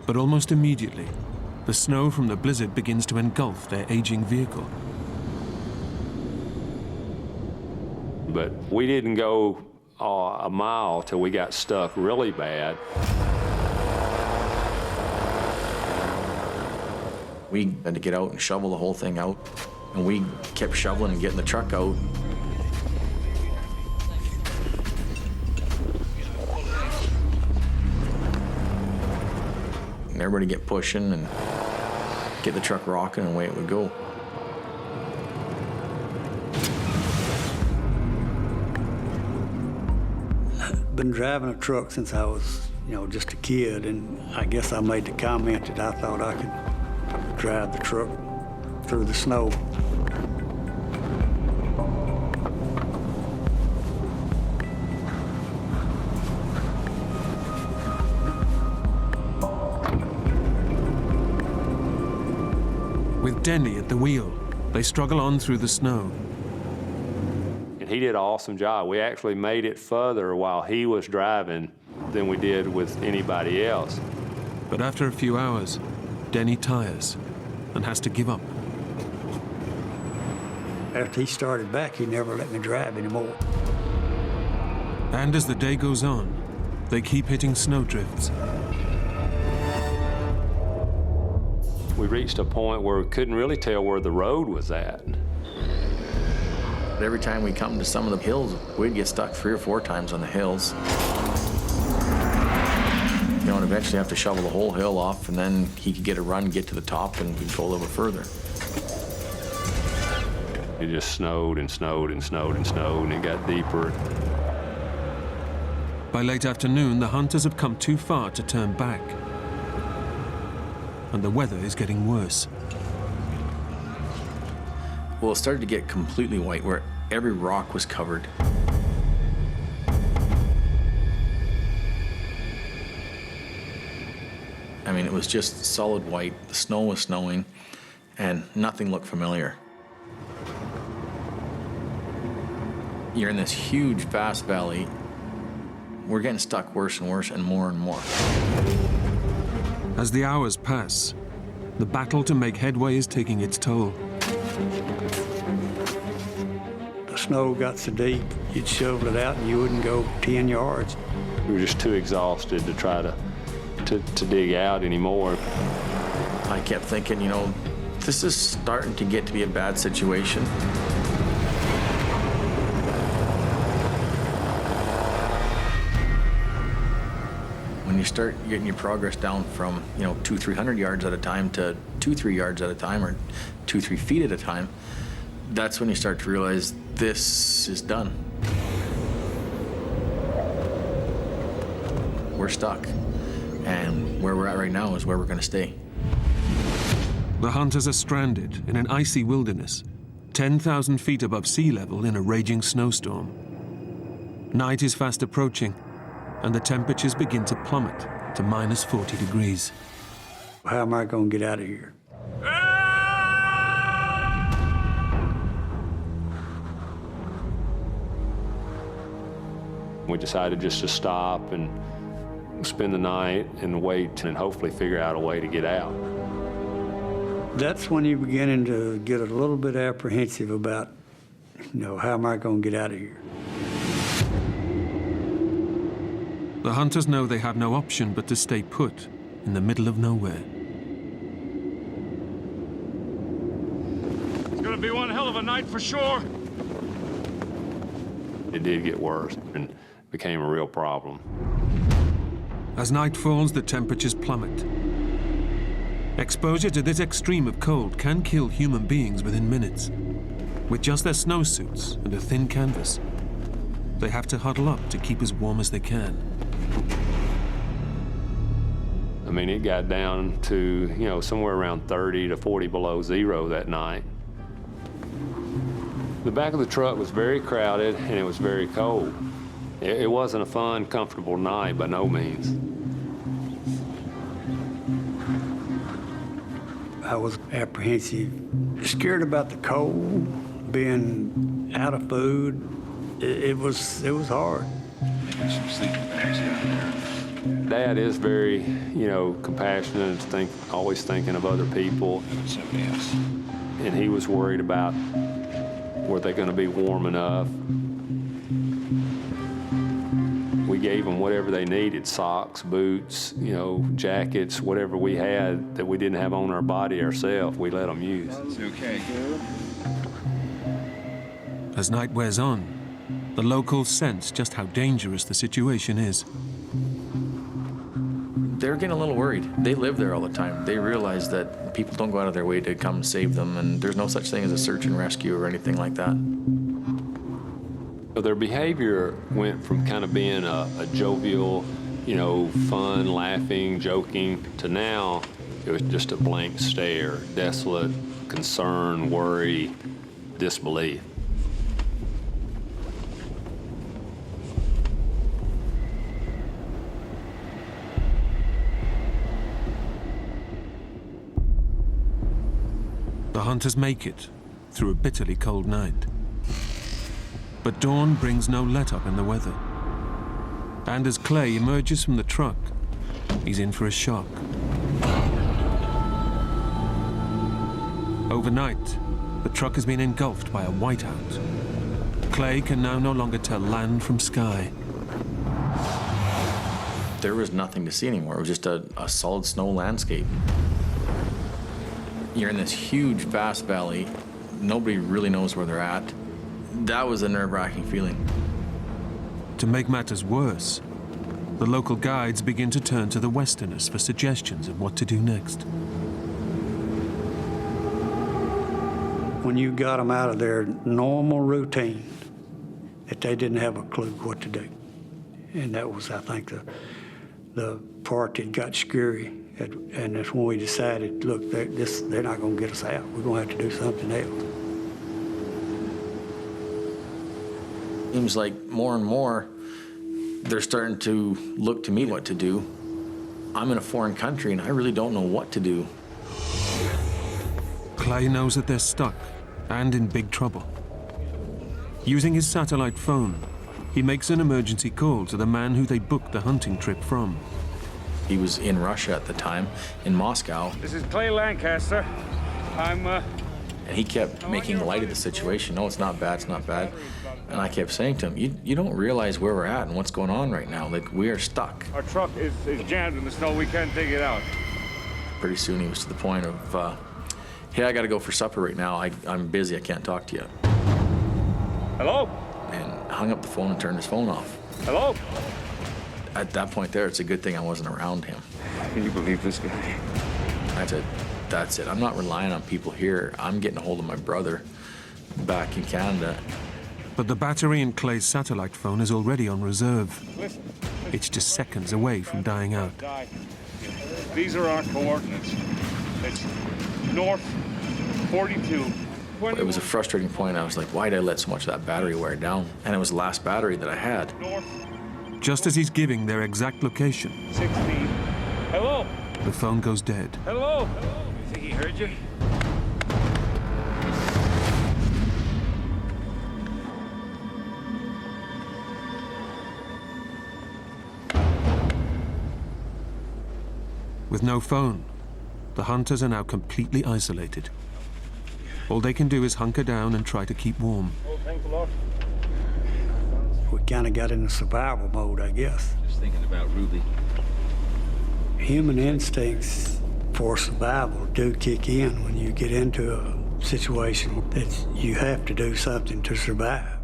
but almost immediately, the snow from the blizzard begins to engulf their aging vehicle. But we didn't go a mile till we got stuck really bad. We had to get out and shovel the whole thing out, and we kept shoveling and getting the truck out. And everybody get pushing and get the truck rocking, and away it would go. I've been driving a truck since I was, just a kid, and I guess I made the comment that I thought I could drive the truck through the snow. With Denny at the wheel, they struggle on through the snow. And he did an awesome job. We actually made it further while he was driving than we did with anybody else. But after a few hours, Denny tires and has to give up. After he started back, he never let me drive anymore. And as the day goes on, they keep hitting snowdrifts. We reached a point where we couldn't really tell where the road was at. Every time we come to some of the hills, we'd get stuck 3 or 4 times on the hills. And eventually have to shovel the whole hill off, and then he could get a run, get to the top, and we'd go a little bit further. It just snowed and snowed and snowed and snowed, and it got deeper. By late afternoon, the hunters have come too far to turn back. And the weather is getting worse. Well, it started to get completely white, where every rock was covered. I mean, it was just solid white. The snow was snowing, and nothing looked familiar. You're in this huge, vast valley. We're getting stuck worse and worse and more and more. As the hours pass, the battle to make headway is taking its toll. The snow got so deep, you'd shovel it out and you wouldn't go 10 yards. We were just too exhausted to try to dig out anymore. I kept thinking, this is starting to get to be a bad situation. When you start getting your progress down from, 200-300 yards at a time to 2-3 yards at a time, or 2-3 feet at a time, that's when you start to realize this is done. We're stuck. And where we're at right now is where we're going to stay. The hunters are stranded in an icy wilderness, 10,000 feet above sea level in a raging snowstorm. Night is fast approaching, and the temperatures begin to plummet to minus 40 degrees. How am I going to get out of here? We decided just to stop and spend the night and wait and hopefully figure out a way to get out. That's when you're beginning to get a little bit apprehensive about, how am I going to get out of here? The hunters know they have no option but to stay put in the middle of nowhere. It's gonna be one hell of a night for sure. It did get worse and became a real problem. As night falls, the temperatures plummet. Exposure to this extreme of cold can kill human beings within minutes. With just their snowsuits and a thin canvas, they have to huddle up to keep as warm as they can. I mean, it got down to, somewhere around 30 to 40 below zero that night. The back of the truck was very crowded and it was very cold. It wasn't a fun, comfortable night by no means. I was apprehensive, scared about the cold, being out of food. It was hard. Dad is very, compassionate, always thinking of other people. And he was worried about, were they going to be warm enough? We We gave them whatever they needed, socks, boots, you know, jackets, whatever we had that we didn't have on our body ourselves, we let them use. It's okay. As night wears on, the locals sense just how dangerous the situation is. They're getting a little worried. They live there all the time. They realize that people don't go out of their way to come and save them, and there's no such thing as a search and rescue or anything like that. Their behavior went from kind of being a jovial, you know, fun, laughing, joking, to now it was just a blank stare, desolate, concern, worry, disbelief. The hunters make it through a bitterly cold night. But dawn brings no let-up in the weather. And as Clay emerges from the truck, he's in for a shock. Overnight, the truck has been engulfed by a whiteout. Clay can now no longer tell land from sky. There was nothing to see anymore. It was just a solid snow landscape. You're in this huge, vast valley. Nobody really knows where they're at. That was a nerve-wracking feeling. To make matters worse, the local guides begin to turn to the Westerners for suggestions of what to do next. When you got them out of their normal routine, that they didn't have a clue what to do. And that was, I think, the part that got scary. And that's when we decided, look, they're not going to get us out. We're going to have to do something else. Seems like more and more, they're starting to look to me what to do. I'm in a foreign country, and I really don't know what to do. Clay knows that they're stuck and in big trouble. Using his satellite phone, he makes an emergency call to the man who they booked the hunting trip from. He was in Russia at the time, in Moscow. This is Clay Lancaster. And he kept making light of the situation. No, it's not bad, it's not bad. And I kept saying to him, you don't realize where we're at and what's going on right now. Like, we are stuck. Our truck is jammed in the snow. We can't dig it out. Pretty soon he was to the point of, hey, I gotta go for supper right now. I'm busy, I can't talk to you. Hello? And hung up the phone and turned his phone off. Hello? At that point there, it's a good thing I wasn't around him. Can you believe this guy? I said, that's it. I'm not relying on people here. I'm getting a hold of my brother back in Canada. But the battery in Clay's satellite phone is already on reserve. It's just seconds away from dying out. These are our coordinates. It's north 42. It was a frustrating point. I was like, why did I let so much of that battery wear down? And it was the last battery that I had. Just as he's giving their exact location, 16. Hello? the phone goes dead. Hello? You think he heard you? With no phone, the hunters are now completely isolated. All they can do is hunker down and try to keep warm. Oh, thanks a lot. We kind of got into survival mode, I guess. Just thinking about Ruby. Human instincts for survival do kick in when you get into a situation that you have to do something to survive.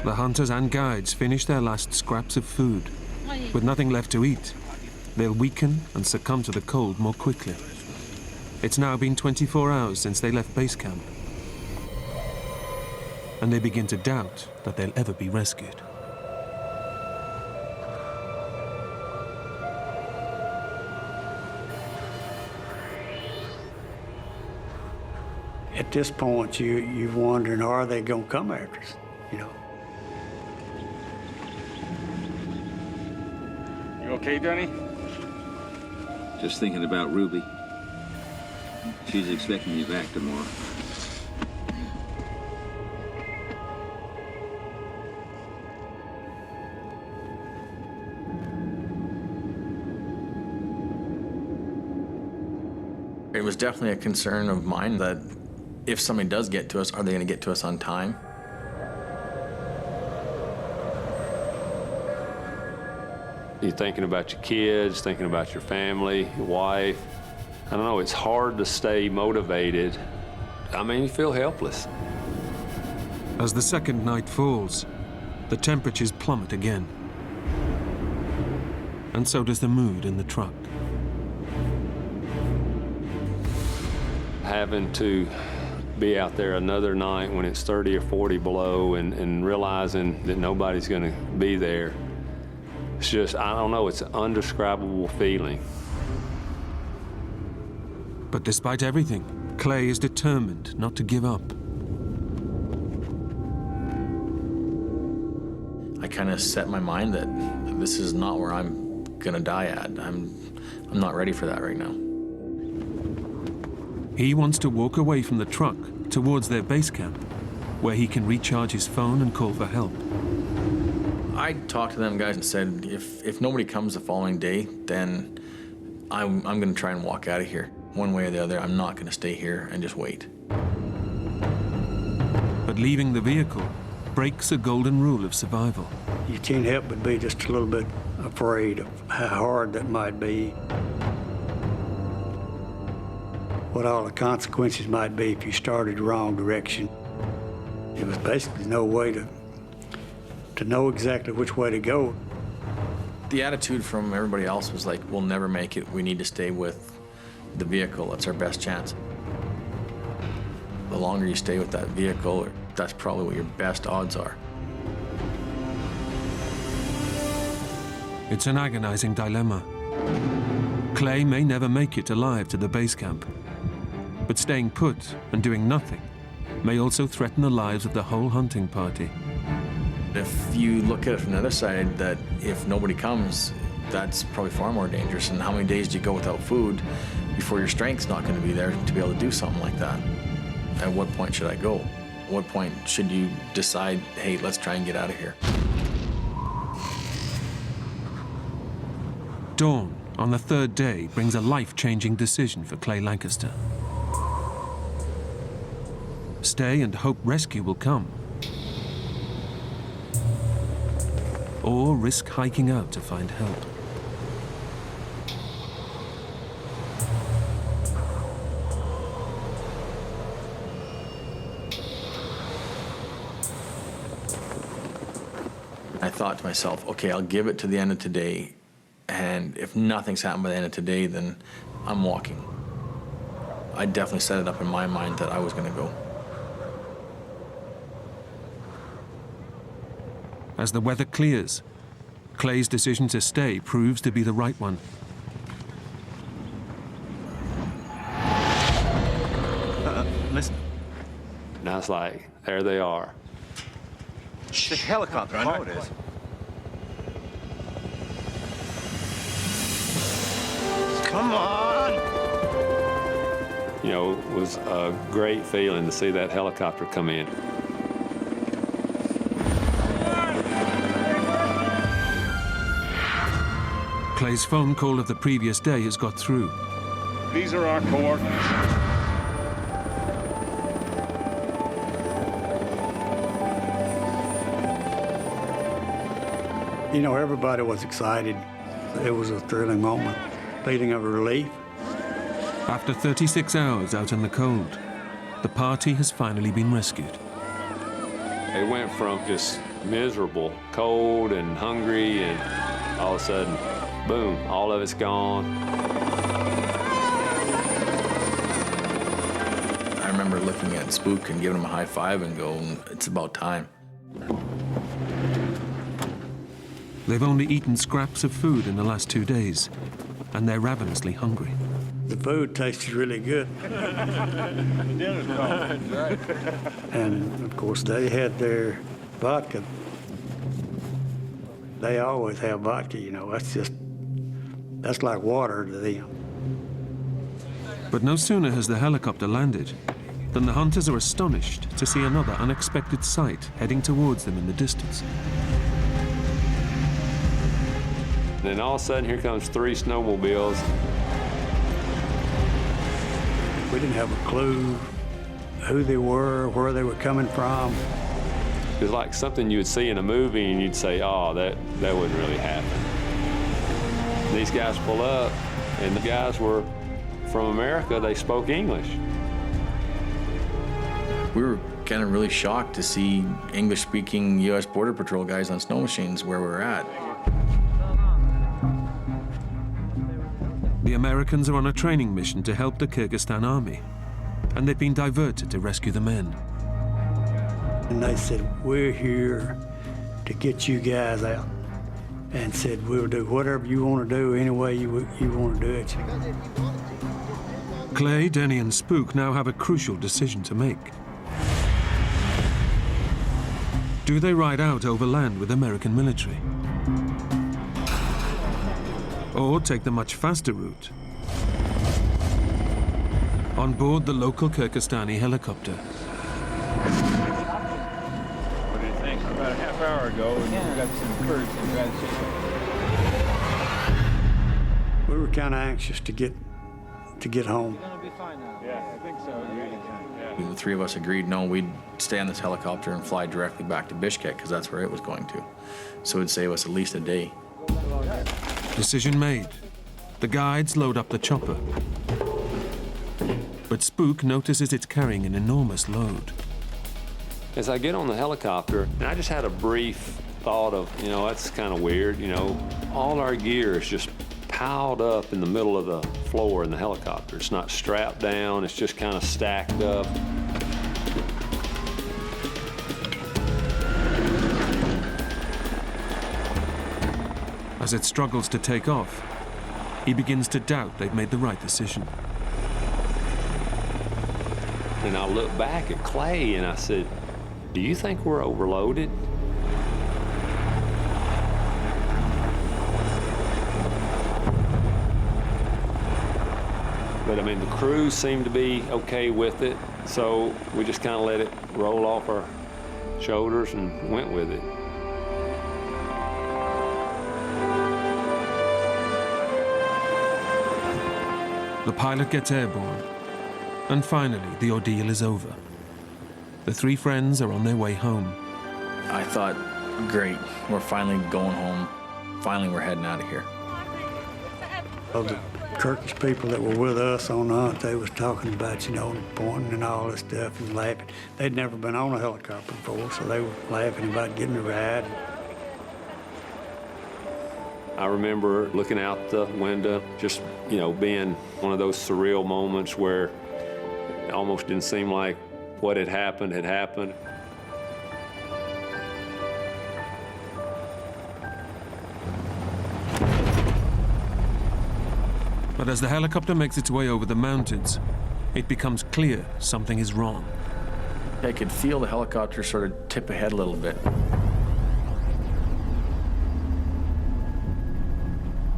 The hunters and guides finish their last scraps of food. With nothing left to eat, they'll weaken and succumb to the cold more quickly. It's now been 24 hours since they left base camp, and they begin to doubt that they'll ever be rescued. At this point, you're wondering, are they going to come after us, you know? You okay, Danny? Just thinking about Ruby. She's expecting you back tomorrow. It was definitely a concern of mine that if somebody does get to us, are they going to get to us on time? You're thinking about your kids, thinking about your family, your wife. I don't know, it's hard to stay motivated. I mean, you feel helpless. As the second night falls, the temperatures plummet again. And so does the mood in the truck. Having to be out there another night when it's 30 or 40 below and realizing that nobody's gonna be there, it's just, I don't know, it's an undescribable feeling. But despite everything, Clay is determined not to give up. I kind of set my mind that this is not where I'm gonna die at. I'm not ready for that right now. He wants to walk away from the truck towards their base camp, where he can recharge his phone and call for help. I talked to them guys and said, if nobody comes the following day, then I'm gonna try and walk out of here. One way or the other, I'm not gonna stay here and just wait. But leaving the vehicle breaks a golden rule of survival. You can't help but be just a little bit afraid of how hard that might be. What all the consequences might be if you started the wrong direction. There was basically no way to know exactly which way to go. The attitude from everybody else was like, we'll never make it. We need to stay with the vehicle. That's our best chance. The longer you stay with that vehicle, that's probably what your best odds are. It's an agonizing dilemma. Clay may never make it alive to the base camp, but staying put and doing nothing may also threaten the lives of the whole hunting party. If you look at it from the other side, that if nobody comes, that's probably far more dangerous. And how many days do you go without food before your strength's not going to be there to be able to do something like that? At what point should I go? At what point should you decide, hey, let's try and get out of here? Dawn on the third day brings a life-changing decision for Clay Lancaster. Stay and hope rescue will come, or risk hiking out to find help. I thought to myself, okay, I'll give it to the end of today, and if nothing's happened by the end of today, then I'm walking. I definitely set it up in my mind that I was going to go. As the weather clears, Clay's decision to stay proves to be the right one. Listen. Now it's like, there they are. It's a helicopter, I know it is. Come on! You know, it was a great feeling to see that helicopter come in. Clay's phone call of the previous day has got through. These are our coordinates. You know, everybody was excited. It was a thrilling moment, feeling of relief. After 36 hours out in the cold, the party has finally been rescued. It went from just miserable, cold and hungry, and all of a sudden, boom, all of it's gone. I remember looking at Spook and giving him a high five and going, it's about time. They've only eaten scraps of food in the last 2 days, and they're ravenously hungry. The food tasted really good. Dinner's cold. Right. And, of course, they had their vodka. They always have vodka, you know. That's like water to them. But no sooner has the helicopter landed than the hunters are astonished to see another unexpected sight heading towards them in the distance. Then all of a sudden, here comes 3 snowmobiles. We didn't have a clue who they were, where they were coming from. It was like something you would see in a movie and you'd say, oh, that wouldn't really happen. These guys pull up, and the guys were from America. They spoke English. We were kind of really shocked to see English-speaking U.S. Border Patrol guys on snow machines where we were at. The Americans are on a training mission to help the Kyrgyzstan army, and they've been diverted to rescue the men. And they said, we're here to get you guys out. And said, we'll do whatever you want to do, any way you want to do it. Clay, Denny, and Spook now have a crucial decision to make. Do they ride out overland with American military? Or take the much faster route on board the local Kyrgyzstani helicopter? What do you think? About a half hour ago, and we got some birds in bad shape. We were kind of anxious to get home. Gonna be fine now. Yeah, I think so. The three of us agreed, no, we'd stay on this helicopter and fly directly back to Bishkek, because that's where it was going to. So it'd save us at least a day. Decision made. The guides load up the chopper. But Spook notices it's carrying an enormous load. As I get on the helicopter, and I just had a brief thought of, that's kind of weird, all our gear is just piled up in the middle of the floor in the helicopter. It's not strapped down, it's just kind of stacked up. As it struggles to take off, he begins to doubt they've made the right decision. And I looked back at Clay and I said, do you think we're overloaded? But I mean, the crew seemed to be okay with it, so we just kind of let it roll off our shoulders and went with it. The pilot gets airborne, and finally the ordeal is over. The three friends are on their way home. I thought, great, we're finally going home. Finally, we're heading out of here. Of the Turkish people that were with us on the hunt, they was talking about, pointing and all this stuff and laughing. They'd never been on a helicopter before, so they were laughing about getting a ride. I remember looking out the window, just, being one of those surreal moments where it almost didn't seem like what had happened had happened. But as the helicopter makes its way over the mountains, it becomes clear something is wrong. I could feel the helicopter sort of tip ahead a little bit.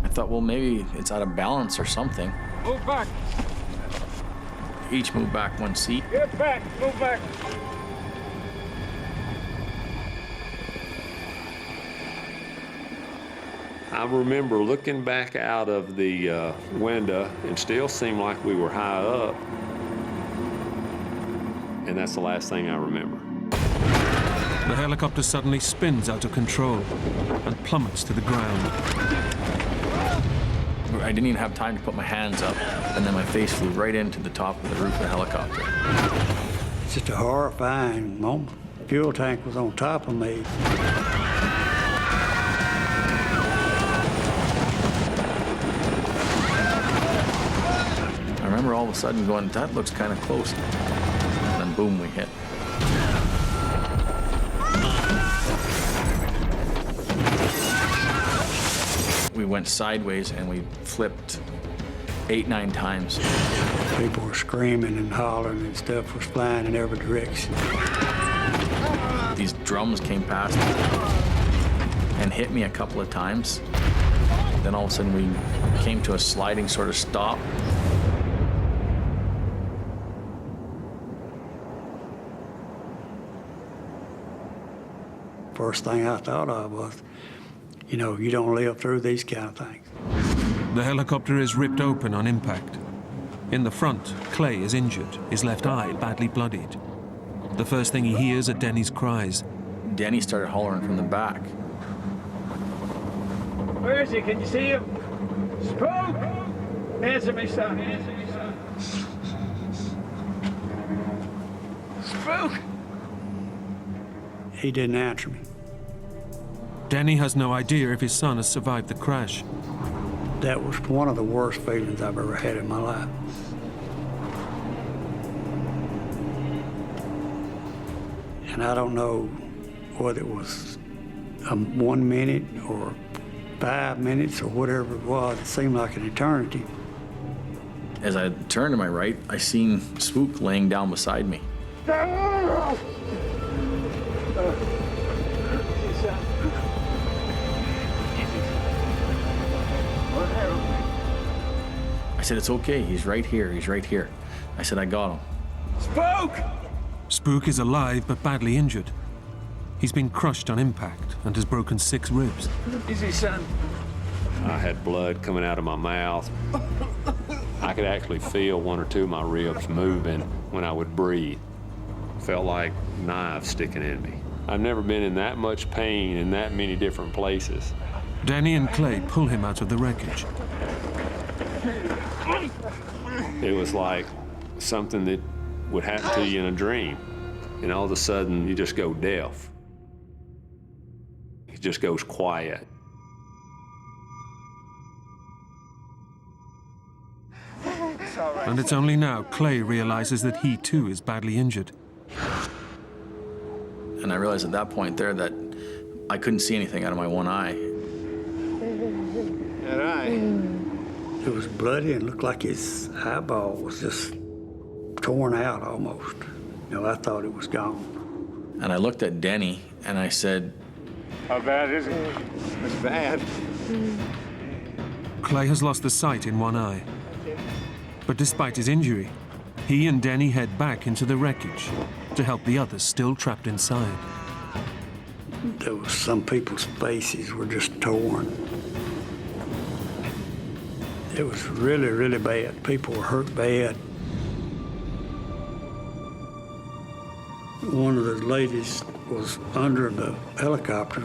I thought, well, maybe it's out of balance or something. Move back. Each move back one seat. Get back, move back. I remember looking back out of the window and still seemed like we were high up. And that's the last thing I remember. The helicopter suddenly spins out of control and plummets to the ground. I didn't even have time to put my hands up, and then my face flew right into the top of the roof of the helicopter. It's just a horrifying moment. The fuel tank was on top of me. I remember all of a sudden going, that looks kind of close. And then boom, we hit. We went sideways and we flipped 8-9 times. People were screaming and hollering and stuff was flying in every direction. These drums came past me and hit me a couple of times. Then all of a sudden we came to a sliding sort of stop. First thing I thought of was, you don't live through these kind of things. The helicopter is ripped open on impact. In the front, Clay is injured, his left eye badly bloodied. The first thing he hears are Denny's cries. Denny started hollering from the back. Where is he? Can you see him? Spook! Answer me, son. Answer me, son. Spook! He didn't answer me. Denny has no idea if his son has survived the crash. That was one of the worst feelings I've ever had in my life. And I don't know whether it was 1 minute or 5 minutes or whatever it was. It seemed like an eternity. As I turned to my right, I seen Spook laying down beside me. I said, it's okay, he's right here, he's right here. I said, I got him. Spook! Spook is alive but badly injured. He's been crushed on impact and has broken 6 ribs. Easy, son. I had blood coming out of my mouth. I could actually feel 1 or 2 of my ribs moving when I would breathe. Felt like knives sticking in me. I've never been in that much pain in that many different places. Danny and Clay pull him out of the wreckage. It was like something that would happen to you in a dream. And all of a sudden, you just go deaf. It just goes quiet. And it's only now Clay realizes that he too is badly injured. And I realized at that point there that I couldn't see anything out of my one eye. That eye. It was bloody and looked like his eyeball was just torn out almost. You know, I thought it was gone. And I looked at Denny and I said, how bad is it? It's bad. Clay has lost the sight in one eye. But despite his injury, he and Denny head back into the wreckage to help the others still trapped inside. There was some people's faces were just torn. It was really, really bad. People were hurt bad. One of the ladies was under the helicopter,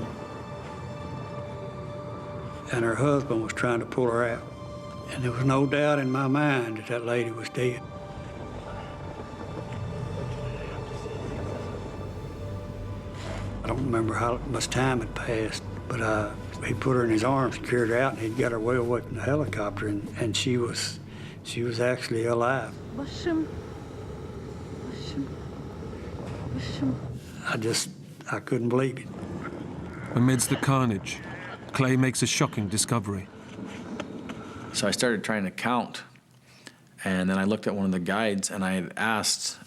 and her husband was trying to pull her out. And there was no doubt in my mind that that lady was dead. I don't remember how much time had passed, but he put her in his arms, carried her out, and he'd got her way away from the helicopter, and she was actually alive. I couldn't believe it. Amidst the carnage, Clay makes a shocking discovery. So I started trying to count, and then I looked at one of the guides and I had asked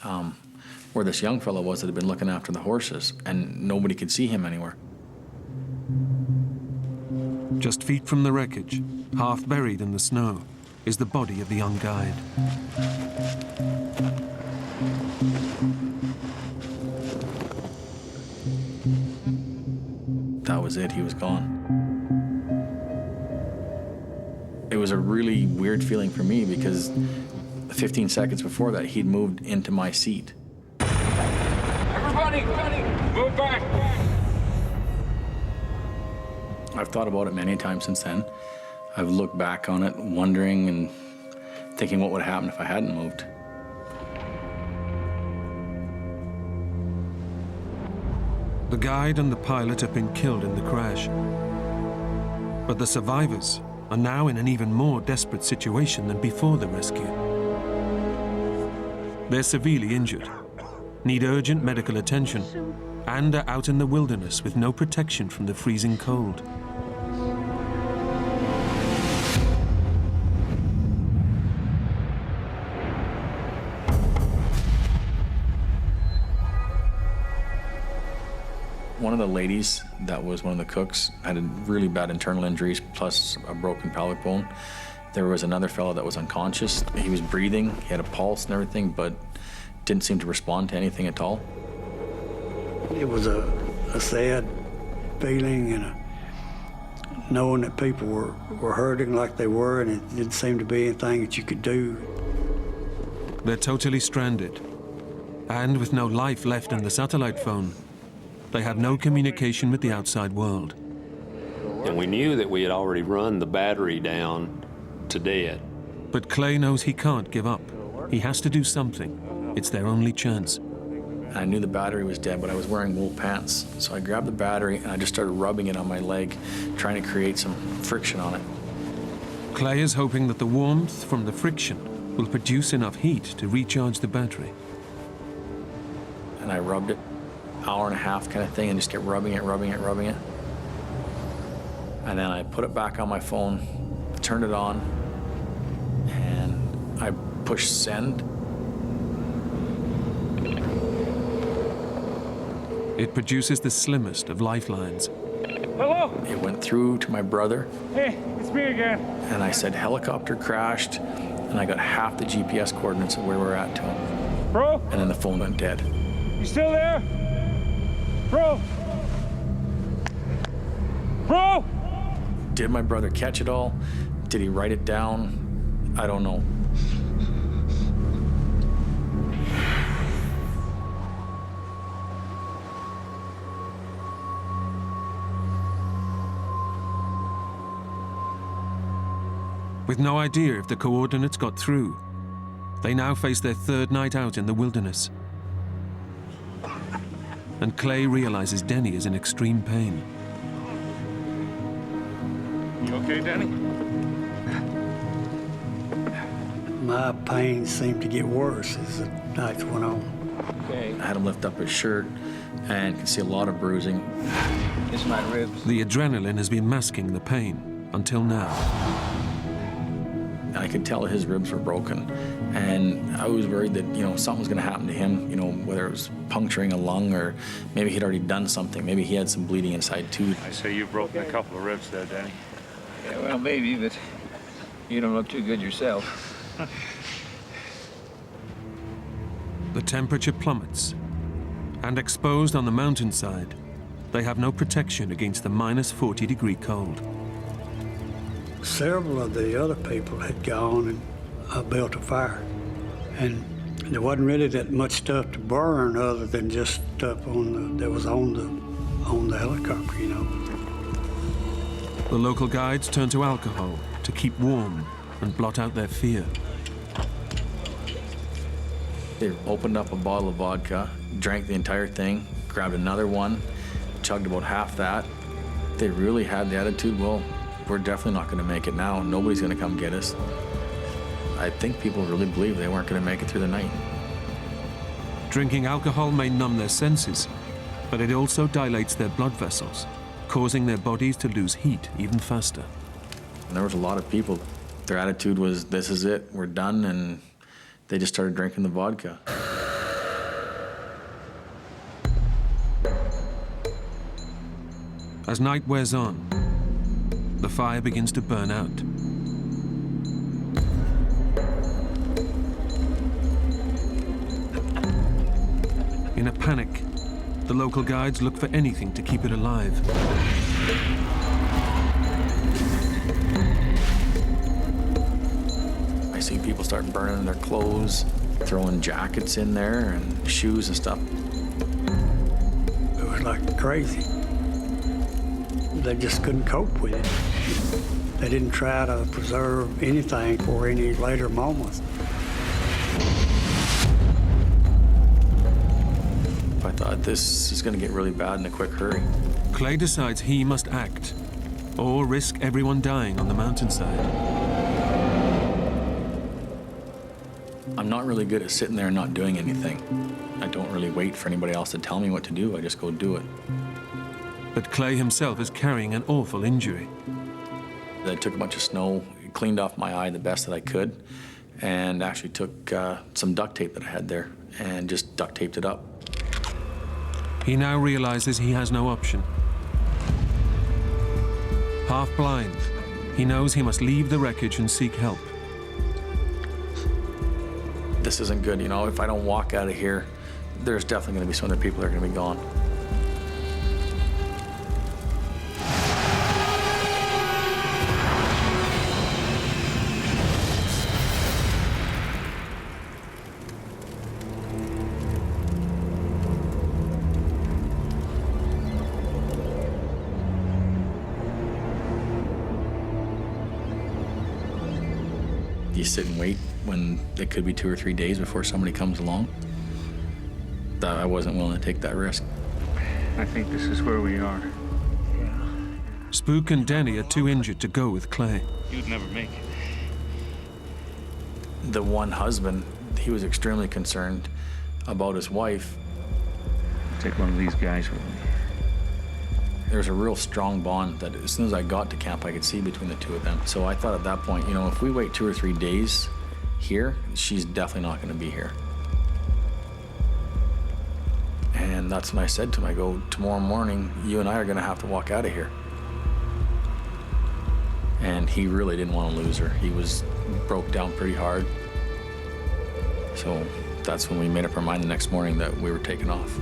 where this young fellow was that had been looking after the horses, and nobody could see him anywhere. Just feet from the wreckage, half buried in the snow, is the body of the young guide. That was it, he was gone. It was a really weird feeling for me because 15 seconds before that, he'd moved into my seat. Everybody, move back. I've thought about it many times since then. I've looked back on it, wondering and thinking what would have happened if I hadn't moved. The guide and the pilot have been killed in the crash. But the survivors are now in an even more desperate situation than before the rescue. They're severely injured, need urgent medical attention, and are out in the wilderness with no protection from the freezing cold. One of the ladies that was one of the cooks had really bad internal injuries plus a broken pelvic bone. There was another fellow that was unconscious. He was breathing, he had a pulse and everything, but didn't seem to respond to anything at all. It was a sad feeling, and knowing that people were hurting like they were, and it didn't seem to be anything that you could do. They're totally stranded, and with no life left in the satellite phone, they have no communication with the outside world. And we knew that we had already run the battery down to dead. But Clay knows he can't give up. He has to do something. It's their only chance. I knew the battery was dead, but I was wearing wool pants. So I grabbed the battery and I just started rubbing it on my leg, trying to create some friction on it. Clay is hoping that the warmth from the friction will produce enough heat to recharge the battery. And I rubbed it, hour and a half kind of thing, and just kept rubbing it. And then I put it back on my phone, turned it on, and I pushed send. It produces the slimmest of lifelines. Hello? It went through to my brother, Hey, it's me again. and I said helicopter crashed, and I got half the GPS coordinates of where we're at to him. Bro? And then the phone went dead. You still there? Bro? Bro? Did my brother catch it all? Did he write it down? I don't know. With no idea if the coordinates got through, they now face their third night out in the wilderness. And Clay realizes Denny is in extreme pain. You okay, Danny? My pain seemed to get worse as the nights went on. Okay. I had him lift up his shirt and could see a lot of bruising. It's my ribs. The adrenaline has been masking the pain until now. I could tell his ribs were broken, and I was worried that, something was going to happen to him, whether it was puncturing a lung or maybe he'd already done something. Maybe he had some bleeding inside, too. I say you've broken a couple of ribs there, Danny. Yeah, well, maybe, but you don't look too good yourself. The temperature plummets, and exposed on the mountainside, they have no protection against the minus 40-degree cold. Several of the other people had gone and built a fire. And there wasn't really that much stuff to burn other than just stuff that was on the helicopter, The local guides turn to alcohol to keep warm and blot out their fear. They opened up a bottle of vodka, drank the entire thing, grabbed another one, chugged about half that. They really had the attitude, well, we're definitely not going to make it now. Nobody's going to come get us. I think people really believed they weren't going to make it through the night. Drinking alcohol may numb their senses, but it also dilates their blood vessels, causing their bodies to lose heat even faster. And there was a lot of people. Their attitude was, this is it, we're done, and they just started drinking the vodka. As night wears on, the fire begins to burn out. In a panic, the local guides look for anything to keep it alive. I see people start burning their clothes, throwing jackets in there and shoes and stuff. It was like crazy. They just couldn't cope with it. They didn't try to preserve anything for any later moments. I thought this is going to get really bad in a quick hurry. Clay decides he must act, or risk everyone dying on the mountainside. I'm not really good at sitting there and not doing anything. I don't really wait for anybody else to tell me what to do. I just go do it. But Clay himself is carrying an awful injury. I took a bunch of snow, cleaned off my eye the best that I could, and actually took some duct tape that I had there and just duct taped it up. He now realizes he has no option. Half blind, he knows he must leave the wreckage and seek help. This isn't good, if I don't walk out of here, there's definitely going to be some other people that are going to be gone. you sit and wait when it could be 2 or 3 days before somebody comes along. I wasn't willing to take that risk. I think this is where we are. Spook and Danny are too injured to go with Clay. You'd never make it. The one husband, he was extremely concerned about his wife. Take one of these guys with me. There's a real strong bond that as soon as I got to camp, I could see between the two of them. So I thought at that point, you know, if we wait 2 or 3 days here, she's definitely not going to be here. And that's when I said to him, I go, tomorrow morning, you and I are going to have to walk out of here. And he really didn't want to lose her. He broke down pretty hard. So that's when we made up our mind the next morning that we were taking off.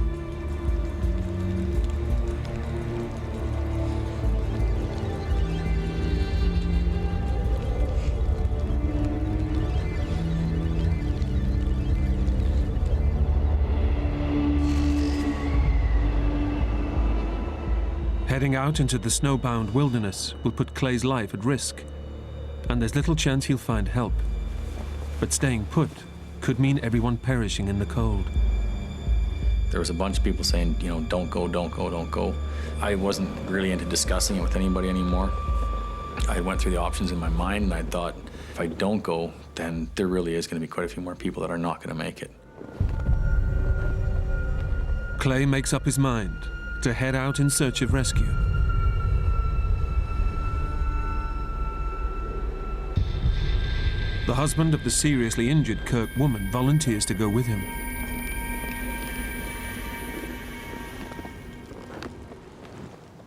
Heading out into the snowbound wilderness will put Clay's life at risk, and there's little chance he'll find help. But staying put could mean everyone perishing in the cold. There was a bunch of people saying, you know, don't go, don't go, don't go. I wasn't really into discussing it with anybody anymore. I went through the options in my mind, and I thought, if I don't go, then there really is going to be quite a few more people that are not going to make it. Clay makes up his mind to head out in search of rescue. The husband of the seriously injured Kirk woman volunteers to go with him.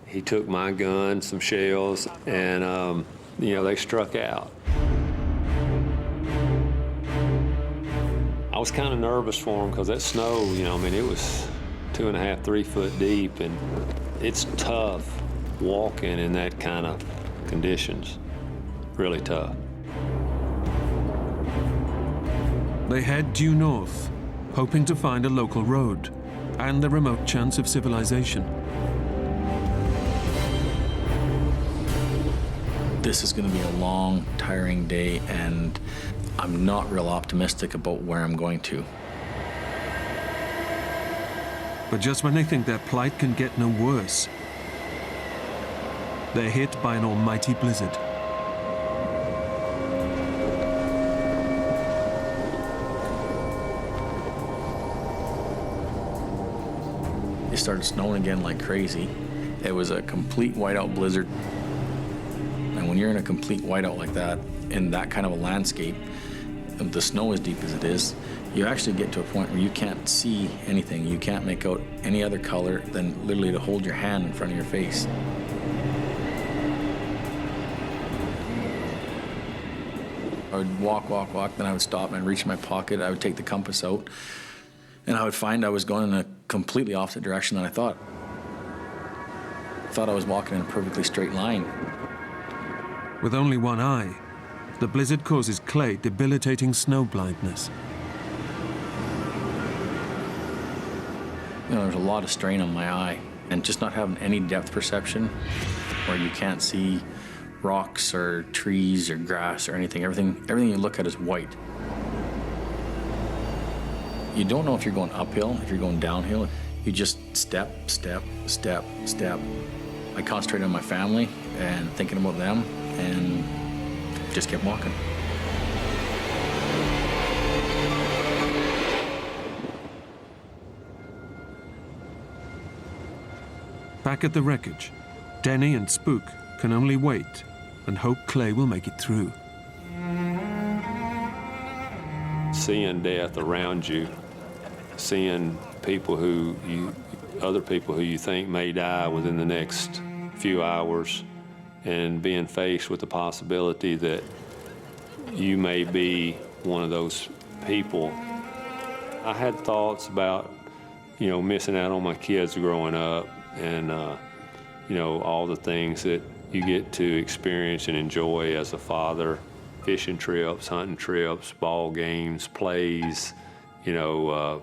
He took my gun, some shells, and, you know, they struck out. I was kind of nervous for him because that snow, you know, I mean, it was 2.5, 3 foot deep, and it's tough walking in that kind of conditions. Really tough. They head due north, hoping to find a local road and the remote chance of civilization. This is going to be a long, tiring day, and I'm not real optimistic about where I'm going to. But just when they think their plight can get no worse, they're hit by an almighty blizzard. It started snowing again like crazy. It was a complete whiteout blizzard. And when you're in a complete whiteout like that, in that kind of a landscape, the snow as deep as it is, you actually get to a point where you can't see anything. You can't make out any other color than literally to hold your hand in front of your face. I would walk, then I would stop and I'd reach in my pocket. I would take the compass out, and I would find I was going in a completely opposite direction than I thought. I thought I was walking in a perfectly straight line. With only one eye, the blizzard causes Clay debilitating snow blindness. You know, there's a lot of strain on my eye, and just not having any depth perception where you can't see rocks or trees or grass or anything. Everything you look at is white. You don't know if you're going uphill, if you're going downhill. You just step, step, step, step. I concentrated on my family and thinking about them, and just kept walking. Back at the wreckage, Denny and Spook can only wait and hope Clay will make it through. Seeing death around you, seeing people other people who you think may die within the next few hours, and being faced with the possibility that you may be one of those people. I had thoughts about, you know, missing out on my kids growing up, and, you know, all the things that you get to experience and enjoy as a father. Fishing trips, hunting trips, ball games, plays, you know,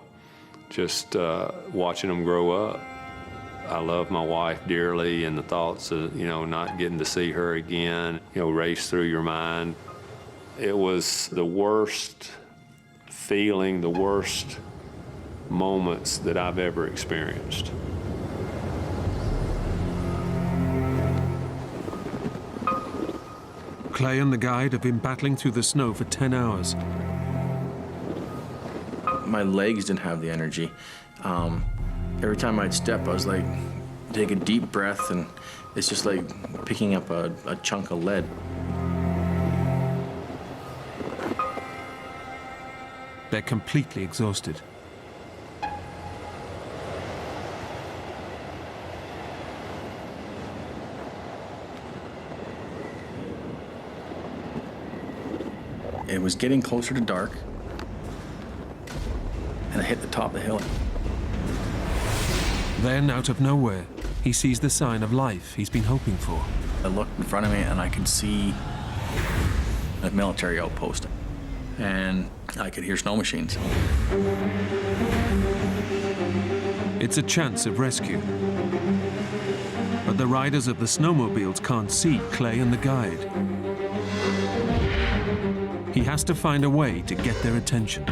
just watching them grow up. I love my wife dearly, and the thoughts of, you know, not getting to see her again, you know, race through your mind. It was the worst feeling, the worst moments that I've ever experienced. Clay and the guide have been battling through the snow for 10 hours. My legs didn't have the energy. Every time I'd step, I was like, take a deep breath, and it's just like picking up a chunk of lead. They're completely exhausted. It was getting closer to dark, and I hit the top of the hill. Then, out of nowhere, he sees the sign of life he's been hoping for. I looked in front of me, and I could see a military outpost, and I could hear snow machines. It's a chance of rescue. But the riders of the snowmobiles can't see Clay and the guide. He has to find a way to get their attention.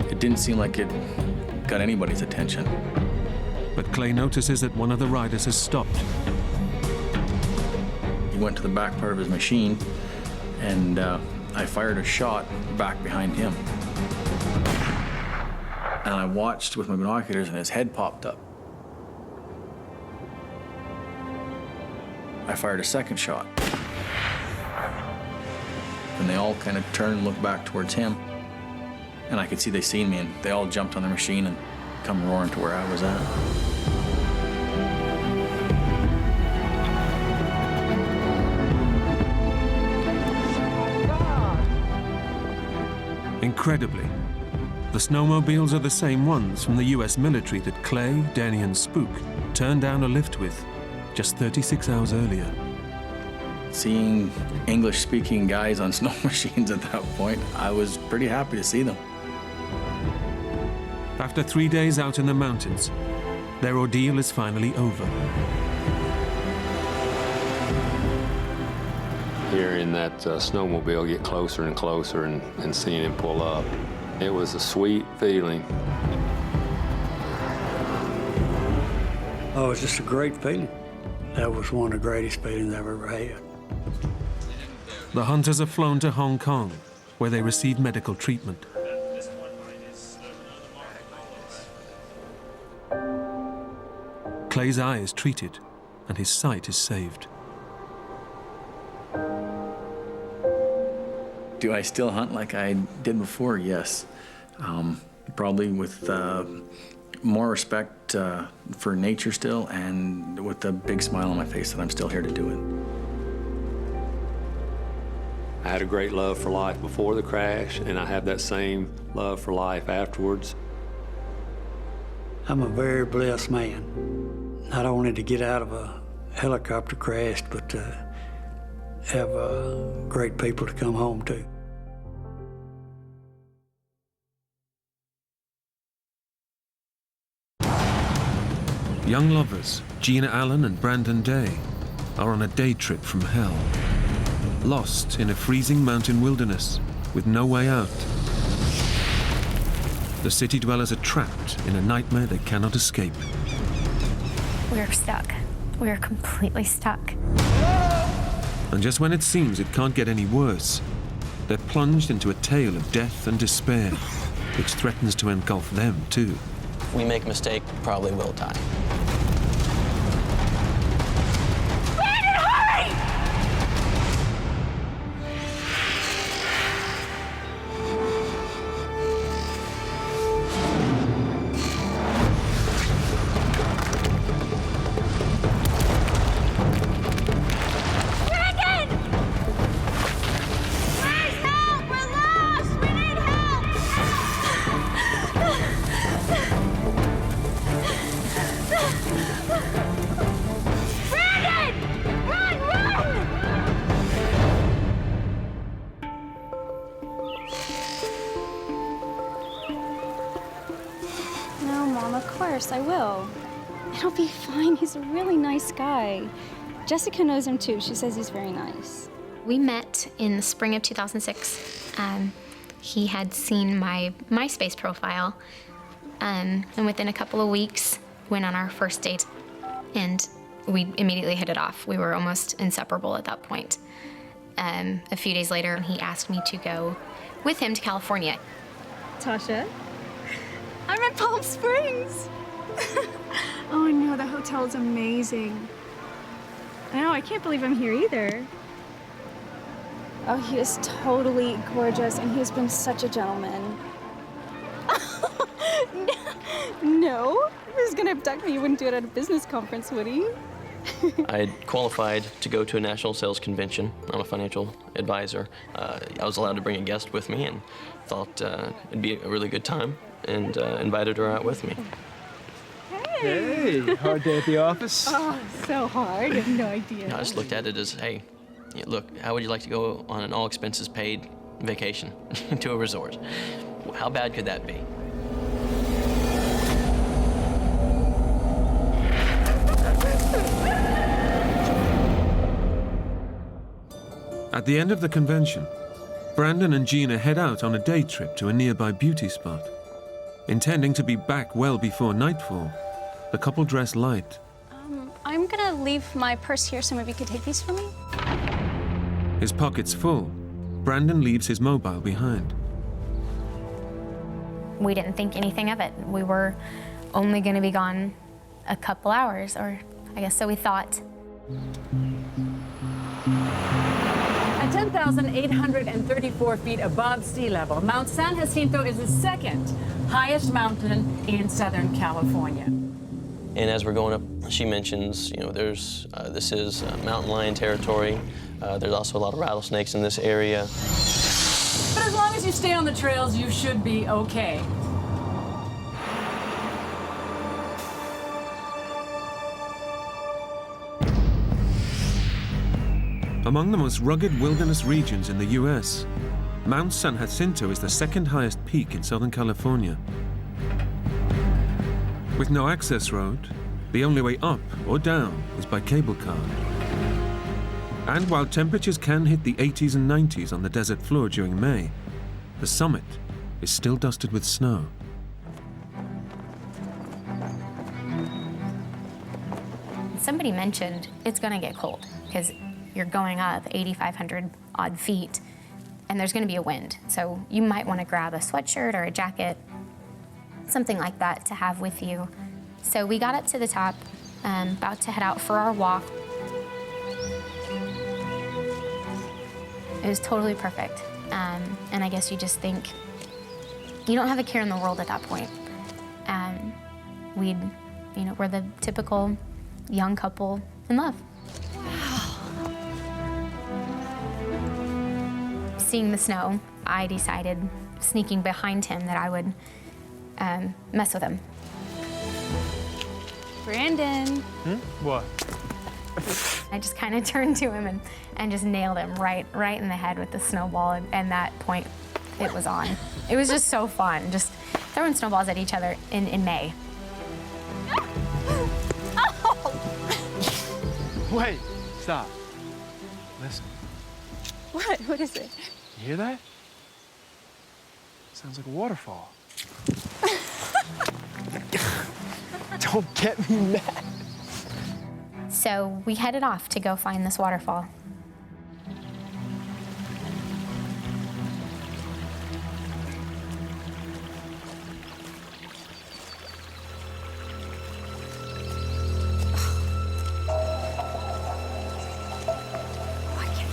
It didn't seem like it got anybody's attention. But Clay notices that one of the riders has stopped. He went to the back part of his machine, and I fired a shot back behind him. And I watched with my binoculars, and his head popped up. I fired a second shot. And they all kind of turned and looked back towards him. And I could see they seen me, and they all jumped on the machine and come roaring to where I was at. Incredibly, the snowmobiles are the same ones from the US military that Clay, Danny, and Spook turned down a lift with just 36 hours earlier. Seeing English-speaking guys on snow machines at that point, I was pretty happy to see them. After 3 days out in the mountains, their ordeal is finally over. Hearing that snowmobile get closer and closer and seeing him pull up, it was a sweet feeling. Oh, it was just a great feeling. That was one of the greatest feelings I've ever had. The hunters are flown to Hong Kong, where they receive medical treatment. Clay's eye is treated, and his sight is saved. Do I still hunt like I did before? Yes. Probably with more respect for nature still, and with a big smile on my face that I'm still here to do it. I had a great love for life before the crash, and I have that same love for life afterwards. I'm a very blessed man. Not only to get out of a helicopter crash, but to have great people to come home to. Young lovers, Gina Allen and Brandon Day, are on a day trip from hell. Lost in a freezing mountain wilderness with no way out. The city dwellers are trapped in a nightmare they cannot escape. We're stuck. We're completely stuck. And just when it seems it can't get any worse, they're plunged into a tale of death and despair, which threatens to engulf them too. If we make a mistake, probably will die. Brandon, hurry! course, I will. It'll be fine. He's a really nice guy. Jessica knows him too. She says he's very nice. We met in the spring of 2006. He had seen my MySpace profile, and within a couple of weeks, went on our first date, and we immediately hit it off. We were almost inseparable at that point. A few days later, he asked me to go with him to California. Tasha, I'm at Palm Springs. Oh, I know, the hotel's amazing. I know, I can't believe I'm here either. Oh, he is totally gorgeous, and he has been such a gentleman. No, if he was gonna abduct me, he wouldn't do it at a business conference, would he? I had qualified to go to a national sales convention. I'm a financial advisor. I was allowed to bring a guest with me and thought it'd be a really good time, and invited her out with me. Hey, hard day at the office? Oh, so hard. You have no idea. I just looked at it as, hey, look, how would you like to go on an all-expenses-paid vacation to a resort? How bad could that be? At the end of the convention, Brandon and Gina head out on a day trip to a nearby beauty spot. Intending to be back well before nightfall, the couple dress light. I'm gonna leave my purse here, so maybe you could take these for me? His pockets full, Brandon leaves his mobile behind. We didn't think anything of it. We were only going to be gone a couple hours, or I guess so we thought. At 10,834 feet above sea level, Mount San Jacinto is the second highest mountain in Southern California. And as we're going up, she mentions, there's this is mountain lion territory. There's also a lot of rattlesnakes in this area. But as long as you stay on the trails, you should be okay. Among the most rugged wilderness regions in the US, Mount San Jacinto is the second highest peak in Southern California. With no access road, the only way up or down is by cable car. And while temperatures can hit the 80s and 90s on the desert floor during May, the summit is still dusted with snow. Somebody mentioned it's going to get cold because you're going up 8,500 odd feet and there's going to be a wind. So you might want to grab a sweatshirt or a jacket, something like that to have with you. So we got up to the top, about to head out for our walk. It was totally perfect. And I guess you just think, you don't have a care in the world at that point. We're the typical young couple in love. Seeing the snow, I decided, sneaking behind him, that I would mess with him. Brandon. What? I just kind of turned to him and just nailed him right in the head with the snowball, and that point, it was on. It was just so fun, just throwing snowballs at each other in May. Wait, stop. Listen. What? What is it? You hear that? Sounds like a waterfall. Don't get me mad. So we headed off to go find this waterfall.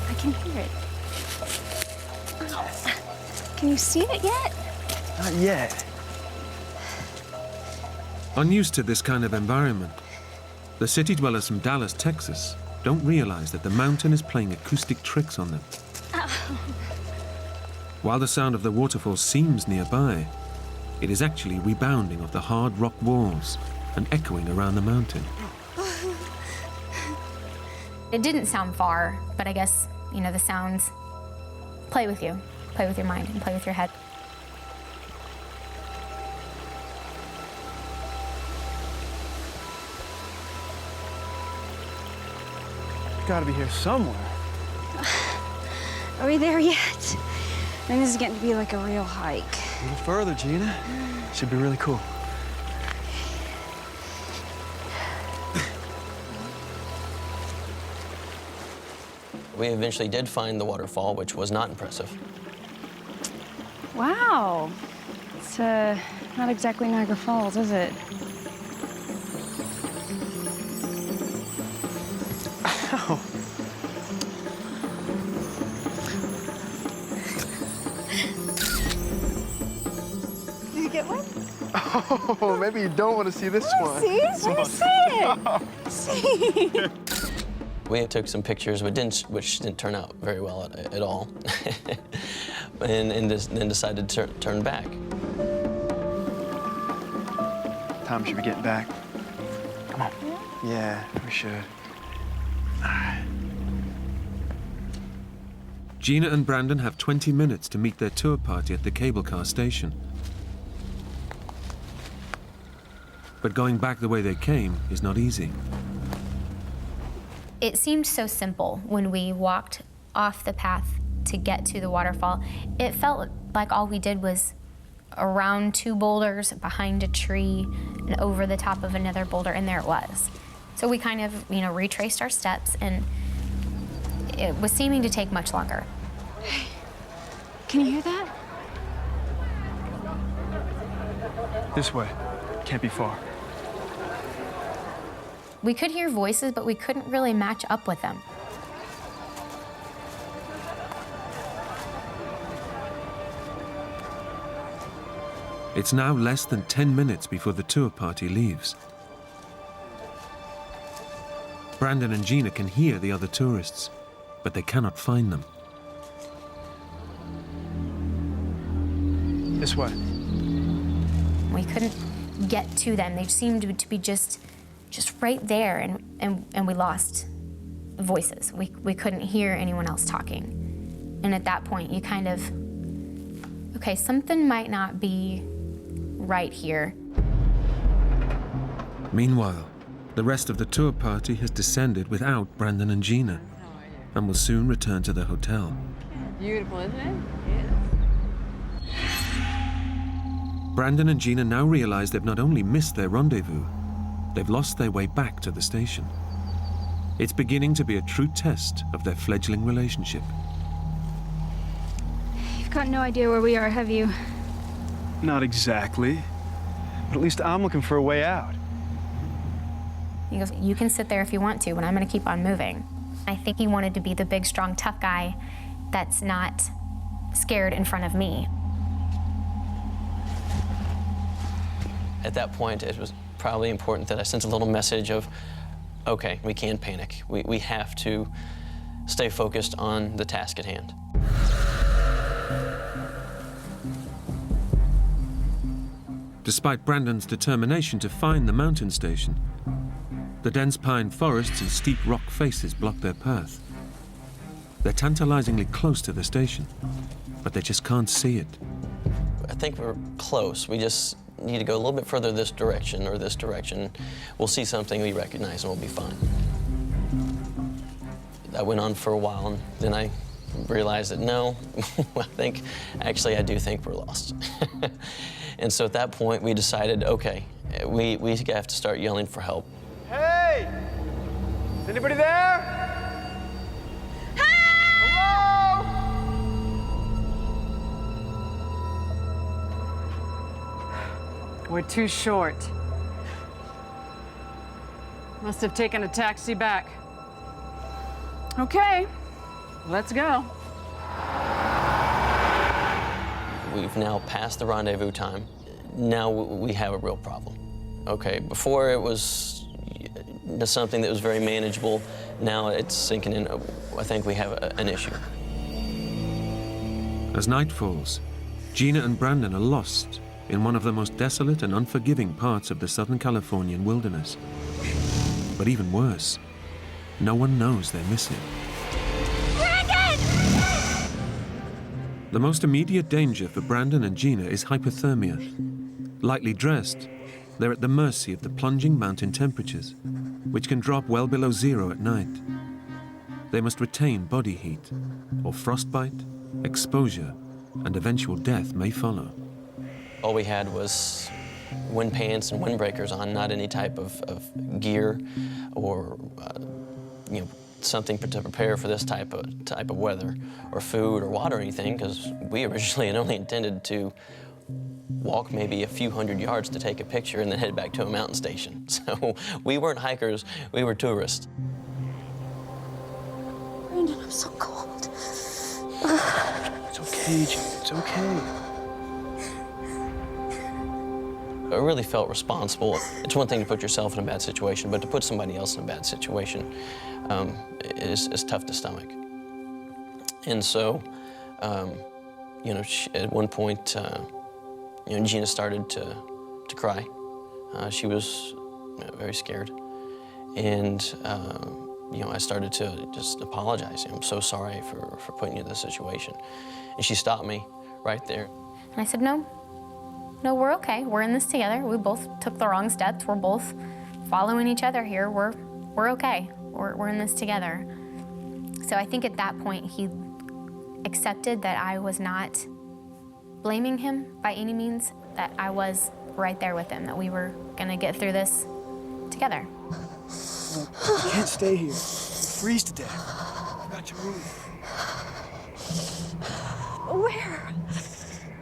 I can hear it. Can you see it yet? Not yet. Unused to this kind of environment, the city dwellers from Dallas, Texas, don't realize that the mountain is playing acoustic tricks on them. While the sound of the waterfall seems nearby, it is actually rebounding off the hard rock walls and echoing around the mountain. It didn't sound far, but I guess, the sounds play with you, play with your mind, and play with your head. gotta be here somewhere. Are we there yet? I mean, this is getting to be like a real hike. A little further, Gina. Should be really cool. We eventually did find the waterfall, which was not impressive. Wow. It's not exactly Niagara Falls, is it? Ow. Did you get one? Oh, maybe you don't want to see this one. See? Let me see it. See? We took some pictures, which didn't turn out very well at all, and then decided to turn back. Time should be getting back. Come on. Yeah, we should. All right. Gina and Brandon have 20 minutes to meet their tour party at the cable car station. But going back the way they came is not easy. It seemed so simple when we walked off the path to get to the waterfall. It felt like all we did was around 2 boulders, behind a tree, and over the top of another boulder, and there it was. So we kind of, retraced our steps, and it was seeming to take much longer. Hey, can you hear that? This way. Can't be far. We could hear voices, but we couldn't really match up with them. It's now less than 10 minutes before the tour party leaves. Brandon and Gina can hear the other tourists, but they cannot find them. This way. We couldn't get to them. They seemed to be just right there, and we lost voices. We couldn't hear anyone else talking. And at that point, you kind of, okay, something might not be right here. Meanwhile, the rest of the tour party has descended without Brandon and Gina and will soon return to the hotel. Beautiful, isn't it? Brandon and Gina now realize they've not only missed their rendezvous, they've lost their way back to the station. It's beginning to be a true test of their fledgling relationship. You've got no idea where we are, have you? Not exactly. But at least I'm looking for a way out. He goes, you can sit there if you want to, but I'm gonna keep on moving. I think he wanted to be the big, strong, tough guy that's not scared in front of me. At that point, it was probably important that I sent a little message of, okay, we can't panic. We have to stay focused on the task at hand. Despite Brandon's determination to find the mountain station, the dense pine forests and steep rock faces block their path. They're tantalizingly close to the station, but they just can't see it. I think we're close. We just need to go a little bit further this direction or this direction. We'll see something we recognize and we'll be fine. That went on for a while, and then I realized that no, I do think we're lost. And so at that point, we decided, okay, we have to start yelling for help. Hey! Is anybody there? Hello? We're too short. Must have taken a taxi back. Okay, let's go. We've now passed the rendezvous time. Now we have a real problem. Okay, before it was something that was very manageable. Now it's sinking in. I think we have an issue. As night falls, Gina and Brandon are lost in one of the most desolate and unforgiving parts of the Southern Californian wilderness. But even worse, no one knows they're missing. The most immediate danger for Brandon and Gina is hypothermia. Lightly dressed, they're at the mercy of the plunging mountain temperatures, which can drop well below zero at night. they must retain body heat, or frostbite, exposure, and eventual death may follow. All we had was wind pants and windbreakers on, not any type of gear or something to prepare for this type of weather, or food or water or anything, because we originally had only intended to walk maybe a few hundred yards to take a picture and then head back to a mountain station. So we weren't hikers, we were tourists. Brandon, I'm so cold. It's okay, Gene, it's okay. I really felt responsible. It's one thing to put yourself in a bad situation, but to put somebody else in a bad situation is tough to stomach. And so, at one point, Gina started to cry. She was very scared. And, I started to just apologize. I'm so sorry for putting you in this situation. And she stopped me right there. And I said, no, we're okay. We're in this together. We both took the wrong steps. We're both following each other here. We're okay. We're in this together. So I think at that point, he accepted that I was not blaming him by any means, that I was right there with him, that we were gonna get through this together. You can't stay here. You'll freeze to death. You got to move. Where?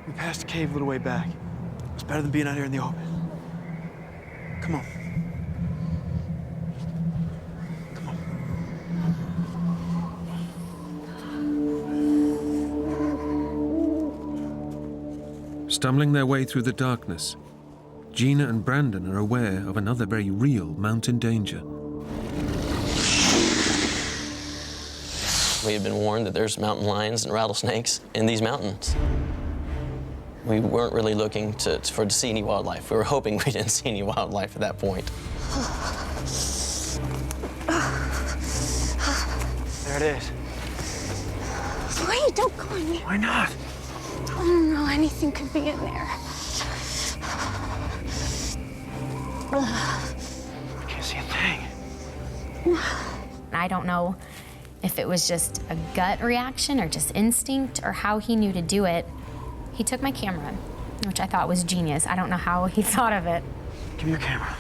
We passed the cave a little way back. It's better than being out here in the open. Come on. Stumbling their way through the darkness, Gina and Brandon are aware of another very real mountain danger. We had been warned that there's mountain lions and rattlesnakes in these mountains. We weren't really looking to see any wildlife. We were hoping we didn't see any wildlife at that point. There it is. Wait, don't go in there. Why not? I don't know, anything could be in there. I can't see a thing. I don't know if it was just a gut reaction or just instinct or how he knew to do it. He took my camera, which I thought was genius. I don't know how he thought of it. Give me your camera.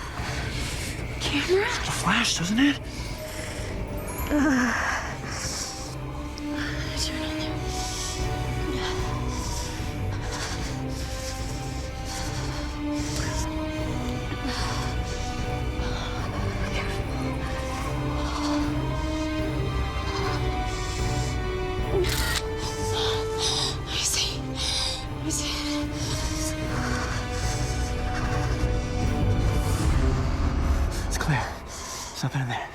Camera? It's a flash, doesn't it? Turn on there. I see. It's clear. There's nothing in there.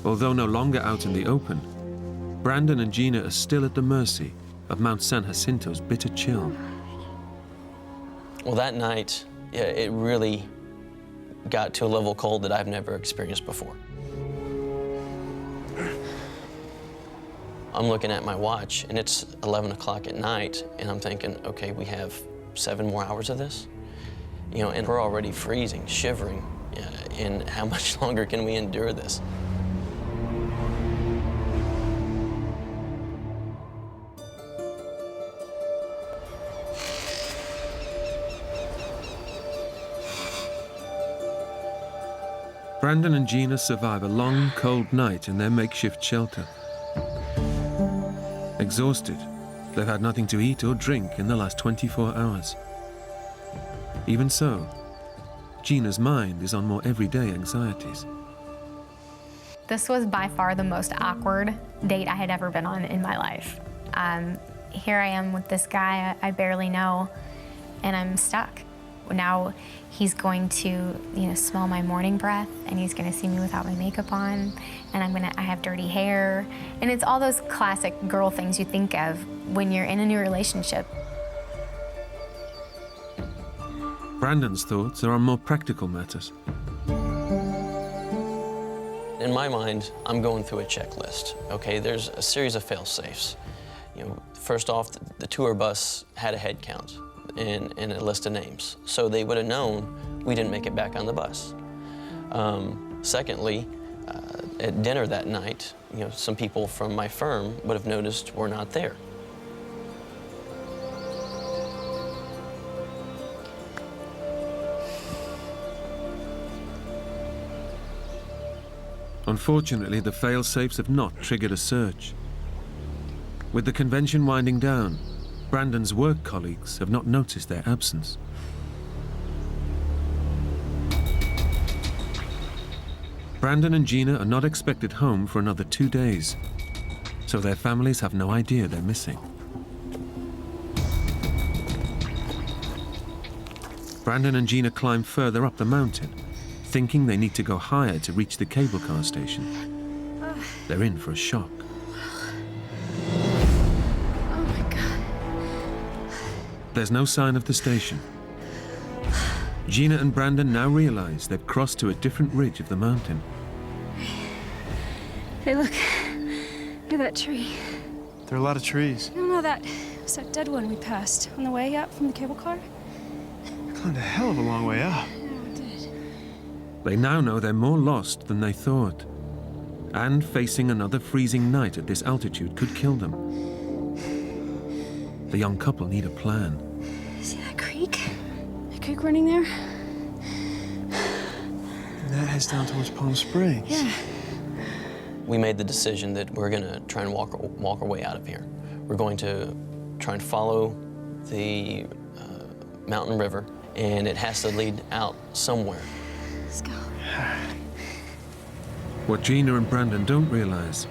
Although no longer out in the open, Brandon and Gina are still at the mercy of Mount San Jacinto's bitter chill. Well, that night, yeah, it really got to a level of cold that I've never experienced before. I'm looking at my watch, and it's 11 o'clock at night, and I'm thinking, okay, we have 7 more hours of this? And we're already freezing, shivering, and how much longer can we endure this? Brandon and Gina survive a long, cold night in their makeshift shelter. Exhausted, they've had nothing to eat or drink in the last 24 hours. Even so, Gina's mind is on more everyday anxieties. This was by far the most awkward date I had ever been on in my life. Here I am with this guy I barely know, and I'm stuck. Now he's going to, smell my morning breath, and he's gonna see me without my makeup on, and I have dirty hair. And it's all those classic girl things you think of when you're in a new relationship. Brandon's thoughts are on more practical matters. In my mind, I'm going through a checklist, okay? There's a series of fail-safes. First off, the tour bus had a head count and a list of names, so they would have known we didn't make it back on the bus. Secondly, at dinner that night, some people from my firm would have noticed we're not there. Unfortunately, the fail-safes have not triggered a search. With the convention winding down, Brandon's work colleagues have not noticed their absence. Brandon and Gina are not expected home for another 2 days, so their families have no idea they're missing. Brandon and Gina climb further up the mountain, thinking they need to go higher to reach the cable car station. They're in for a shock. Oh my God. There's no sign of the station. Gina and Brandon now realize they've crossed to a different ridge of the mountain. Hey, look. Look at that tree. There are a lot of trees. No, that was that dead one we passed on the way up from the cable car. We climbed a hell of a long way up. They now know they're more lost than they thought. And facing another freezing night at this altitude could kill them. The young couple need a plan. See that creek? That creek running there? And that heads down towards Palm Springs. Yeah. We made the decision that we're going to try and walk our way out of here. We're going to try and follow the mountain river, and it has to lead out somewhere. Let's go. What Gina and Brandon don't realize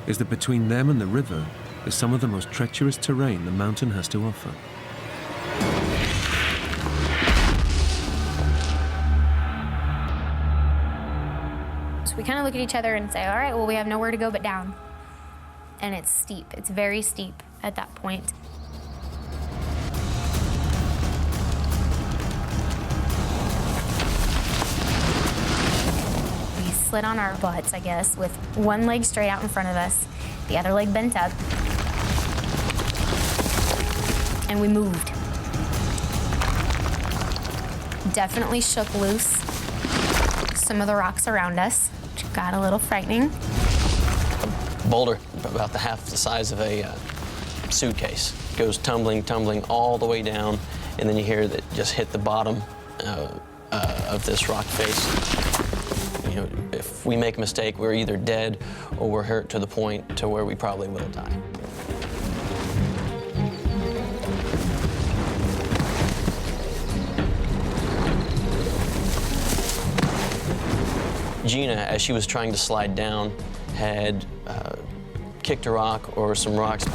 is that between them and the river is some of the most treacherous terrain the mountain has to offer. So we kind of look at each other and say, all right, well, we have nowhere to go but down. And it's steep. It's very steep at that point. We slid on our butts, I guess, with one leg straight out in front of us, the other leg bent up. And we moved. Definitely shook loose some of the rocks around us, which got a little frightening. A boulder about the half the size of a suitcase goes tumbling all the way down, and then you hear that just hit the bottom of this rock face. If we make a mistake, we're either dead or we're hurt to the point to where we probably will die. Gina, as she was trying to slide down, had kicked a rock or some rocks.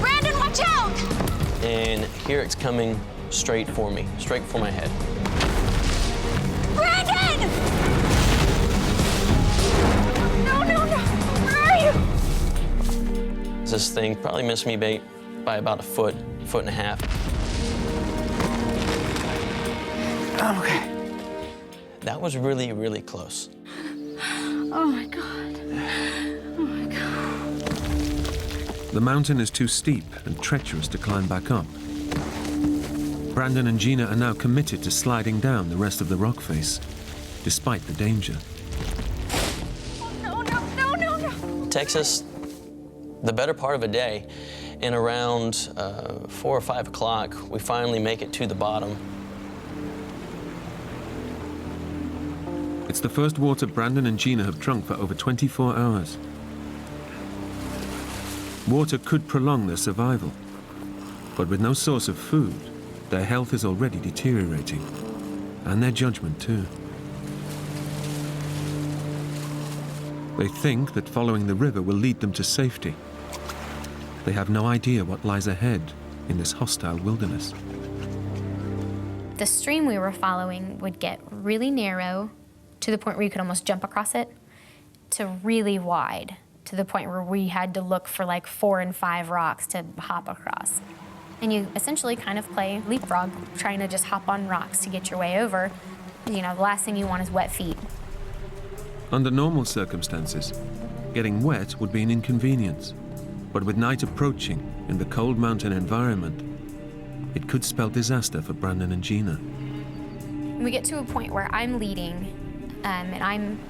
Brandon, watch out! And here it's coming straight for me, straight for my head. Brandon! No! Where are you? This thing probably missed me by about a foot and a half. I'm okay. That was really, really close. Oh my God. Oh my God. The mountain is too steep and treacherous to climb back up. Brandon and Gina are now committed to sliding down the rest of the rock face, despite the danger. No. It takes us the better part of a day, and around 4 or 5 o'clock, we finally make it to the bottom. It's the first water Brandon and Gina have drunk for over 24 hours. Water could prolong their survival, but with no source of food, their health is already deteriorating, and their judgment too. They think that following the river will lead them to safety. They have no idea what lies ahead in this hostile wilderness. The stream we were following would get really narrow, to the point where you could almost jump across it, to really wide, to the point where we had to look for like 4 and 5 rocks to hop across. And you essentially kind of play leapfrog, trying to just hop on rocks to get your way over. The last thing you want is wet feet. Under normal circumstances, Getting wet would be an inconvenience, but with night approaching in the cold mountain environment, it could spell disaster for Brandon and Gina. We get to a point where I'm leading, and I'm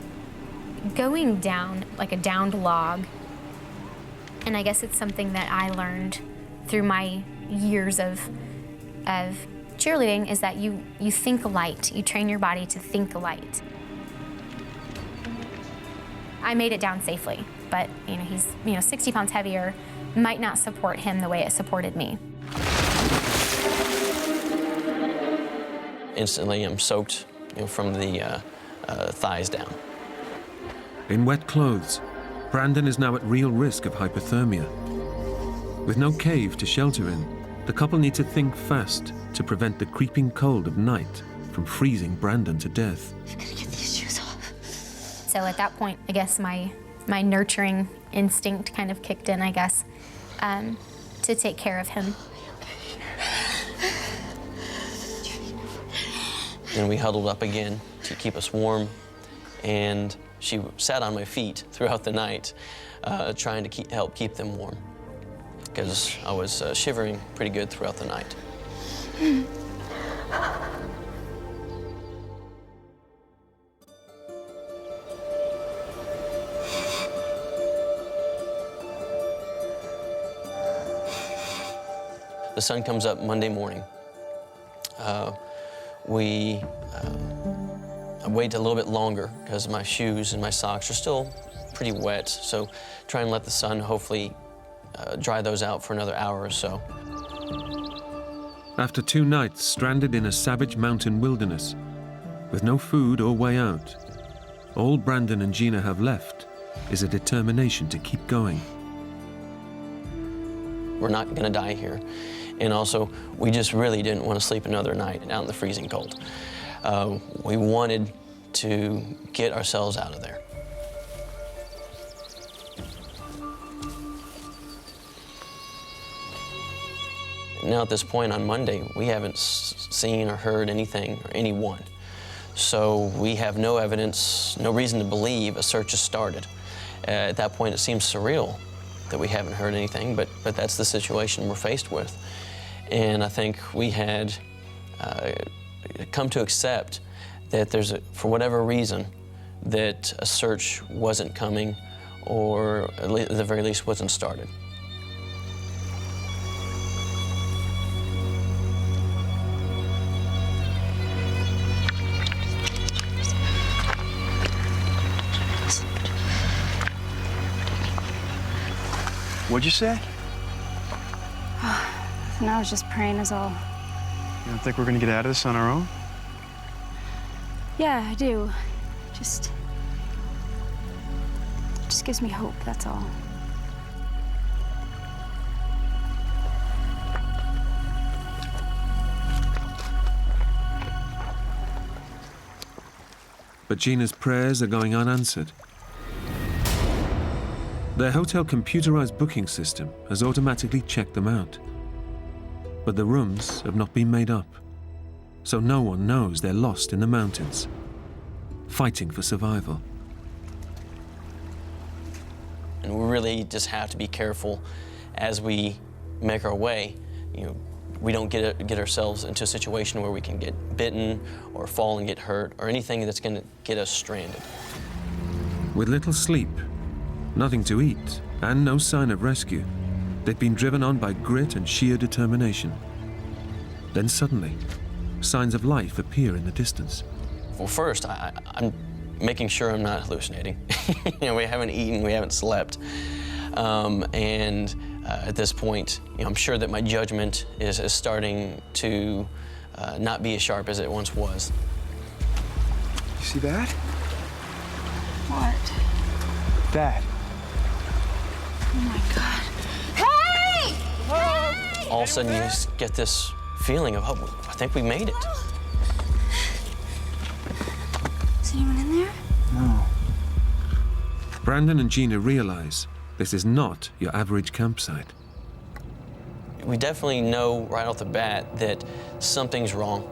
going down like a downed log. And I guess it's something that I learned through my years of cheerleading, is that you think light. You train your body to think light. I made it down safely, but he's 60 pounds heavier, might not support him the way it supported me. Instantly, I'm soaked from the thighs down. In wet clothes, Brandon is now at real risk of hypothermia. With no cave to shelter in, the couple need to think fast to prevent the creeping cold of night from freezing Brandon to death. I'm gonna get these shoes off. So at that point, I guess my nurturing instinct kind of kicked in, I guess, to take care of him. And we huddled up again to keep us warm, and she sat on my feet throughout the night, trying to help keep them warm, because I was shivering pretty good throughout the night. The sun comes up Monday morning. I wait a little bit longer because my shoes and my socks are still pretty wet, so try and let the sun hopefully dry those out for another hour or so. After 2 nights stranded in a savage mountain wilderness, with no food or way out, all Brandon and Gina have left is a determination to keep going. We're not gonna die here. And also, we just really didn't want to sleep another night out in the freezing cold. We wanted to get ourselves out of there. Now at this point on Monday, we haven't seen or heard anything or anyone. So we have no evidence, no reason to believe a search has started. At that point, it seems surreal that we haven't heard anything, but that's the situation we're faced with. And I think we had come to accept that for whatever reason, that a search wasn't coming, or at the very least wasn't started. What'd you say? And I was just praying is all. You don't think we're gonna get out of this on our own? Yeah, I do. Just gives me hope, that's all. But Gina's prayers are going unanswered. Their hotel computerized booking system has automatically checked them out. But the rooms have not been made up, so no one knows they're lost in the mountains, fighting for survival. And we really just have to be careful as we make our way. We don't get ourselves into a situation where we can get bitten or fall and get hurt or anything that's going to get us stranded. With little sleep, nothing to eat, and no sign of rescue, they'd been driven on by grit and sheer determination. Then suddenly, signs of life appear in the distance. Well, first, I'm making sure I'm not hallucinating. We haven't eaten, we haven't slept. At this point, I'm sure that my judgment is starting to not be as sharp as it once was. You see that? What? That. Oh my God. Hey! Hey! All of a sudden, you just get this feeling of, oh, I think we made it. Is anyone in there? No. Brandon and Gina realize this is not your average campsite. We definitely know right off the bat that something's wrong.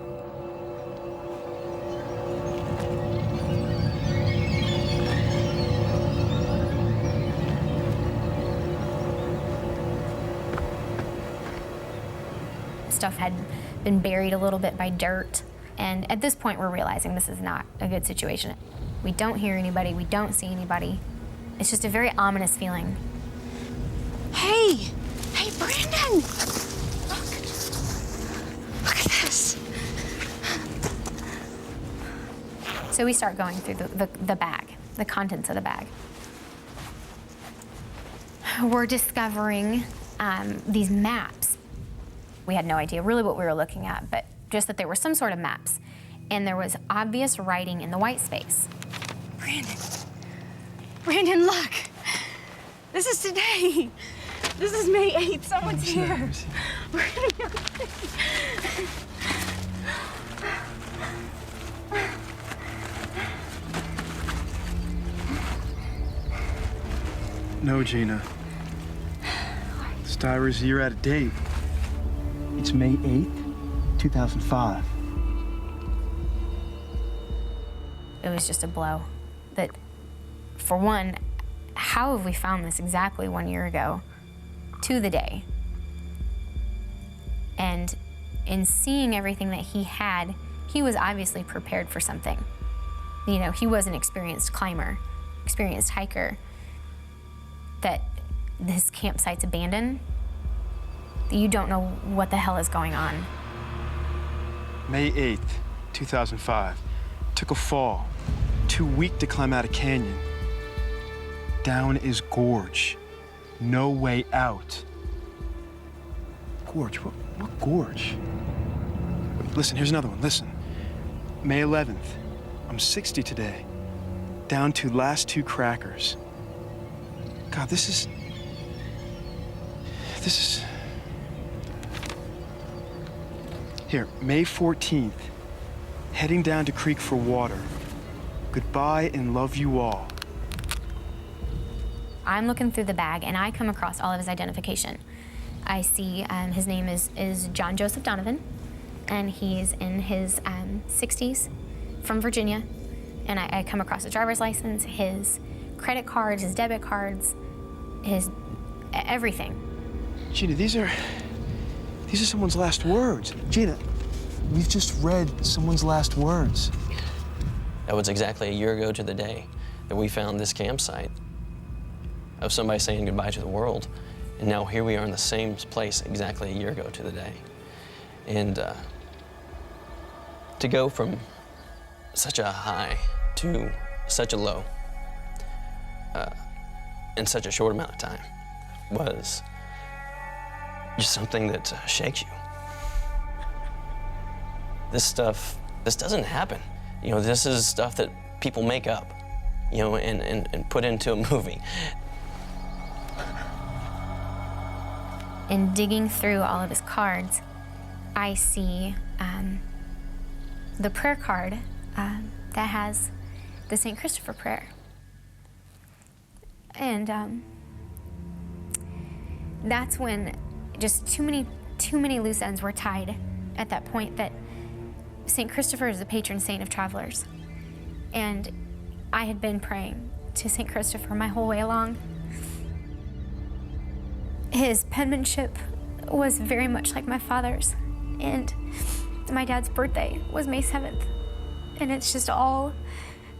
stuff had been buried a little bit by dirt. And at this point, we're realizing this is not a good situation. We don't hear anybody, we don't see anybody. It's just a very ominous feeling. Hey! Hey, Brandon! Look at this. So we start going through the bag, the contents of the bag. We're discovering these maps. We had no idea really what we were looking at, but just that there were some sort of maps. And there was obvious writing in the white space. Brandon, look. This is today. This is May 8th. Someone's here. We're gonna go. No, Gina. This diary's a year out of date. It's May 8th, 2005. It was just a blow. That, for one, how have we found this exactly 1 year ago to the day? And in seeing everything that he had, he was obviously prepared for something. You know, he was an experienced climber, experienced hiker. That this campsite's abandoned, you don't know what the hell is going on. May 8th, 2005. Took a fall. Too weak to climb out a canyon. Down is gorge. No way out. Gorge? What gorge? Wait, listen, here's another one. Listen. May 11th. I'm 60 today. Down to last 2 crackers. God, this is... Here, May 14th. Heading down to creek for water. Goodbye and love you all. I'm looking through the bag and I come across all of his identification. I see his name is John Joseph Donovan, and he's in his 60s from Virginia. And I come across his driver's license, his credit cards, his debit cards, his everything. Gina, these are someone's last words. Gina, we've just read someone's last words. That was exactly a year ago to the day that we found this campsite of somebody saying goodbye to the world. And now here we are in the same place exactly a year ago to the day. And to go from such a high to such a low in such a short amount of time was just something that shakes you. This doesn't happen. You know, this is stuff that people make up, you know, and put into a movie. In digging through all of his cards, I see the prayer card that has the St. Christopher prayer. And that's when just too many loose ends were tied at that point. That St. Christopher is the patron saint of travelers. And I had been praying to St. Christopher my whole way along. His penmanship was very much like my father's. And my dad's birthday was May 7th. And it's just all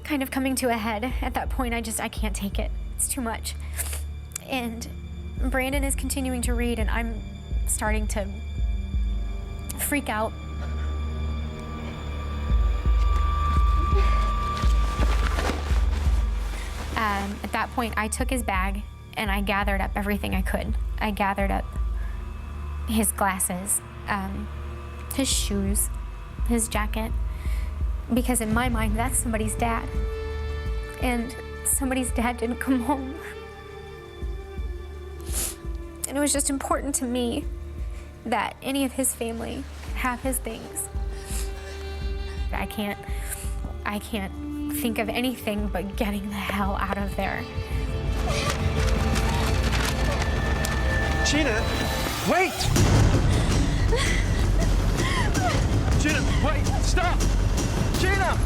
kind of coming to a head. At that point, I can't take it. It's too much. And Brandon is continuing to read, and I'm starting to freak out. At that point, I took his bag and I gathered up everything I could. I gathered up his glasses, his shoes, his jacket, because in my mind, that's somebody's dad. And somebody's dad didn't come home. And it was just important to me that any of his family have his things. I can't think of anything but getting the hell out of there. Gina, wait! Gina, wait, stop! Gina!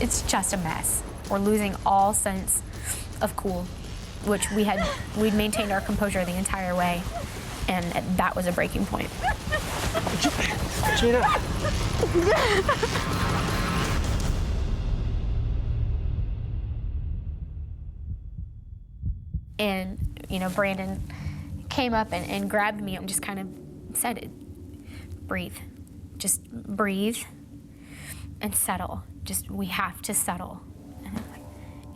It's just a mess. We're losing all sense of cool. which we'd maintained our composure the entire way, and that was a breaking point. Gina. And, you know, Brandon came up and grabbed me and just kind of said, breathe. Just breathe and settle. Just, we have to settle.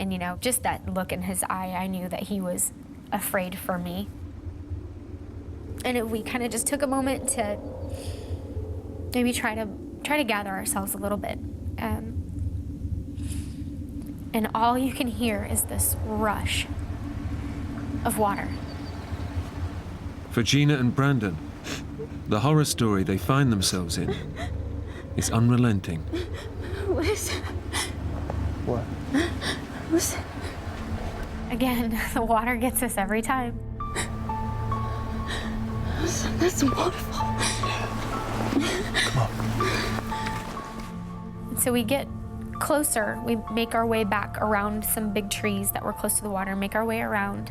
And, you know, just that look in his eye, I knew that he was afraid for me. And we kind of just took a moment to maybe try to gather ourselves a little bit. And all you can hear is this rush of water. For Gina and Brandon, the horror story they find themselves in is unrelenting. What is it? What? What's it? Again, the water gets us every time. That's a waterfall. Come on. And so we get closer. We make our way back around some big trees that were close to the water, make our way around.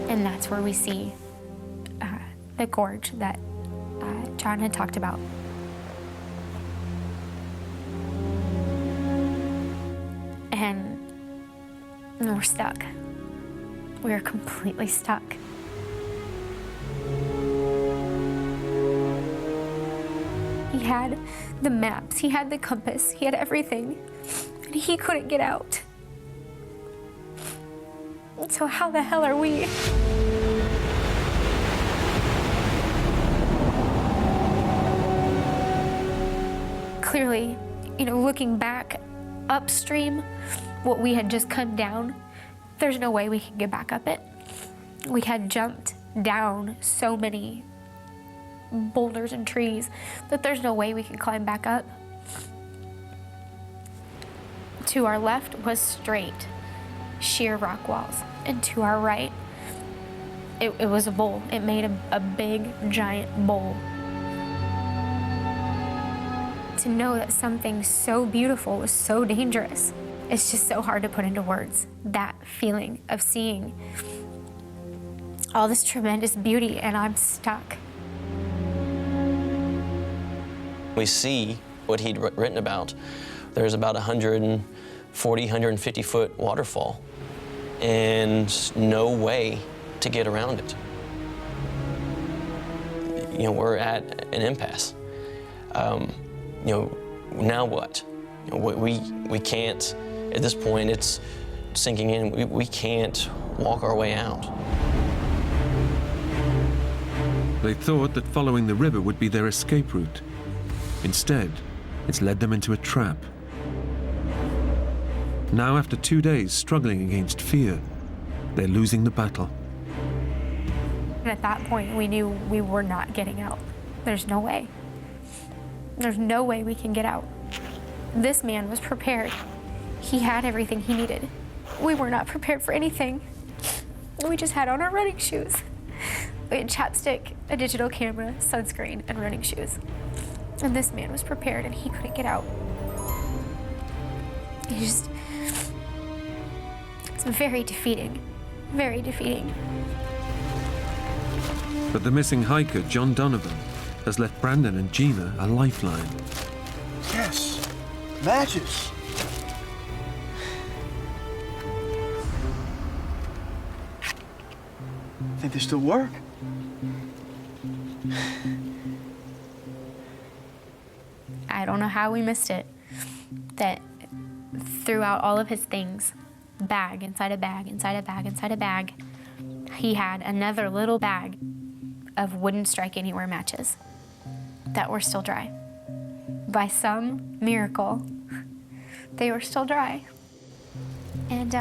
And that's where we see the gorge that John had talked about. And we're stuck. We're completely stuck. He had the maps, he had the compass, he had everything, and he couldn't get out. So how the hell are we? Clearly, you know, looking back upstream, what we had just come down, there's no way we can get back up it. We had jumped down so many boulders and trees that there's no way we can climb back up. To our left was straight, sheer rock walls, and to our right, it was a bowl. It made a big, giant bowl. To know that something so beautiful was so dangerous, it's just so hard to put into words. That feeling of seeing all this tremendous beauty and I'm stuck. We see what he'd written about. There's about 140, 150 foot waterfall and no way to get around it. You know, we're at an impasse. You know, now what? You know, we can't, at this point it's sinking in, we can't walk our way out. They thought that following the river would be their escape route. Instead, it's led them into a trap. Now, after 2 days struggling against fear, they're losing the battle. And at that point, we knew we were not getting out. There's no way. There's no way we can get out. This man was prepared. He had everything he needed. We were not prepared for anything. We just had on our running shoes. We had chapstick, a digital camera, sunscreen, and running shoes. And this man was prepared and he couldn't get out. It's very defeating, very defeating. But the missing hiker, John Donovan, has left Brandon and Gina a lifeline. Yes, matches. Think they still work? I don't know how we missed it, that throughout all of his things, bag inside a bag, inside a bag, inside a bag, he had another little bag of wooden strike anywhere matches that were still dry. By some miracle, they were still dry. And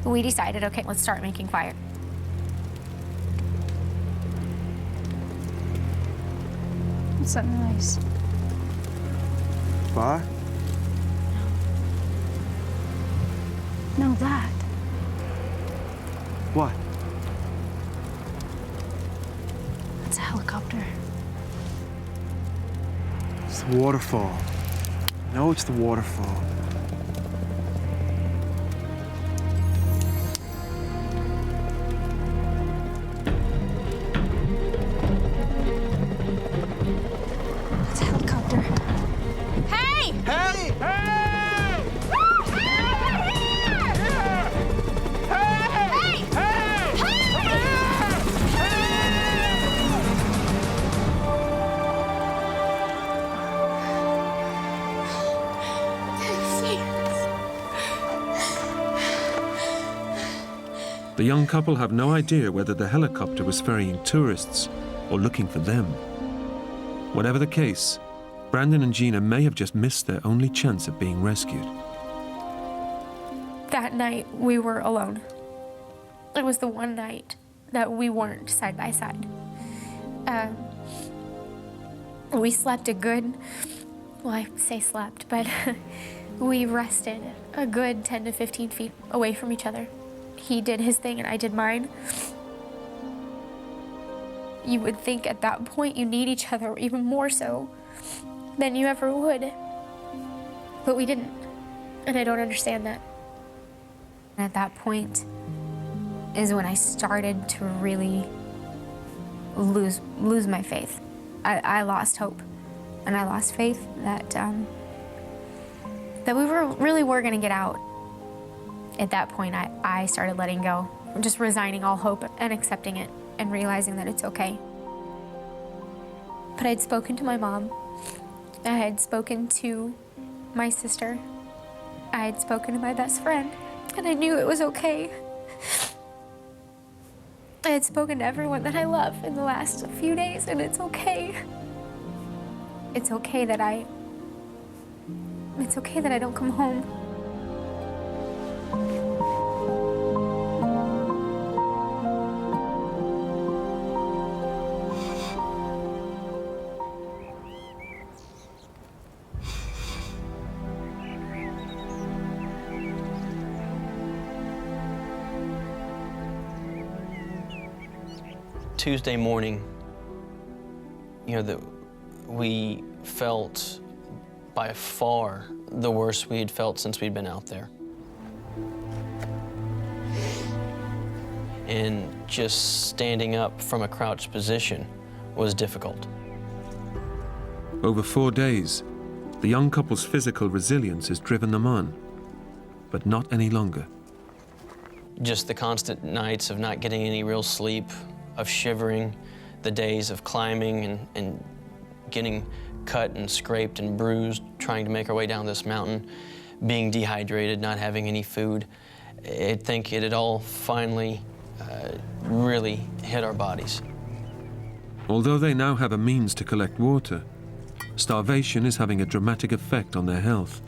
we decided, okay, let's start making fire. What's that noise? Fire? No, that. What? It's a helicopter. It's the waterfall. No, it's the waterfall. It's a helicopter. Hey! Hey! Hey! The young couple have no idea whether the helicopter was ferrying tourists or looking for them. Whatever the case, Brandon and Gina may have just missed their only chance of being rescued. That night, we were alone. It was the one night that we weren't side by side. We slept a good, well, I say slept, but we rested a good 10 to 15 feet away from each other. He did his thing and I did mine. You would think at that point you need each other even more so than you ever would. But we didn't, and I don't understand that. At that point is when I started to really lose my faith. I lost hope, and I lost faith that we really were gonna get out. At that point, I started letting go, just resigning all hope and accepting it and realizing that it's okay. But I'd spoken to my mom, I had spoken to my sister, I had spoken to my best friend, and I knew it was okay. I had spoken to everyone that I love in the last few days, and it's okay. It's okay that I don't come home. Tuesday morning, we felt by far the worst we had felt since we'd been out there. And just standing up from a crouched position was difficult. Over 4 days, the young couple's physical resilience has driven them on, but not any longer. Just the constant nights of not getting any real sleep, of shivering, the days of climbing and getting cut and scraped and bruised, trying to make our way down this mountain, being dehydrated, not having any food. I think it had all finally really hit our bodies. Although they now have a means to collect water, starvation is having a dramatic effect on their health.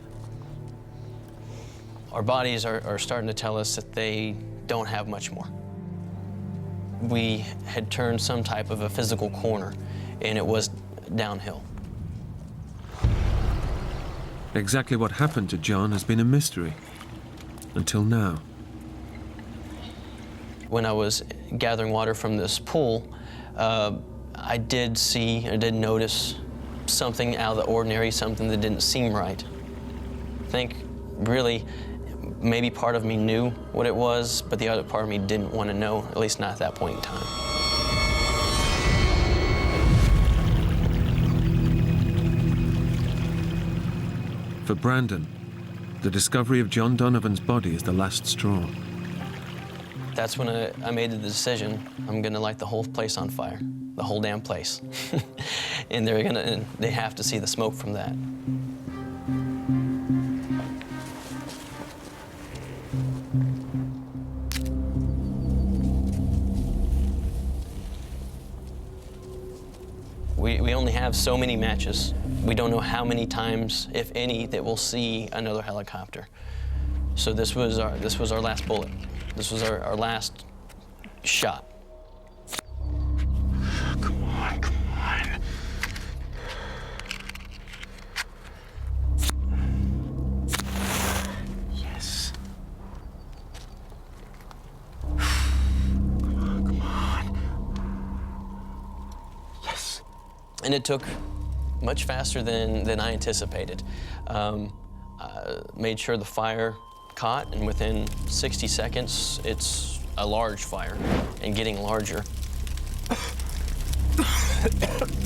Our bodies are starting to tell us that they don't have much more. We had turned some type of a physical corner, and it was downhill. Exactly what happened to John has been a mystery, until now. When I was gathering water from this pool, I did notice something out of the ordinary, something that didn't seem right. I think really, maybe part of me knew what it was, but the other part of me didn't want to know, at least not at that point in time. For Brandon, the discovery of John Donovan's body is the last straw. That's when I made the decision, I'm gonna light the whole place on fire, the whole damn place. And they have to see the smoke from that. We only have so many matches. We don't know how many times, if any, that we'll see another helicopter. So this was our last bullet. This was our last shot. Come on, come on. Yes. Come on, come on. Yes. And it took much faster than I anticipated. Made sure the fire caught, and within 60 seconds, it's a large fire and getting larger.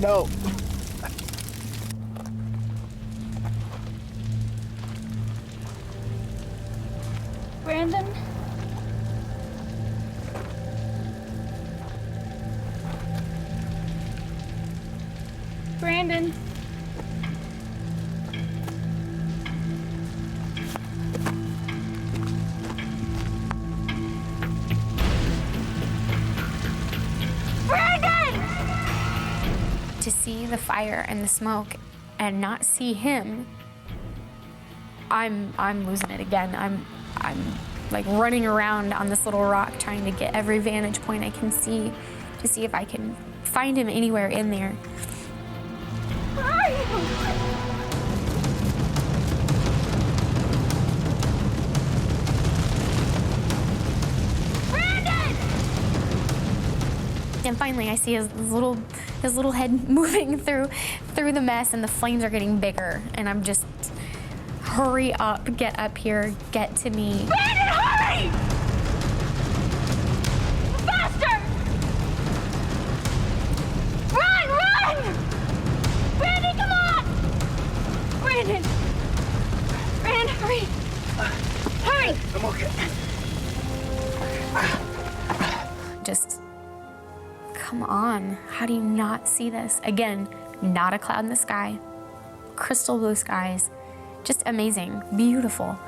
No. Brandon? Brandon? Brandon! To see the fire and the smoke and not see him, I'm losing it again. I'm like running around on this little rock trying to get every vantage point I can see to see if I can find him anywhere in there. Where are you? Brandon! And finally I see his little head moving through the mess, and the flames are getting bigger, and I'm just, hurry up, get up here, get to me. Brandon, hurry! Faster! Run! Brandon, come on! Brandon! Brandon, hurry! Hurry! I'm okay. Just, come on. How do you not see this? Again, not a cloud in the sky, crystal blue skies, just amazing, beautiful.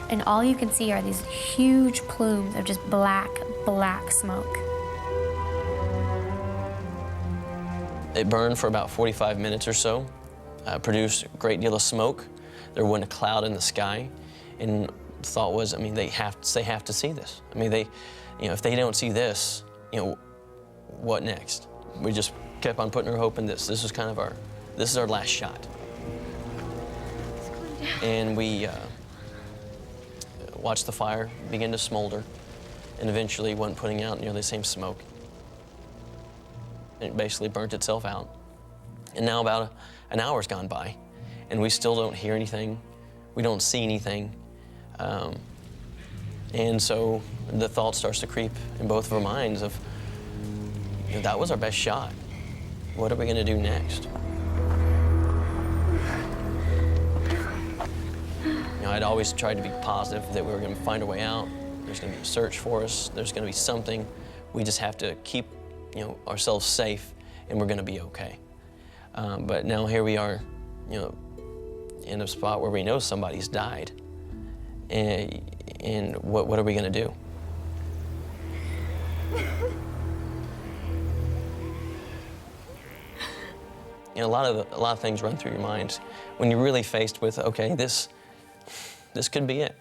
And all you can see are these huge plumes of just black smoke. It burned for about 45 minutes or so, produced a great deal of smoke. There wasn't a cloud in the sky, and the thought was, I mean, they have to see this. I mean, if they don't see this, what next? We just kept on putting our hope in this. This is our last shot. And we watched the fire begin to smolder, and eventually wasn't putting out nearly the same smoke. It basically burnt itself out. And now about an hour's gone by, and we still don't hear anything. We don't see anything. And so the thought starts to creep in both of our minds of, that was our best shot. What are we gonna do next? I'd always tried to be positive that we were gonna find a way out. There's gonna be a search for us. There's gonna be something. We just have to keep, ourselves safe, and we're gonna be okay. But now here we are, in a spot where we know somebody's died. And what are we gonna do? A lot of things run through your mind when you're really faced with, okay, this could be it.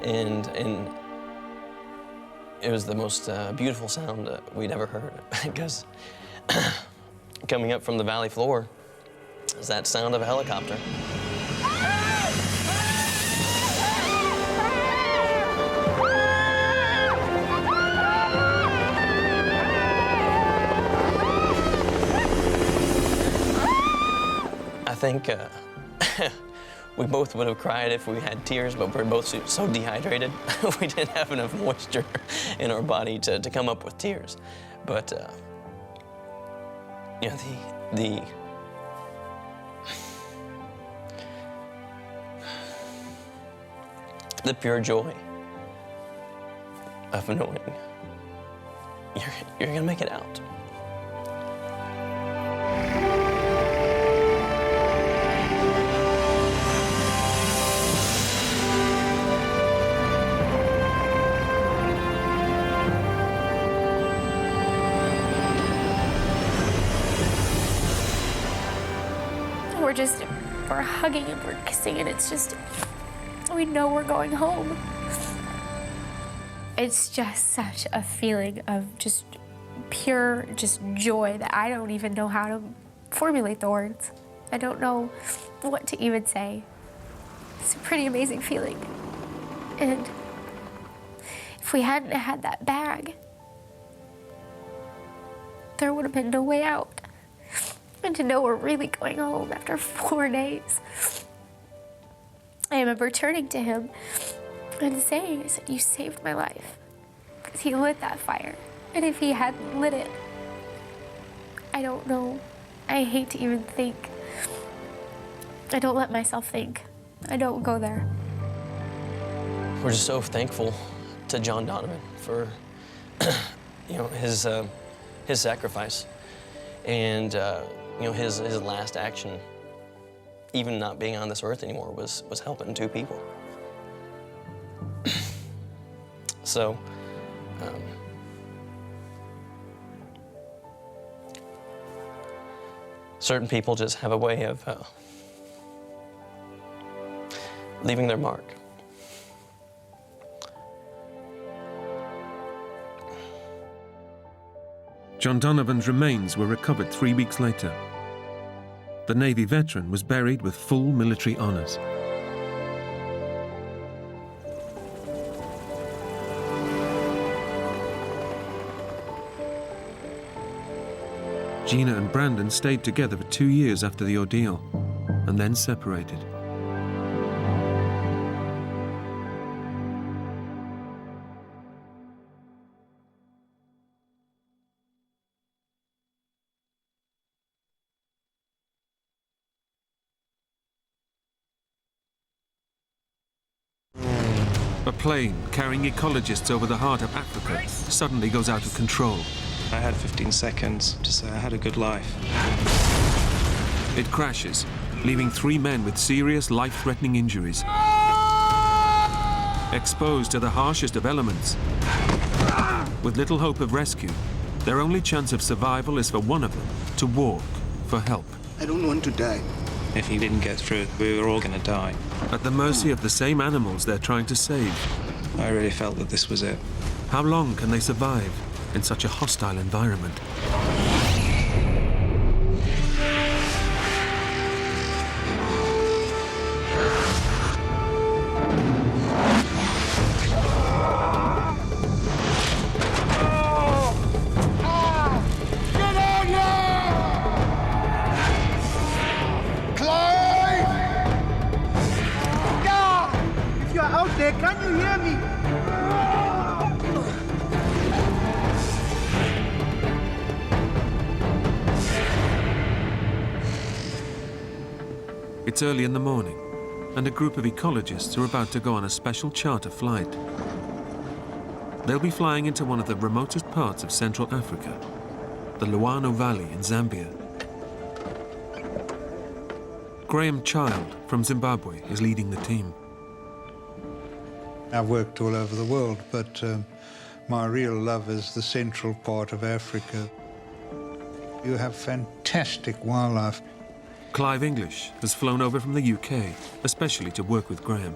And it was the most beautiful sound we'd ever heard, because coming up from the valley floor is that sound of a helicopter. I think we both would have cried if we had tears, but we're both so dehydrated, we didn't have enough moisture in our body to come up with tears. But, the pure joy of knowing you're gonna make it out. We're hugging and we're kissing, and it's just, we know we're going home. It's just such a feeling of just pure joy that I don't even know how to formulate the words. I don't know what to even say. It's a pretty amazing feeling. And if we hadn't had that bag, there would have been no way out. And to know we're really going home after 4 days. I remember turning to him and saying, I said, you saved my life. Because he lit that fire. And if he hadn't lit it, I don't know. I hate to even think. I don't let myself think. I don't go there. We're just so thankful to John Donovan for his sacrifice and his last action, even not being on this earth anymore, was helping 2 people. So, certain people just have a way of leaving their mark. John Donovan's remains were recovered 3 weeks later. The Navy veteran was buried with full military honors. Gina and Brandon stayed together for 2 years after the ordeal, and then separated. A plane carrying ecologists over the heart of Africa suddenly goes out of control. I had 15 seconds to say I had a good life. It crashes, leaving 3 men with serious life-threatening injuries. Exposed to the harshest of elements, with little hope of rescue, their only chance of survival is for one of them to walk for help. I don't want to die. If he didn't get through, we were all going to die. At the mercy of the same animals they're trying to save. I really felt that this was it. How long can they survive in such a hostile environment? Can you hear me? It's early in the morning, and a group of ecologists are about to go on a special charter flight. They'll be flying into one of the remotest parts of Central Africa, the Luano Valley in Zambia. Graham Child from Zimbabwe is leading the team. I've worked all over the world, but my real love is the central part of Africa. You have fantastic wildlife. Clive English has flown over from the UK, especially to work with Graham.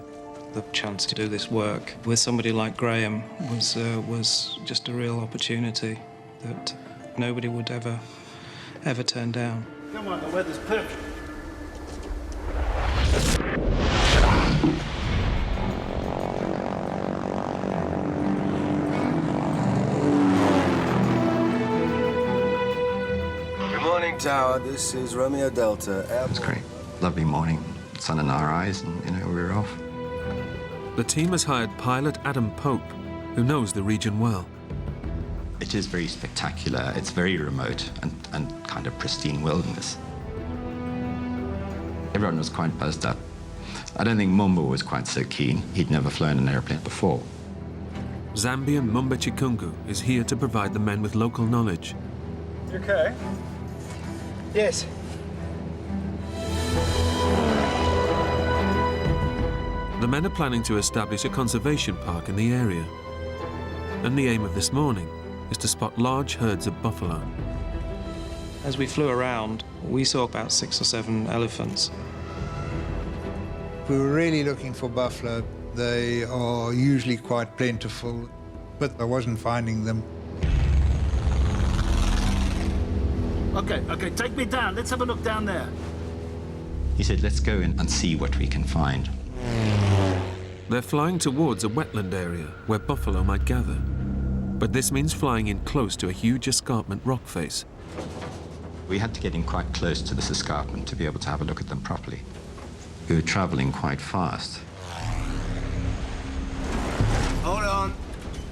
The chance to do this work with somebody like Graham was just a real opportunity that nobody would ever turn down. Come on, the weather's perfect. Tower, this is Romeo Delta. That's great. Lovely morning, sun in our eyes, and we're off. The team has hired pilot Adam Pope, who knows the region well. It is very spectacular. It's very remote and kind of pristine wilderness. Everyone was quite buzzed up. I don't think Mumba was quite so keen. He'd never flown an airplane before. Zambian Mumba Chikungu is here to provide the men with local knowledge. You okay? Yes. The men are planning to establish a conservation park in the area. And the aim of this morning is to spot large herds of buffalo. As we flew around, we saw about 6 or 7 elephants. We were really looking for buffalo. They are usually quite plentiful, but I wasn't finding them. Okay, take me down. Let's have a look down there. He said, let's go in and see what we can find. They're flying towards a wetland area where buffalo might gather. But this means flying in close to a huge escarpment rock face. We had to get in quite close to this escarpment to be able to have a look at them properly. We were traveling quite fast. Hold on.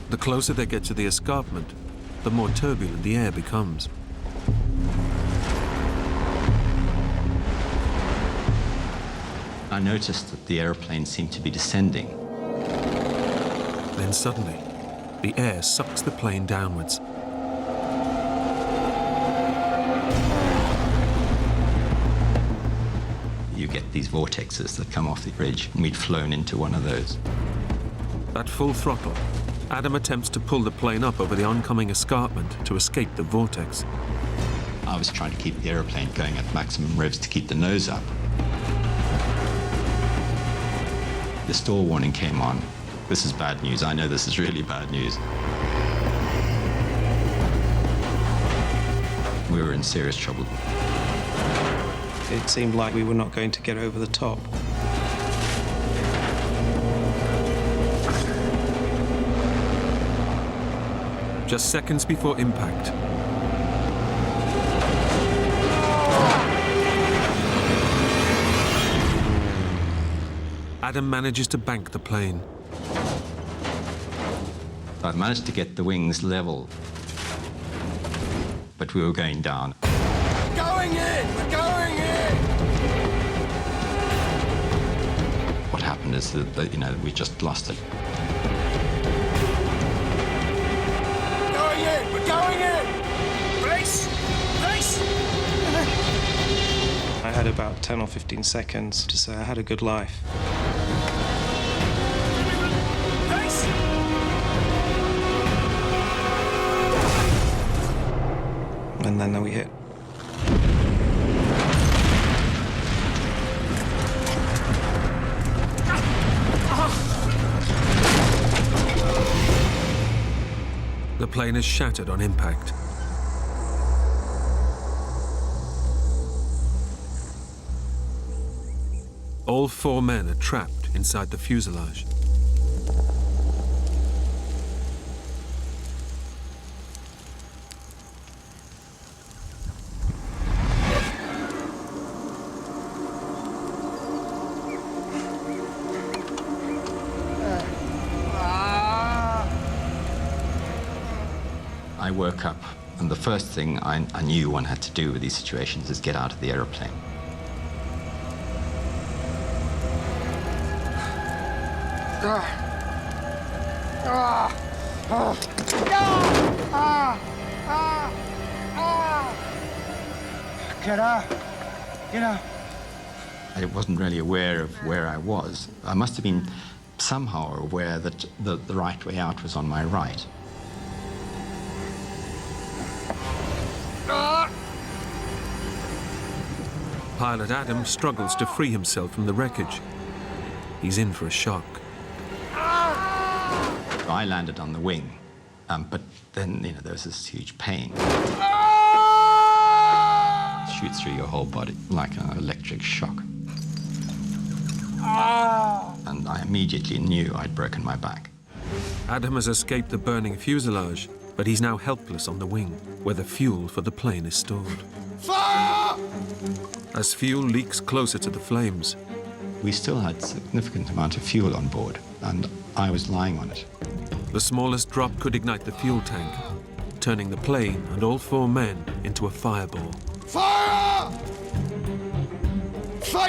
The closer they get to the escarpment, the more turbulent the air becomes. I noticed that the airplane seemed to be descending. Then suddenly, the air sucks the plane downwards. You get these vortexes that come off the ridge, and we'd flown into one of those. At full throttle, Adam attempts to pull the plane up over the oncoming escarpment to escape the vortex. I was trying to keep the airplane going at maximum revs to keep the nose up. The stall warning came on. This is bad news. I know this is really bad news. We were in serious trouble. It seemed like we were not going to get over the top. Just seconds before impact, Adam manages to bank the plane. I managed to get the wings level, but we were going down. Going in! We're going in! What happened is that we just lost it. Going in! We're going in! Brace! Brace! I had about 10 or 15 seconds to say I had a good life. Brace! And then we hit. The plane is shattered on impact. All 4 men are trapped inside the fuselage. I woke up, and the first thing I knew one had to do with these situations is get out of the aeroplane. Get out! Get out! I wasn't really aware of where I was. I must have been somehow aware that the right way out was on my right. Pilot Adam struggles to free himself from the wreckage. He's in for a shock. I landed on the wing, but then, there was this huge pain. Shoots through your whole body like an electric shock. And I immediately knew I'd broken my back. Adam has escaped the burning fuselage, but he's now helpless on the wing, where the fuel for the plane is stored. Fire! As fuel leaks closer to the flames, we still had a significant amount of fuel on board, and I was lying on it. The smallest drop could ignite the fuel tank, turning the plane and all 4 men into a fireball. Fire!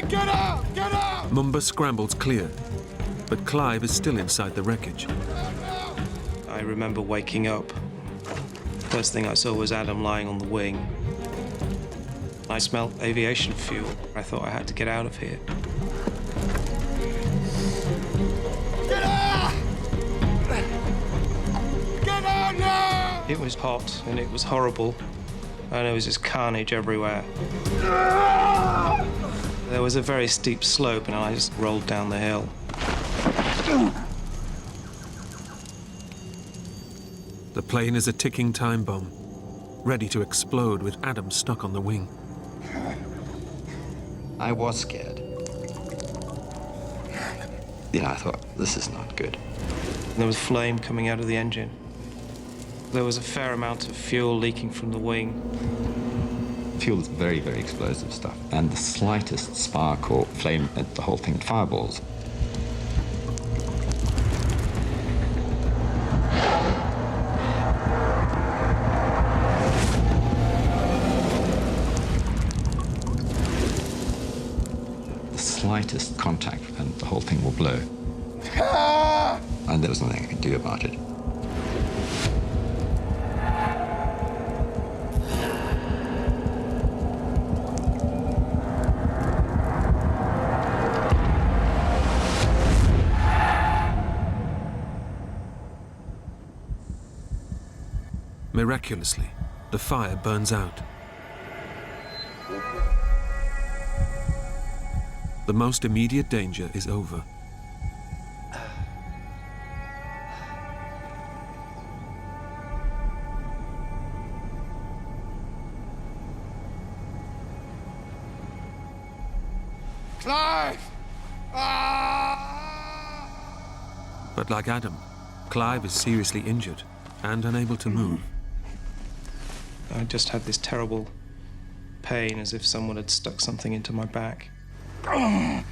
Get out! Get out! Mumba scrambles clear, but Clive is still inside the wreckage. I remember waking up. First thing I saw was Adam lying on the wing. I smelled aviation fuel. I thought I had to get out of here. Get out! Get out now! It was hot and it was horrible, and there was just carnage everywhere. There was a very steep slope, and I just rolled down the hill. The plane is a ticking time bomb, ready to explode with Adam stuck on the wing. I was scared. I thought, this is not good. There was flame coming out of the engine. There was a fair amount of fuel leaking from the wing. Fuel is very, very explosive stuff, and the slightest spark or flame, the whole thing fireballs. The slightest contact and the whole thing will blow. And there was nothing I could do about it. Miraculously, the fire burns out. The most immediate danger is over. Clive! But like Adam, Clive is seriously injured and unable to move. I just had this terrible pain, as if someone had stuck something into my back. I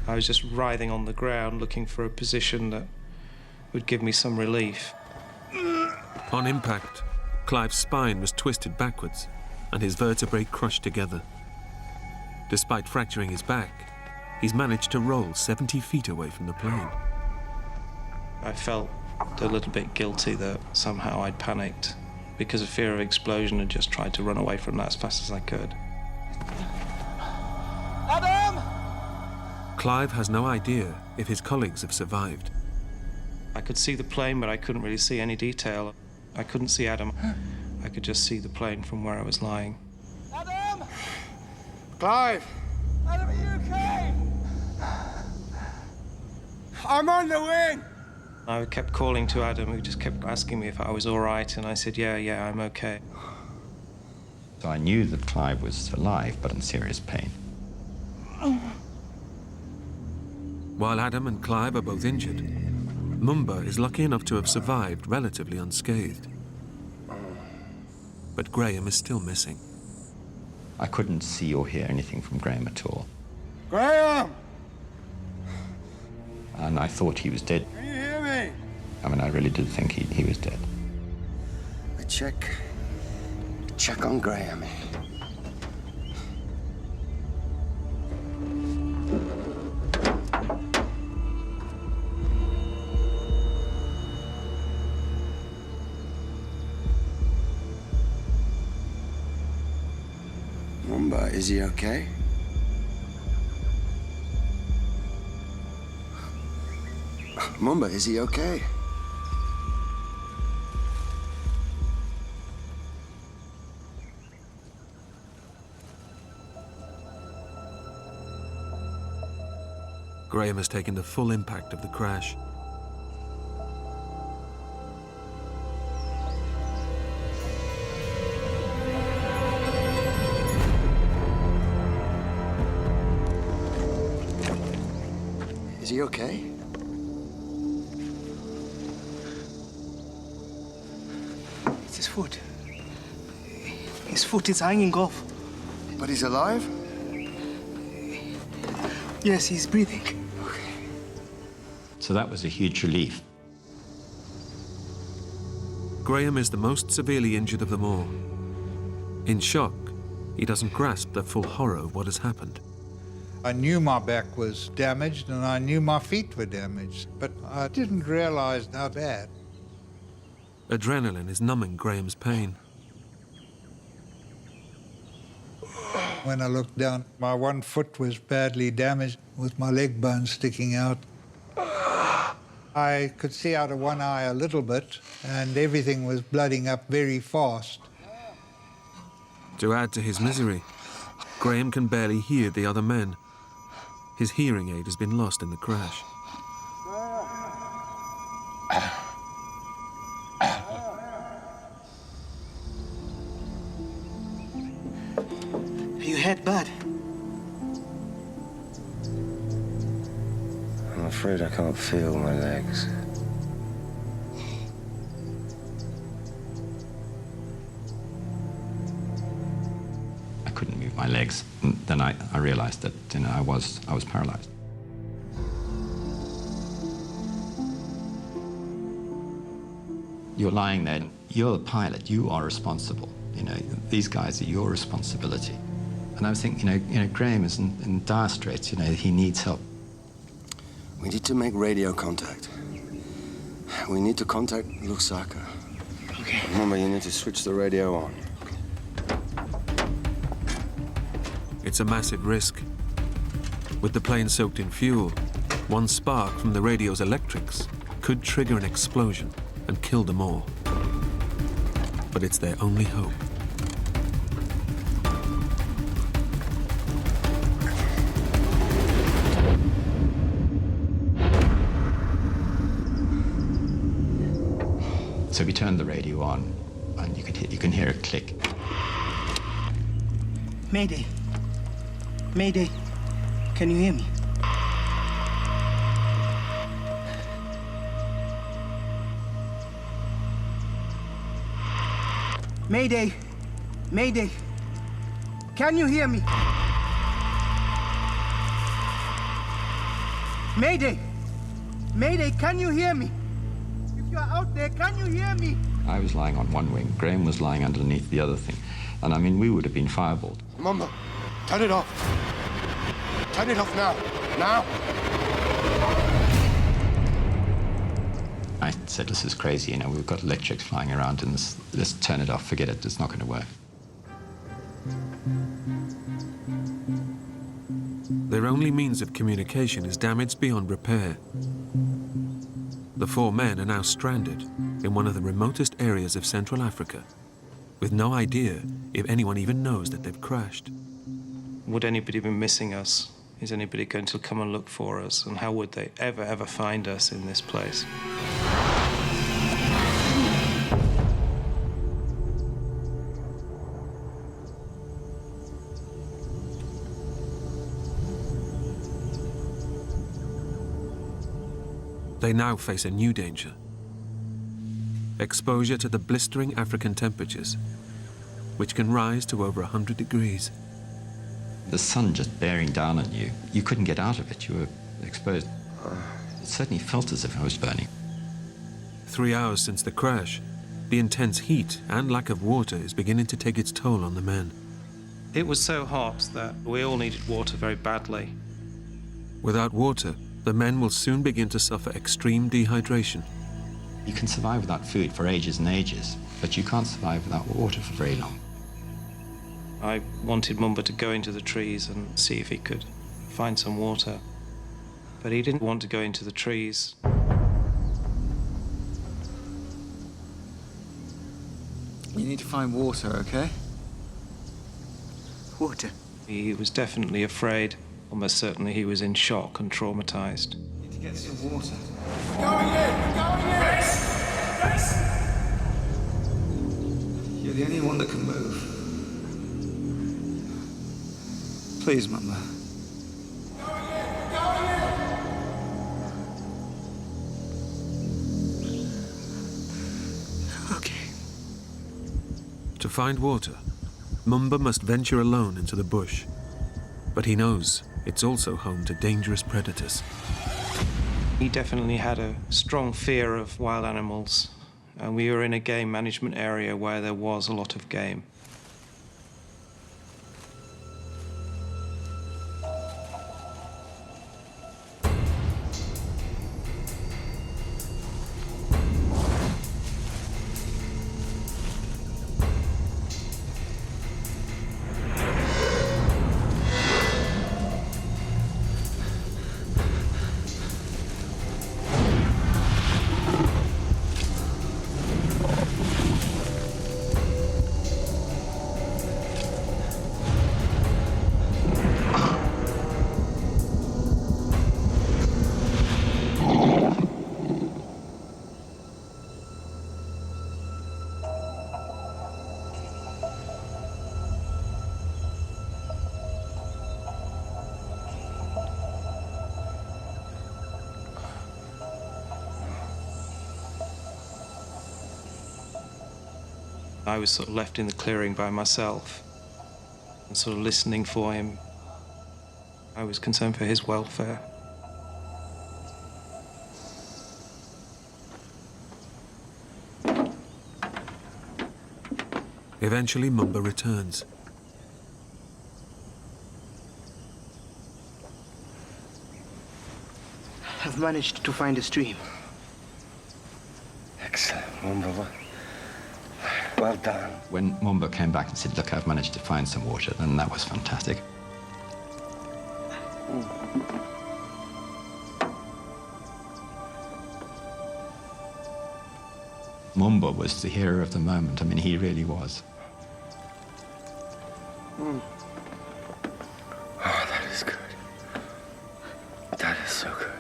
was just writhing on the ground, looking for a position that would give me some relief. On impact, Clive's spine was twisted backwards and his vertebrae crushed together. Despite fracturing his back, he's managed to roll 70 feet away from the plane. I felt a little bit guilty that somehow I'd panicked because of fear of explosion and just tried to run away from that as fast as I could. Adam! Clive has no idea if his colleagues have survived. I could see the plane, but I couldn't really see any detail. I couldn't see Adam. I could just see the plane from where I was lying. Adam! Clive! Adam, are you okay? I'm on the wing! I kept calling to Adam, who just kept asking me if I was all right, and I said, yeah, I'm okay. So I knew that Clive was alive, but in serious pain. While Adam and Clive are both injured, Mumba is lucky enough to have survived relatively unscathed. But Graham is still missing. I couldn't see or hear anything from Graham at all. Graham! And I thought he was dead. Can you hear me? I mean, I really did think he was dead. I check on Graham. Mumba, is he okay? Mumba, is he okay? Graham has taken the full impact of the crash. Is he okay? It's his foot. His foot is hanging off. But he's alive? Yes, he's breathing. So that was a huge relief. Graham is the most severely injured of them all. In shock, he doesn't grasp the full horror of what has happened. I knew my back was damaged and I knew my feet were damaged, but I didn't realize how bad. Adrenaline is numbing Graham's pain. When I looked down, my one foot was badly damaged with my leg bone sticking out. I could see out of one eye a little bit and everything was blooding up very fast. To add to his misery, Graham can barely hear the other men. His hearing aid has been lost in the crash. You had bad. afraid I can't feel my legs. I couldn't move my legs. And then I realized that, you know, I was paralyzed. You're lying there. You're the pilot. You are responsible. You know, these guys are your responsibility. And I was thinking, you know, Graham is in dire straits. You know, he needs help. We need to make radio contact. We need to contact Lusaka. Okay. Remember, you need to switch the radio on. It's a massive risk. With the plane soaked in fuel, one spark from the radio's electrics could trigger an explosion and kill them all. But it's their only hope. So we turned the radio on, and you can hear a click. Mayday. Mayday. Can you hear me? Mayday. Mayday. Can you hear me? Mayday. Mayday, can you hear me? If you're out there, can you hear me? I was lying on one wing. Graham was lying underneath the other thing. And I mean, we would have been fireballed. Mumbo, turn it off. Turn it off now. Now. I said, this is crazy, you know, we've got electrics flying around and let's turn it off, forget it, it's not going to work. Their only means of communication is damaged beyond repair. The four men are now stranded in one of the remotest areas of Central Africa, with no idea if anyone even knows that they've crashed. Would anybody be missing us? Is anybody going to come and look for us? And how would they ever find us in this place? They now face a new danger. Exposure to the blistering African temperatures, which can rise to over 100 degrees. The sun just bearing down on you, you couldn't get out of it, you were exposed. It certainly felt as if I was burning. 3 hours since the crash, the intense heat and lack of water is beginning to take its toll on the men. It was so hot that we all needed water very badly. Without water, the men will soon begin to suffer extreme dehydration. You can survive without food for ages and ages, but you can't survive without water for very long. I wanted Mumba to go into the trees and see if he could find some water, but he didn't want to go into the trees. You need to find water, okay? Water. He was definitely afraid. Almost certainly he was in shock and traumatized. You need to get some water. Going in! Going in! Race! You're the only one that can move. Please, Mama. Okay. To find water, Mumba must venture alone into the bush. But he knows it's also home to dangerous predators. He definitely had a strong fear of wild animals, and we were in a game management area where there was a lot of game. I was sort of left in the clearing by myself and sort of listening for him. I was concerned for his welfare. Eventually, Mumba returns. I've managed to find a stream. Excellent, Mumba. Well done. When Mumba came back and said, look, I've managed to find some water, then that was fantastic. Mumba was the hero of the moment. I mean, he really was. Oh, that is good. That is so good.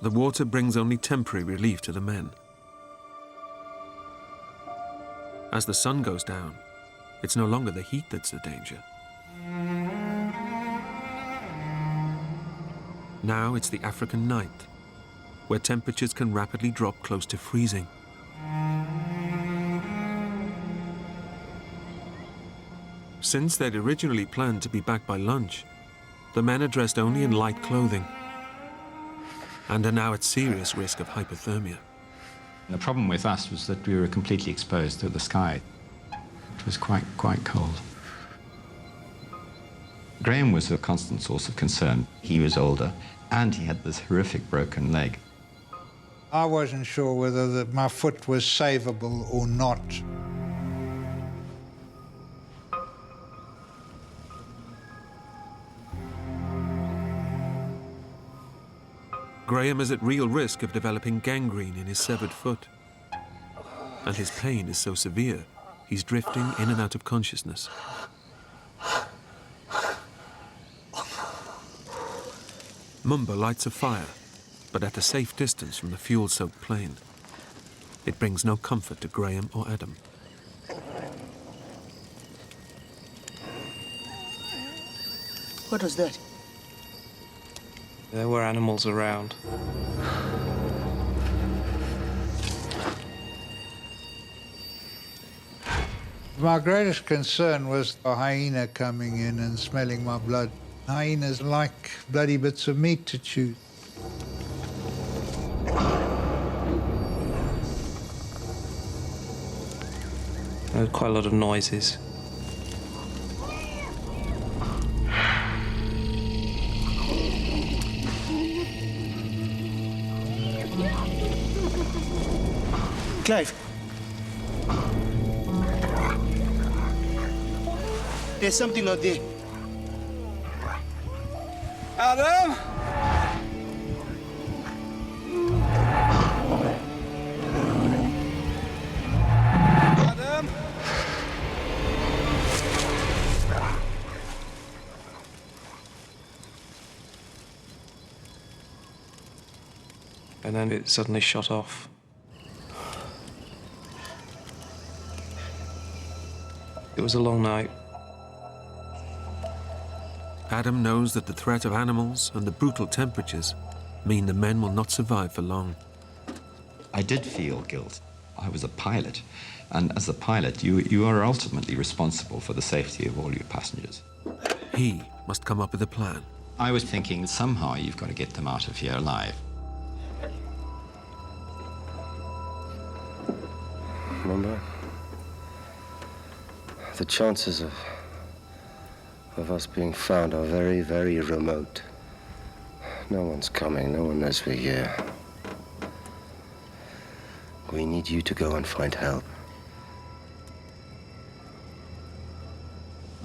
The water brings only temporary relief to the men. As the sun goes down, it's no longer the heat that's the danger. Now it's the African night, where temperatures can rapidly drop close to freezing. Since they'd originally planned to be back by lunch, the men are dressed only in light clothing and are now at serious risk of hypothermia. The problem with us was that we were completely exposed to the sky. It was quite cold. Graham was a constant source of concern. He was older, and he had this horrific broken leg. I wasn't sure whether my foot was savable or not. Graham is at real risk of developing gangrene in his severed foot. And his pain is so severe, he's drifting in and out of consciousness. Mumba lights a fire, but at a safe distance from the fuel-soaked plane. It brings no comfort to Graham or Adam. What was that? There were animals around. My greatest concern was a hyena coming in and smelling my blood. Hyenas like bloody bits of meat to chew. There were quite a lot of noises. Clive. There's something out there. Adam? Adam? And then it suddenly shot off. It was a long night. Adam knows that the threat of animals and the brutal temperatures mean the men will not survive for long. I did feel guilt. I was a pilot, and as a pilot, you are ultimately responsible for the safety of all your passengers. He must come up with a plan. I was thinking somehow you've got to get them out of here alive. Remember? The chances of us being found are very, very remote. No one's coming. No one knows we're here. We need you to go and find help.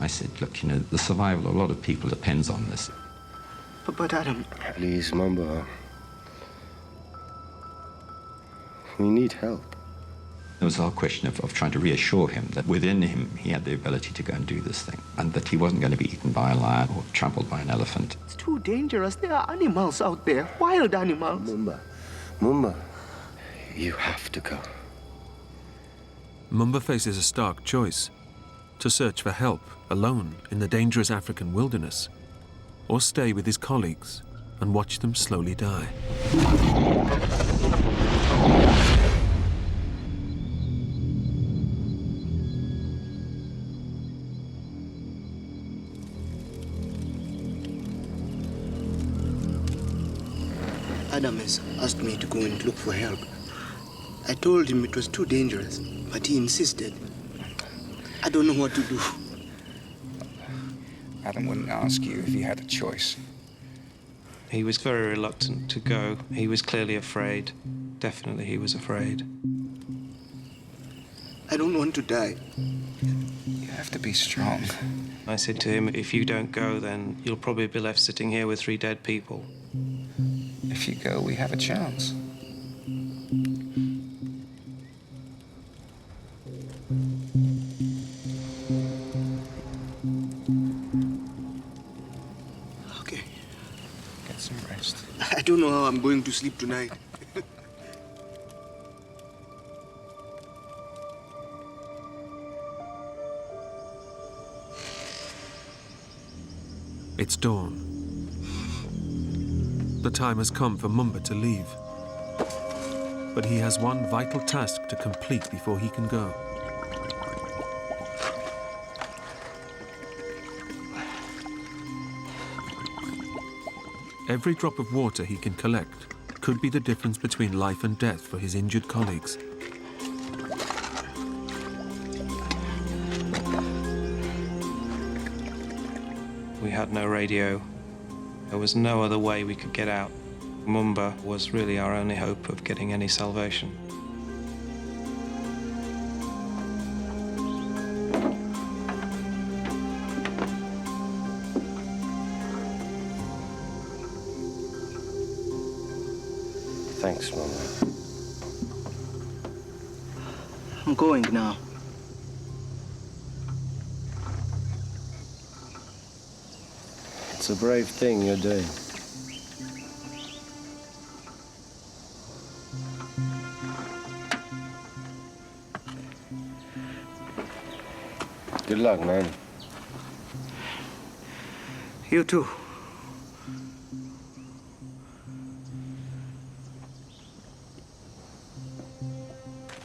I said, look, you know, the survival of a lot of people depends on this. But Adam... Please, Mumba. We need help. It was our question of trying to reassure him that within him he had the ability to go and do this thing, and that he wasn't going to be eaten by a lion or trampled by an elephant. It's too dangerous. There are animals out there, wild animals. Mumba, you have to go. Mumba faces a stark choice: to search for help alone in the dangerous African wilderness, or stay with his colleagues and watch them slowly die. Adam has asked me to go and look for help. I told him it was too dangerous, but he insisted. I don't know what to do. Adam wouldn't ask you if he had a choice. He was very reluctant to go. He was clearly afraid. Definitely he was afraid. I don't want to die. You have to be strong. I said to him, if you don't go, then you'll probably be left sitting here with 3 dead people. If you go, we have a chance. Okay. Get some rest. I don't know how I'm going to sleep tonight. It's dawn. The time has come for Mumba to leave. But he has one vital task to complete before he can go. Every drop of water he can collect could be the difference between life and death for his injured colleagues. We had no radio. There was no other way we could get out. Mumba was really our only hope of getting any salvation. Thanks, Mama. I'm going now. It's a brave thing you're doing. Good luck, man. You too.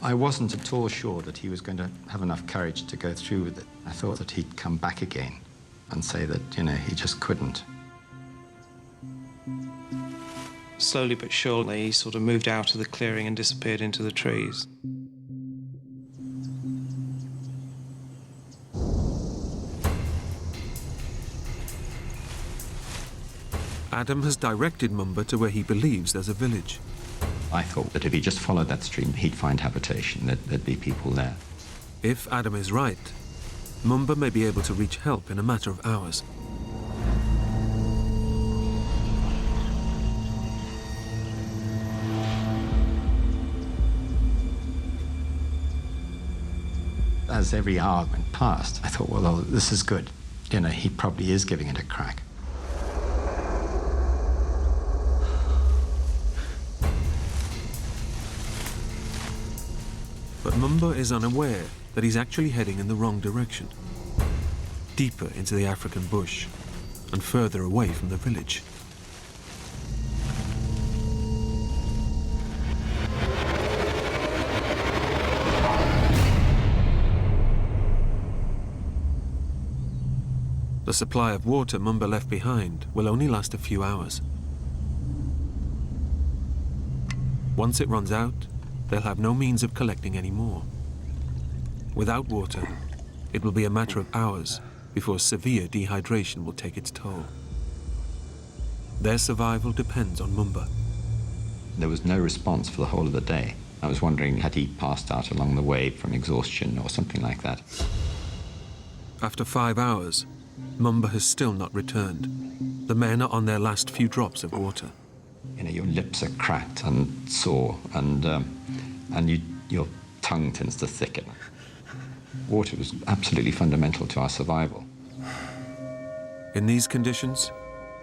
I wasn't at all sure that he was going to have enough courage to go through with it. I thought that he'd come back again and say that, you know, he just couldn't. Slowly but surely, he sort of moved out of the clearing and disappeared into the trees. Adam has directed Mumba to where he believes there's a village. I thought that if he just followed that stream, he'd find habitation, that there'd be people there. If Adam is right, Mumba may be able to reach help in a matter of hours. As every hour went past, I thought, well, this is good. You know, he probably is giving it a crack. But Mumba is unaware that he's actually heading in the wrong direction, deeper into the African bush and further away from the village. The supply of water Mumba left behind will only last a few hours. Once it runs out, they'll have no means of collecting any more. Without water, it will be a matter of hours before severe dehydration will take its toll. Their survival depends on Mumba. There was no response for the whole of the day. I was wondering, had he passed out along the way from exhaustion or something like that? After 5 hours, Mumba has still not returned. The men are on their last few drops of water. You know, your lips are cracked and sore, and your tongue tends to thicken. Water was absolutely fundamental to our survival. In these conditions,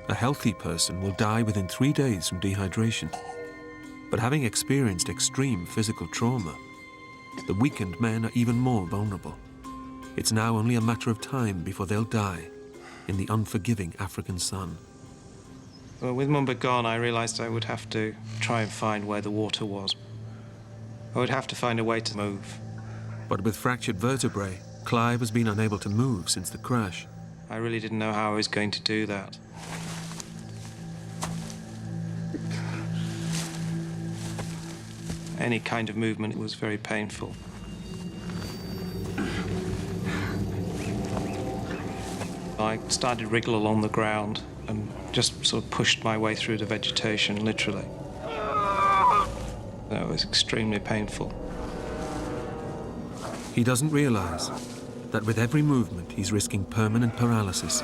a healthy person will die within 3 days from dehydration. But having experienced extreme physical trauma, the weakened men are even more vulnerable. It's now only a matter of time before they'll die in the unforgiving African sun. Well, with Mumba gone, I realized I would have to try and find where the water was. I would have to find a way to move. But with fractured vertebrae, Clive has been unable to move since the crash. I really didn't know how I was going to do that. any kind of movement was very painful. I started to wriggle along the ground and just sort of pushed my way through the vegetation, literally. That was extremely painful. He doesn't realize that with every movement, he's risking permanent paralysis.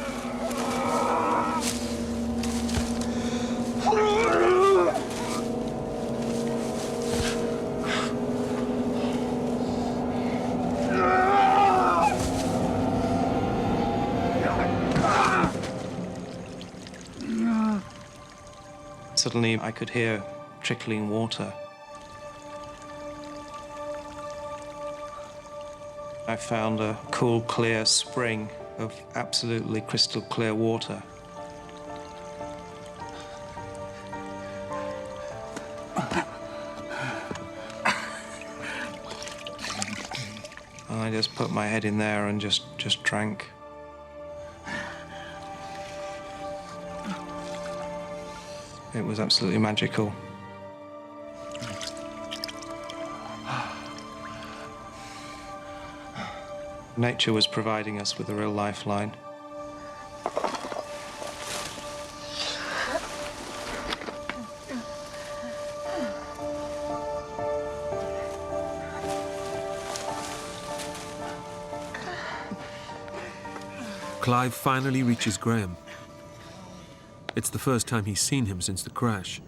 Suddenly, I could hear trickling water. I found a cool, clear spring of absolutely crystal clear water. And I just put my head in there and just drank. It was absolutely magical. Nature was providing us with a real lifeline. Clive finally reaches Graham. It's the first time he's seen him since the crash,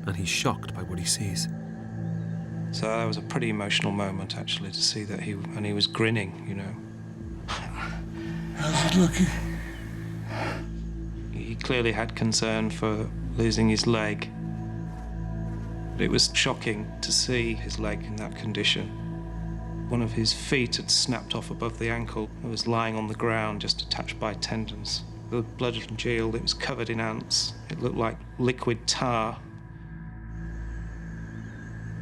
and he's shocked by what he sees. So that was a pretty emotional moment, actually, to see that he was grinning, you know. How's it looking? He clearly had concern for losing his leg. It was shocking to see his leg in that condition. One of his feet had snapped off above the ankle. It was lying on the ground, just attached by tendons. The blood and congealed, it was covered in ants. It looked like liquid tar.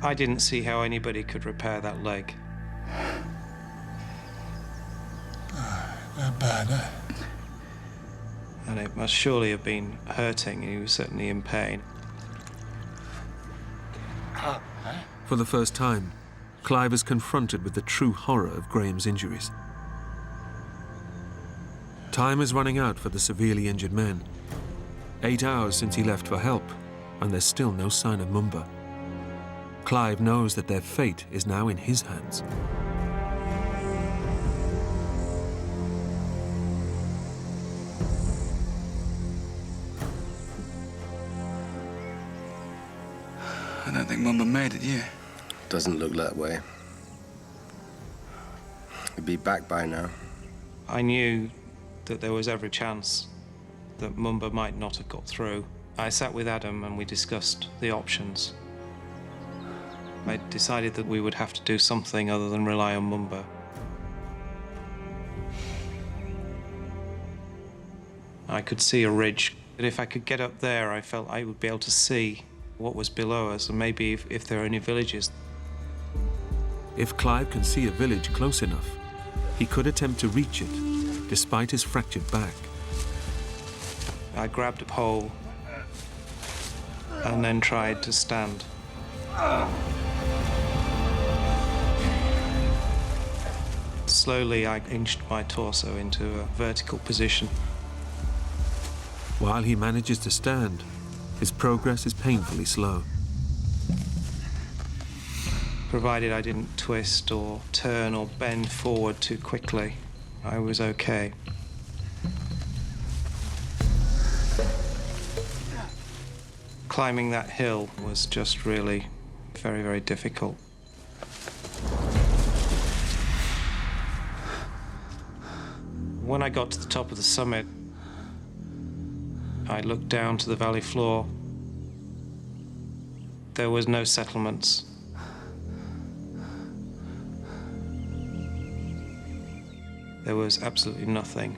I didn't see how anybody could repair that leg. Not bad, huh? And it must surely have been hurting, and he was certainly in pain. For the first time, Clive is confronted with the true horror of Graham's injuries. Time is running out for the severely injured men. 8 hours since he left for help, and there's still no sign of Mumba. Clive knows that their fate is now in his hands. I don't think Mumba made it, yeah. Doesn't look that way. He'd be back by now. I knew that there was every chance that Mumba might not have got through. I sat with Adam and we discussed the options. I decided that we would have to do something other than rely on Mumba. I could see a ridge, but if I could get up there, I felt I would be able to see what was below us, and maybe if there are any villages. If Clive can see a village close enough, he could attempt to reach it, despite his fractured back. I grabbed a pole and then tried to stand. Slowly, I inched my torso into a vertical position. While he manages to stand, his progress is painfully slow. Provided I didn't twist or turn or bend forward too quickly, I was okay. Climbing that hill was just really very, very difficult. When I got to the top of the summit, I looked down to the valley floor. There was no settlements. There was absolutely nothing.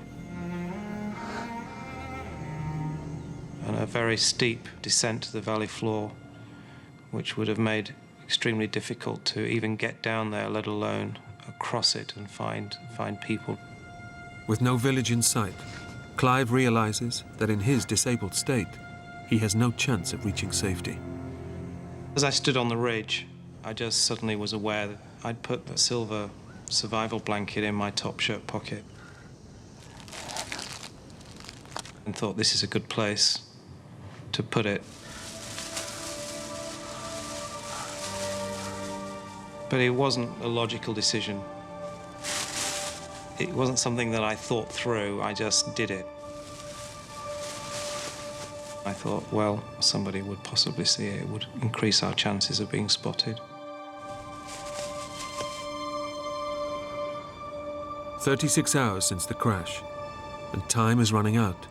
And a very steep descent to the valley floor, which would have made it extremely difficult to even get down there, let alone across it and find people. With no village in sight, Clive realizes that in his disabled state, he has no chance of reaching safety. As I stood on the ridge, I just suddenly was aware that I'd put a silver survival blanket in my top shirt pocket and thought this is a good place to put it. But it wasn't a logical decision. It wasn't something that I thought through, I just did it. I thought, well, somebody would possibly see it. It would increase our chances of being spotted. 36 hours since the crash, and time is running out.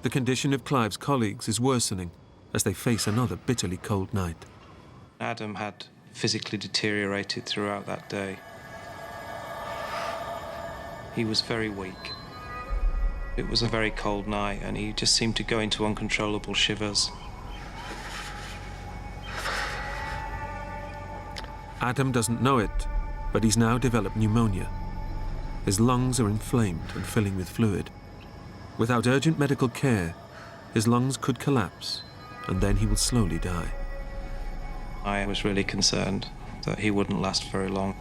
The condition of Clive's colleagues is worsening as they face another bitterly cold night. Adam had physically deteriorated throughout that day. He was very weak. It was a very cold night, and he just seemed to go into uncontrollable shivers. Adam doesn't know it, but he's now developed pneumonia. His lungs are inflamed and filling with fluid. Without urgent medical care, his lungs could collapse, and then he will slowly die. I was really concerned that he wouldn't last very long.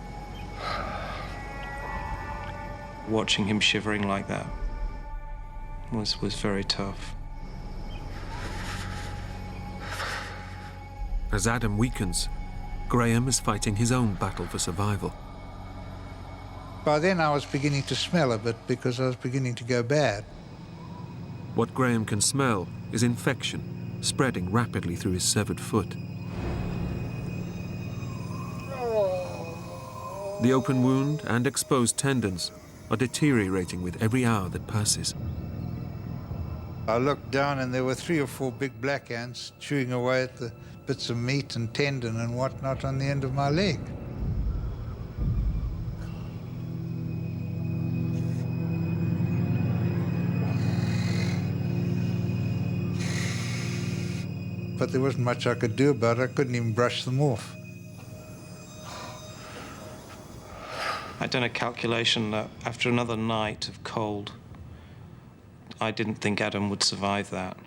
Watching him shivering like that was very tough. As Adam weakens, Graham is fighting his own battle for survival. By then I was beginning to smell a bit because I was beginning to go bad. What Graham can smell is infection spreading rapidly through his severed foot. The open wound and exposed tendons are deteriorating with every hour that passes. I looked down and there were 3 or 4 big black ants chewing away at the bits of meat and tendon and whatnot on the end of my leg. But there wasn't much I could do about it. I couldn't even brush them off. I'd done a calculation that after another night of cold, I didn't think Adam would survive that.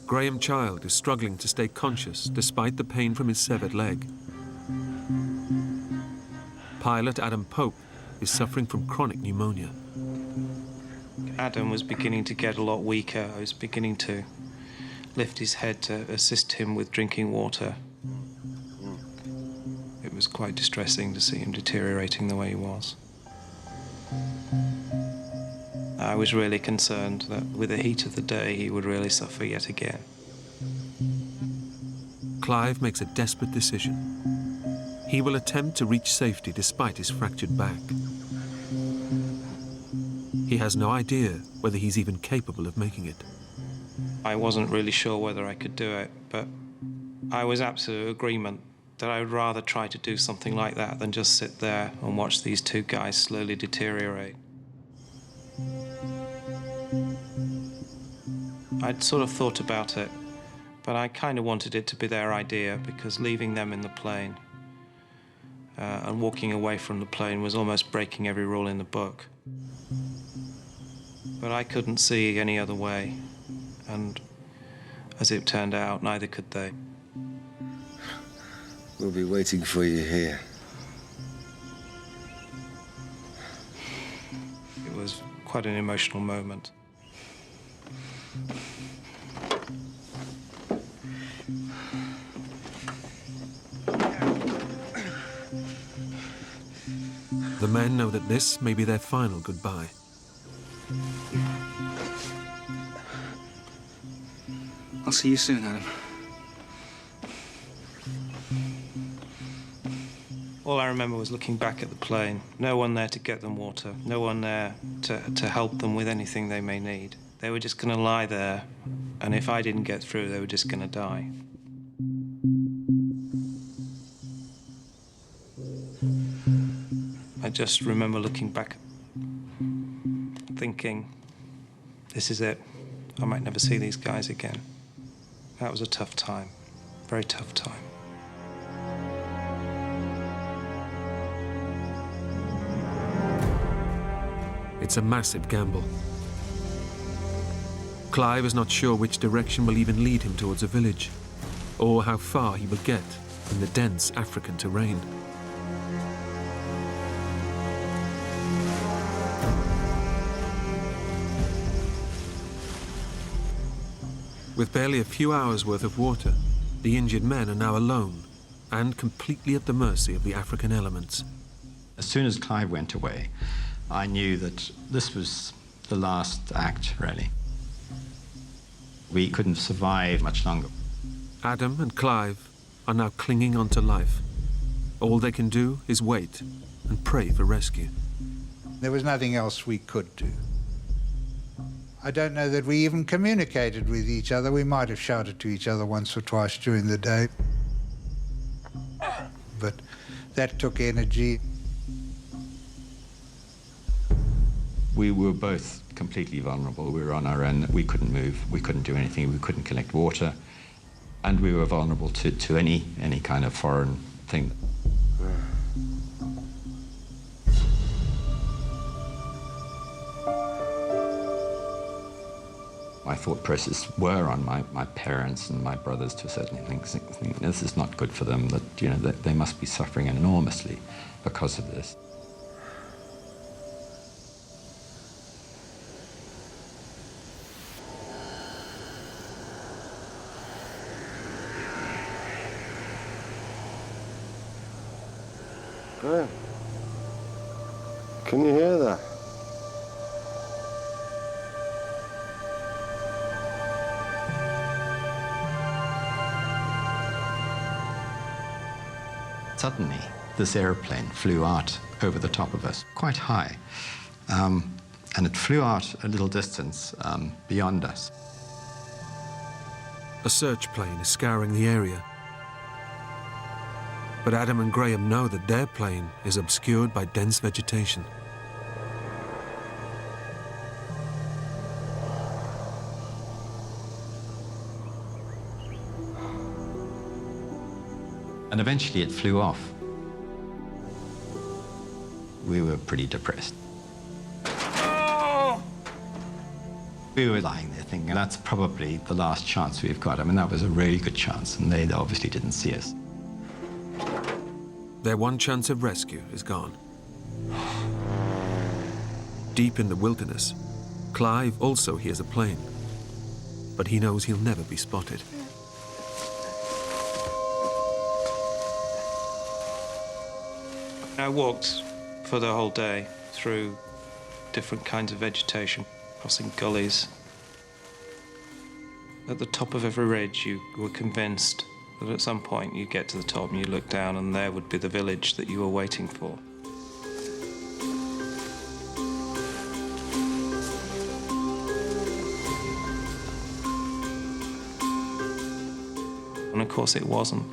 Graham Child is struggling to stay conscious despite the pain from his severed leg. Pilot Adam Pope is suffering from chronic pneumonia. Adam was beginning to get a lot weaker. I was beginning to lift his head to assist him with drinking water. It was quite distressing to see him deteriorating the way he was. I was really concerned that with the heat of the day, he would really suffer yet again. Clive makes a desperate decision. He will attempt to reach safety despite his fractured back. He has no idea whether he's even capable of making it. I wasn't really sure whether I could do it, but I was absolute agreement that I would rather try to do something like that than just sit there and watch these 2 guys slowly deteriorate. I'd sort of thought about it, but I kind of wanted it to be their idea because leaving them in the plane and walking away from the plane was almost breaking every rule in the book. But I couldn't see any other way, and as it turned out, neither could they. We'll be waiting for you here. It was quite an emotional moment. The men know that this may be their final goodbye. I'll see you soon, Adam. All I remember was looking back at the plane. No one there to get them water. No one there to help them with anything they may need. They were just going to lie there, and if I didn't get through, they were just going to die. I just remember looking back, thinking, this is it. I might never see these guys again. That was a tough time, very tough time. it's a massive gamble. Clive is not sure which direction will even lead him towards a village, or how far he will get in the dense African terrain. With barely a few hours' worth of water, the injured men are now alone and completely at the mercy of the African elements. As soon as Clive went away, I knew that this was the last act, really. We couldn't survive much longer. Adam and Clive are now clinging on to life. All they can do is wait and pray for rescue. There was nothing else we could do. I don't know that we even communicated with each other. We might have shouted to each other once or twice during the day. But that took energy. We were both completely vulnerable. We were on our own. We couldn't move. We couldn't do anything. We couldn't collect water. And we were vulnerable to any kind of foreign thing. My thought process were on my parents and my brothers to a certain extent, thinking this is not good for them, that, you know, that they must be suffering enormously because of this. Graham, can you hear that? Suddenly, this airplane flew out over the top of us, quite high. And it flew out a little distance beyond us. A search plane is scouring the area. But Adam and Graham know that their plane is obscured by dense vegetation. And eventually it flew off. We were pretty depressed. We were lying there thinking, that's probably the last chance we've got. I mean, that was a really good chance, and they obviously didn't see us. Their one chance of rescue is gone. Deep in the wilderness, Clive also hears a plane, but he knows he'll never be spotted. I walked for the whole day through different kinds of vegetation, crossing gullies. At the top of every ridge, you were convinced that at some point you'd get to the top and you look down and there would be the village that you were waiting for. And of course it wasn't.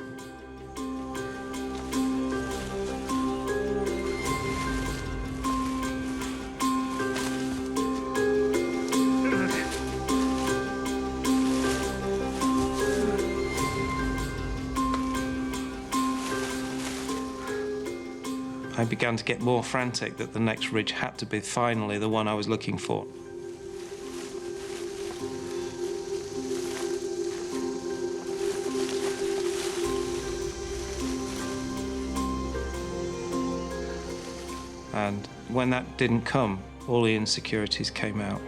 I began to get more frantic that the next ridge had to be finally the one I was looking for. And when that didn't come, all the insecurities came out.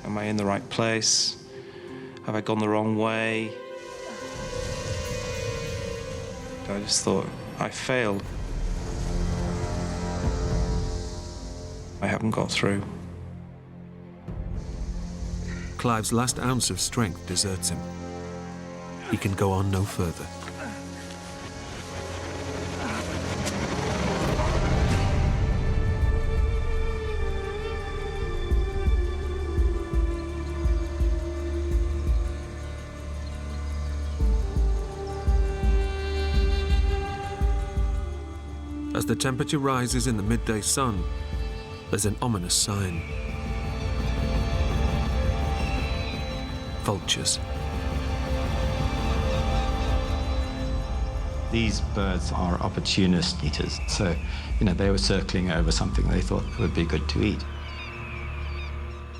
Am I in the right place? Have I gone the wrong way? I just thought, I failed. I haven't got through. Clive's last ounce of strength deserts him. He can go on no further. As the temperature rises in the midday sun, there's an ominous sign. Vultures. These birds are opportunist eaters, so, they were circling over something they thought would be good to eat.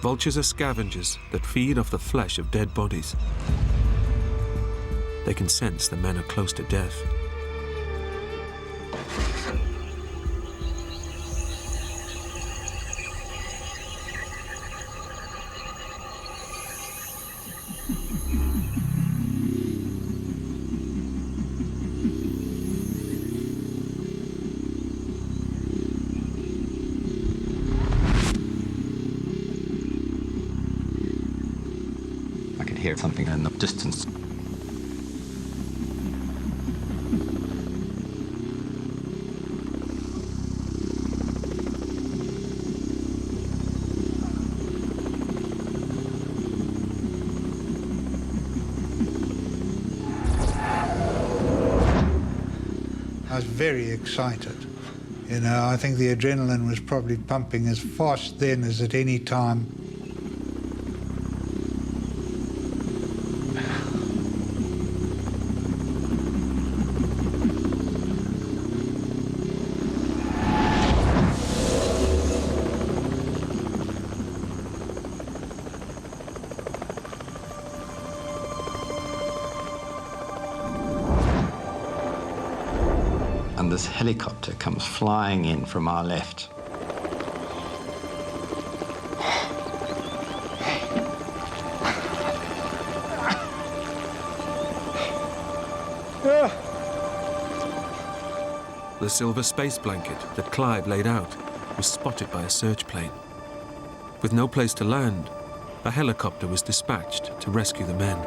Vultures are scavengers that feed off the flesh of dead bodies. They can sense the men are close to death. I could hear something in the distance. I was very excited. I think the adrenaline was probably pumping as fast then as at any time. And this helicopter comes flying in from our left. The silver space blanket that Clive laid out was spotted by a search plane. With no place to land, a helicopter was dispatched to rescue the men.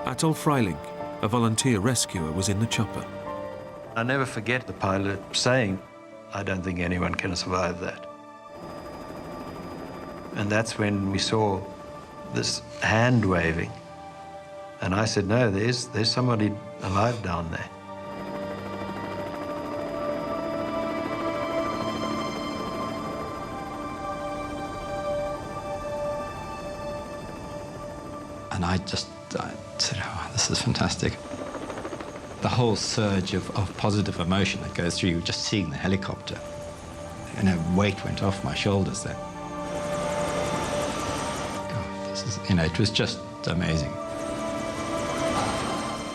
Atoll Freiling, a volunteer rescuer, was in the chopper. I never forget the pilot saying, "I don't think anyone can survive that." And that's when we saw this hand waving. And I said, no, there's somebody alive down there. And I said, oh, this is fantastic. The whole surge of positive emotion that goes through you just seeing the helicopter. Weight went off my shoulders then. God, this is, it was just amazing.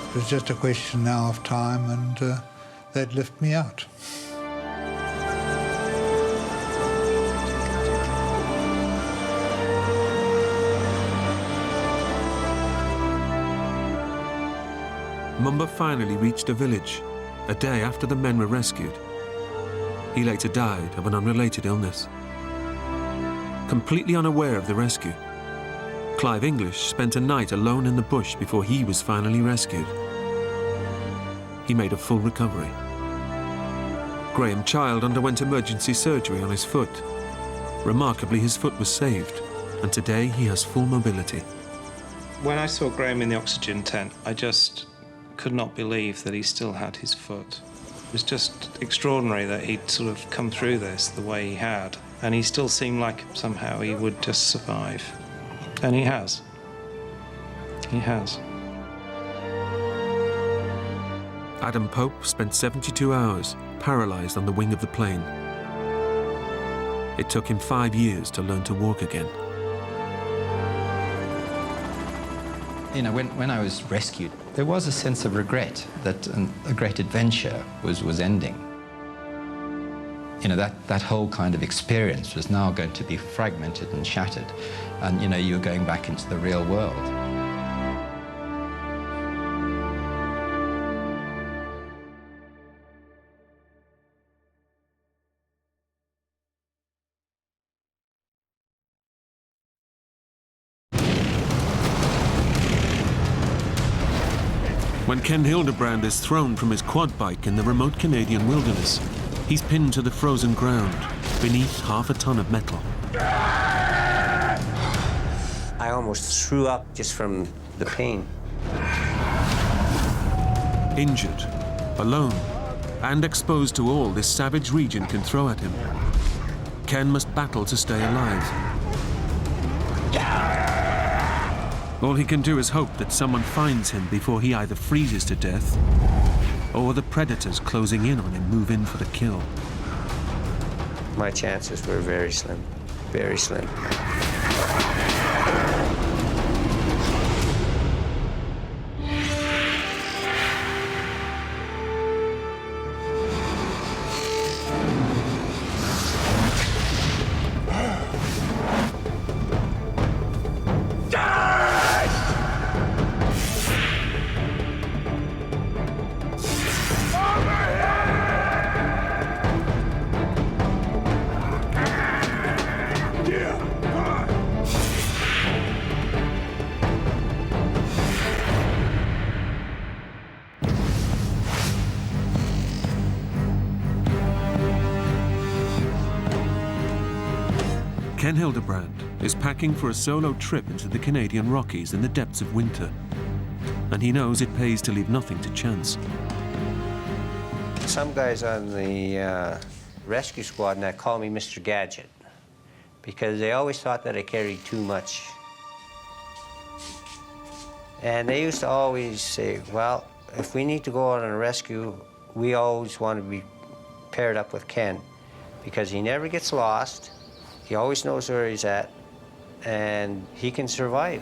It was just a question now of time, and they'd lift me out. Mumba finally reached a village, a day after the men were rescued. He later died of an unrelated illness. Completely unaware of the rescue, Clive English spent a night alone in the bush before he was finally rescued. He made a full recovery. Graham Child underwent emergency surgery on his foot. Remarkably, his foot was saved, and today he has full mobility. When I saw Graham in the oxygen tent, I just could not believe that he still had his foot. It was just extraordinary that he'd sort of come through this the way he had, and he still seemed like somehow he would just survive. And he has. He has. Adam Pope spent 72 hours paralyzed on the wing of the plane. It took him 5 years to learn to walk again. When I was rescued, there was a sense of regret that a great adventure was ending. That whole kind of experience was now going to be fragmented and shattered, and you were going back into the real world. When Ken Hildebrand is thrown from his quad bike in the remote Canadian wilderness, he's pinned to the frozen ground beneath half a ton of metal. I almost threw up just from the pain. Injured, alone, and exposed to all this savage region can throw at him, Ken must battle to stay alive. All he can do is hope that someone finds him before he either freezes to death or the predators closing in on him move in for the kill. My chances were very slim, very slim. Ken Hildebrand is packing for a solo trip into the Canadian Rockies in the depths of winter. And he knows it pays to leave nothing to chance. Some guys on the rescue squad and that call me Mr. Gadget because they always thought that I carried too much. And they used to always say, well, if we need to go on a rescue, we always want to be paired up with Ken because he never gets lost. He always knows where he's at, and he can survive.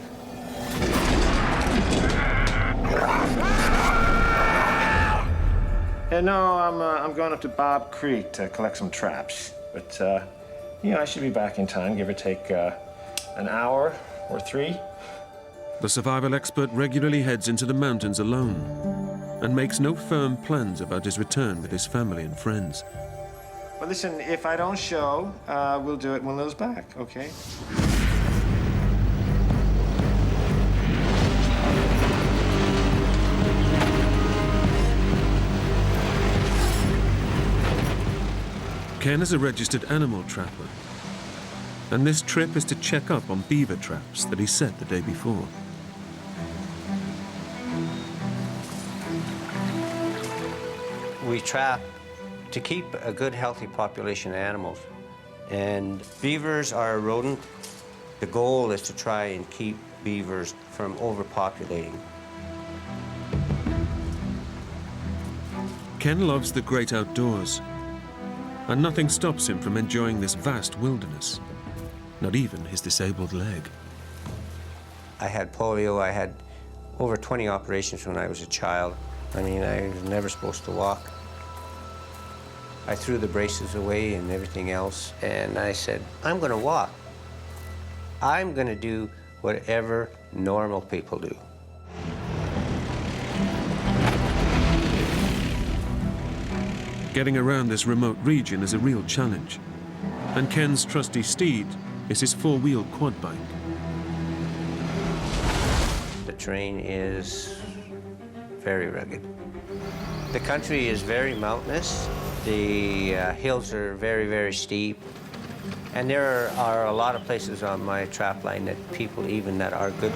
Yeah, no, I'm going up to Bob Creek to collect some traps. But, you know, I should be back in time, give or take an hour or 3. The survival expert regularly heads into the mountains alone and makes no firm plans about his return with his family and friends. Well, listen, if I don't show, we'll do it when Lil's back, okay? Ken is a registered animal trapper, and this trip is to check up on beaver traps that he set the day before. We trap to keep a good, healthy population of animals. And beavers are a rodent. The goal is to try and keep beavers from overpopulating. Ken loves the great outdoors, and nothing stops him from enjoying this vast wilderness, not even his disabled leg. I had polio. I had over 20 operations when I was a child. I mean, I was never supposed to walk. I threw the braces away and everything else, and I said, I'm going to walk. I'm going to do whatever normal people do. Getting around this remote region is a real challenge, and Ken's trusty steed is his 4-wheeled quad bike. The terrain is very rugged. The country is very mountainous. The hills are very, very steep. And there are a lot of places on my trap line that people, even that are good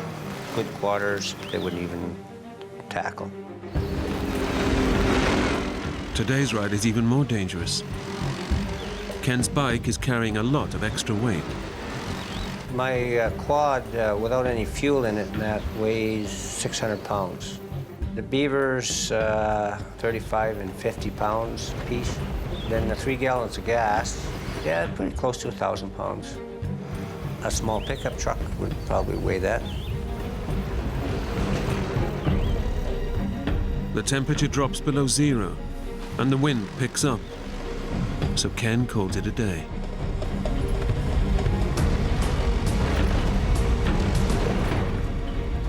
quarters, they wouldn't even tackle. Today's ride is even more dangerous. Ken's bike is carrying a lot of extra weight. My quad, without any fuel in it, and that weighs 600 pounds. The beavers, 35 and 50 pounds a piece. Then the 3 gallons of gas, yeah, pretty close to 1,000 pounds. A small pickup truck would probably weigh that. The temperature drops below 0, and the wind picks up. So Ken calls it a day.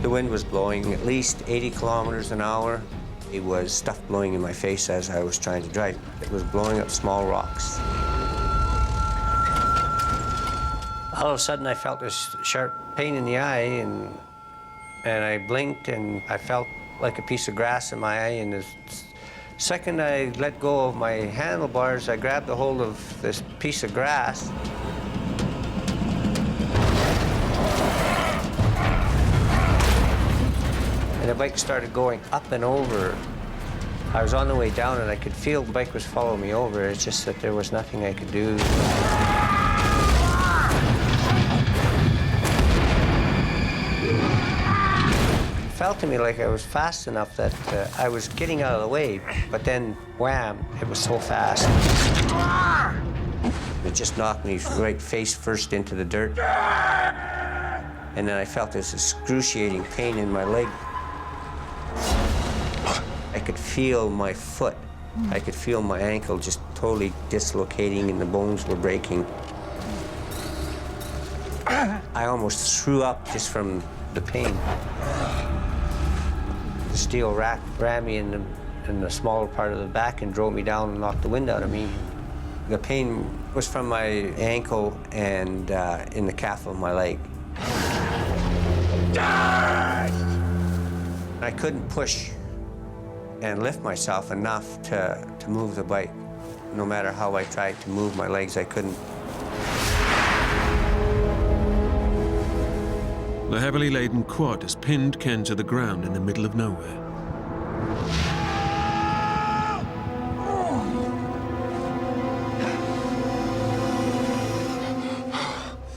The wind was blowing at least 80 kilometers an hour. It was stuff blowing in my face as I was trying to drive. It was blowing up small rocks. All of a sudden, I felt this sharp pain in the eye, and I blinked, and I felt like a piece of grass in my eye, and the second I let go of my handlebars, I grabbed a hold of this piece of grass. And the bike started going up and over. I was on the way down, and I could feel the bike was following me over. It's just that there was nothing I could do. felt to me like I was fast enough that I was getting out of the way, but then, wham, it was so fast. It just knocked me right face first into the dirt. And then I felt this excruciating pain in my leg. I could feel my foot. I could feel my ankle just totally dislocating and the bones were breaking. I almost threw up just from the pain. The steel rack rammed me in the smaller part of the back and drove me down and knocked the wind out of me. The pain was from my ankle and in the calf of my leg. I couldn't push and lift myself enough to move the bike. No matter how I tried to move my legs, I couldn't. The heavily laden quad has pinned Ken to the ground in the middle of nowhere.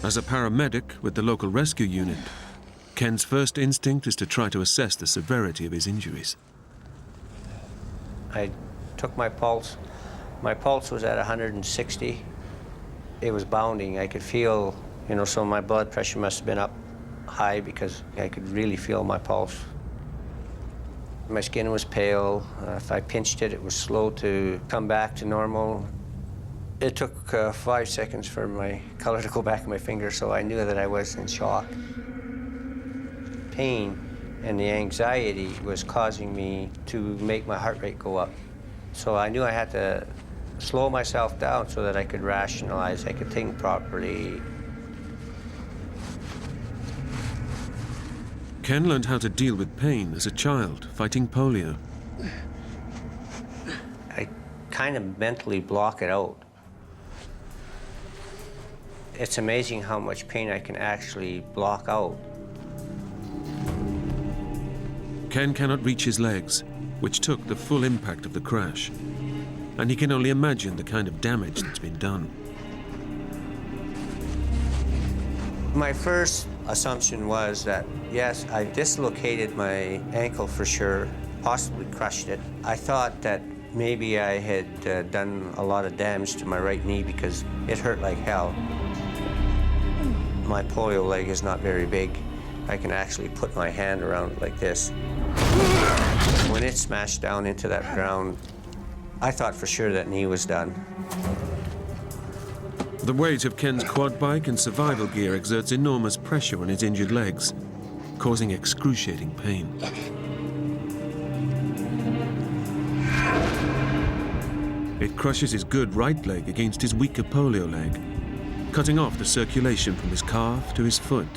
As a paramedic with the local rescue unit, Ken's first instinct is to try to assess the severity of his injuries. I took my pulse. My pulse was at 160. It was bounding. I could feel, so my blood pressure must have been up high because I could really feel my pulse. My skin was pale. If I pinched it, it was slow to come back to normal. It took 5 seconds for my color to go back in my finger, so I knew that I was in shock. Pain and the anxiety was causing me to make my heart rate go up. So I knew I had to slow myself down so that I could rationalize, I could think properly. Ken learned how to deal with pain as a child, fighting polio. I kind of mentally block it out. It's amazing how much pain I can actually block out. Ken cannot reach his legs, which took the full impact of the crash. And he can only imagine the kind of damage that's been done. My first assumption was that, yes, I dislocated my ankle for sure, possibly crushed it. I thought that maybe I had done a lot of damage to my right knee because it hurt like hell. My polio leg is not very big. I can actually put my hand around it like this. When it smashed down into that ground, I thought for sure that knee was done. The weight of Ken's quad bike and survival gear exerts enormous pressure on his injured legs, causing excruciating pain. It crushes his good right leg against his weaker polio leg, cutting off the circulation from his calf to his foot.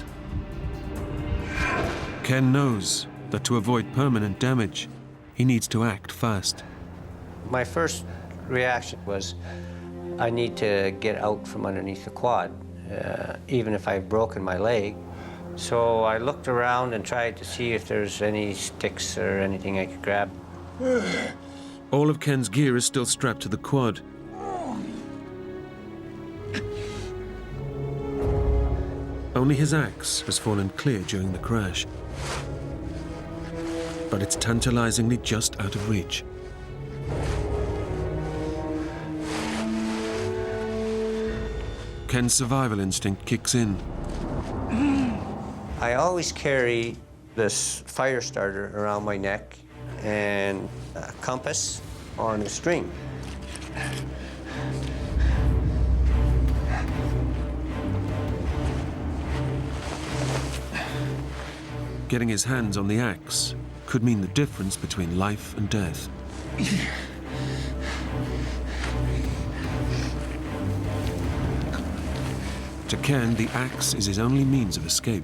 Ken knows that to avoid permanent damage, he needs to act fast. My first reaction was, I need to get out from underneath the quad, even if I've broken my leg. So I looked around and tried to see if there's any sticks or anything I could grab. All of Ken's gear is still strapped to the quad. Only his axe has fallen clear during the crash. But it's tantalizingly just out of reach. Ken's survival instinct kicks in. I always carry this fire starter around my neck and a compass on a string. Getting his hands on the axe could mean the difference between life and death. To Ken, the axe is his only means of escape.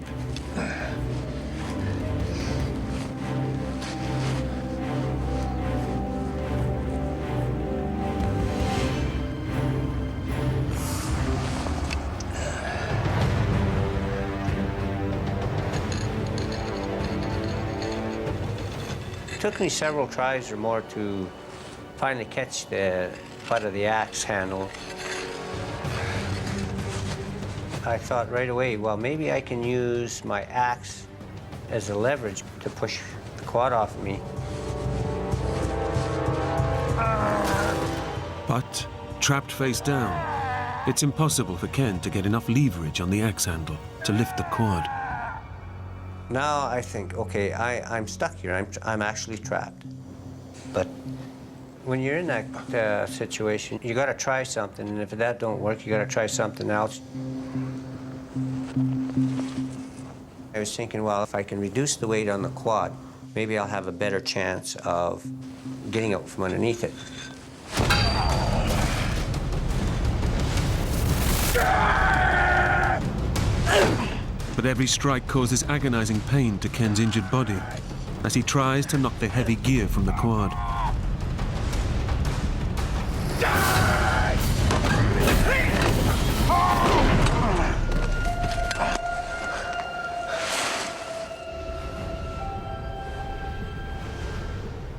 It took me several tries or more to finally catch the butt of the axe handle. I thought right away, well, maybe I can use my axe as a leverage to push quad off of me. But, trapped face down, it's impossible for Ken to get enough leverage on the axe handle to lift the quad. Now I think, okay, I'm stuck here. I'm actually trapped. But when you're in that situation, you got to try something, and if that don't work, you got to try something else. I was thinking, well, if I can reduce the weight on the quad, maybe I'll have a better chance of getting out from underneath it. But every strike causes agonizing pain to Ken's injured body as he tries to knock the heavy gear from the quad.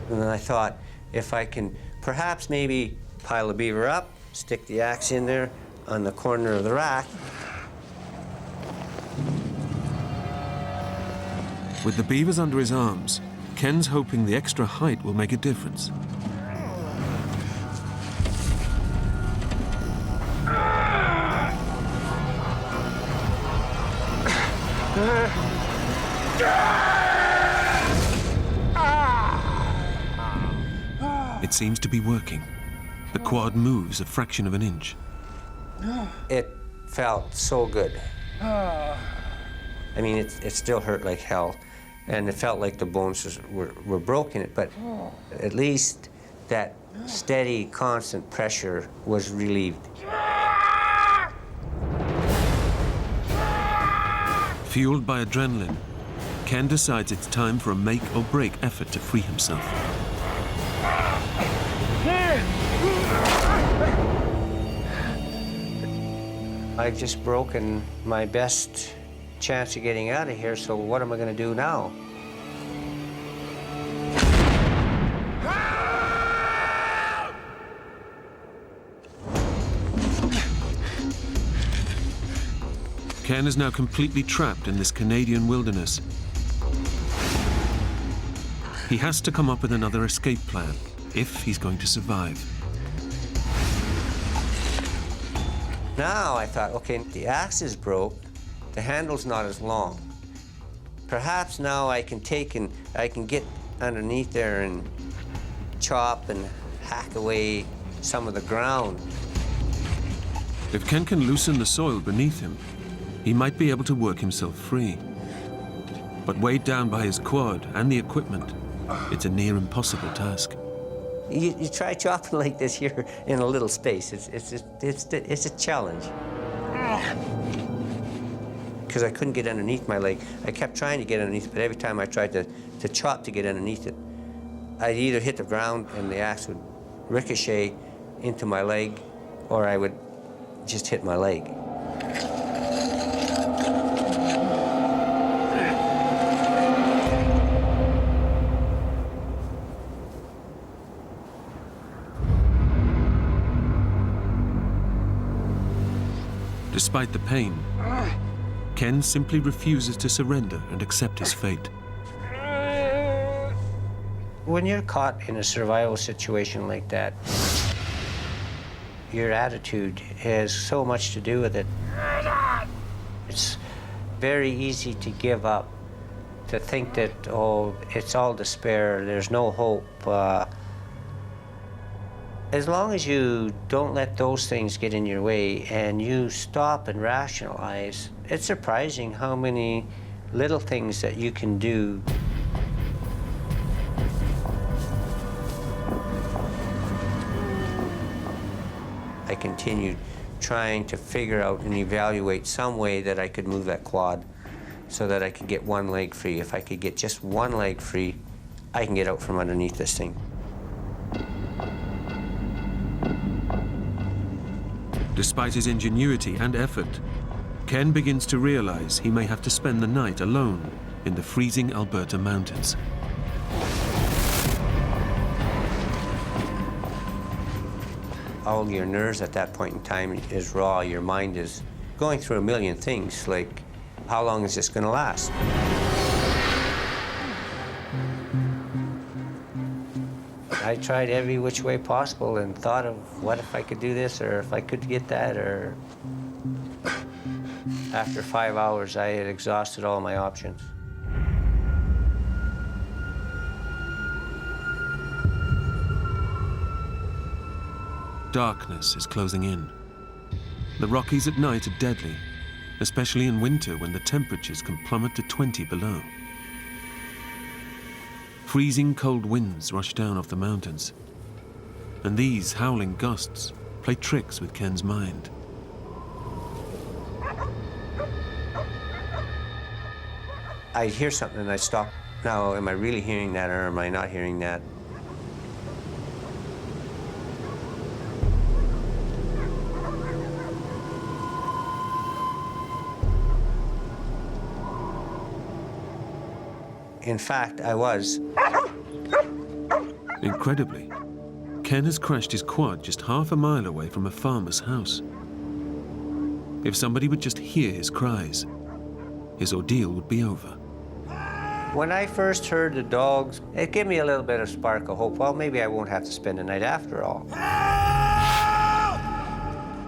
And then I thought, if I can perhaps maybe pile the beaver up, stick the axe in there on the corner of the rack. With the beavers under his arms, Ken's hoping the extra height will make a difference. It seems to be working. The quad moves a fraction of an inch. It felt so good. I mean, it still hurt like hell, and it felt like the bones were broken, but at least that steady, constant pressure was relieved. Fueled by adrenaline, Ken decides it's time for a make-or-break effort to free himself. I've just broken my best chance of getting out of here, so what am I going to do now? Ken is now completely trapped in this Canadian wilderness. He has to come up with another escape plan if he's going to survive. Now I thought, okay, the axe is broke, the handle's not as long. Perhaps now I can get underneath there and chop and hack away some of the ground. If Ken can loosen the soil beneath him, he might be able to work himself free. But weighed down by his quad and the equipment, it's a near impossible task. You try chopping like this here in a little space. It's a challenge. Because I couldn't get underneath my leg. I kept trying to get underneath, but every time I tried to chop to get underneath it, I'd either hit the ground and the axe would ricochet into my leg, or I would just hit my leg. Despite the pain, Ken simply refuses to surrender and accept his fate. When you're caught in a survival situation like that, your attitude has so much to do with it. It's very easy to give up, to think that, oh, it's all despair, there's no hope. As long as you don't let those things get in your way and you stop and rationalize, it's surprising how many little things that you can do. I continued trying to figure out and evaluate some way that I could move that quad so that I could get one leg free. If I could get just one leg free, I can get out from underneath this thing. Despite his ingenuity and effort, Ken begins to realize he may have to spend the night alone in the freezing Alberta mountains. All your nerves at that point in time is raw. Your mind is going through a million things, like, how long is this going to last? I tried every which way possible and thought of what if I could do this or if I could get that, or... After 5 hours, I had exhausted all my options. Darkness is closing in. The Rockies at night are deadly, especially in winter when the temperatures can plummet to 20 below. Freezing cold winds rush down off the mountains, and these howling gusts play tricks with Ken's mind. I'd hear something and I'd stop. Now, am I really hearing that or am I not hearing that? In fact, I was. Incredibly, Ken has crashed his quad just half a mile away from a farmer's house. If somebody would just hear his cries, his ordeal would be over. When I first heard the dogs, it gave me a little bit of spark of hope. Well, maybe I won't have to spend the night after all.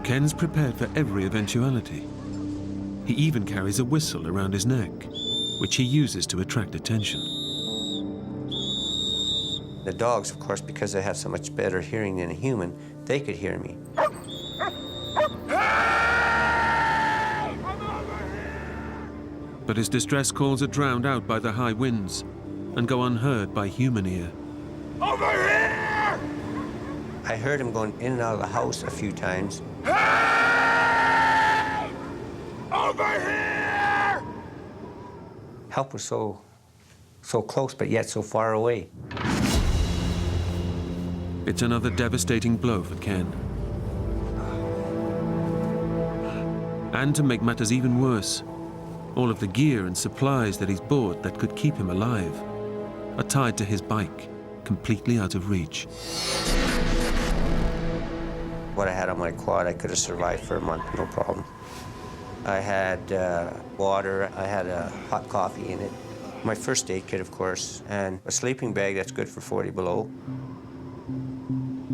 Ken's prepared for every eventuality. He even carries a whistle around his neck, which he uses to attract attention. The dogs, of course, because they have so much better hearing than a human, they could hear me. But his distress calls are drowned out by the high winds and go unheard by human ear. Over here! I heard him going in and out of the house a few times. Hey! Over here! Help was so close, but yet so far away. It's another devastating blow for Ken. And to make matters even worse, all of the gear and supplies that he's bought that could keep him alive are tied to his bike, completely out of reach. What I had on my quad, I could have survived for a month, no problem. I had water, I had a hot coffee in it, my first aid kit, of course, and a sleeping bag that's good for 40 below.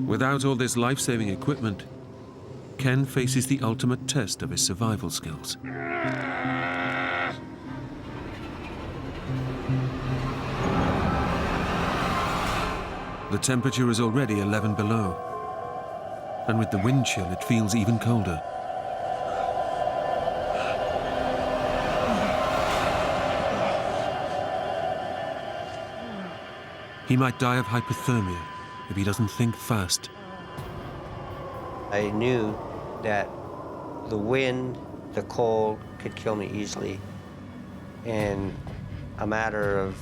Without all this life-saving equipment, Ken faces the ultimate test of his survival skills. The temperature is already 11 below, and with the wind chill, it feels even colder. He might die of hypothermia if he doesn't think fast. I knew that the wind, the cold could kill me easily in a matter of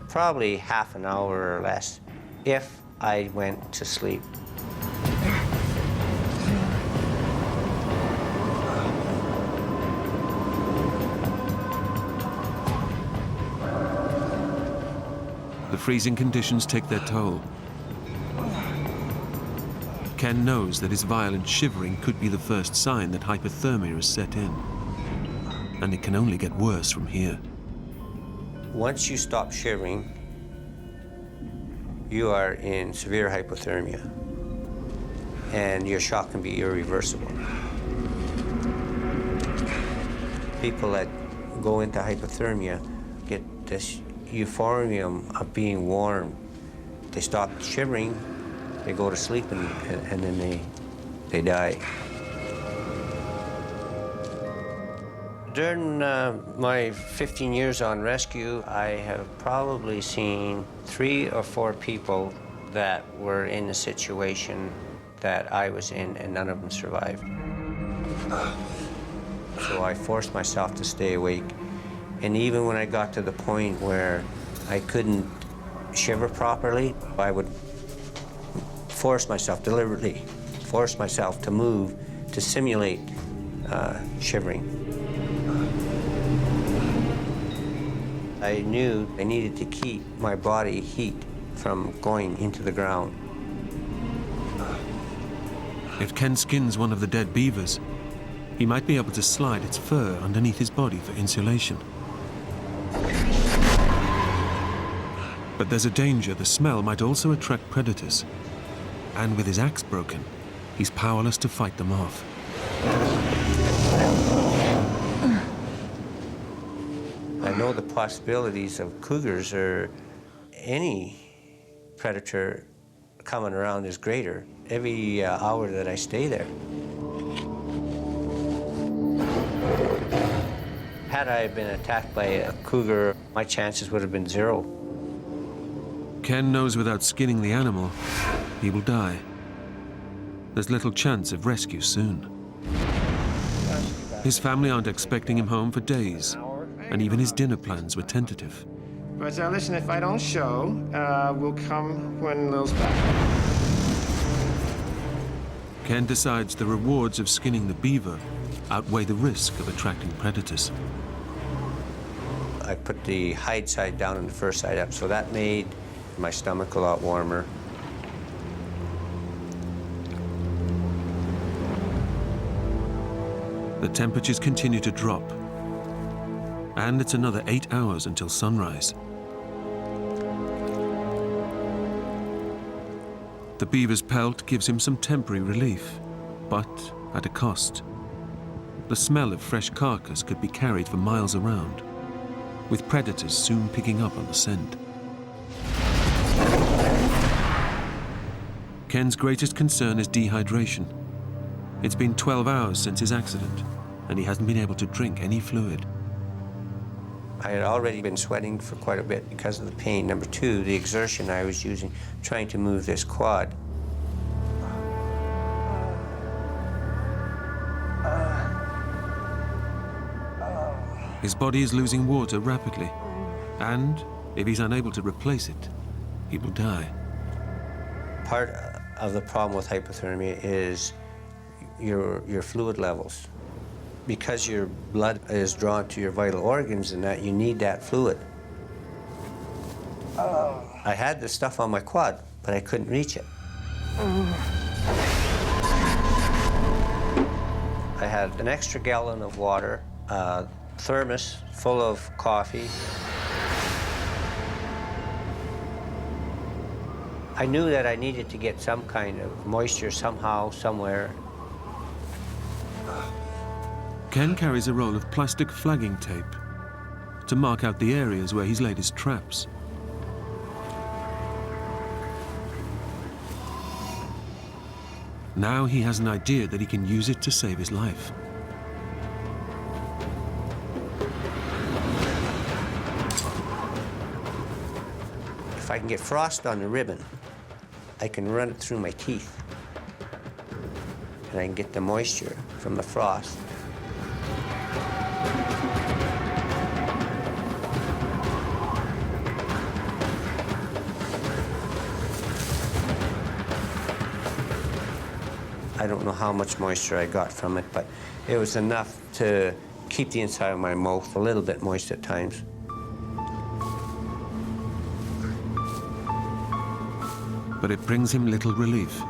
probably half an hour or less if I went to sleep. The freezing conditions take their toll. Ken knows that his violent shivering could be the first sign that hypothermia has set in, and it can only get worse from here. Once you stop shivering, you are in severe hypothermia, and your shock can be irreversible. People that go into hypothermia get this euphorium of being warm. They stop shivering, they go to sleep, and then they die. During my 15 years on rescue, I have probably seen 3 or 4 people that were in a situation that I was in, and none of them survived. So I forced myself to stay awake. And even when I got to the point where I couldn't shiver properly, I would deliberately force myself to move to simulate shivering. I knew I needed to keep my body heat from going into the ground. If Ken skins one of the dead beavers, he might be able to slide its fur underneath his body for insulation. But there's a danger the smell might also attract predators. And with his axe broken, he's powerless to fight them off. I know the possibilities of cougars or any predator coming around is greater every hour that I stay there. Had I been attacked by a cougar, my chances would have been 0. Ken knows without skinning the animal, he will die. There's little chance of rescue soon. His family aren't expecting him home for days, and even his dinner plans were tentative. But listen, if I don't show, we'll come when Lil's back. Ken decides the rewards of skinning the beaver outweigh the risk of attracting predators. I put the hide side down and the fur side up, so that made my stomach a lot warmer. The temperatures continue to drop, and it's another 8 hours until sunrise. The beaver's pelt gives him some temporary relief, but at a cost. The smell of fresh carcass could be carried for miles around, with predators soon picking up on the scent. Ken's greatest concern is dehydration. It's been 12 hours since his accident, and he hasn't been able to drink any fluid. I had already been sweating for quite a bit because of the pain. Number 2, the exertion I was using trying to move this quad. His body is losing water rapidly, and if he's unable to replace it, he will die. Part of the problem with hypothermia is your fluid levels. Because your blood is drawn to your vital organs and that, you need that fluid. I had the stuff on my quad, but I couldn't reach it. I had an extra gallon of water, a thermos full of coffee. I knew that I needed to get some kind of moisture somehow, somewhere. Ken carries a roll of plastic flagging tape to mark out the areas where he's laid his traps. Now he has an idea that he can use it to save his life. If I can get frost on the ribbon, I can run it through my teeth. And I can get the moisture from the frost. I don't know how much moisture I got from it, but it was enough to keep the inside of my mouth a little bit moist at times. But it brings him little relief.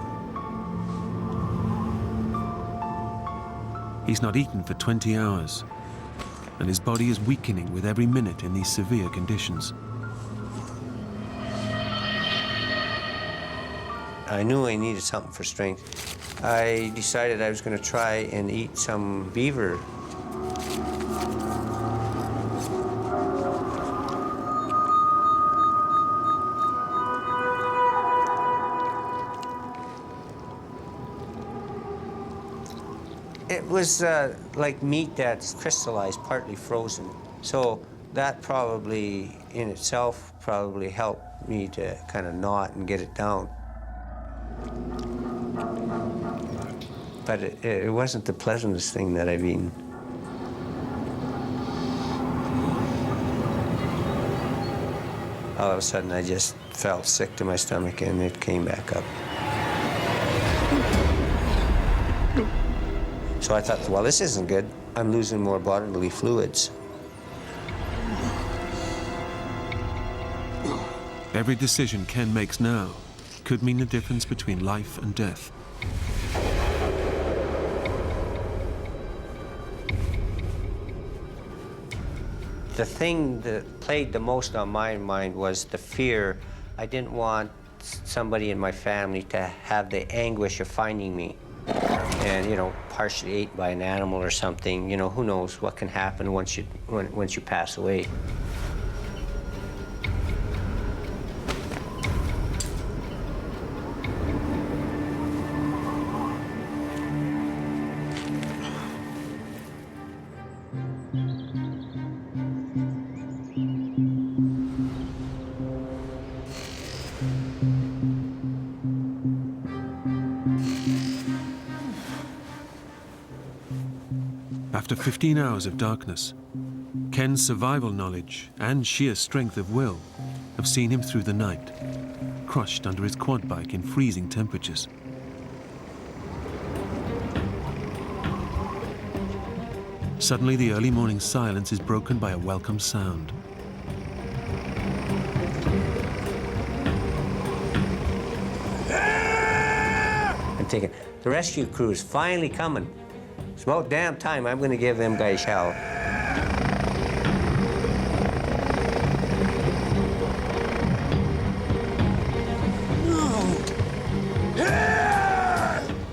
He's not eaten for 20 hours, and his body is weakening with every minute in these severe conditions. I knew I needed something for strength. I decided I was going to try and eat some beaver. It was like meat that's crystallized, partly frozen. So that probably, in itself, probably helped me to kind of gnaw it and get it down. But it wasn't the pleasantest thing that I've eaten. All of a sudden, I just felt sick to my stomach, and it came back up. So I thought, well, this isn't good. I'm losing more bodily fluids. Every decision Ken makes now could mean the difference between life and death. The thing that played the most on my mind was the fear. I didn't want somebody in my family to have the anguish of finding me and, you know, partially ate by an animal or something. You know, who knows what can happen once you pass away. After 15 hours of darkness, Ken's survival knowledge and sheer strength of will have seen him through the night, crushed under his quad bike in freezing temperatures. Suddenly, the early morning silence is broken by a welcome sound. I'm thinking, the rescue crew is finally coming. It's about damn time I'm gonna give them guys hell.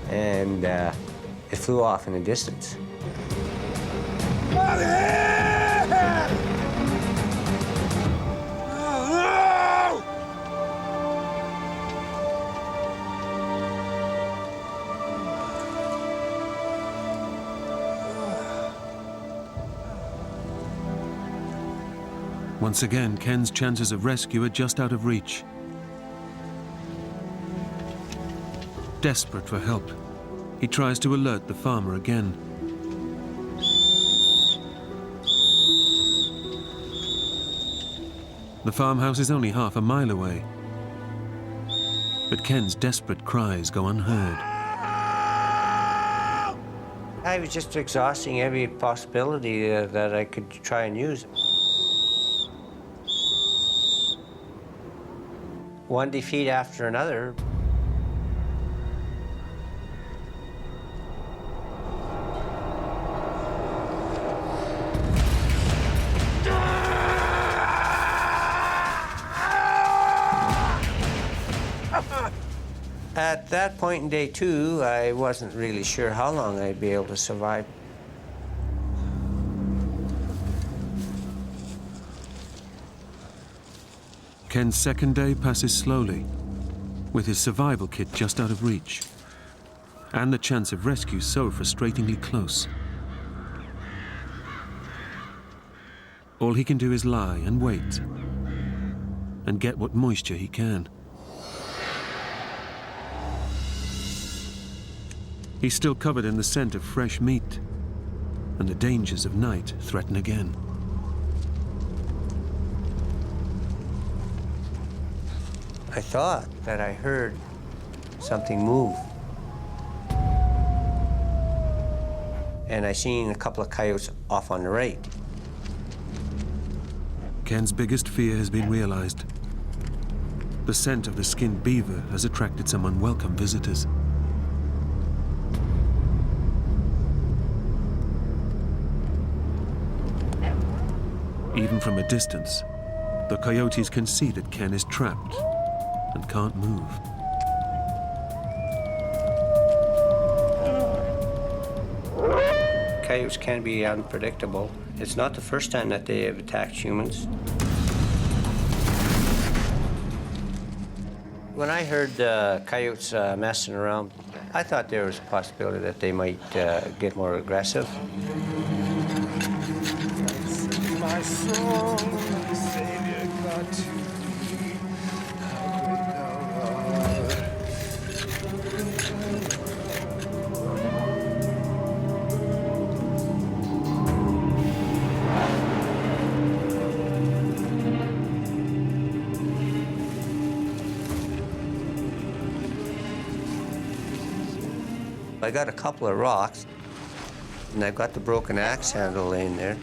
And it flew off in the distance. Once again, Ken's chances of rescue are just out of reach. Desperate for help, he tries to alert the farmer again. The farmhouse is only half a mile away, but Ken's desperate cries go unheard. I was just exhausting every possibility that I could try and use. One defeat after another. At that point in day 2, I wasn't really sure how long I'd be able to survive. Ken's second day passes slowly, with his survival kit just out of reach, and the chance of rescue so frustratingly close. All he can do is lie and wait, and get what moisture he can. He's still covered in the scent of fresh meat, and the dangers of night threaten again. I thought that I heard something move. And I seen a couple of coyotes off on the right. Ken's biggest fear has been realized. The scent of the skinned beaver has attracted some unwelcome visitors. Even from a distance, the coyotes can see that Ken is trapped and can't move. Coyotes can be unpredictable. It's not the first time that they have attacked humans. When I heard coyotes messing around, I thought there was a possibility that they might get more aggressive. My soul, my Savior, God to thee, how great thou art. I got a couple of rocks, and I've got the broken axe handle laying there.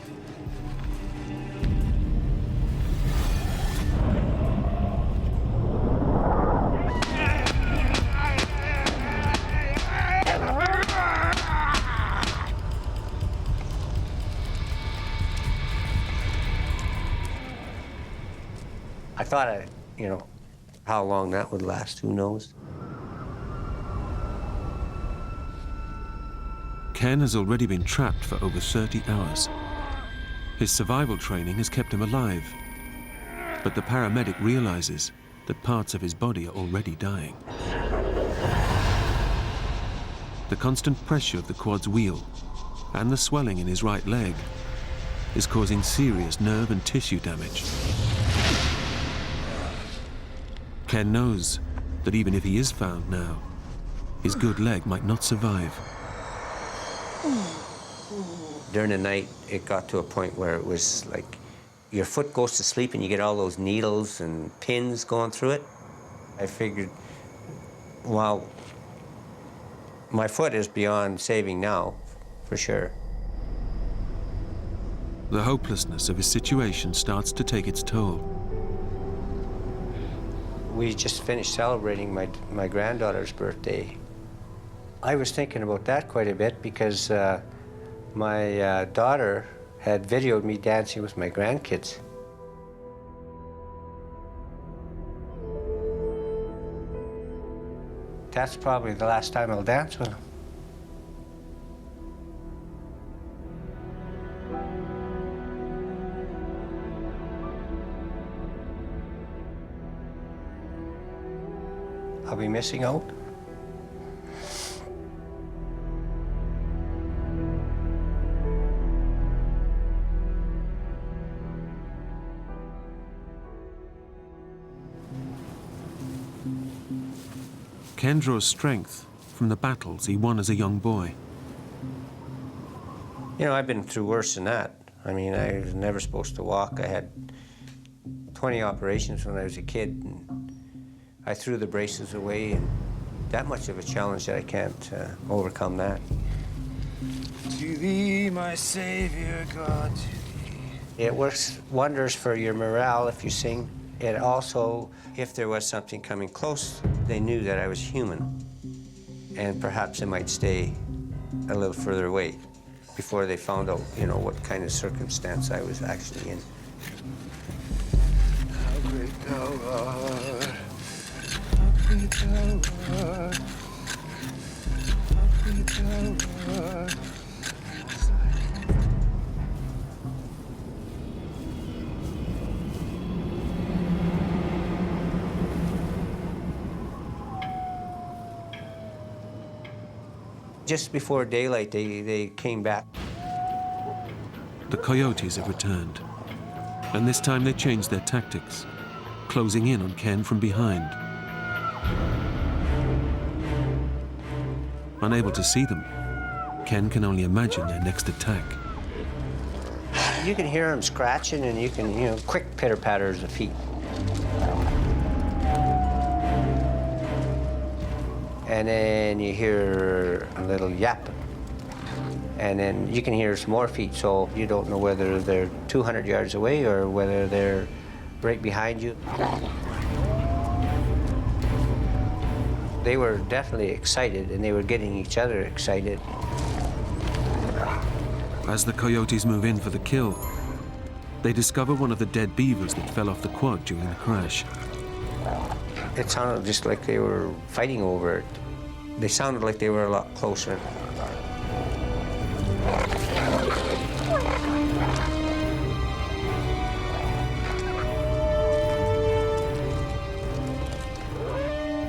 thought, you know, how long that would last, who knows? Ken has already been trapped for over 30 hours. His survival training has kept him alive, but the paramedic realizes that parts of his body are already dying. The constant pressure of the quad's wheel and the swelling in his right leg is causing serious nerve and tissue damage. Ken knows that even if he is found now, his good leg might not survive. During the night, it got to a point where it was like your foot goes to sleep and you get all those needles and pins going through it. I figured, well, my foot is beyond saving now, for sure. The hopelessness of his situation starts to take its toll. We just finished celebrating my granddaughter's birthday. I was thinking about that quite a bit because my daughter had videoed me dancing with my grandkids. That's probably the last time I'll dance with them. I'll be missing out. Ken draws strength from the battles he won as a young boy. You know, I've been through worse than that. I mean, I was never supposed to walk. I had 20 operations when I was a kid, and I threw the braces away, and that much of a challenge that I can't overcome that. To thee, my Savior God, to thee. It works wonders for your morale if you sing. It also, if there was something coming close, they knew that I was human, and perhaps they might stay a little further away before they found out, you know, what kind of circumstance I was actually in. How great thou art, how great thou art, how great thou art. Just before daylight, they came back. The coyotes have returned, and this time they changed their tactics, closing in on Ken from behind. Unable to see them, Ken can only imagine their next attack. You can hear them scratching, and you can, you know, quick pitter-patters of feet. And then you hear a little yapping. And then you can hear some more feet, so you don't know whether they're 200 yards away or whether they're right behind you. They were definitely excited, and they were getting each other excited. As the coyotes move in for the kill, they discover one of the dead beavers that fell off the quad during the crash. It sounded just like they were fighting over it. They sounded like they were a lot closer.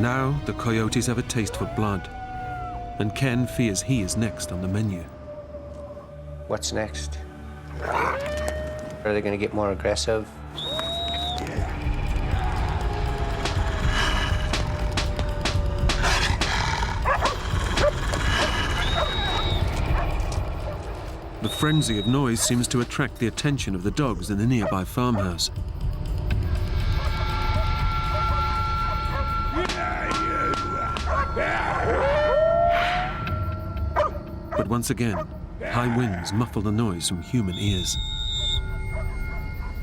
Now the coyotes have a taste for blood, and Ken fears he is next on the menu. What's next? Are they going to get more aggressive? The frenzy of noise seems to attract the attention of the dogs in the nearby farmhouse. But once again, high winds muffle the noise from human ears.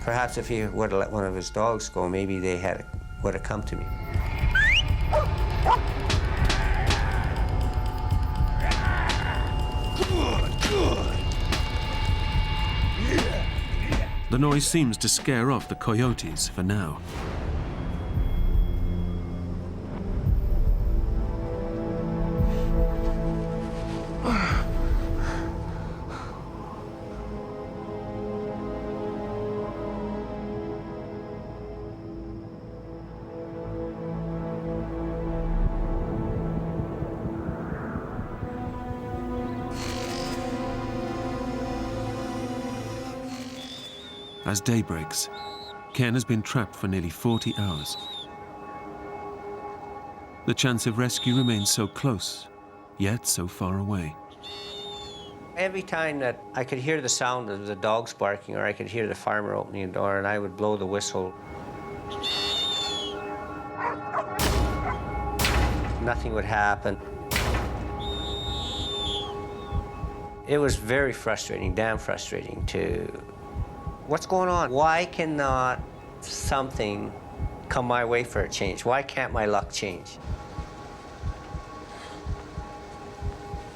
Perhaps if he would have let one of his dogs go, maybe they would have come to me. The noise seems to scare off the coyotes for now. As day breaks, Ken has been trapped for nearly 40 hours. The chance of rescue remains so close, yet so far away. Every time that I could hear the sound of the dogs barking, or I could hear the farmer opening a door, and I would blow the whistle, nothing would happen. It was very frustrating, damn frustrating to, what's going on? Why cannot something come my way for a change? Why can't my luck change?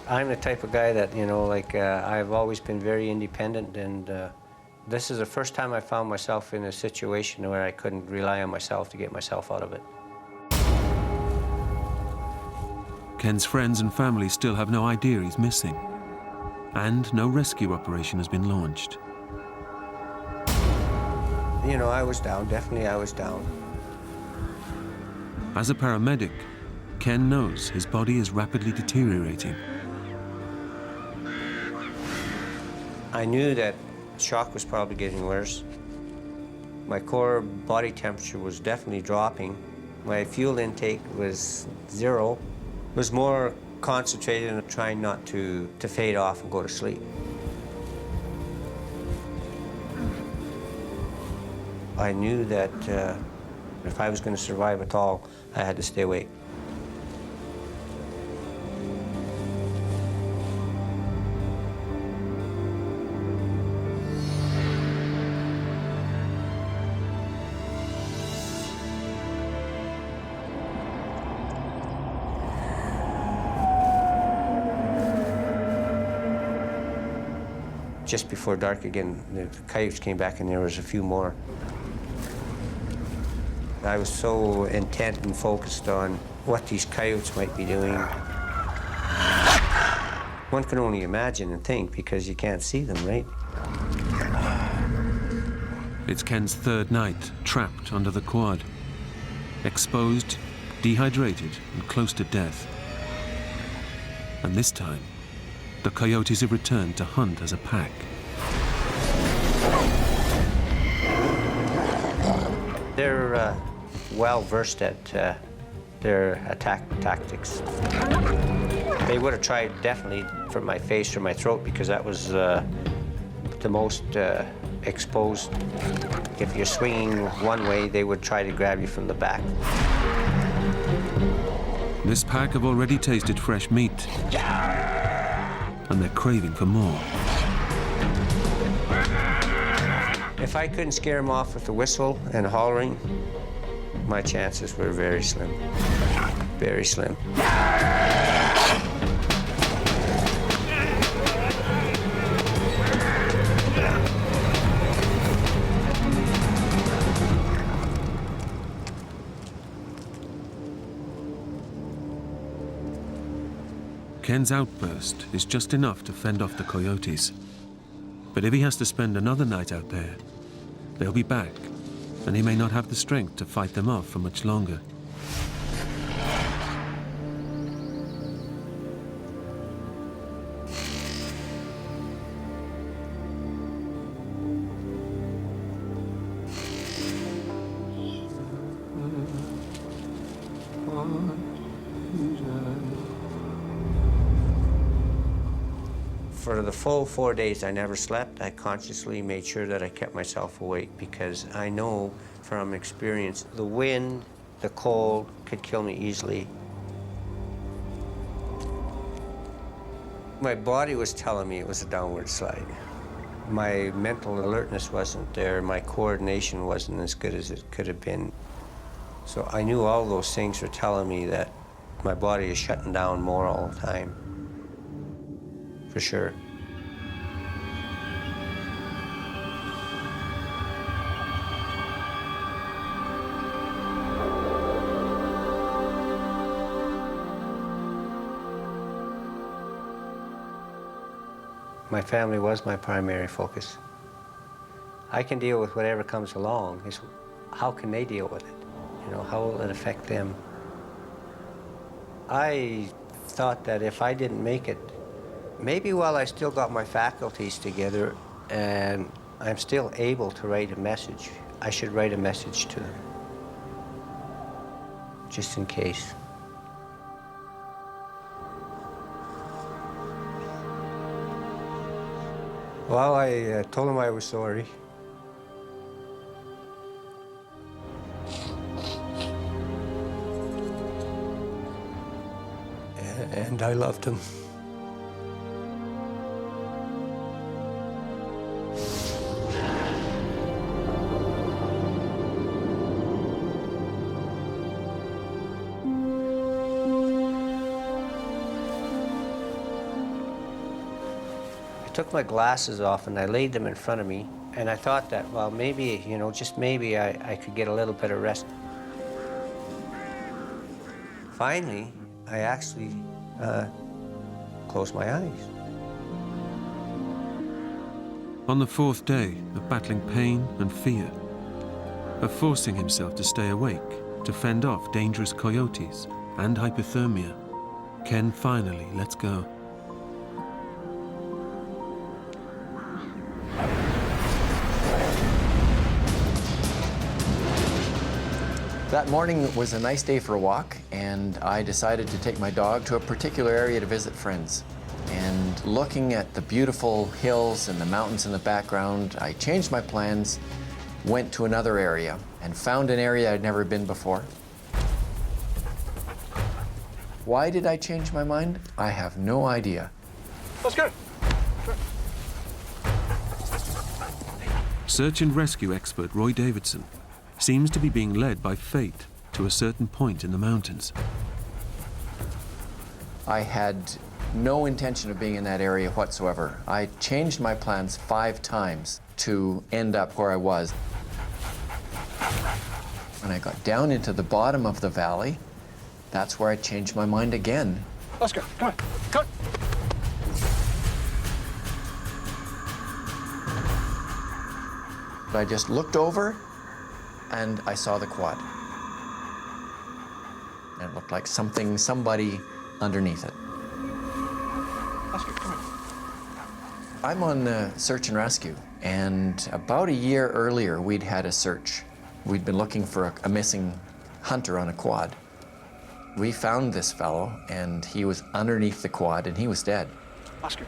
I'm the type of guy that, you know, like, I've always been very independent, and this is the first time I found myself in a situation where I couldn't rely on myself to get myself out of it. Ken's friends and family still have no idea he's missing, and no rescue operation has been launched. You know, I was down, definitely I was down. As a paramedic, Ken knows his body is rapidly deteriorating. I knew that shock was probably getting worse. My core body temperature was definitely dropping. My fuel intake was 0. It was more concentrated on trying not to fade off and go to sleep. I knew that if I was going to survive at all, I had to stay awake. Just before dark again, the coyotes came back and there was a few more. I was so intent and focused on what these coyotes might be doing. One can only imagine and think because you can't see them, right? It's Ken's third night trapped under the quad, exposed, dehydrated, and close to death. And this time, the coyotes have returned to hunt as a pack. They're well versed at their attack tactics. They would have tried definitely for my face or my throat because that was the most exposed. If you're swinging one way, they would try to grab you from the back. This pack have already tasted fresh meat, and they're craving for more. If I couldn't scare them off with the whistle and hollering, my chances were very slim. Very slim. Ken's outburst is just enough to fend off the coyotes. But if he has to spend another night out there, they'll be back, and he may not have the strength to fight them off for much longer. For the full 4 days, I never slept. I consciously made sure that I kept myself awake because I know from experience the wind, the cold could kill me easily. My body was telling me it was a downward slide. My mental alertness wasn't there. My coordination wasn't as good as it could have been. So I knew all those things were telling me that my body is shutting down more all the time. For sure. My family was my primary focus. I can deal with whatever comes along. It's how can they deal with it? You know, how will it affect them? I thought that if I didn't make it, maybe while I still got my faculties together and I'm still able to write a message. I should write a message to them, just in case. Well, I told him I was sorry. And I loved him. I took my glasses off and I laid them in front of me, and I thought that, well, maybe, you know, just maybe I could get a little bit of rest. Finally, I actually closed my eyes. On the fourth day of battling pain and fear, of forcing himself to stay awake, to fend off dangerous coyotes and hypothermia, Ken finally lets go. That morning was a nice day for a walk, and I decided to take my dog to a particular area to visit friends. And looking at the beautiful hills and the mountains in the background, I changed my plans, went to another area, and found an area I'd never been before. Why did I change my mind? I have no idea. Let's go. Search and rescue expert Roy Davidson seems to be being led by fate to a certain point in the mountains. I had no intention of being in that area whatsoever. I changed my plans 5 times to end up where I was. When I got down into the bottom of the valley, that's where I changed my mind again. Let's go. Come on. Come on. I just looked over and I saw the quad. And it looked like somebody underneath it. Let's go. Come on. I'm on search and rescue, and about a year earlier, we'd had a search. We'd been looking for a missing hunter on a quad. We found this fellow, and he was underneath the quad, and he was dead. Oscar.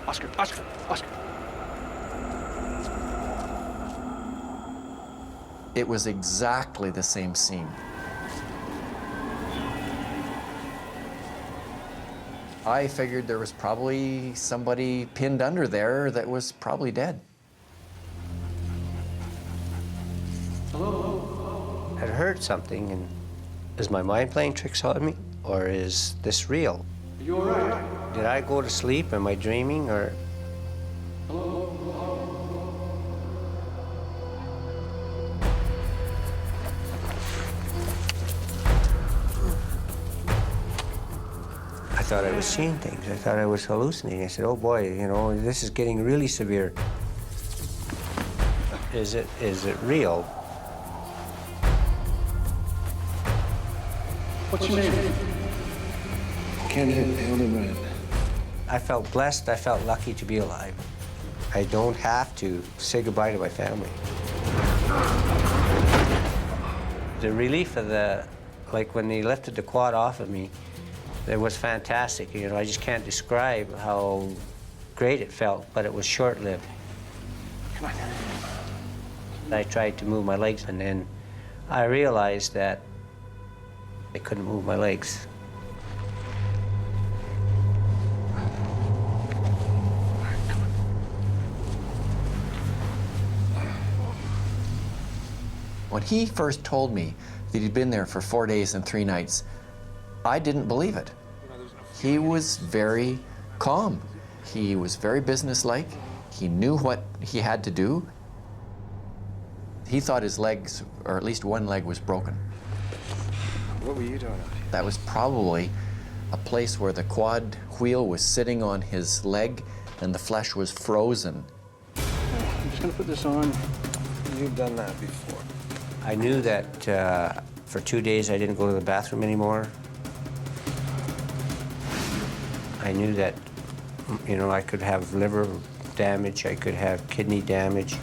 Oscar. Oscar. Oscar. It was exactly the same scene. I figured there was probably somebody pinned under there that was probably dead. I'd heard something, and is my mind playing tricks on me, or is this real? Are you all right? Did I go to sleep? Am I dreaming, or? I thought I was seeing things. I thought I was hallucinating. I said, oh boy, you know, this is getting really severe. Is it real? What's your name? Can't hit Hildebrand. I felt blessed. I felt lucky to be alive. I don't have to say goodbye to my family. The relief of like when they lifted the quad off of me, it was fantastic. You know, I just can't describe how great it felt, but it was short-lived. Come on. I tried to move my legs, and then I realized that I couldn't move my legs. When he first told me that he'd been there for 4 days and 3 nights, I didn't believe it. He was very calm. He was very businesslike. He knew what he had to do. He thought his legs, or at least one leg, was broken. What were you doing out here? That was probably a place where the quad wheel was sitting on his leg and the flesh was frozen. I'm just gonna put this on. You've done that before. I knew that for 2 days I didn't go to the bathroom anymore. I knew that, you know, I could have liver damage, I could have kidney damage.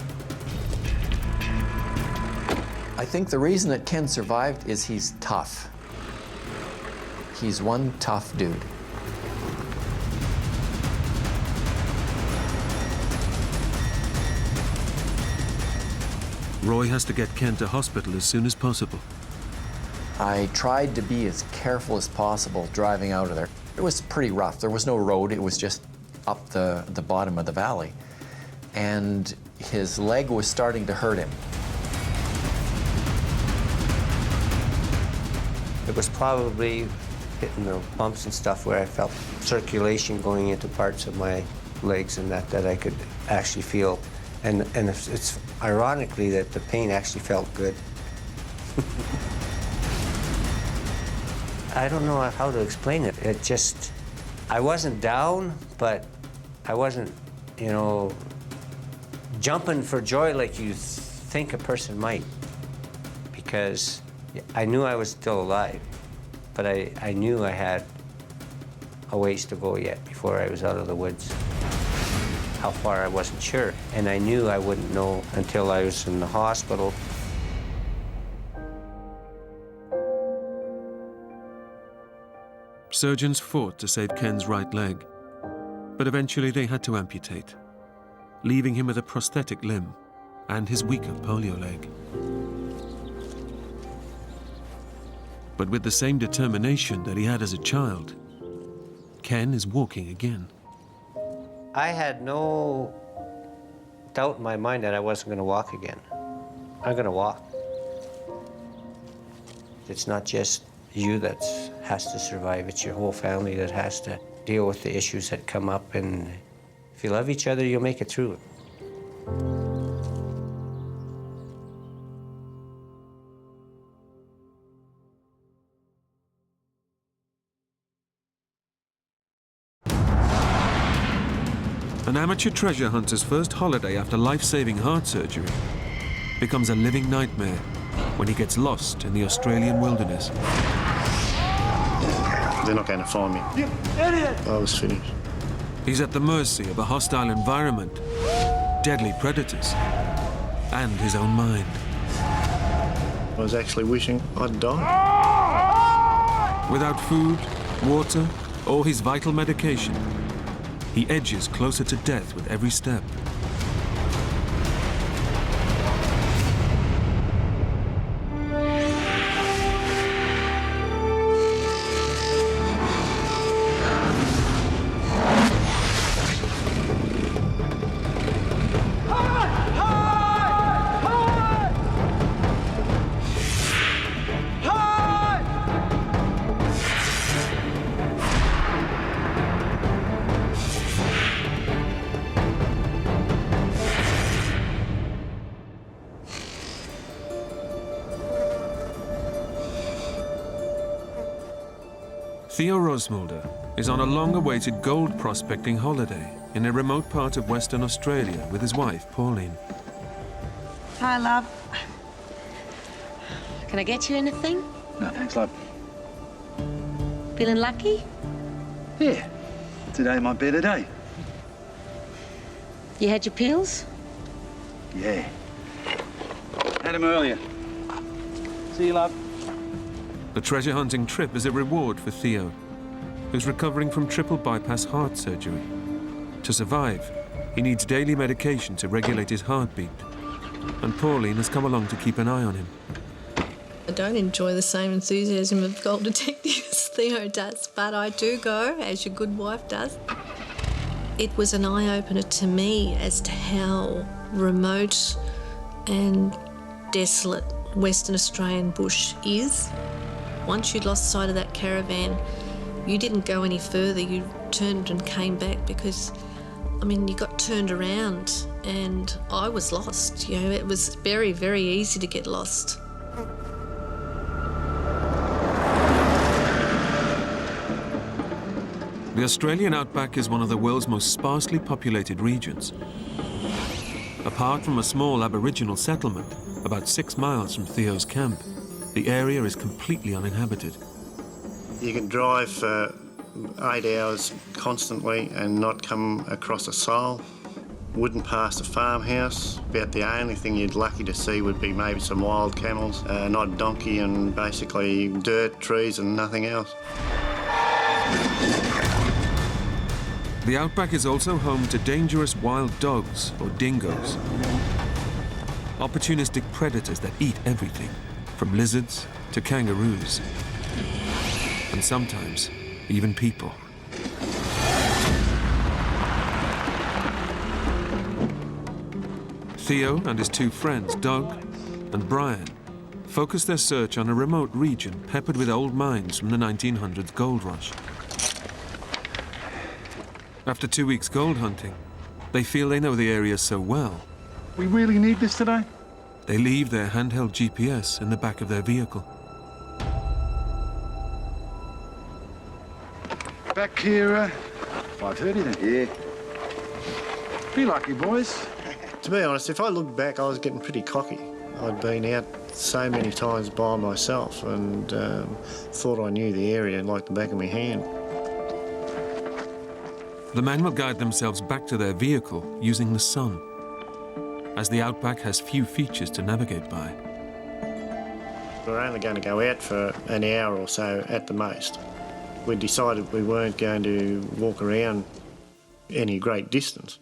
I think the reason that Ken survived is he's tough. He's one tough dude. Roy has to get Ken to hospital as soon as possible. I tried to be as careful as possible driving out of there. It was pretty rough. There was no road. It was just up the bottom of the valley. And his leg was starting to hurt him. It was probably hitting the bumps and stuff where I felt circulation going into parts of my legs and that I could actually feel. And it's ironically that the pain actually felt good. I don't know how to explain it. It just, I wasn't down, but I wasn't, you know, jumping for joy like you think a person might. Because I knew I was still alive, but I knew I had a ways to go yet before I was out of the woods. How far, I wasn't sure. And I knew I wouldn't know until I was in the hospital. Surgeons fought to save Ken's right leg, but eventually they had to amputate, leaving him with a prosthetic limb and his weaker polio leg. But with the same determination that he had as a child, Ken is walking again. I had no doubt in my mind that I wasn't going to walk again. I'm going to walk. It's not just you that has to survive, it's your whole family that has to deal with the issues that come up, and if you love each other, you'll make it through it. An amateur treasure hunter's first holiday after life-saving heart surgery becomes a living nightmare when he gets lost in the Australian wilderness. They're not going to find me. You idiot! I was finished. He's at the mercy of a hostile environment, deadly predators, and his own mind. I was actually wishing I'd died. Without food, water, or his vital medication, he edges closer to death with every step. Theo Rosmulder is on a long-awaited gold prospecting holiday in a remote part of Western Australia with his wife, Pauline. Hi, love. Can I get you anything? No, thanks, love. Feeling lucky? Yeah. Today might be the day. You had your pills? Yeah. Had them earlier. See you, love. The treasure hunting trip is a reward for Theo, who's recovering from triple bypass heart surgery. To survive, he needs daily medication to regulate his heartbeat, and Pauline has come along to keep an eye on him. I don't enjoy the same enthusiasm of Gold Detective as Theo does, but I do go, as your good wife does. It was an eye-opener to me as to how remote and desolate Western Australian bush is. Once you'd lost sight of that caravan, you didn't go any further. You turned and came back because, I mean, you got turned around and I was lost. You know, it was very, very easy to get lost. The Australian outback is one of the world's most sparsely populated regions. Apart from a small Aboriginal settlement about 6 miles from Theo's camp, the area is completely uninhabited. You can drive for 8 hours constantly and not come across a soul. wouldn't pass the farmhouse. About the only thing you'd lucky to see would be maybe some wild camels, not a donkey, and basically dirt, trees and nothing else. The outback is also home to dangerous wild dogs, or dingoes. Opportunistic predators that eat everything, from lizards to kangaroos. And sometimes, even people. Theo and his two friends, Doug and Brian, focus their search on a remote region peppered with old mines from the 1900s gold rush. After 2 weeks gold hunting, they feel they know the area so well. We really need this today? They leave their handheld GPS in the back of their vehicle. Back here, 5:30 then? Yeah. Be lucky, boys. To be honest, if I look back, I was getting pretty cocky. I'd been out so many times by myself and thought I knew the area like the back of my hand. The men will guide themselves back to their vehicle using the sun, as the outback has few features to navigate by. We're only going to go out for an hour or so at the most. We decided we weren't going to walk around any great distance.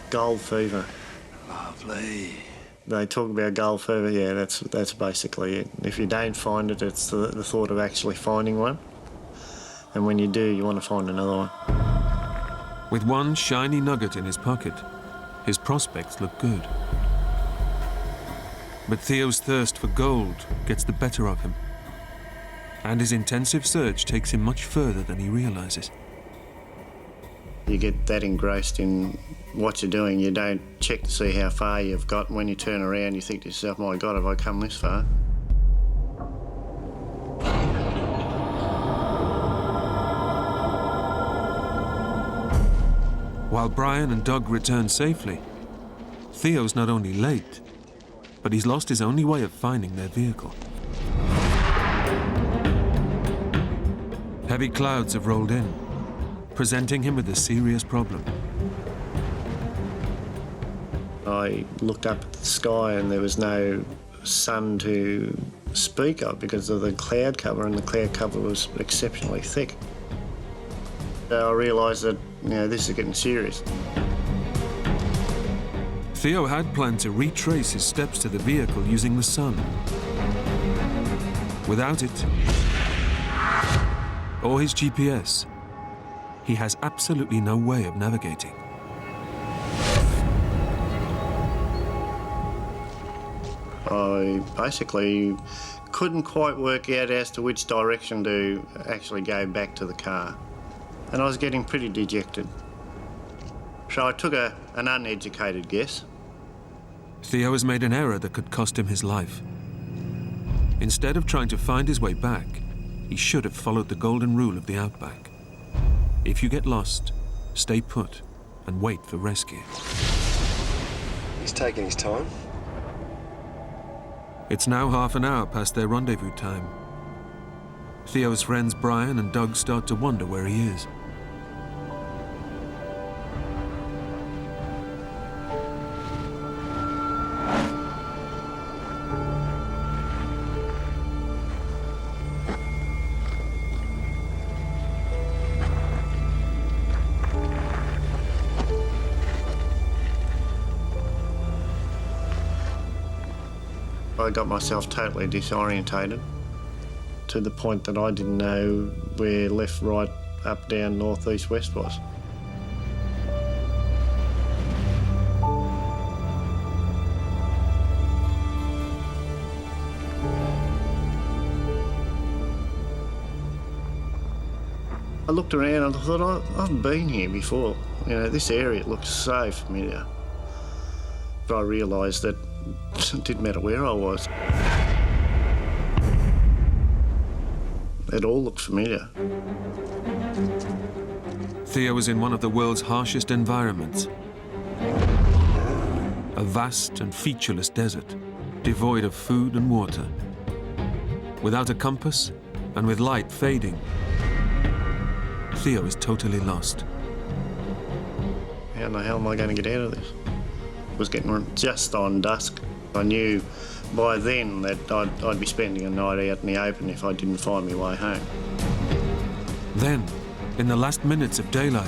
Gold fever. Lovely. They talk about gold fever, yeah, that's basically it. If you don't find it, it's the thought of actually finding one. And when you do, you want to find another one. With one shiny nugget in his pocket, his prospects look good. But Theo's thirst for gold gets the better of him. And his intensive search takes him much further than he realizes. You get that engrossed in what you're doing, you don't check to see how far you've got. When you turn around, you think to yourself, my God, have I come this far? While Brian and Doug return safely, Theo's not only late, but he's lost his only way of finding their vehicle. Heavy clouds have rolled in, presenting him with a serious problem. I looked up at the sky and there was no sun to speak of because of the cloud cover, and the cloud cover was exceptionally thick. I realised that, this is getting serious. Theo had planned to retrace his steps to the vehicle using the sun. Without it, or his GPS, he has absolutely no way of navigating. I basically couldn't quite work out as to which direction to actually go back to the car. And I was getting pretty dejected. So I took an uneducated guess. Theo has made an error that could cost him his life. Instead of trying to find his way back, he should have followed the golden rule of the outback. If you get lost, stay put and wait for rescue. He's taking his time. It's now half an hour past their rendezvous time. Theo's friends Brian and Doug start to wonder where he is. I got myself totally disorientated to the point that I didn't know where left, right, up, down, north, east, west was. I looked around and I thought, I've been here before. This area looks so familiar. But I realised that it didn't matter where I was. It all looked familiar. Theo was in one of the world's harshest environments. a vast and featureless desert, devoid of food and water. Without a compass, and with light fading, Theo is totally lost. How in the hell am I going to get out of this? It was getting just on dusk. I knew by then that I'd be spending a night out in the open if I didn't find my way home. Then, in the last minutes of daylight,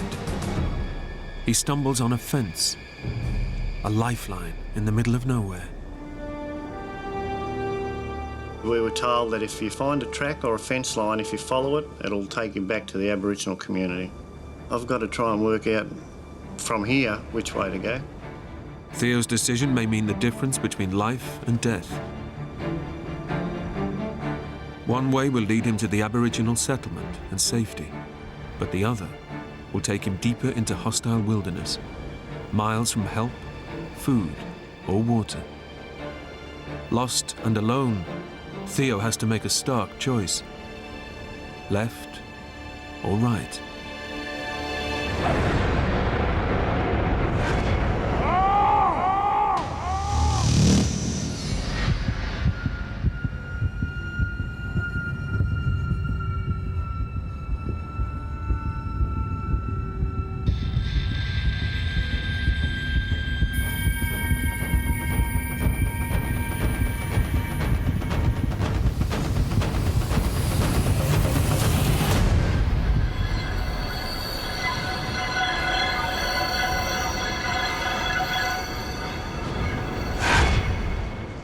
he stumbles on a fence, a lifeline in the middle of nowhere. We were told that if you find a track or a fence line, if you follow it, it'll take you back to the Aboriginal community. I've got to try and work out from here which way to go. Theo's decision may mean the difference between life and death. One way will lead him to the Aboriginal settlement and safety, but the other will take him deeper into hostile wilderness, miles from help, food, or water. Lost and alone, Theo has to make a stark choice. Left or right?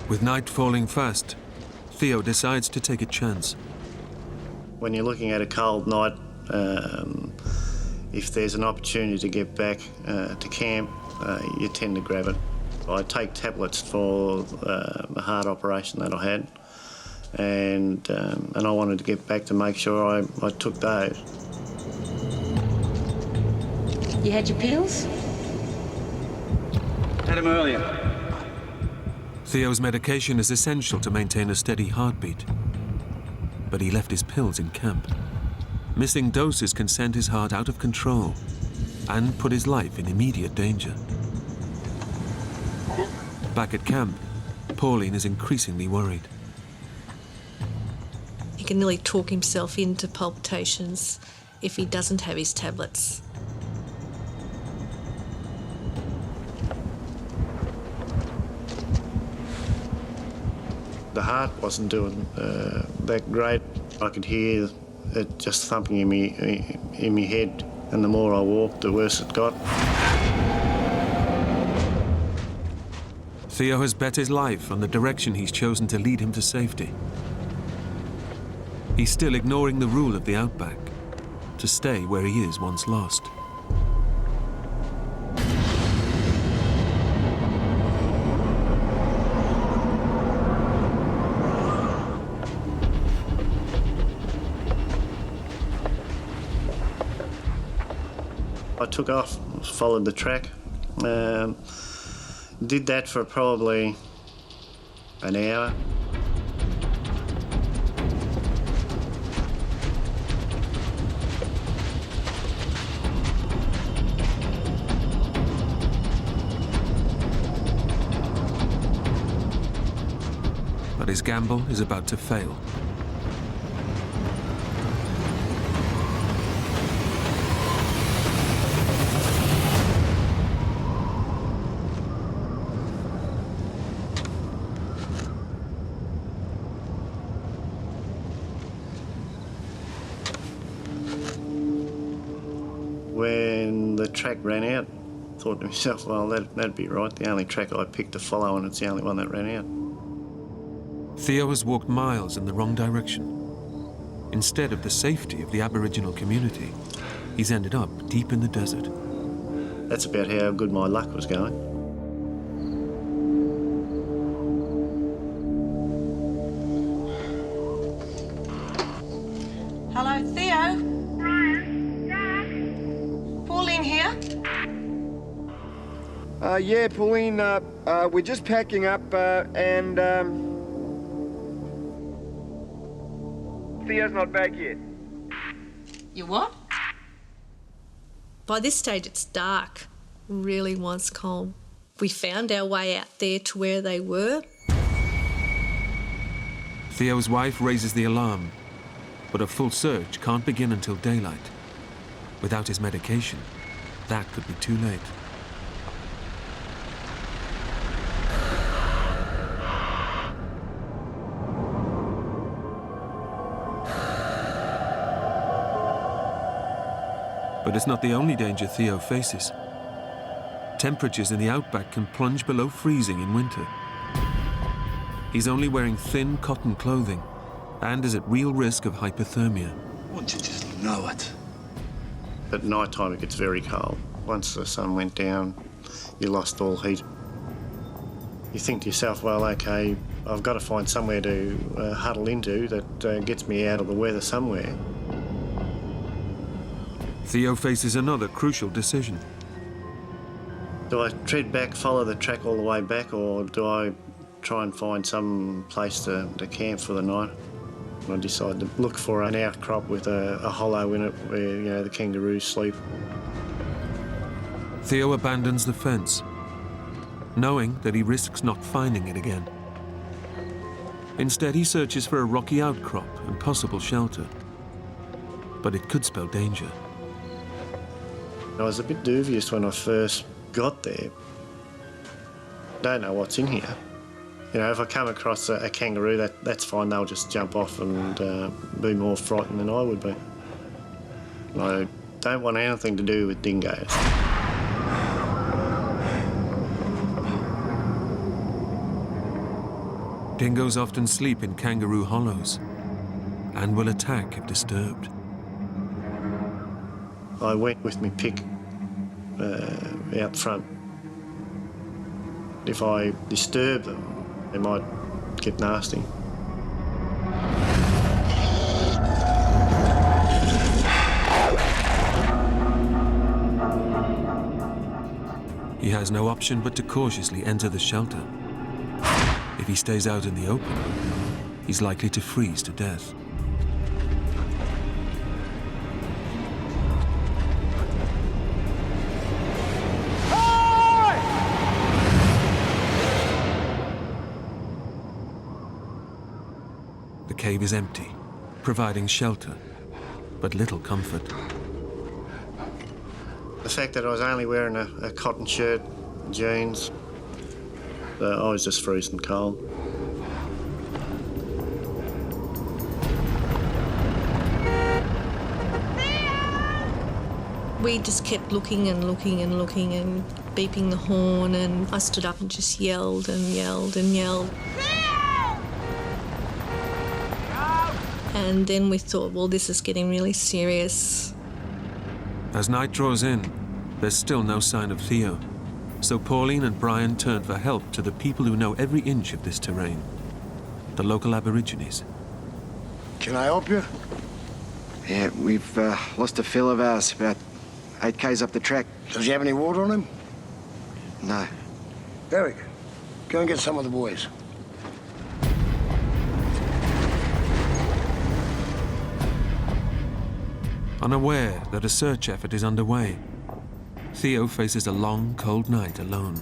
With night falling fast, Theo decides to take a chance. When you're looking at a cold night, if there's an opportunity to get back to camp, you tend to grab it. I take tablets for the heart operation that I had, and I wanted to get back to make sure I took those. You had your pills? Had them earlier. Theo's medication is essential to maintain a steady heartbeat. But he left his pills in camp. Missing doses can send his heart out of control and put his life in immediate danger. Back at camp, Pauline is increasingly worried. He can nearly talk himself into palpitations if he doesn't have his tablets. The heart wasn't doing that great. I could hear it just thumping in my head, and the more I walked, the worse it got. Theo has bet his life on the direction he's chosen to lead him to safety. He's still ignoring the rule of the outback, to stay where he is once lost. I took off, followed the track, did that for probably an hour. But his gamble is about to fail. When the track ran out, I thought to myself, well, that'd be right. The only track I picked to follow, and it's the only one that ran out. Theo has walked miles in the wrong direction. Instead of the safety of the Aboriginal community, he's ended up deep in the desert. That's about how good my luck was going. Hello, Theo? Pauline here? Yeah, Pauline, we're just packing up, and Theo's not back yet. You what? By this stage, it's dark. Really was cold. We found our way out there to where they were. Theo's wife raises the alarm, but a full search can't begin until daylight. Without his medication, that could be too late. But it's not the only danger Theo faces. Temperatures in the outback can plunge below freezing in winter. He's only wearing thin cotton clothing and is at real risk of hypothermia. Wouldn't you just know it? At night time it gets very cold. Once the sun went down, you lost all heat. You think to yourself, well, okay, I've got to find somewhere to huddle into that gets me out of the weather somewhere. Theo faces another crucial decision. Do I tread back, follow the track all the way back, or do I try and find some place to camp for the night? I decided to look for an outcrop with a hollow in it where, you know, the kangaroos sleep. Theo abandons the fence, knowing that he risks not finding it again. Instead, he searches for a rocky outcrop and possible shelter. But it could spell danger. I was a bit dubious when I first got there. Don't know what's in here. You know, if I come across a kangaroo, that's fine. They'll just jump off and be more frightened than I would be. I don't want anything to do with dingoes. Dingoes often sleep in kangaroo hollows and will attack if disturbed. I went with my pick out front. If I disturb them, they might get nasty. He has no option but to cautiously enter the shelter. If he stays out in the open, he's likely to freeze to death. The cave is empty, providing shelter, but little comfort. The fact that I was only wearing a cotton shirt, jeans, I was just freezing cold. We just kept looking and looking and looking and beeping the horn, and I stood up and just yelled and yelled and yelled. And then we thought, well, this is getting really serious. As night draws in, there's still no sign of Theo. So Pauline and Brian turn for help to the people who know every inch of this terrain, the local Aborigines. Can I help you? Yeah, we've lost a fellow of ours about 8 k's up the track. Does he have any water on him? No. Derek, go and get some of the boys. Unaware that a search effort is underway, Theo faces a long, cold night alone.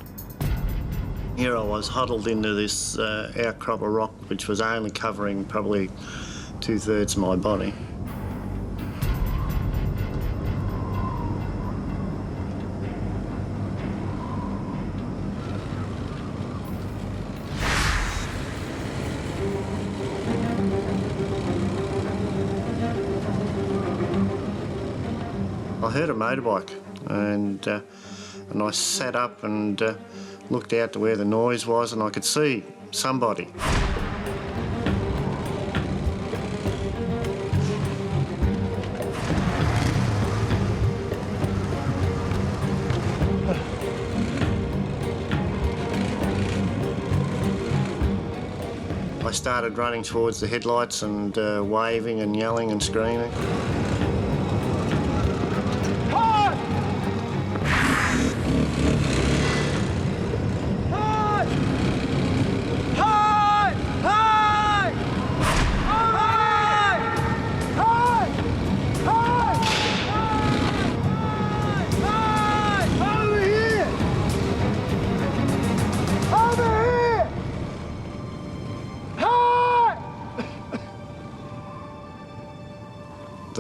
Here I was huddled into this outcrop of rock, which was only covering probably 2/3 of my body. I heard a motorbike, and I sat up and looked out to where the noise was, and I could see somebody. I started running towards the headlights and waving and yelling and screaming.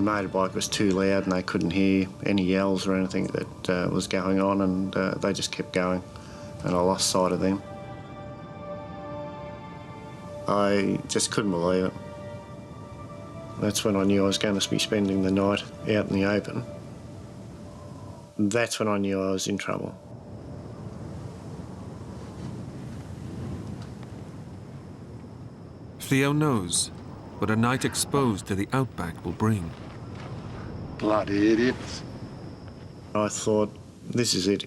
motorbike was too loud and they couldn't hear any yells or anything that was going on, and they just kept going, and I lost sight of them. I just couldn't believe it. That's when I knew I was going to be spending the night out in the open. That's when I knew I was in trouble. Theo knows what a night exposed to the outback will bring. Bloody idiots. I thought, this is it.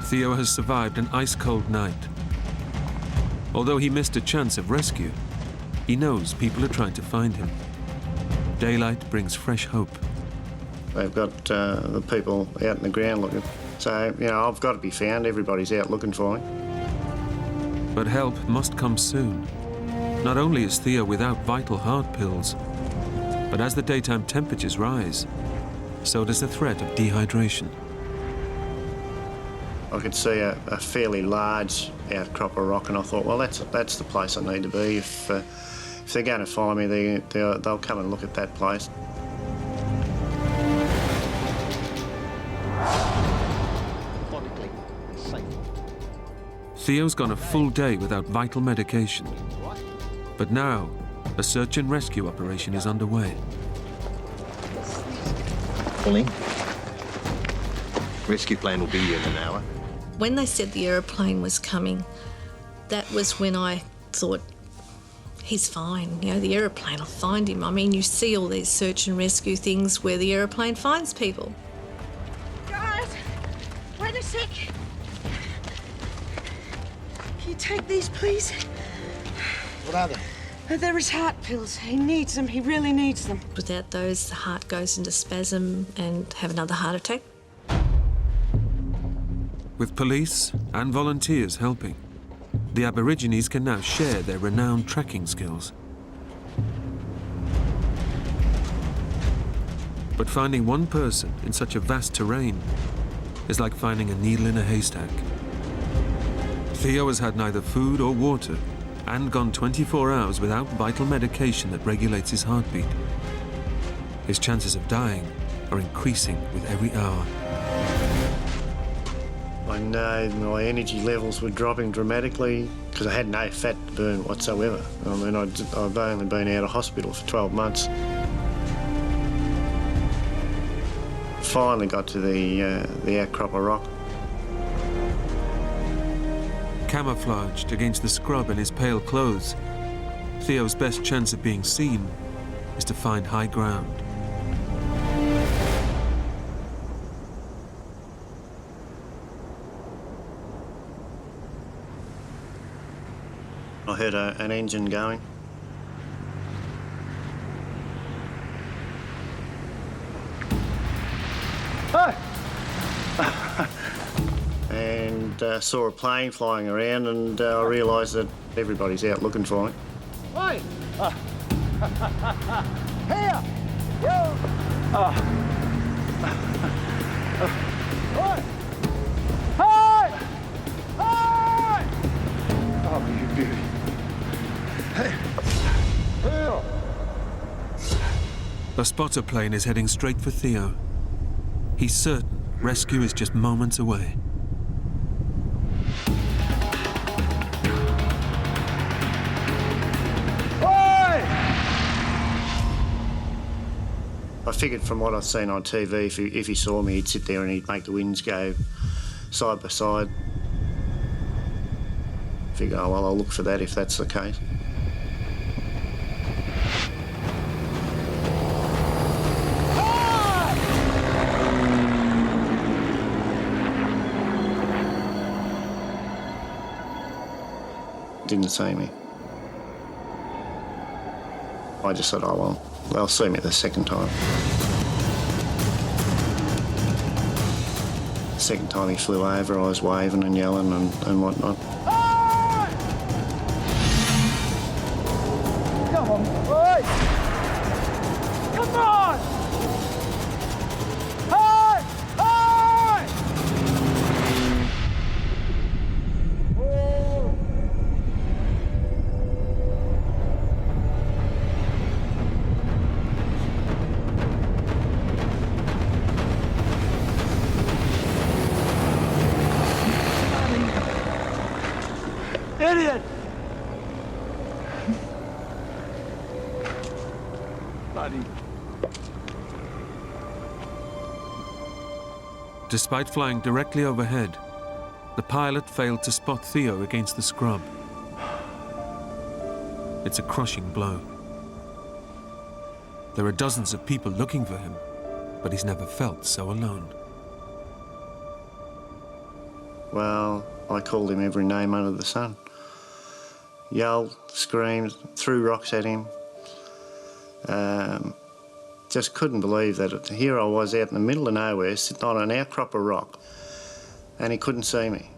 Theo has survived an ice-cold night. Although he missed a chance of rescue, he knows people are trying to find him. Daylight brings fresh hope. They've got the people out in the ground looking. So, you know, I've got to be found. Everybody's out looking for me. But help must come soon. Not only is Theo without vital heart pills, but as the daytime temperatures rise, so does the threat of dehydration. I could see a fairly large outcrop of rock, and I thought, well, that's the place I need to be. If they're going to find me, they'll come and look at that place. Theo's gone a full day without vital medication. But now, a search and rescue operation is underway. Pauline, rescue plane will be here in an hour. When they said the aeroplane was coming, that was when I thought, he's fine. You know, the aeroplane will find him. I mean, you see all these search and rescue things where the aeroplane finds people. Guys, wait a sec. Can you take these, please? What are they? They're his heart pills. He needs them. He really needs them. Without those, the heart goes into spasm and have another heart attack. With police and volunteers helping, the Aborigines can now share their renowned tracking skills. But finding one person in such a vast terrain is like finding a needle in a haystack. Theo has had neither food or water and gone 24 hours without vital medication that regulates his heartbeat. His chances of dying are increasing with every hour. I know my energy levels were dropping dramatically because I had no fat to burn whatsoever. I mean, I've only been out of hospital for 12 months. Finally got to the outcrop of rock. Camouflaged against the scrub in his pale clothes, Theo's best chance of being seen is to find high ground. I heard an engine going. And saw a plane flying around, and I realised that everybody's out looking for me. Hey! Here! Yo! Hey! Hey! Hey! Oh, you beauty. Hey! Theo! A spotter plane is heading straight for Theo. He's certain rescue is just moments away. I figured from what I'd seen on TV, if he saw me, he'd sit there and he'd make the winds go side by side. Figure, oh, well, I'll look for that if that's the case. Didn't see me. I just said, oh, well, They'll see me the second time. The second time he flew over, I was waving and yelling and whatnot. Come on, boys! Come on! Hey! Hey! Idiot! Buddy. Despite flying directly overhead, the pilot failed to spot Theo against the scrub. It's a crushing blow. There are dozens of people looking for him, but he's never felt so alone. Well, I called him every name under the sun. Yelled, screamed, threw rocks at him. Just couldn't believe that here I was out in the middle of nowhere, sitting on an outcrop of rock, and he couldn't see me.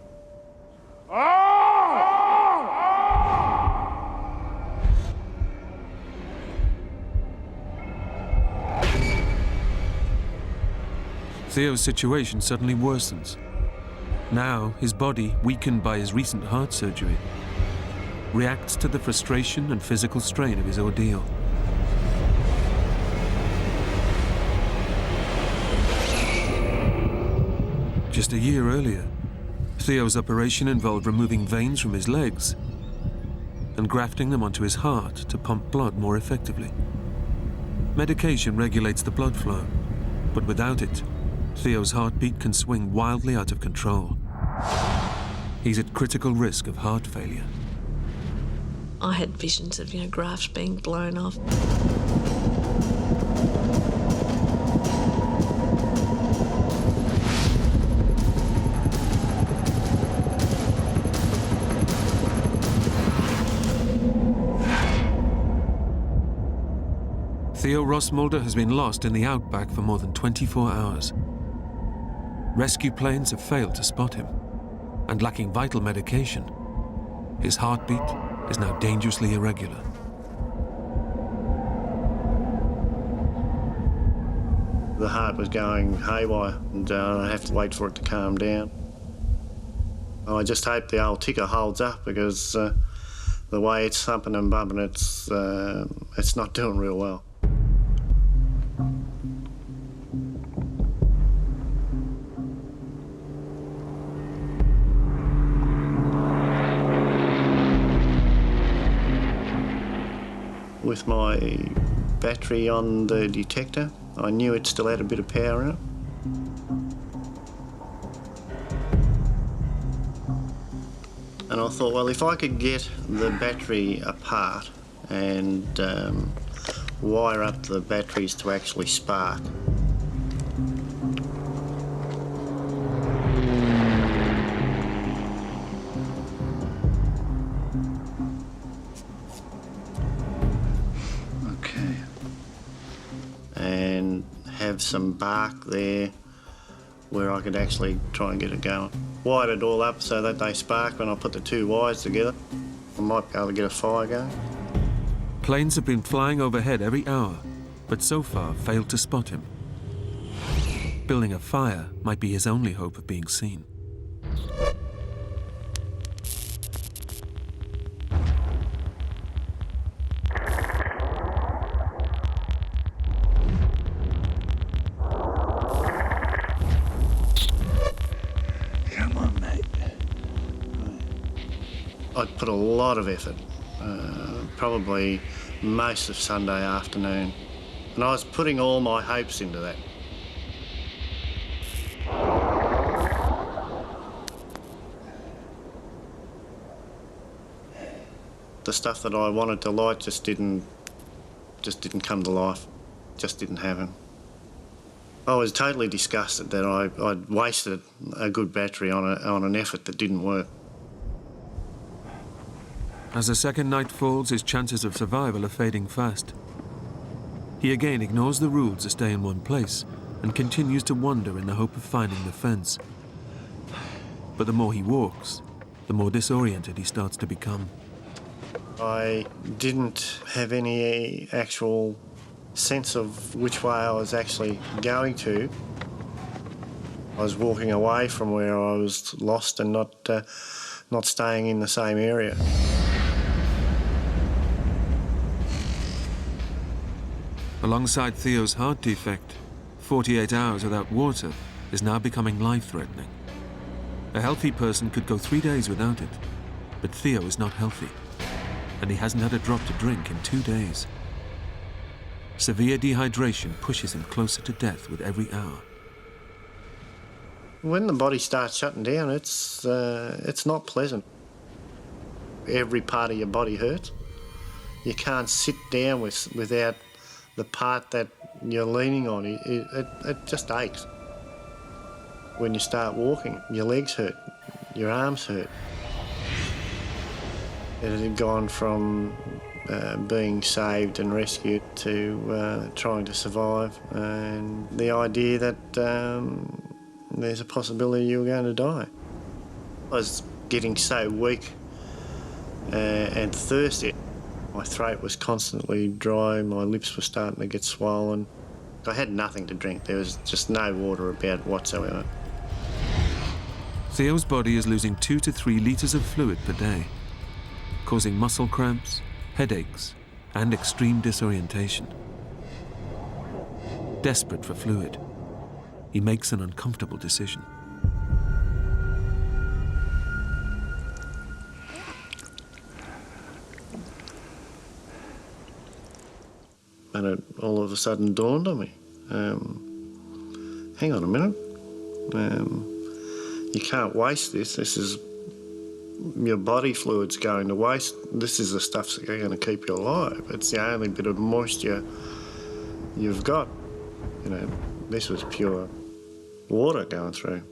Theo's situation suddenly worsens. Now, his body, weakened by his recent heart surgery, reacts to the frustration and physical strain of his ordeal. Just a year earlier, Theo's operation involved removing veins from his legs and grafting them onto his heart to pump blood more effectively. Medication regulates the blood flow, but without it, Theo's heartbeat can swing wildly out of control. He's at critical risk of heart failure. I had visions of, grafts being blown off. Theo Rossmulder has been lost in the outback for more than 24 hours. Rescue planes have failed to spot him, and lacking vital medication, his heartbeat is now dangerously irregular. The heart was going haywire, and I have to wait for it to calm down. I just hope the old ticker holds up, because the way it's thumping and bumping, it's not doing real well. With my battery on the detector, I knew it still had a bit of power in it. And I thought, well, if I could get the battery apart and wire up the batteries to actually spark. And have some bark there where I could actually try and get it going. Wired it all up so that they spark when I put the two wires together. I might be able to get a fire going. Planes have been flying overhead every hour, but so far failed to spot him. Building a fire might be his only hope of being seen. I put a lot of effort, probably most of Sunday afternoon, and I was putting all my hopes into that. The stuff that I wanted to light just didn't come to life, just didn't happen. I was totally disgusted that I'd wasted a good battery on an effort that didn't work. As the second night falls, his chances of survival are fading fast. He again ignores the rules to stay in one place and continues to wander in the hope of finding the fence. But the more he walks, the more disoriented he starts to become. I didn't have any actual sense of which way I was actually going to. I was walking away from where I was lost and not staying in the same area. Alongside Theo's heart defect, 48 hours without water is now becoming life-threatening. A healthy person could go 3 days without it, but Theo is not healthy, and he hasn't had a drop to drink in 2 days. Severe dehydration pushes him closer to death with every hour. When the body starts shutting down, it's not pleasant. Every part of your body hurts. You can't sit down without the part that you're leaning on. It just aches. When you start walking, your legs hurt, your arms hurt. It had gone from being saved and rescued to trying to survive, and the idea that there's a possibility you were going to die. I was getting so weak and thirsty. My throat was constantly dry, my lips were starting to get swollen. I had nothing to drink, there was just no water about whatsoever. Theo's body is losing 2 to 3 litres of fluid per day, causing muscle cramps, headaches, and extreme disorientation. Desperate for fluid, he makes an uncomfortable decision. And it all of a sudden dawned on me. Hang on a minute. You can't waste this. This is your body fluid's going to waste. This is the stuff that's going to keep you alive. It's the only bit of moisture you've got. You know, this was pure water going through.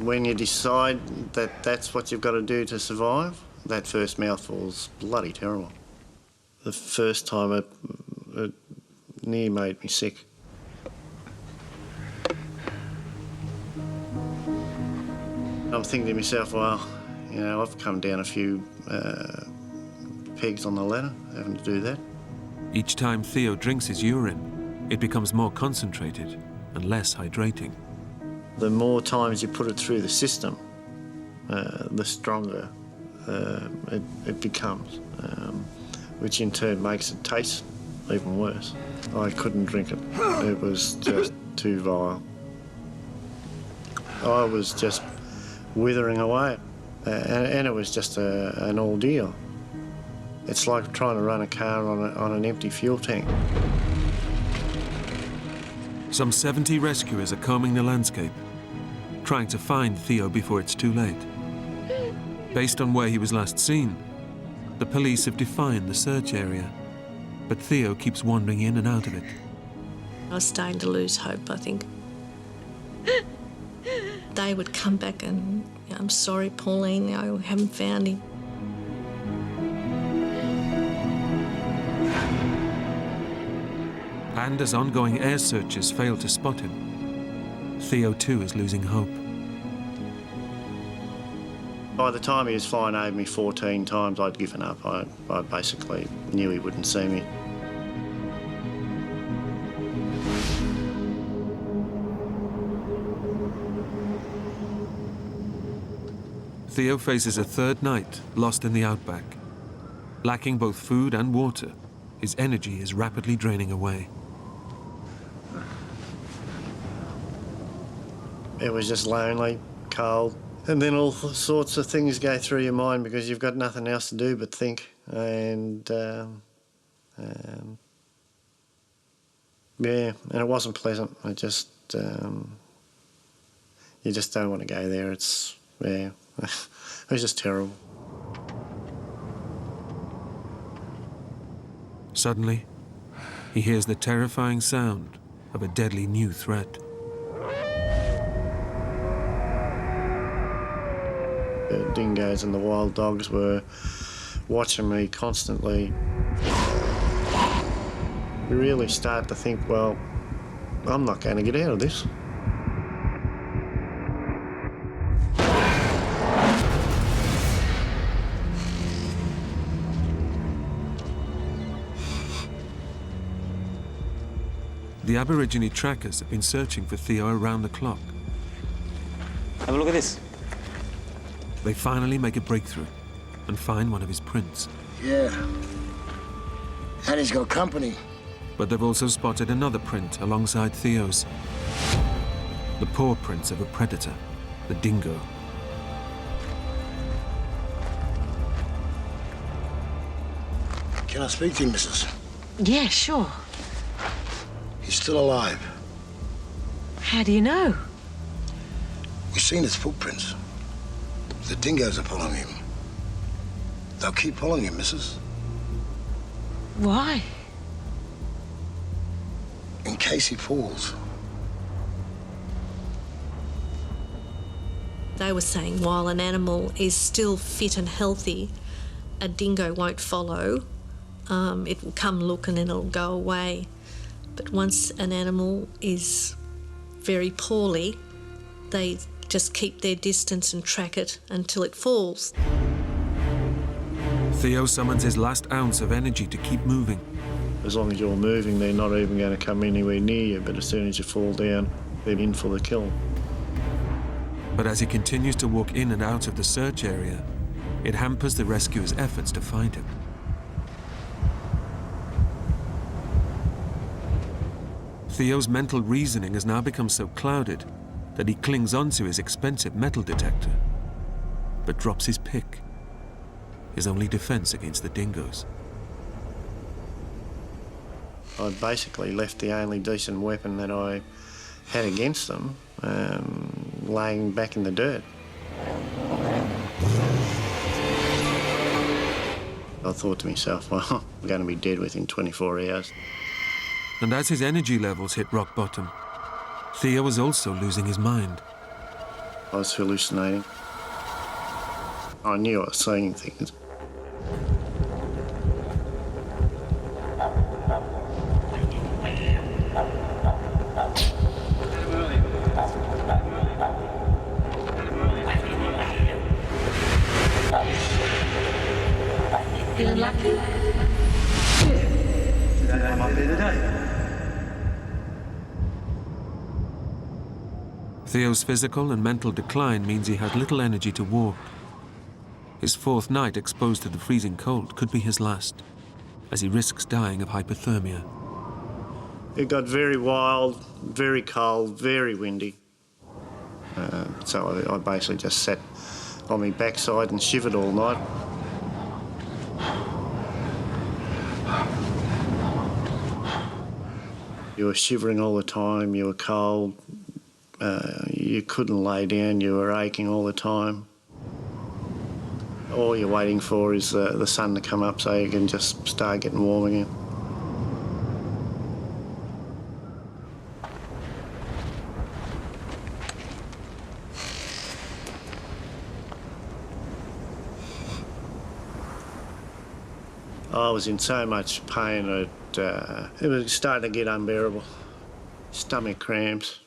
When you decide that that's what you've got to do to survive, that first mouthful's bloody terrible. The first time it near made me sick. I'm thinking to myself, well, you know, I've come down a few pegs on the ladder, having to do that. Each time Theo drinks his urine, it becomes more concentrated and less hydrating. The more times you put it through the system, the stronger it becomes, which in turn makes it taste even worse. I couldn't drink it. It was just too vile. I was just withering away, and it was just an ordeal. It's like trying to run a car on an empty fuel tank. Some 70 rescuers are combing the landscape, trying to find Theo before it's too late. Based on where he was last seen, the police have defined the search area, but Theo keeps wandering in and out of it. I was starting to lose hope, I think. They would come back and, you know, I'm sorry, Pauline, I haven't found him. And as ongoing air searches fail to spot him, Theo too is losing hope. By the time he was flying over me 14 times, I'd given up. I basically knew he wouldn't see me. Theo faces a third night lost in the outback. Lacking both food and water, his energy is rapidly draining away. It was just lonely, cold, and then all sorts of things go through your mind because you've got nothing else to do but think. And yeah, and it wasn't pleasant. I just, you just don't want to go there. It's, yeah, it was just terrible. Suddenly, he hears the terrifying sound of a deadly new threat. The dingoes and the wild dogs were watching me constantly. You really start to think, well, I'm not going to get out of this. The Aborigine trackers have been searching for Theo around the clock. Have a look at this. They finally make a breakthrough and find one of his prints. Yeah. And he's got company. But they've also spotted another print alongside Theo's. The paw prints of a predator, the dingo. Can I speak to you, missus? Yeah, sure. He's still alive. How do you know? We've seen his footprints. The dingoes are pulling him. They'll keep pulling him, missus. Why? In case he falls. They were saying while an animal is still fit and healthy, a dingo won't follow. It will come look and then it'll go away. But once an animal is very poorly, they just keep their distance and track it until it falls. Theo summons his last ounce of energy to keep moving. As long as you're moving, they're not even going to come anywhere near you, but as soon as you fall down, they're in for the kill. But as he continues to walk in and out of the search area, it hampers the rescuers' efforts to find him. Theo's mental reasoning has now become so clouded that he clings onto his expensive metal detector, but drops his pick, his only defense against the dingoes. I basically left the only decent weapon that I had against them laying back in the dirt. I thought to myself, well, I'm going to be dead within 24 hours. And as his energy levels hit rock bottom, Theo was also losing his mind. I was hallucinating. I knew I was seeing things. Feeling lucky? Today might be the day. Theo's physical and mental decline means he had little energy to walk. His fourth night exposed to the freezing cold could be his last, as he risks dying of hypothermia. It got very wild, very cold, very windy. So I basically just sat on my backside and shivered all night. You were shivering all the time, you were cold, you couldn't lay down, you were aching all the time. All you're waiting for is the sun to come up so you can just start getting warm again. I was in so much pain that it was starting to get unbearable. Stomach cramps.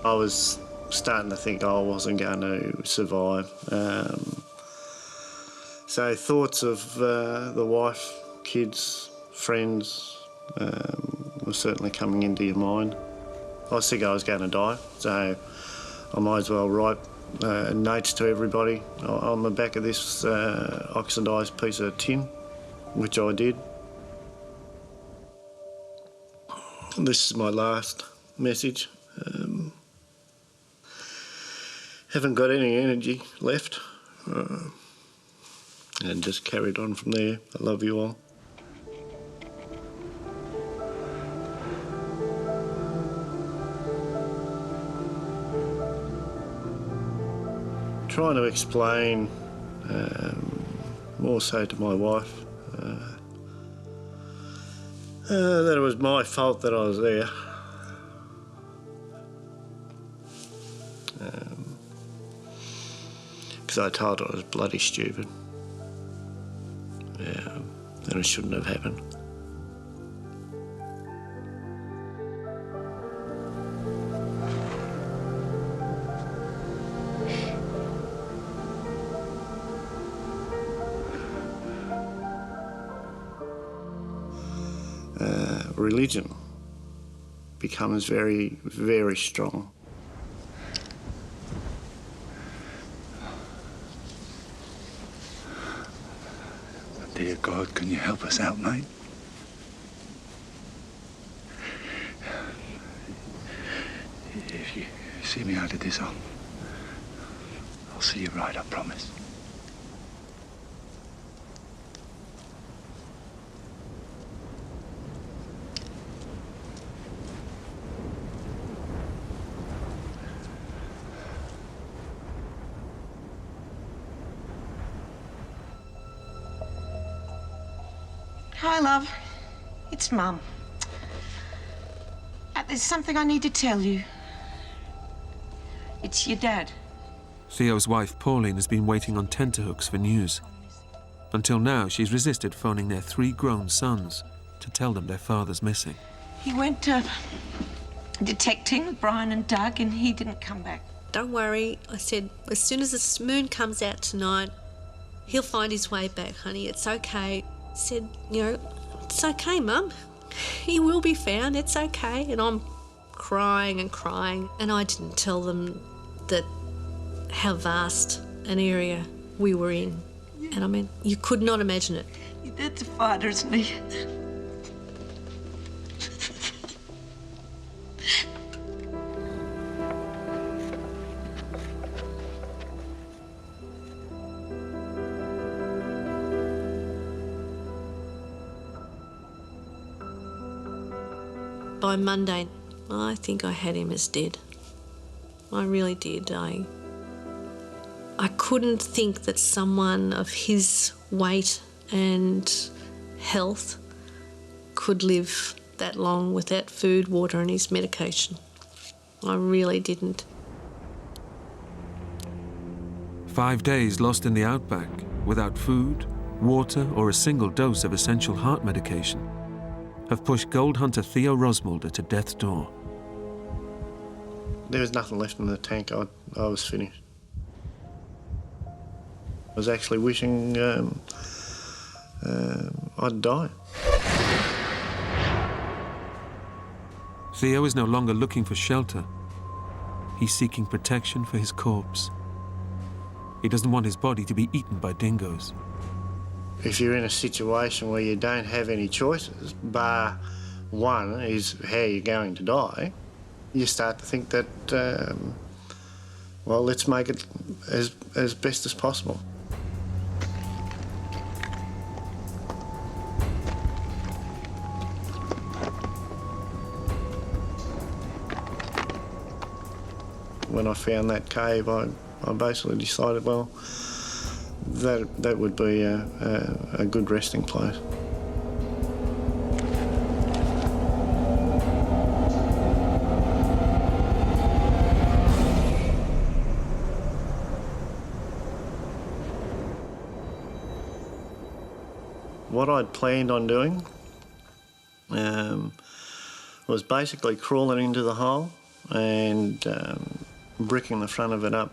I was starting to think I wasn't going to survive. So thoughts of the wife, kids, friends were certainly coming into your mind. I was thinking I was going to die, so I might as well write notes to everybody on the back of this oxidised piece of tin, which I did. This is my last. message. Haven't got any energy left. And just carried on from there. I love you all. Trying to explain more so to my wife that it was my fault that I was there. Because I told her I was bloody stupid. Yeah, and it shouldn't have happened. Religion becomes very, very strong. Dear God, can you help us out, mate? If you see me out of this, I'll see you right, I promise. Hi, love. It's Mum. There's something I need to tell you. It's your dad. Theo's wife, Pauline, has been waiting on tenterhooks for news. Until now, she's resisted phoning their 3 grown sons to tell them their father's missing. He went detecting with Brian and Doug, and he didn't come back. Don't worry, I said, as soon as the moon comes out tonight, he'll find his way back, honey. It's okay. I said, you know, it's okay, Mum. He will be found, it's okay. And I'm crying and crying. And I didn't tell them that how vast an area we were in. And I mean, you could not imagine it. Your dad's a fighter, isn't he? By Monday, I think I had him as dead. I really did. I couldn't think that someone of his weight and health could live that long without food, water and his medication. I really didn't. 5 days lost in the outback, without food, water or a single dose of essential heart medication, have pushed gold hunter Theo Rosmulder to death's door. There was nothing left in the tank. I was finished. I was actually wishing I'd die. Theo is no longer looking for shelter. He's seeking protection for his corpse. He doesn't want his body to be eaten by dingoes. If you're in a situation where you don't have any choices, bar one is how you're going to die, you start to think that, well, let's make it as best as possible. When I found that cave, I basically decided, well, that would be a good resting place. What I'd planned on doing was basically crawling into the hole and bricking the front of it up.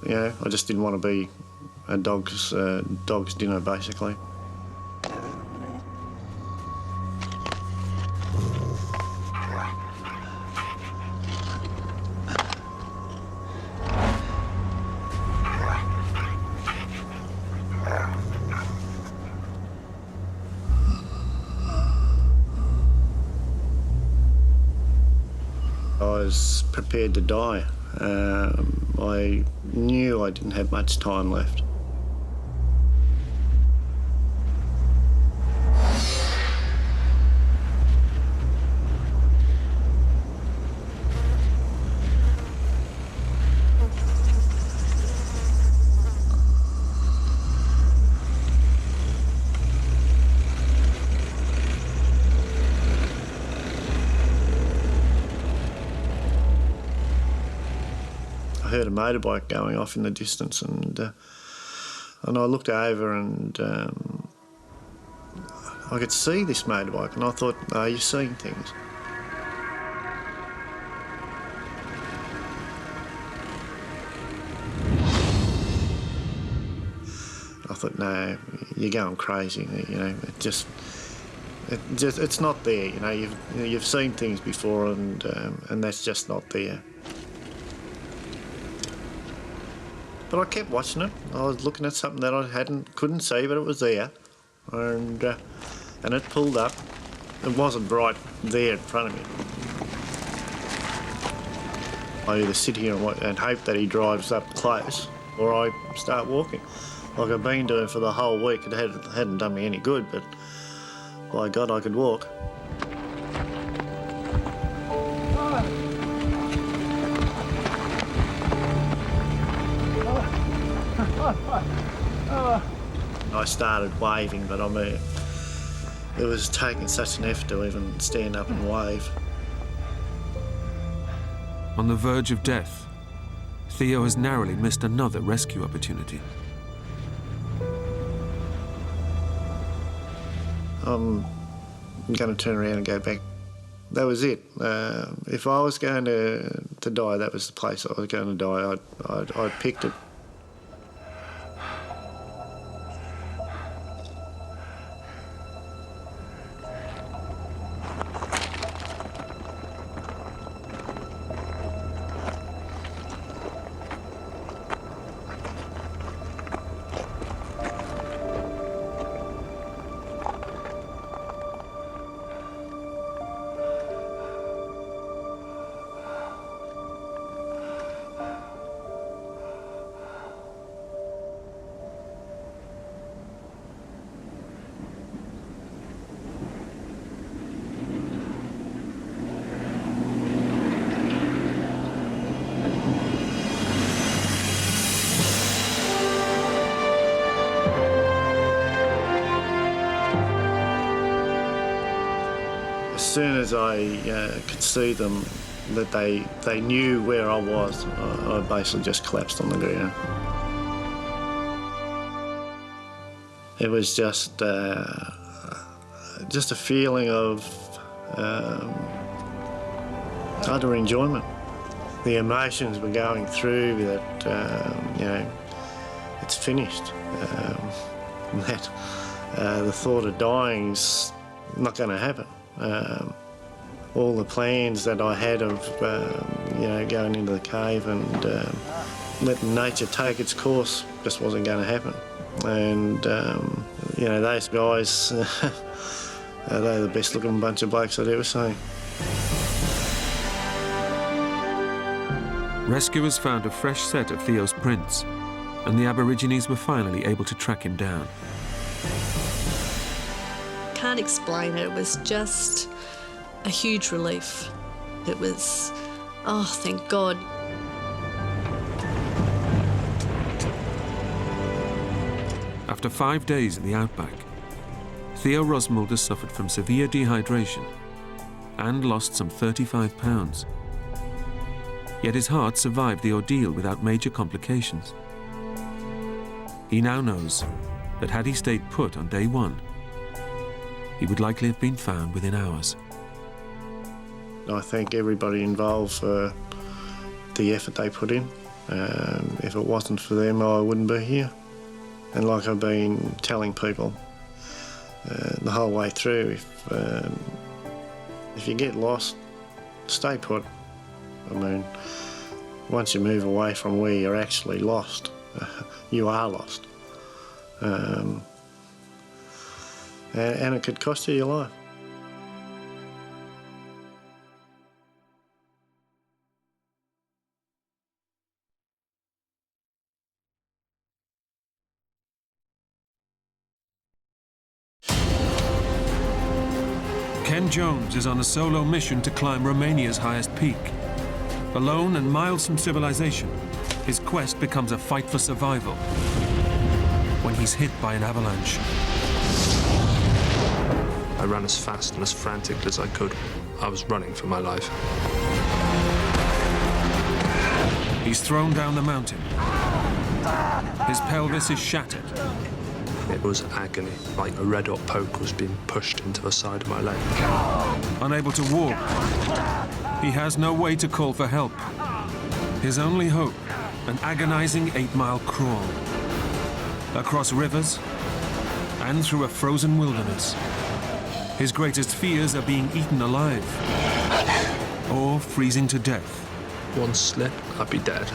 You know, I just didn't want to be a dog's dinner, basically. was prepared to die. I knew I didn't have much time left. I heard a motorbike going off in the distance, and I looked over, and I could see this motorbike, and I thought, "Oh, you're seeing things." I thought, "No, you're going crazy." You know, it's not there. You know, you've seen things before, and that's just not there. But I kept watching it. I was looking at something that I couldn't see, but it was there, and it pulled up. It wasn't right there in front of me. I either sit here and hope that he drives up close, or I start walking, like I've been doing for the whole week. It hadn't done me any good, but by God, I could walk. I started waving, but I mean, it was taking such an effort to even stand up and wave. On the verge of death, Theo has narrowly missed another rescue opportunity. I'm going to turn around and go back. That was it. If I was going to die, that was the place I was going to die. I'd picked it. As soon as I could see them, that they knew where I was, I basically just collapsed on the ground. It was just a feeling of utter enjoyment. The emotions were going through that, you know, it's finished. That the thought of dying's not going to happen. All the plans that I had of, you know, going into the cave and letting nature take its course just wasn't going to happen. And, you know, those guys, they're the best looking bunch of blokes I'd ever seen. Rescuers found a fresh set of Theo's prints, and the Aborigines were finally able to track him down. Can't explain it. It was just a huge relief. It was, oh, thank God. After 5 days in the outback, Theo Rosmulders suffered from severe dehydration and lost some 35 pounds. Yet his heart survived the ordeal without major complications. He now knows that had he stayed put on day one, he would likely have been found within hours. I thank everybody involved for the effort they put in. If it wasn't for them, I wouldn't be here. And like I've been telling people the whole way through, if you get lost, stay put. I mean, once you move away from where you're actually lost, you are lost. And it could cost you your life. Jones is on a solo mission to climb Romania's highest peak. Alone and miles from civilization, his quest becomes a fight for survival when he's hit by an avalanche. I ran as fast and as frantic as I could. I was running for my life. He's thrown down the mountain. His pelvis is shattered. It was agony, like a red-hot poke was being pushed into the side of my leg. Unable to walk, he has no way to call for help. His only hope, an agonizing 8-mile crawl. Across rivers and through a frozen wilderness. His greatest fears are being eaten alive or freezing to death. One slip, I'd be dead.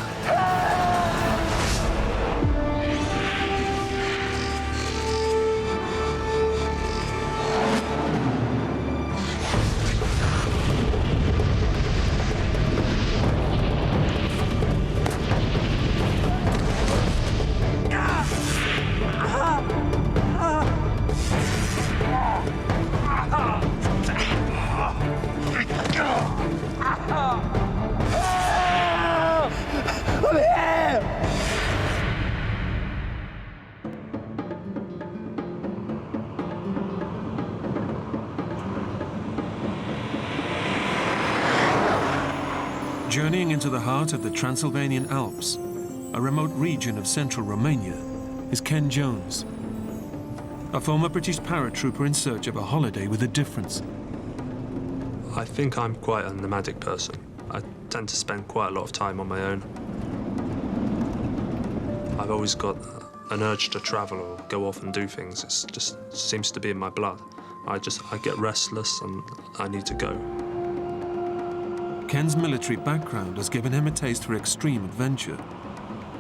Journeying into the heart of the Transylvanian Alps, a remote region of central Romania, is Ken Jones, a former British paratrooper in search of a holiday with a difference. I think I'm quite a nomadic person. I tend to spend quite a lot of time on my own. I've always got an urge to travel or go off and do things. It just seems to be in my blood. I get restless and I need to go. Ken's military background has given him a taste for extreme adventure,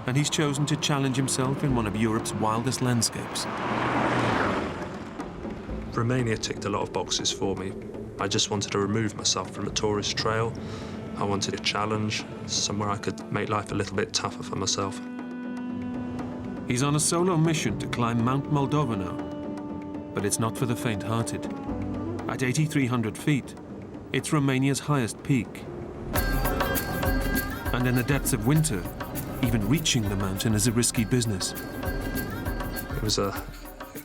and he's chosen to challenge himself in one of Europe's wildest landscapes. Romania ticked a lot of boxes for me. I just wanted to remove myself from the tourist trail. I wanted a challenge, somewhere I could make life a little bit tougher for myself. He's on a solo mission to climb Mount Moldovano, but it's not for the faint-hearted. At 8,300 feet, it's Romania's highest peak. And in the depths of winter, even reaching the mountain is a risky business. It was a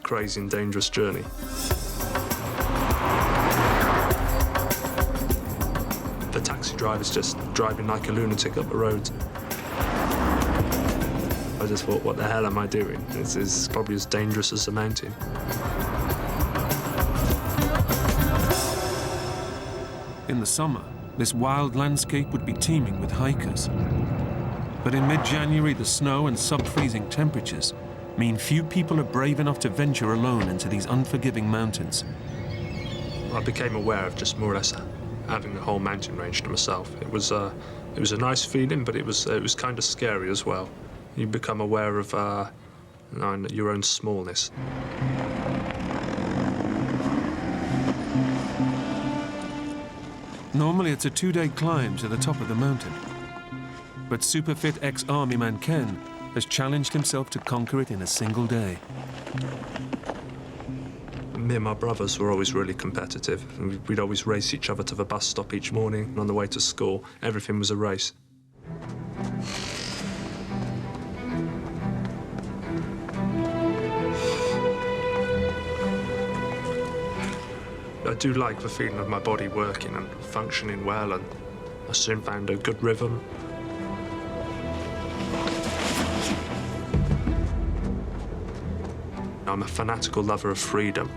crazy and dangerous journey. The taxi driver's just driving like a lunatic up the road. I just thought, what the hell am I doing? This is probably as dangerous as the mountain. In the summer, this wild landscape would be teeming with hikers. But in mid-January, the snow and sub-freezing temperatures mean few people are brave enough to venture alone into these unforgiving mountains. I became aware of just more or less having the whole mountain range to myself. It was a nice feeling, but it was kind of scary as well. You become aware of your own smallness. Normally, it's a 2-day climb to the top of the mountain. But super-fit ex-army man Ken has challenged himself to conquer it in a single day. Me and my brothers were always really competitive. We'd always race each other to the bus stop each morning, and on the way to school, everything was a race. I do like the feeling of my body working and functioning well, and I soon found a good rhythm. I'm a fanatical lover of freedom.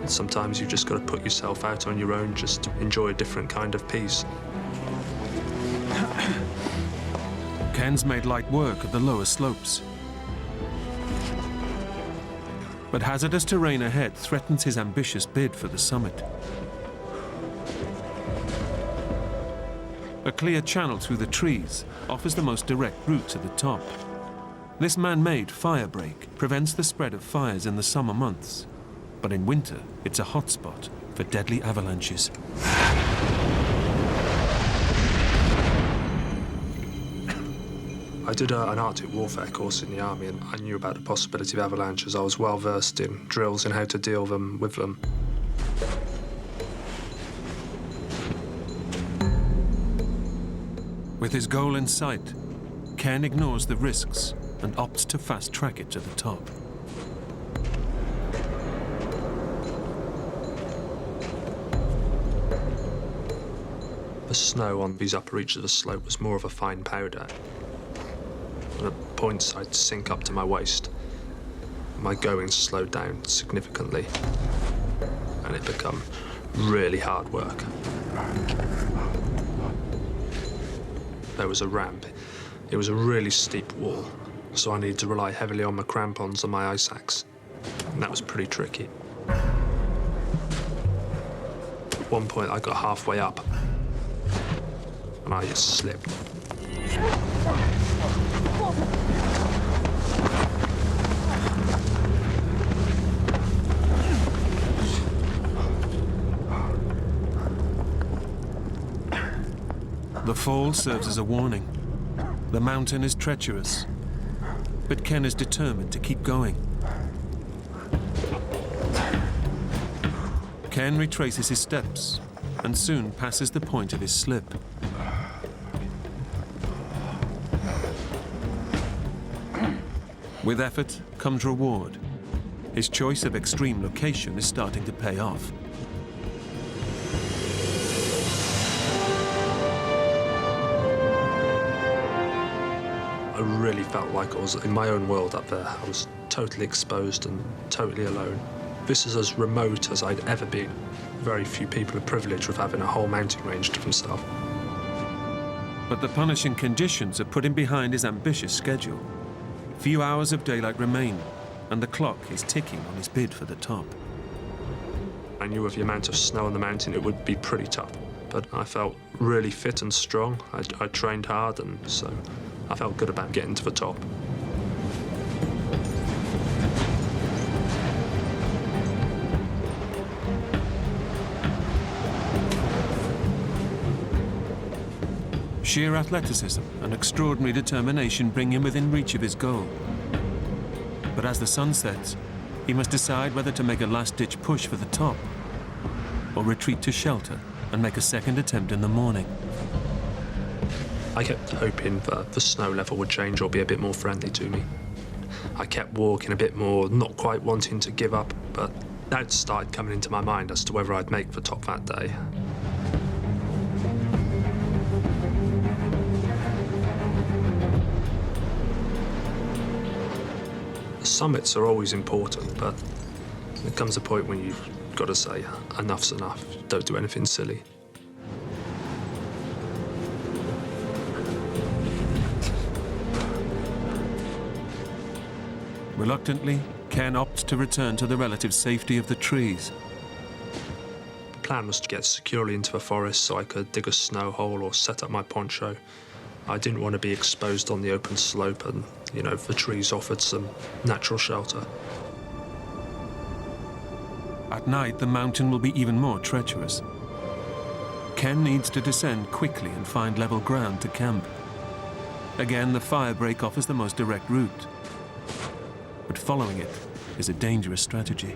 And sometimes you've just got to put yourself out on your own just to enjoy a different kind of peace. Ken's made light work of the lower slopes. But hazardous terrain ahead threatens his ambitious bid for the summit. A clear channel through the trees offers the most direct route to the top. This man-made fire break prevents the spread of fires in the summer months, but in winter, it's a hotspot for deadly avalanches. I did an Arctic warfare course in the army, and I knew about the possibility of avalanches. I was well versed in drills and how to deal with them. With his goal in sight, Ken ignores the risks and opts to fast-track it to the top. The snow on these upper reaches of the slope was more of a fine powder. And at points I'd sink up to my waist. My going slowed down significantly, and it became really hard work. There was a ramp. It was a really steep wall, so I needed to rely heavily on my crampons and my ice axe, and that was pretty tricky. At one point, I got halfway up, and I just slipped. The fall serves as a warning. The mountain is treacherous, but Ken is determined to keep going. Ken retraces his steps and soon passes the point of his slip. With effort comes reward. His choice of extreme location is starting to pay off. I really felt like I was in my own world up there. I was totally exposed and totally alone. This is as remote as I'd ever been. Very few people are privileged with having a whole mountain range to themselves. But the punishing conditions have put him behind his ambitious schedule. Few hours of daylight remain, and the clock is ticking on his bid for the top. I knew with the amount of snow on the mountain it would be pretty tough, but I felt really fit and strong. I trained hard, and so I felt good about getting to the top. Sheer athleticism and extraordinary determination bring him within reach of his goal. But as the sun sets, he must decide whether to make a last-ditch push for the top or retreat to shelter and make a second attempt in the morning. I kept hoping that the snow level would change or be a bit more friendly to me. I kept walking a bit more, not quite wanting to give up, but doubts started coming into my mind as to whether I'd make the top that day. Summits are always important, but there comes a point when you've got to say, enough's enough, don't do anything silly. Reluctantly, Ken opts to return to the relative safety of the trees. The plan was to get securely into the forest so I could dig a snow hole or set up my poncho. I didn't want to be exposed on the open slope, and, you know, the trees offered some natural shelter. At night, the mountain will be even more treacherous. Ken needs to descend quickly and find level ground to camp. Again, the firebreak offers the most direct route. But following it is a dangerous strategy.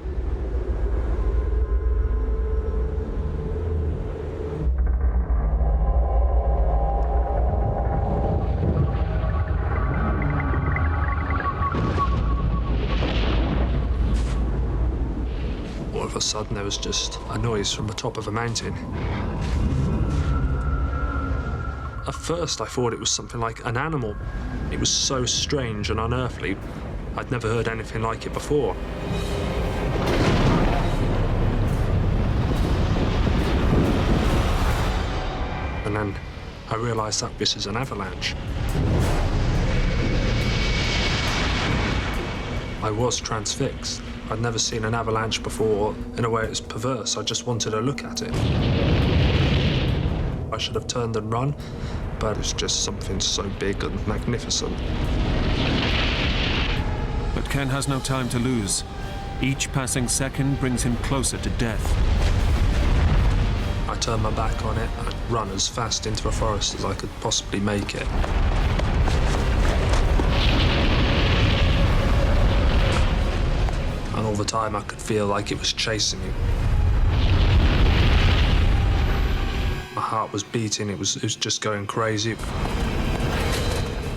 All of a sudden, there was just a noise from the top of a mountain. At first, I thought it was something like an animal. It was so strange and unearthly. I'd never heard anything like it before. And then I realized that this is an avalanche. I was transfixed. I'd never seen an avalanche before. In a way, it was perverse. I just wanted to look at it. I should have turned and run, but it's just something so big and magnificent. But Ken has no time to lose. Each passing second brings him closer to death. I turned my back on it and ran as fast into the forest as I could possibly make it. And all the time I could feel like it was chasing me. My heart was beating, it was just going crazy.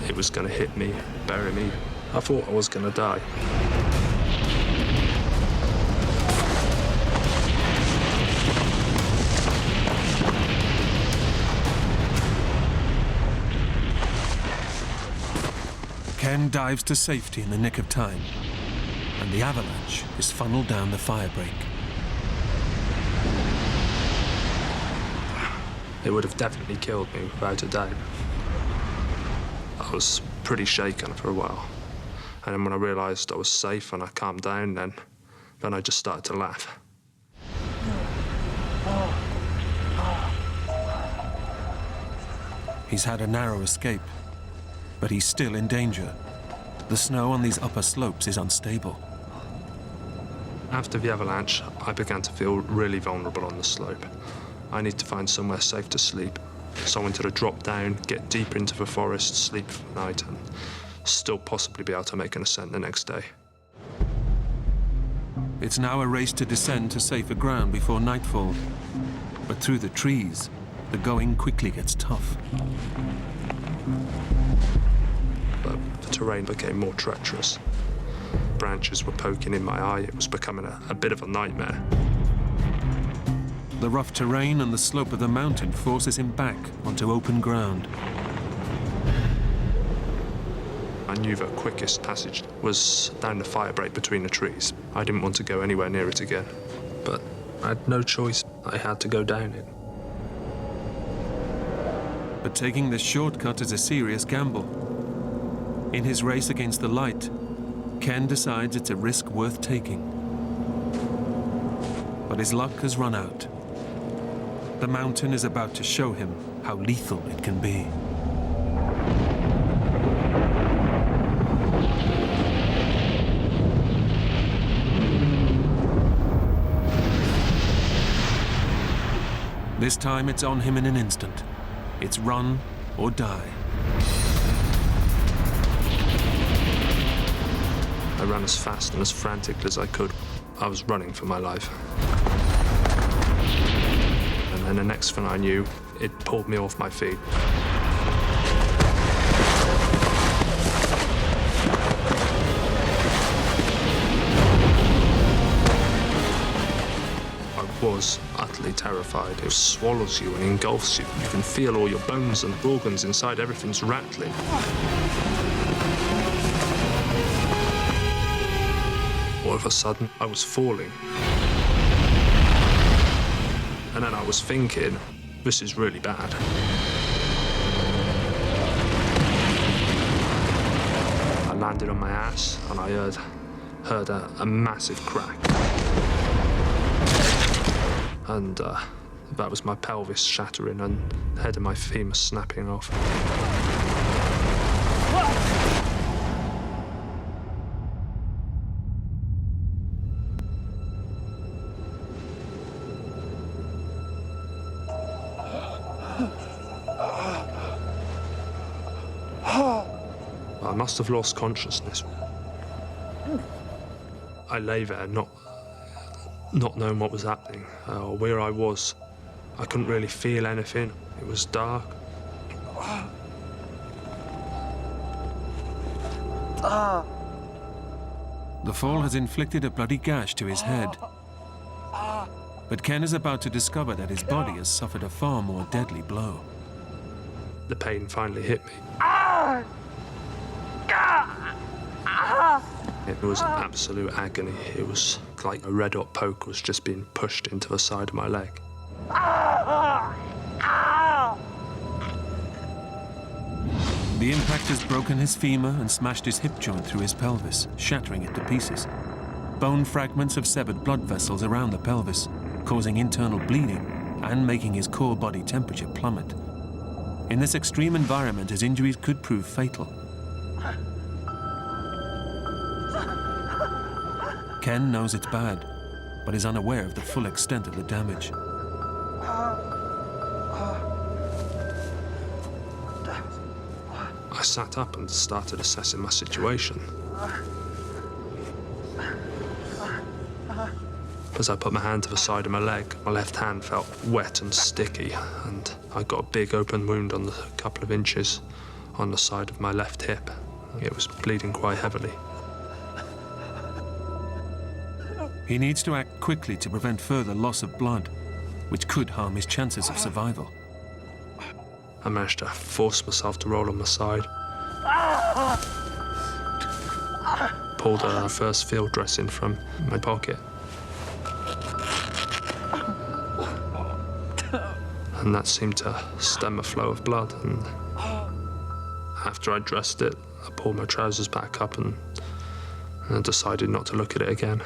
It was going to hit me, bury me. I thought I was going to die. Ken dives to safety in the nick of time, and the avalanche is funneled down the fire break. It would have definitely killed me without a doubt. I was pretty shaken for a while. And then when I realised I was safe and I calmed down, then I just started to laugh. He's had a narrow escape, but he's still in danger. The snow on these upper slopes is unstable. After the avalanche, I began to feel really vulnerable on the slope. I need to find somewhere safe to sleep. So I wanted to drop down, get deeper into the forest, sleep for the night, and still possibly be able to make an ascent the next day. It's now a race to descend to safer ground before nightfall. But through the trees, the going quickly gets tough. But the terrain became more treacherous. Branches were poking in my eye. It was becoming a bit of a nightmare. The rough terrain and the slope of the mountain forces him back onto open ground. I knew the quickest passage was down the fire break between the trees. I didn't want to go anywhere near it again. But I had no choice. I had to go down it. But taking this shortcut is a serious gamble. In his race against the light, Ken decides it's a risk worth taking. But his luck has run out. The mountain is about to show him how lethal it can be. This time it's on him in an instant. It's run or die. I ran as fast and as frantically as I could. I was running for my life. And then the next thing I knew, it pulled me off my feet. I was utterly terrified. It swallows you and engulfs you. You can feel all your bones and organs inside, everything's rattling. All of a sudden, I was falling. And then I was thinking, this is really bad. I landed on my ass and I heard a massive crack. And that was my pelvis shattering and the head of my femur snapping off. I must have lost consciousness. I lay there, not knowing what was happening or where I was. I couldn't really feel anything. It was dark. The fall has inflicted a bloody gash to his head. But Ken is about to discover that his body has suffered a far more deadly blow. The pain finally hit me. It was absolute agony. It was like a red-hot poke was just being pushed into the side of my leg. The impact has broken his femur and smashed his hip joint through his pelvis, shattering it to pieces. Bone fragments have severed blood vessels around the pelvis, causing internal bleeding and making his core body temperature plummet. In this extreme environment, his injuries could prove fatal. Ken knows it's bad, but is unaware of the full extent of the damage. I sat up and started assessing my situation. As I put my hand to the side of my leg, my left hand felt wet and sticky, and I got a big open wound on a couple of inches on the side of my left hip. It was bleeding quite heavily. He needs to act quickly to prevent further loss of blood, which could harm his chances of survival. I managed to force myself to roll on my side. Pulled a first field dressing from my pocket. And that seemed to stem a flow of blood. And after I dressed it, I pulled my trousers back up and I decided not to look at it again.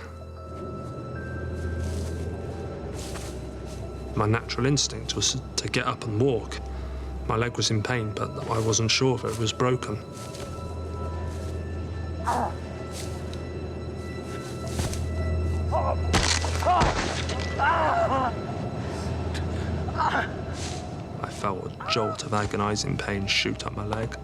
My natural instinct was to get up and walk. My leg was in pain, but I wasn't sure if it was broken. I felt a jolt of agonizing pain shoot up my leg,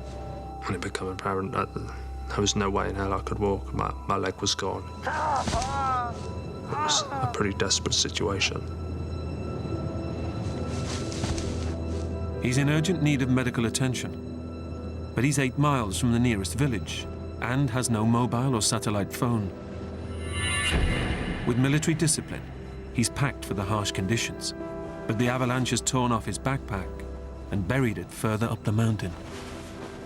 and it became apparent that there was no way in hell I could walk. My leg was gone. It was a pretty desperate situation. He's in urgent need of medical attention, but he's 8 miles from the nearest village and has no mobile or satellite phone. With military discipline, he's packed for the harsh conditions, but the avalanche has torn off his backpack and buried it further up the mountain.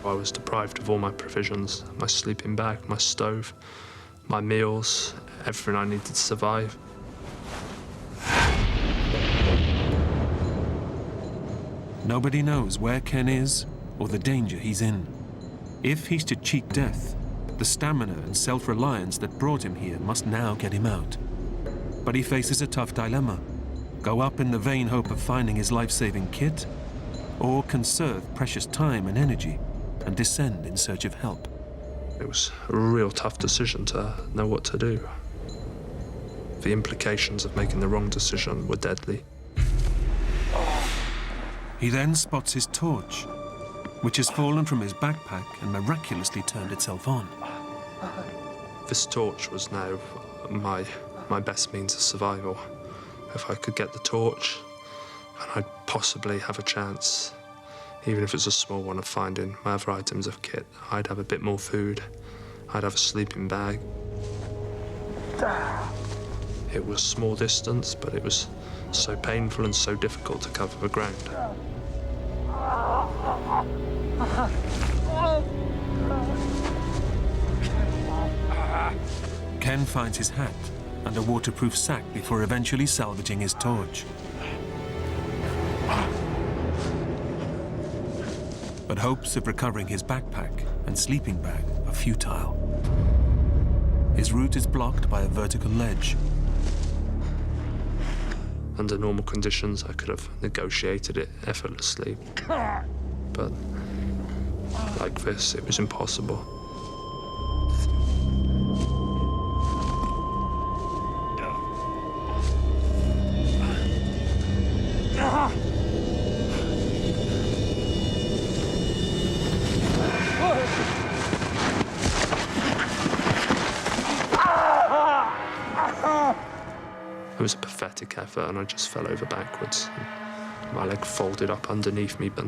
I was deprived of all my provisions, my sleeping bag, my stove, my meals, everything I needed to survive. Nobody knows where Ken is or the danger he's in. If he's to cheat death, the stamina and self-reliance that brought him here must now get him out. But he faces a tough dilemma. Go up in the vain hope of finding his life-saving kit, or conserve precious time and energy and descend in search of help. It was a real tough decision to know what to do. The implications of making the wrong decision were deadly. He then spots his torch, which has fallen from his backpack and miraculously turned itself on. This torch was now my best means of survival. If I could get the torch, and I'd possibly have a chance, even if it's a small one, of finding my other items of kit. I'd have a bit more food. I'd have a sleeping bag. It was small distance, but it was so painful and so difficult to cover the ground. Ken finds his hat and a waterproof sack before eventually salvaging his torch. But hopes of recovering his backpack and sleeping bag are futile. His route is blocked by a vertical ledge. Under normal conditions, I could have negotiated it effortlessly. But like this, it was impossible. It was a pathetic effort, and I just fell over backwards. My leg folded up underneath me, but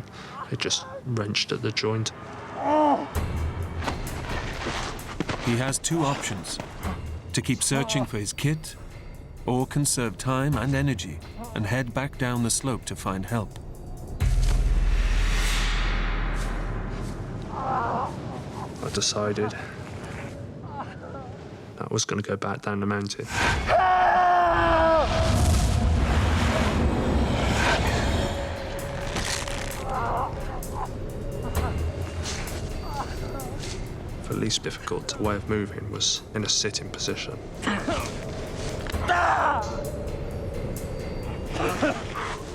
it just wrenched at the joint. He has 2 options: to keep searching for his kit, or conserve time and energy and head back down the slope to find help. I decided I was going to go back down the mountain. The least difficult way of moving was in a sitting position.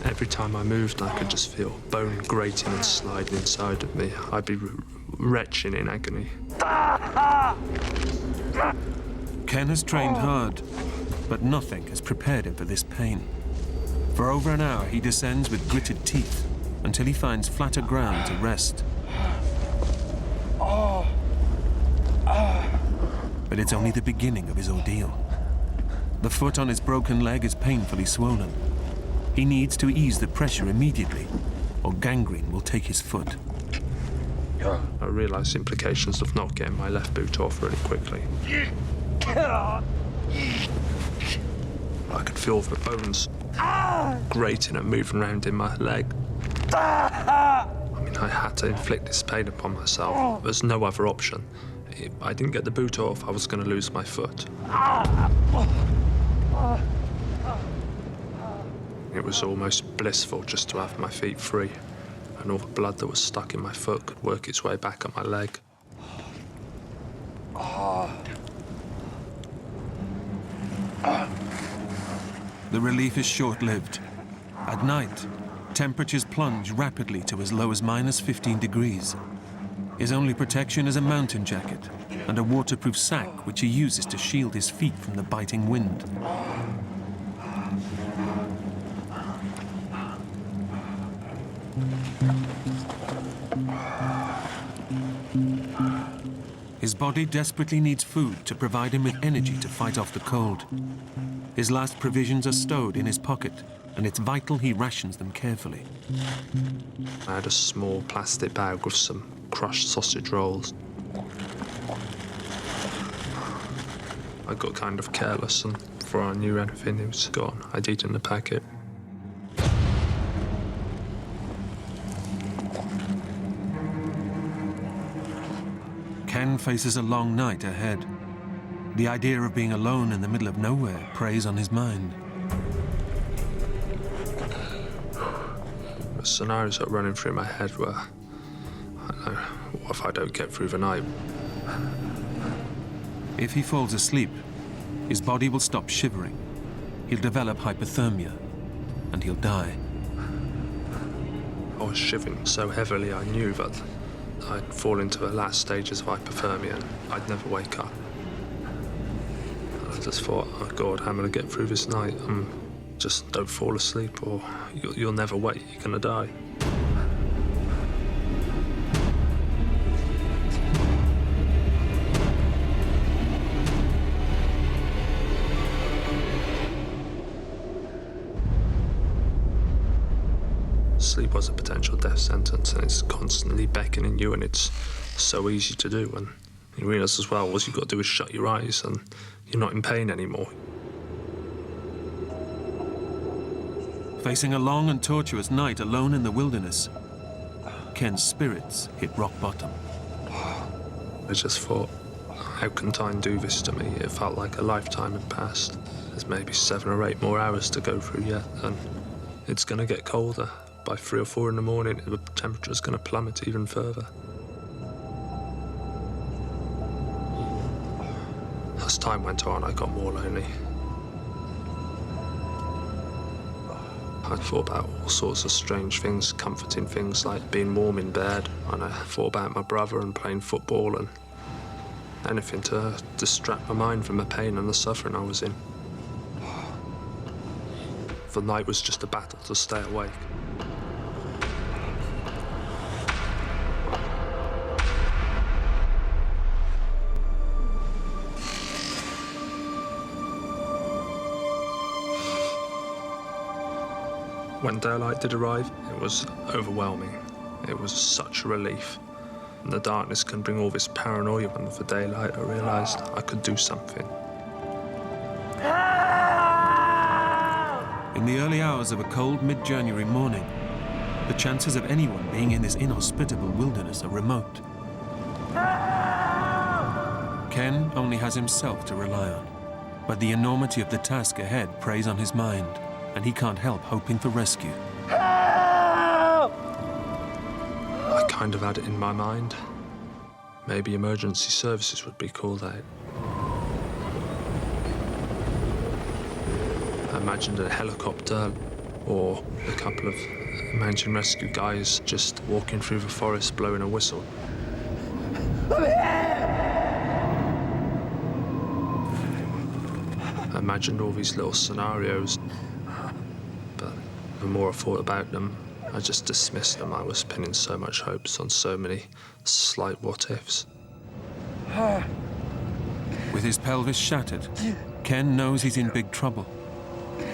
Every time I moved, I could just feel bone grating and sliding inside of me. I'd be retching in agony. Ken has trained hard, but nothing has prepared him for this pain. For over an hour, he descends with gritted teeth until he finds flatter ground to rest. But it's only the beginning of his ordeal. The foot on his broken leg is painfully swollen. He needs to ease the pressure immediately, or gangrene will take his foot. I realised the implications of not getting my left boot off really quickly. I could feel the bones grating and moving around in my leg. I mean, I had to inflict this pain upon myself. There's no other option. If I didn't get the boot off, I was going to lose my foot. It was almost blissful just to have my feet free, and all the blood that was stuck in my foot could work its way back up my leg. The relief is short-lived. At night, temperatures plunge rapidly to as low as -15 degrees. His only protection is a mountain jacket and a waterproof sack which he uses to shield his feet from the biting wind. His body desperately needs food to provide him with energy to fight off the cold. His last provisions are stowed in his pocket, and it's vital he rations them carefully. I had a small plastic bag with some crushed sausage rolls. I got kind of careless, and before I knew anything, it was gone. I'd eaten the packet. Ken faces a long night ahead. The idea of being alone in the middle of nowhere preys on his mind. The scenarios that are running through my head were, I don't know, what if I don't get through the night? If he falls asleep, his body will stop shivering. He'll develop hypothermia, and he'll die. I was shivering so heavily I knew that I'd fall into the last stages of hypothermia and I'd never wake up. I just thought, oh God, how am I going to get through this night? Just don't fall asleep or you'll never wake, you're going to die. Sleep was a potential death sentence, and it's constantly beckoning you, and it's so easy to do. And you realise as well, all you've got to do is shut your eyes, and you're not in pain anymore. Facing a long and tortuous night alone in the wilderness, Ken's spirits hit rock bottom. I just thought, how can time do this to me? It felt like a lifetime had passed. There's maybe 7 or 8 more hours to go through yet, and it's going to get colder. By 3 or 4 in the morning, the temperature's going to plummet even further. As time went on, I got more lonely. I thought about all sorts of strange things, comforting things like being warm in bed, and I thought about my brother and playing football and anything to distract my mind from the pain and the suffering I was in. The night was just a battle to stay awake. When daylight did arrive, it was overwhelming. It was such a relief. And the darkness can bring all this paranoia, and with the daylight I realised I could do something. In the early hours of a cold mid-January morning, the chances of anyone being in this inhospitable wilderness are remote. Ken only has himself to rely on, but the enormity of the task ahead preys on his mind, and he can't help hoping for rescue. I kind of had it in my mind. Maybe emergency services would be called out. I imagined a helicopter or a couple of mountain rescue guys just walking through the forest blowing a whistle. I imagined all these little scenarios, but the more I thought about them, I just dismissed them. I was pinning so much hopes on so many slight what-ifs. With his pelvis shattered, Ken knows he's in big trouble.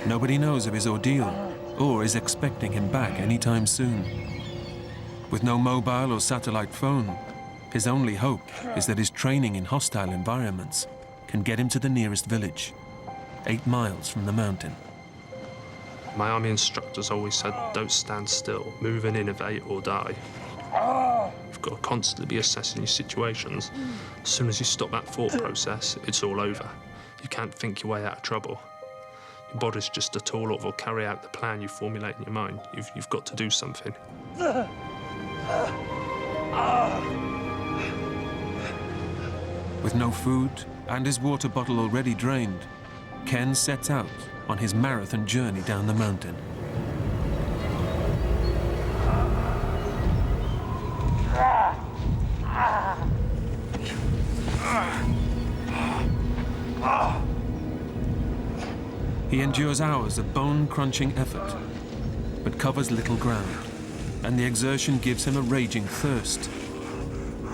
Nobody knows of his ordeal or is expecting him back anytime soon. With no mobile or satellite phone, his only hope is that his training in hostile environments can get him to the nearest village, 8 miles from the mountain. My army instructors always said, don't stand still, move and innovate or die. You've got to constantly be assessing your situations. As soon as you stop that thought process, it's all over. You can't think your way out of trouble. Your body's just a tool that will carry out the plan you formulate in your mind. You've got to do something. With no food and his water bottle already drained, Ken sets out on his marathon journey down the mountain. He endures hours of bone-crunching effort, but covers little ground, and the exertion gives him a raging thirst.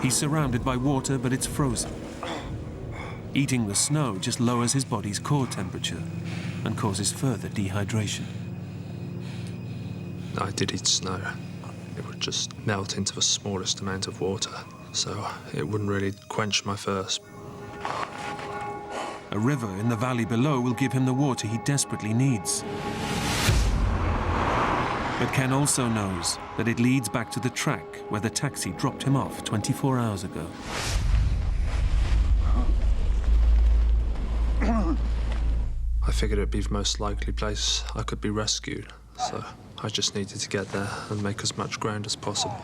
He's surrounded by water, but it's frozen. Eating the snow just lowers his body's core temperature and causes further dehydration. I did eat snow. It would just melt into the smallest amount of water, so it wouldn't really quench my thirst. A river in the valley below will give him the water he desperately needs. But Ken also knows that it leads back to the track where the taxi dropped him off 24 hours ago. I figured it'd be the most likely place I could be rescued, so I just needed to get there and make as much ground as possible.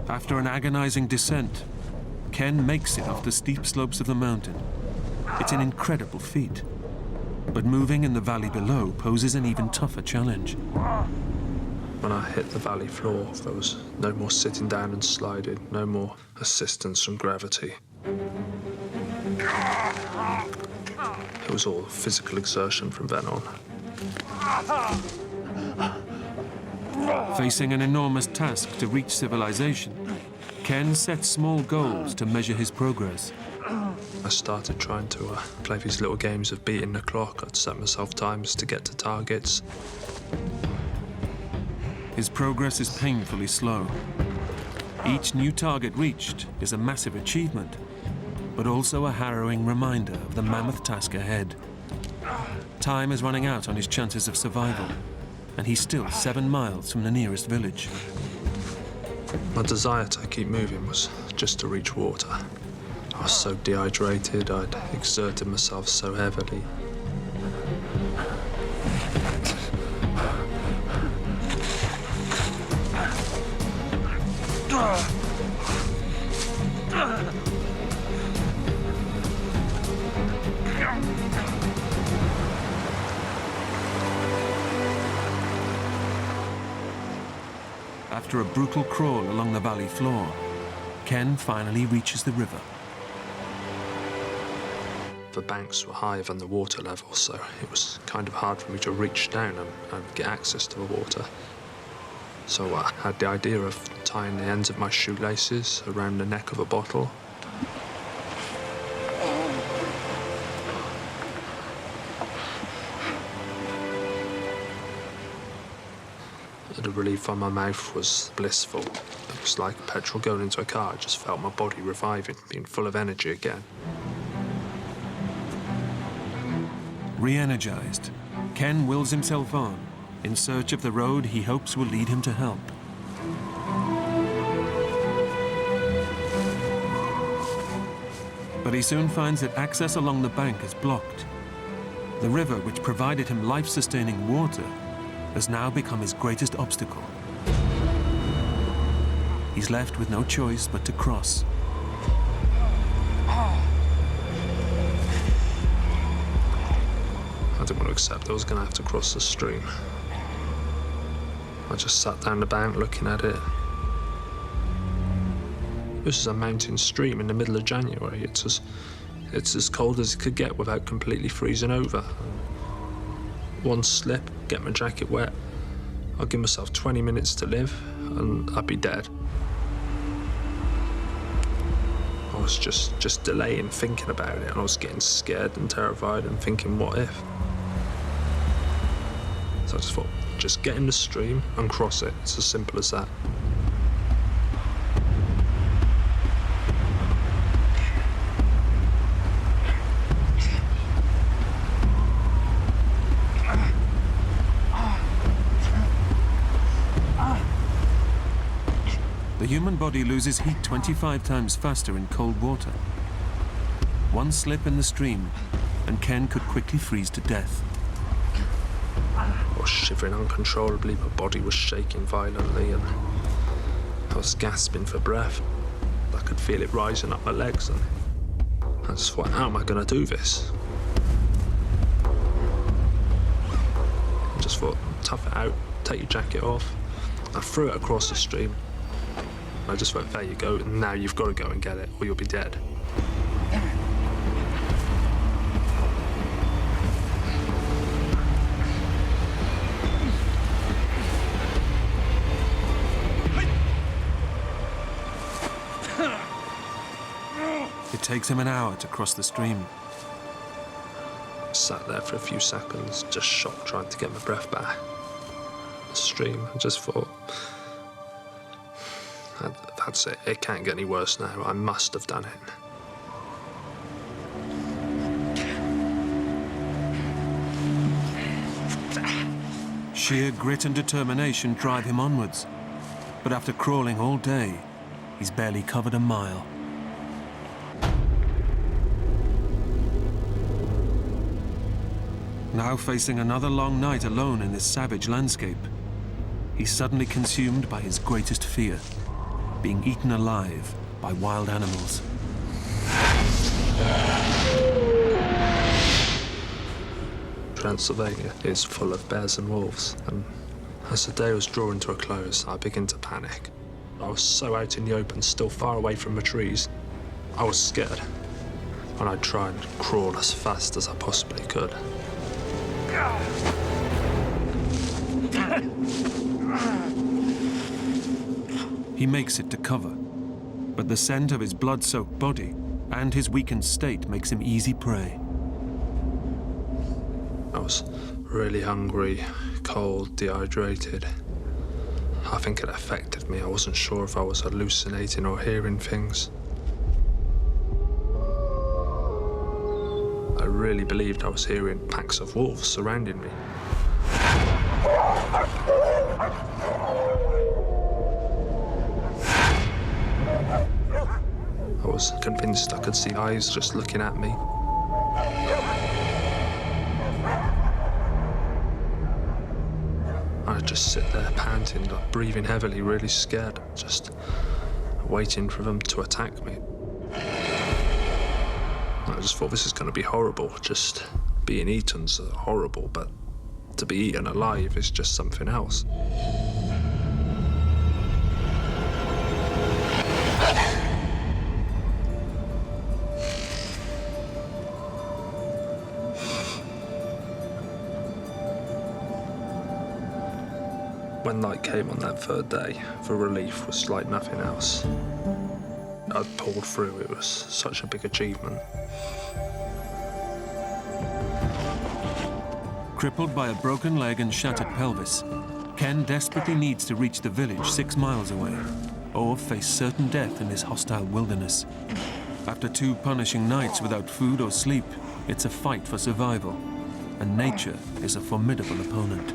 After an agonizing descent, Ken makes it off the steep slopes of the mountain. It's an incredible feat, but moving in the valley below poses an even tougher challenge. When I hit the valley floor, there was no more sitting down and sliding, no more assistance from gravity. It was all physical exertion from then on. Facing an enormous task to reach civilization, Ken sets small goals to measure his progress. I started trying to play these little games of beating the clock. I'd set myself times to get to targets. His progress is painfully slow. Each new target reached is a massive achievement, but also a harrowing reminder of the mammoth task ahead. Time is running out on his chances of survival, and he's still 7 miles from the nearest village. My desire to keep moving was just to reach water. I was so dehydrated, I'd exerted myself so heavily. After a brutal crawl along the valley floor, Ken finally reaches the river. The banks were higher than the water level, so it was kind of hard for me to reach down and get access to the water. So I had the idea of tying the ends of my shoelaces around the neck of a bottle. The relief on my mouth was blissful. It was like petrol going into a car. I just felt my body reviving, being full of energy again. Re-energized, Ken wills himself on in search of the road he hopes will lead him to help. But he soon finds that access along the bank is blocked. The river, which provided him life-sustaining water, has now become his greatest obstacle. He's left with no choice but to cross. I didn't want to accept I was going to have to cross the stream. I just sat down the bank looking at it. This is a mountain stream in the middle of January. It's as cold as it could get without completely freezing over. One slip, get my jacket wet. I'd give myself 20 minutes to live and I'd be dead. I was just delaying thinking about it, and I was getting scared and terrified and thinking, what if? So I just thought, just get in the stream and cross it. It's as simple as that. The human body loses heat 25 times faster in cold water. One slip in the stream, and Ken could quickly freeze to death. I was shivering uncontrollably, my body was shaking violently, and I was gasping for breath. I could feel it rising up my legs, and I just thought, how am I going to do this? I just thought, tough it out, take your jacket off. I threw it across the stream. I just went, there you go, and now you've got to go and get it, or you'll be dead. It takes him an hour to cross the stream. I sat there for a few seconds, just shocked, trying to get my breath back. The stream, I just thought, that's it. It can't get any worse now. I must have done it. Sheer grit and determination drive him onwards. But after crawling all day, he's barely covered a mile. Now facing another long night alone in this savage landscape, he's suddenly consumed by his greatest fear: being eaten alive by wild animals. Transylvania is full of bears and wolves, and as the day was drawing to a close, I began to panic. I was so out in the open, still far away from the trees. I was scared, and I'd try and crawl as fast as I possibly could. He makes it to cover, but the scent of his blood-soaked body and his weakened state makes him easy prey. I was really hungry, cold, dehydrated. I think it affected me. I wasn't sure if I was hallucinating or hearing things. I really believed I was hearing packs of wolves surrounding me. I was convinced I could see eyes just looking at me. I'd just sit there panting, breathing heavily, really scared, just waiting for them to attack me. I just thought, this is going to be horrible. Just being eaten's horrible, but to be eaten alive is just something else. When night came on that third day, the relief was like nothing else. I'd pulled through. It was such a big achievement. Crippled by a broken leg and shattered pelvis, Ken desperately needs to reach the village 6 miles away, or face certain death in this hostile wilderness. After 2 punishing nights without food or sleep, it's a fight for survival, and nature is a formidable opponent.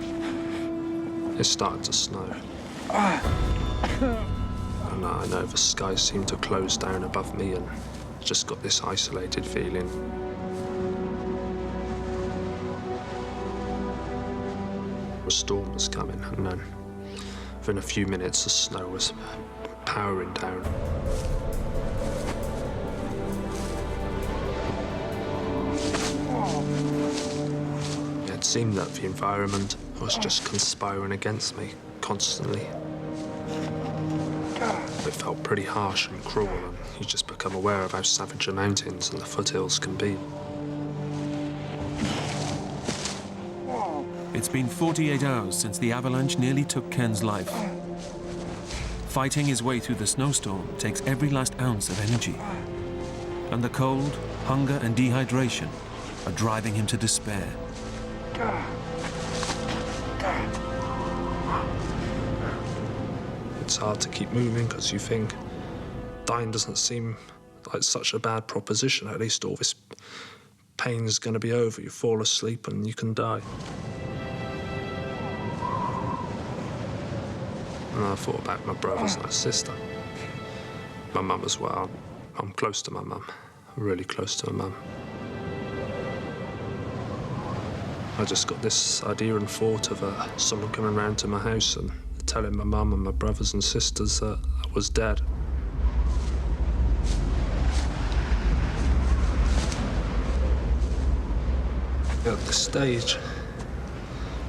It started to snow. And I know the sky seemed to close down above me, and just got this isolated feeling. A storm was coming, and then within a few minutes the snow was powering down. It seemed that the environment was just conspiring against me constantly. It felt pretty harsh and cruel, and you just become aware of how savage the mountains and the foothills can be. It's been 48 hours since the avalanche nearly took Ken's life. Fighting his way through the snowstorm takes every last ounce of energy. And the cold, hunger, and dehydration are driving him to despair. It's hard to keep moving because you think dying doesn't seem like such a bad proposition. At least all this pain's going to be over. You fall asleep and you can die. And I thought about my brothers and my sister. My mum as well. I'm close to my mum. Really close to my mum. I just got this idea and thought of someone coming round to my house and telling my mum and my brothers and sisters that I was dead. At this stage,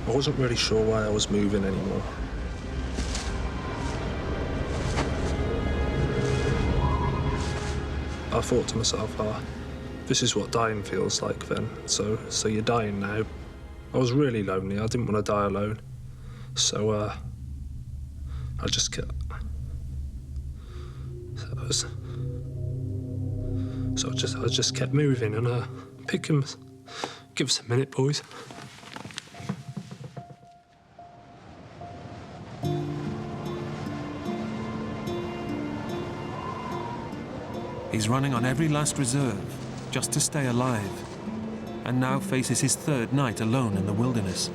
I wasn't really sure why I was moving anymore. I thought to myself, this is what dying feels like then. So you're dying now. I was really lonely. I didn't want to die alone. So I just kept. I just kept moving and picking. Give us a minute, boys. He's running on every last reserve just to stay alive, and now faces his third night alone in the wilderness.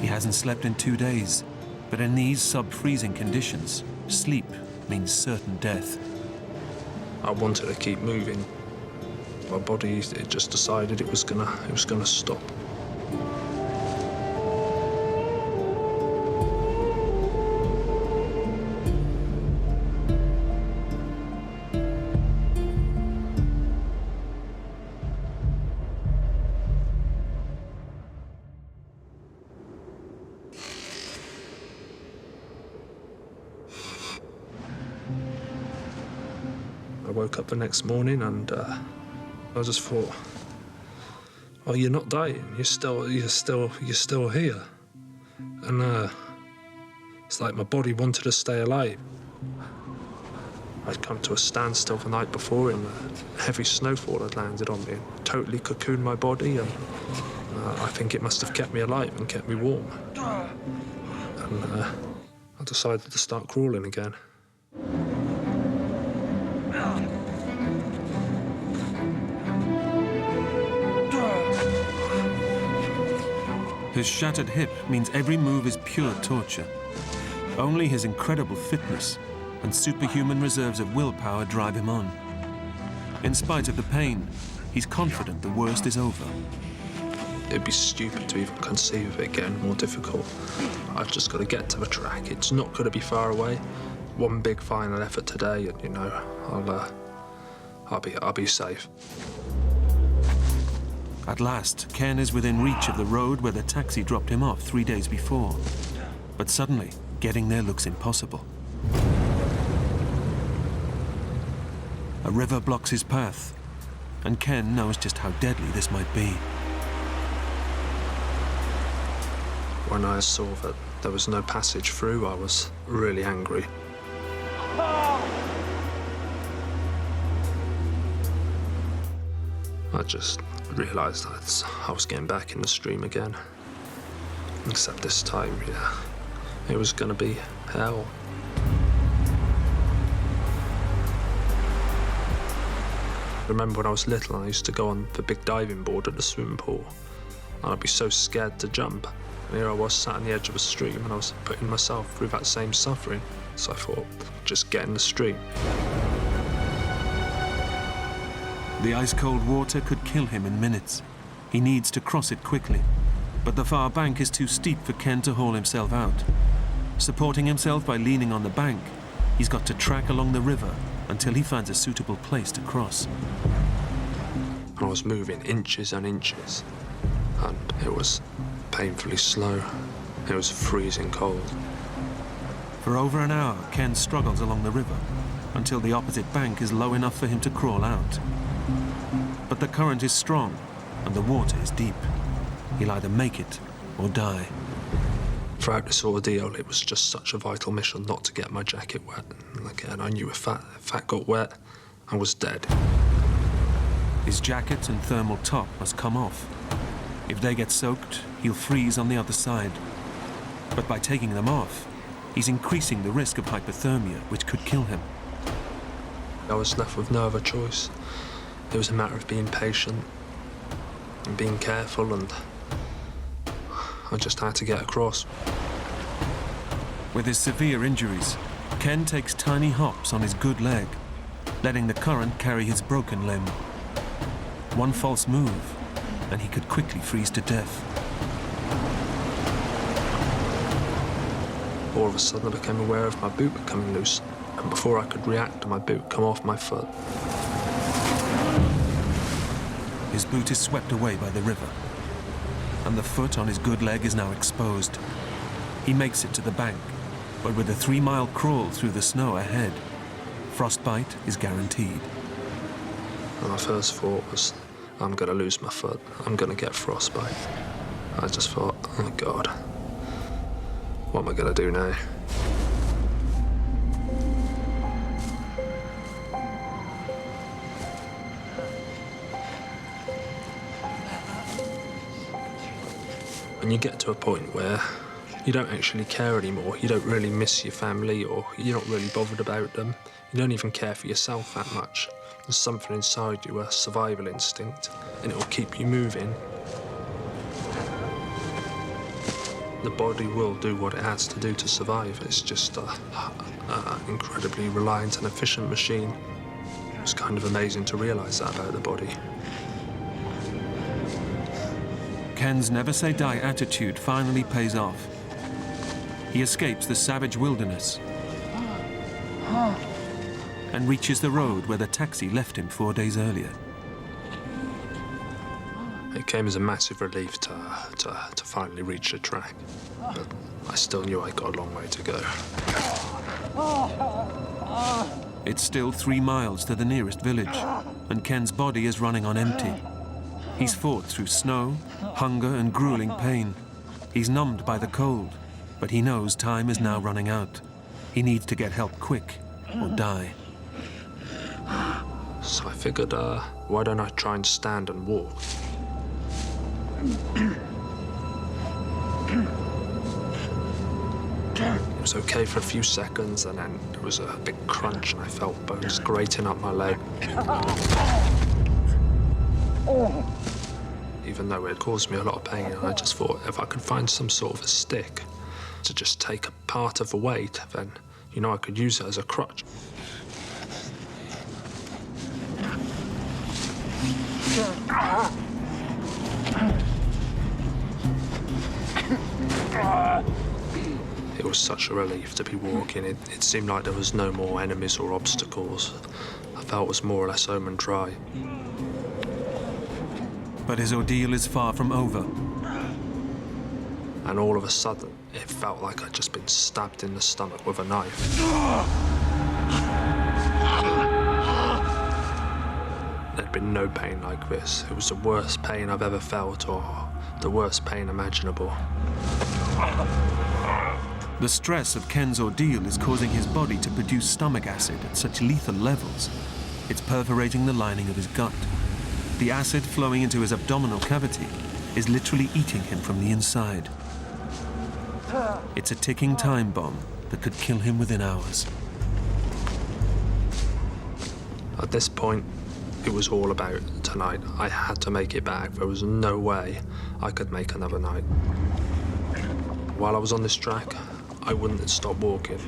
He hasn't slept in 2 days, but in these sub-freezing conditions, sleep means certain death. I wanted to keep moving. My body, it just decided it was gonna stop. I woke up the next morning and I just thought, oh, you're not dying. You're still here. And it's like my body wanted to stay alive. I'd come to a standstill the night before and heavy snowfall had landed on me and totally cocooned my body, and I think it must have kept me alive and kept me warm. And I decided to start crawling again. His shattered hip means every move is pure torture. Only his incredible fitness and superhuman reserves of willpower drive him on. In spite of the pain, he's confident the worst is over. It'd be stupid to even conceive of it getting more difficult. I've just got to get to the track. It's not going to be far away. One big final effort today, and you know, I'll be safe. At last, Ken is within reach of the road where the taxi dropped him off 3 days before. But suddenly, getting there looks impossible. A river blocks his path, and Ken knows just how deadly this might be. When I saw that there was no passage through, I was really angry. I just realised I was getting back in the stream again. Except this time, yeah, it was going to be hell. I remember when I was little, I used to go on the big diving board at the swimming pool, and I'd be so scared to jump. And here I was sat on the edge of a stream, and I was putting myself through that same suffering. So I thought, just get in the stream. The ice-cold water could kill him in minutes. He needs to cross it quickly, but the far bank is too steep for Ken to haul himself out. Supporting himself by leaning on the bank, he's got to track along the river until he finds a suitable place to cross. I was moving inches and inches, and it was painfully slow. It was freezing cold. For over an hour, Ken struggles along the river until the opposite bank is low enough for him to crawl out. But the current is strong and the water is deep. He'll either make it or die. Throughout this ordeal, it was just such a vital mission not to get my jacket wet. And again, I knew if that got wet, I was dead. His jacket and thermal top must come off. If they get soaked, he'll freeze on the other side. But by taking them off, he's increasing the risk of hypothermia, which could kill him. I was left with no other choice. It was a matter of being patient and being careful, and I just had to get across. With his severe injuries, Ken takes tiny hops on his good leg, letting the current carry his broken limb. One false move, and he could quickly freeze to death. All of a sudden, I became aware of my boot becoming loose, and before I could react, my boot come off my foot. His boot is swept away by the river, and the foot on his good leg is now exposed. He makes it to the bank, but with a 3-mile crawl through the snow ahead, frostbite is guaranteed. And my first thought was, I'm going to lose my foot. I'm going to get frostbite. I just thought, oh God, what am I going to do now? When you get to a point where you don't actually care anymore, you don't really miss your family, or you're not really bothered about them, you don't even care for yourself that much. There's something inside you, a survival instinct, and it'll keep you moving. The body will do what it has to do to survive. It's just an incredibly reliant and efficient machine. It's kind of amazing to realise that about the body. Ken's never-say-die attitude finally pays off. He escapes the savage wilderness and reaches the road where the taxi left him 4 days earlier. It came as a massive relief to finally reach the track, but I still knew I got a long way to go. It's still 3 miles to the nearest village, and Ken's body is running on empty. He's fought through snow, hunger, and grueling pain. He's numbed by the cold, but he knows time is now running out. He needs to get help quick, or die. So I figured, why don't I try and stand and walk? It was okay for a few seconds, and then there was a big crunch, and I felt bones grating up my leg. Even though it caused me a lot of pain, and I just thought if I could find some sort of a stick to just take a part of the weight, then, you know, I could use it as a crutch. It was such a relief to be walking. It seemed like there was no more enemies or obstacles. I felt it was more or less home and dry. But his ordeal is far from over. And all of a sudden, it felt like I'd just been stabbed in the stomach with a knife. There'd been no pain like this. It was the worst pain I've ever felt, or the worst pain imaginable. The stress of Ken's ordeal is causing his body to produce stomach acid at such lethal levels. It's perforating the lining of his gut. The acid flowing into his abdominal cavity is literally eating him from the inside. It's a ticking time bomb that could kill him within hours. At this point, it was all about tonight. I had to make it back. There was no way I could make another night. While I was on this track, I wouldn't stop walking.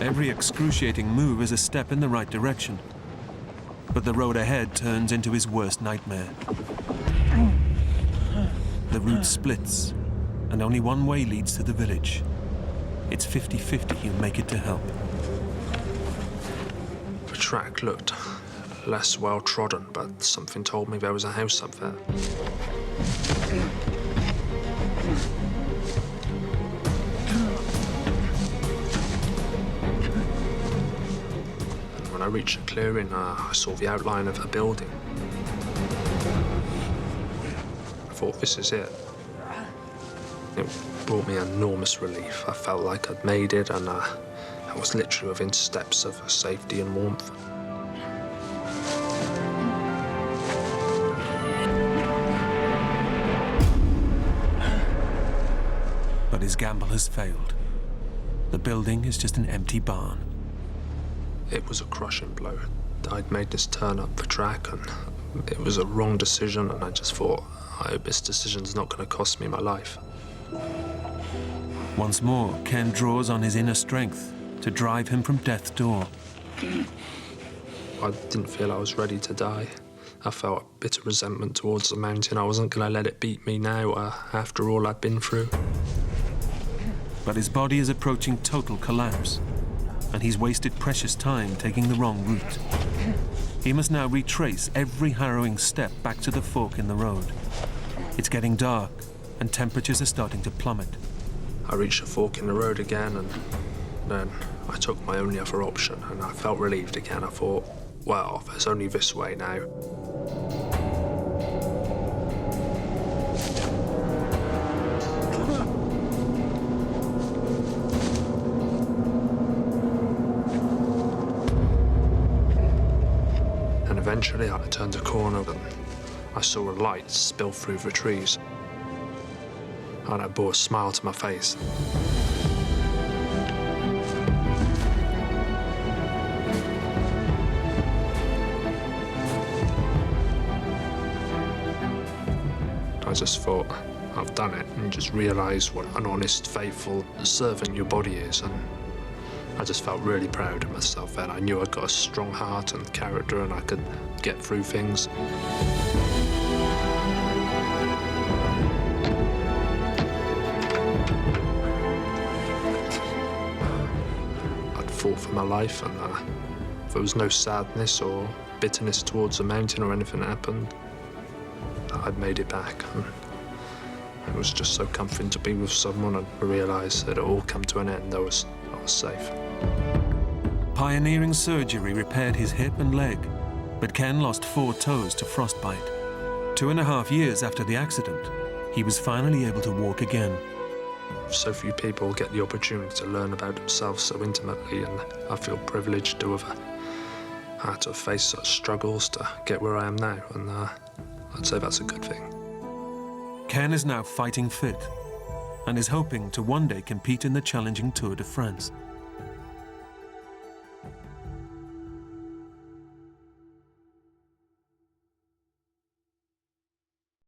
Every excruciating move is a step in the right direction. But the road ahead turns into his worst nightmare. The route splits, and only one way leads to the village. It's 50-50 he'll make it to help. The track looked less well-trodden, but something told me there was a house up there. And when I reached a clearing, I saw the outline of a building. I thought, this is it. It brought me enormous relief. I felt like I'd made it, and I was literally within steps of safety and warmth. But his gamble has failed. The building is just an empty barn. It was a crushing blow. I'd made this turn up the track, and it was a wrong decision, and I just thought, I hope this decision's not going to cost me my life. Once more, Ken draws on his inner strength to drive him from death's door. I didn't feel I was ready to die. I felt a bit of resentment towards the mountain. I wasn't going to let it beat me now, after all I'd been through. But his body is approaching total collapse, and he's wasted precious time taking the wrong route. He must now retrace every harrowing step back to the fork in the road. It's getting dark, and temperatures are starting to plummet. I reached a fork in the road again, and then I took my only other option, and I felt relieved again. I thought, well, there's only this way now. And eventually I turned a corner, and I saw a light spill through the trees. And it brought a smile to my face. I just thought, I've done it, and just realised what an honest, faithful servant your body is, and I just felt really proud of myself then. I knew I'd got a strong heart and character, and I could get through things. Fought for my life, and there was no sadness or bitterness towards the mountain or anything that happened. I'd made it back, and it was just so comforting to be with someone and realise that it all come to an end. I was safe. Pioneering surgery repaired his hip and leg, but Ken lost 4 toes to frostbite. 2.5 years after the accident, he was finally able to walk again. So few people get the opportunity to learn about themselves so intimately, and I feel privileged to have had to face such struggles to get where I am now, and I'd say that's a good thing. Ken is now fighting fit and is hoping to one day compete in the challenging Tour de France.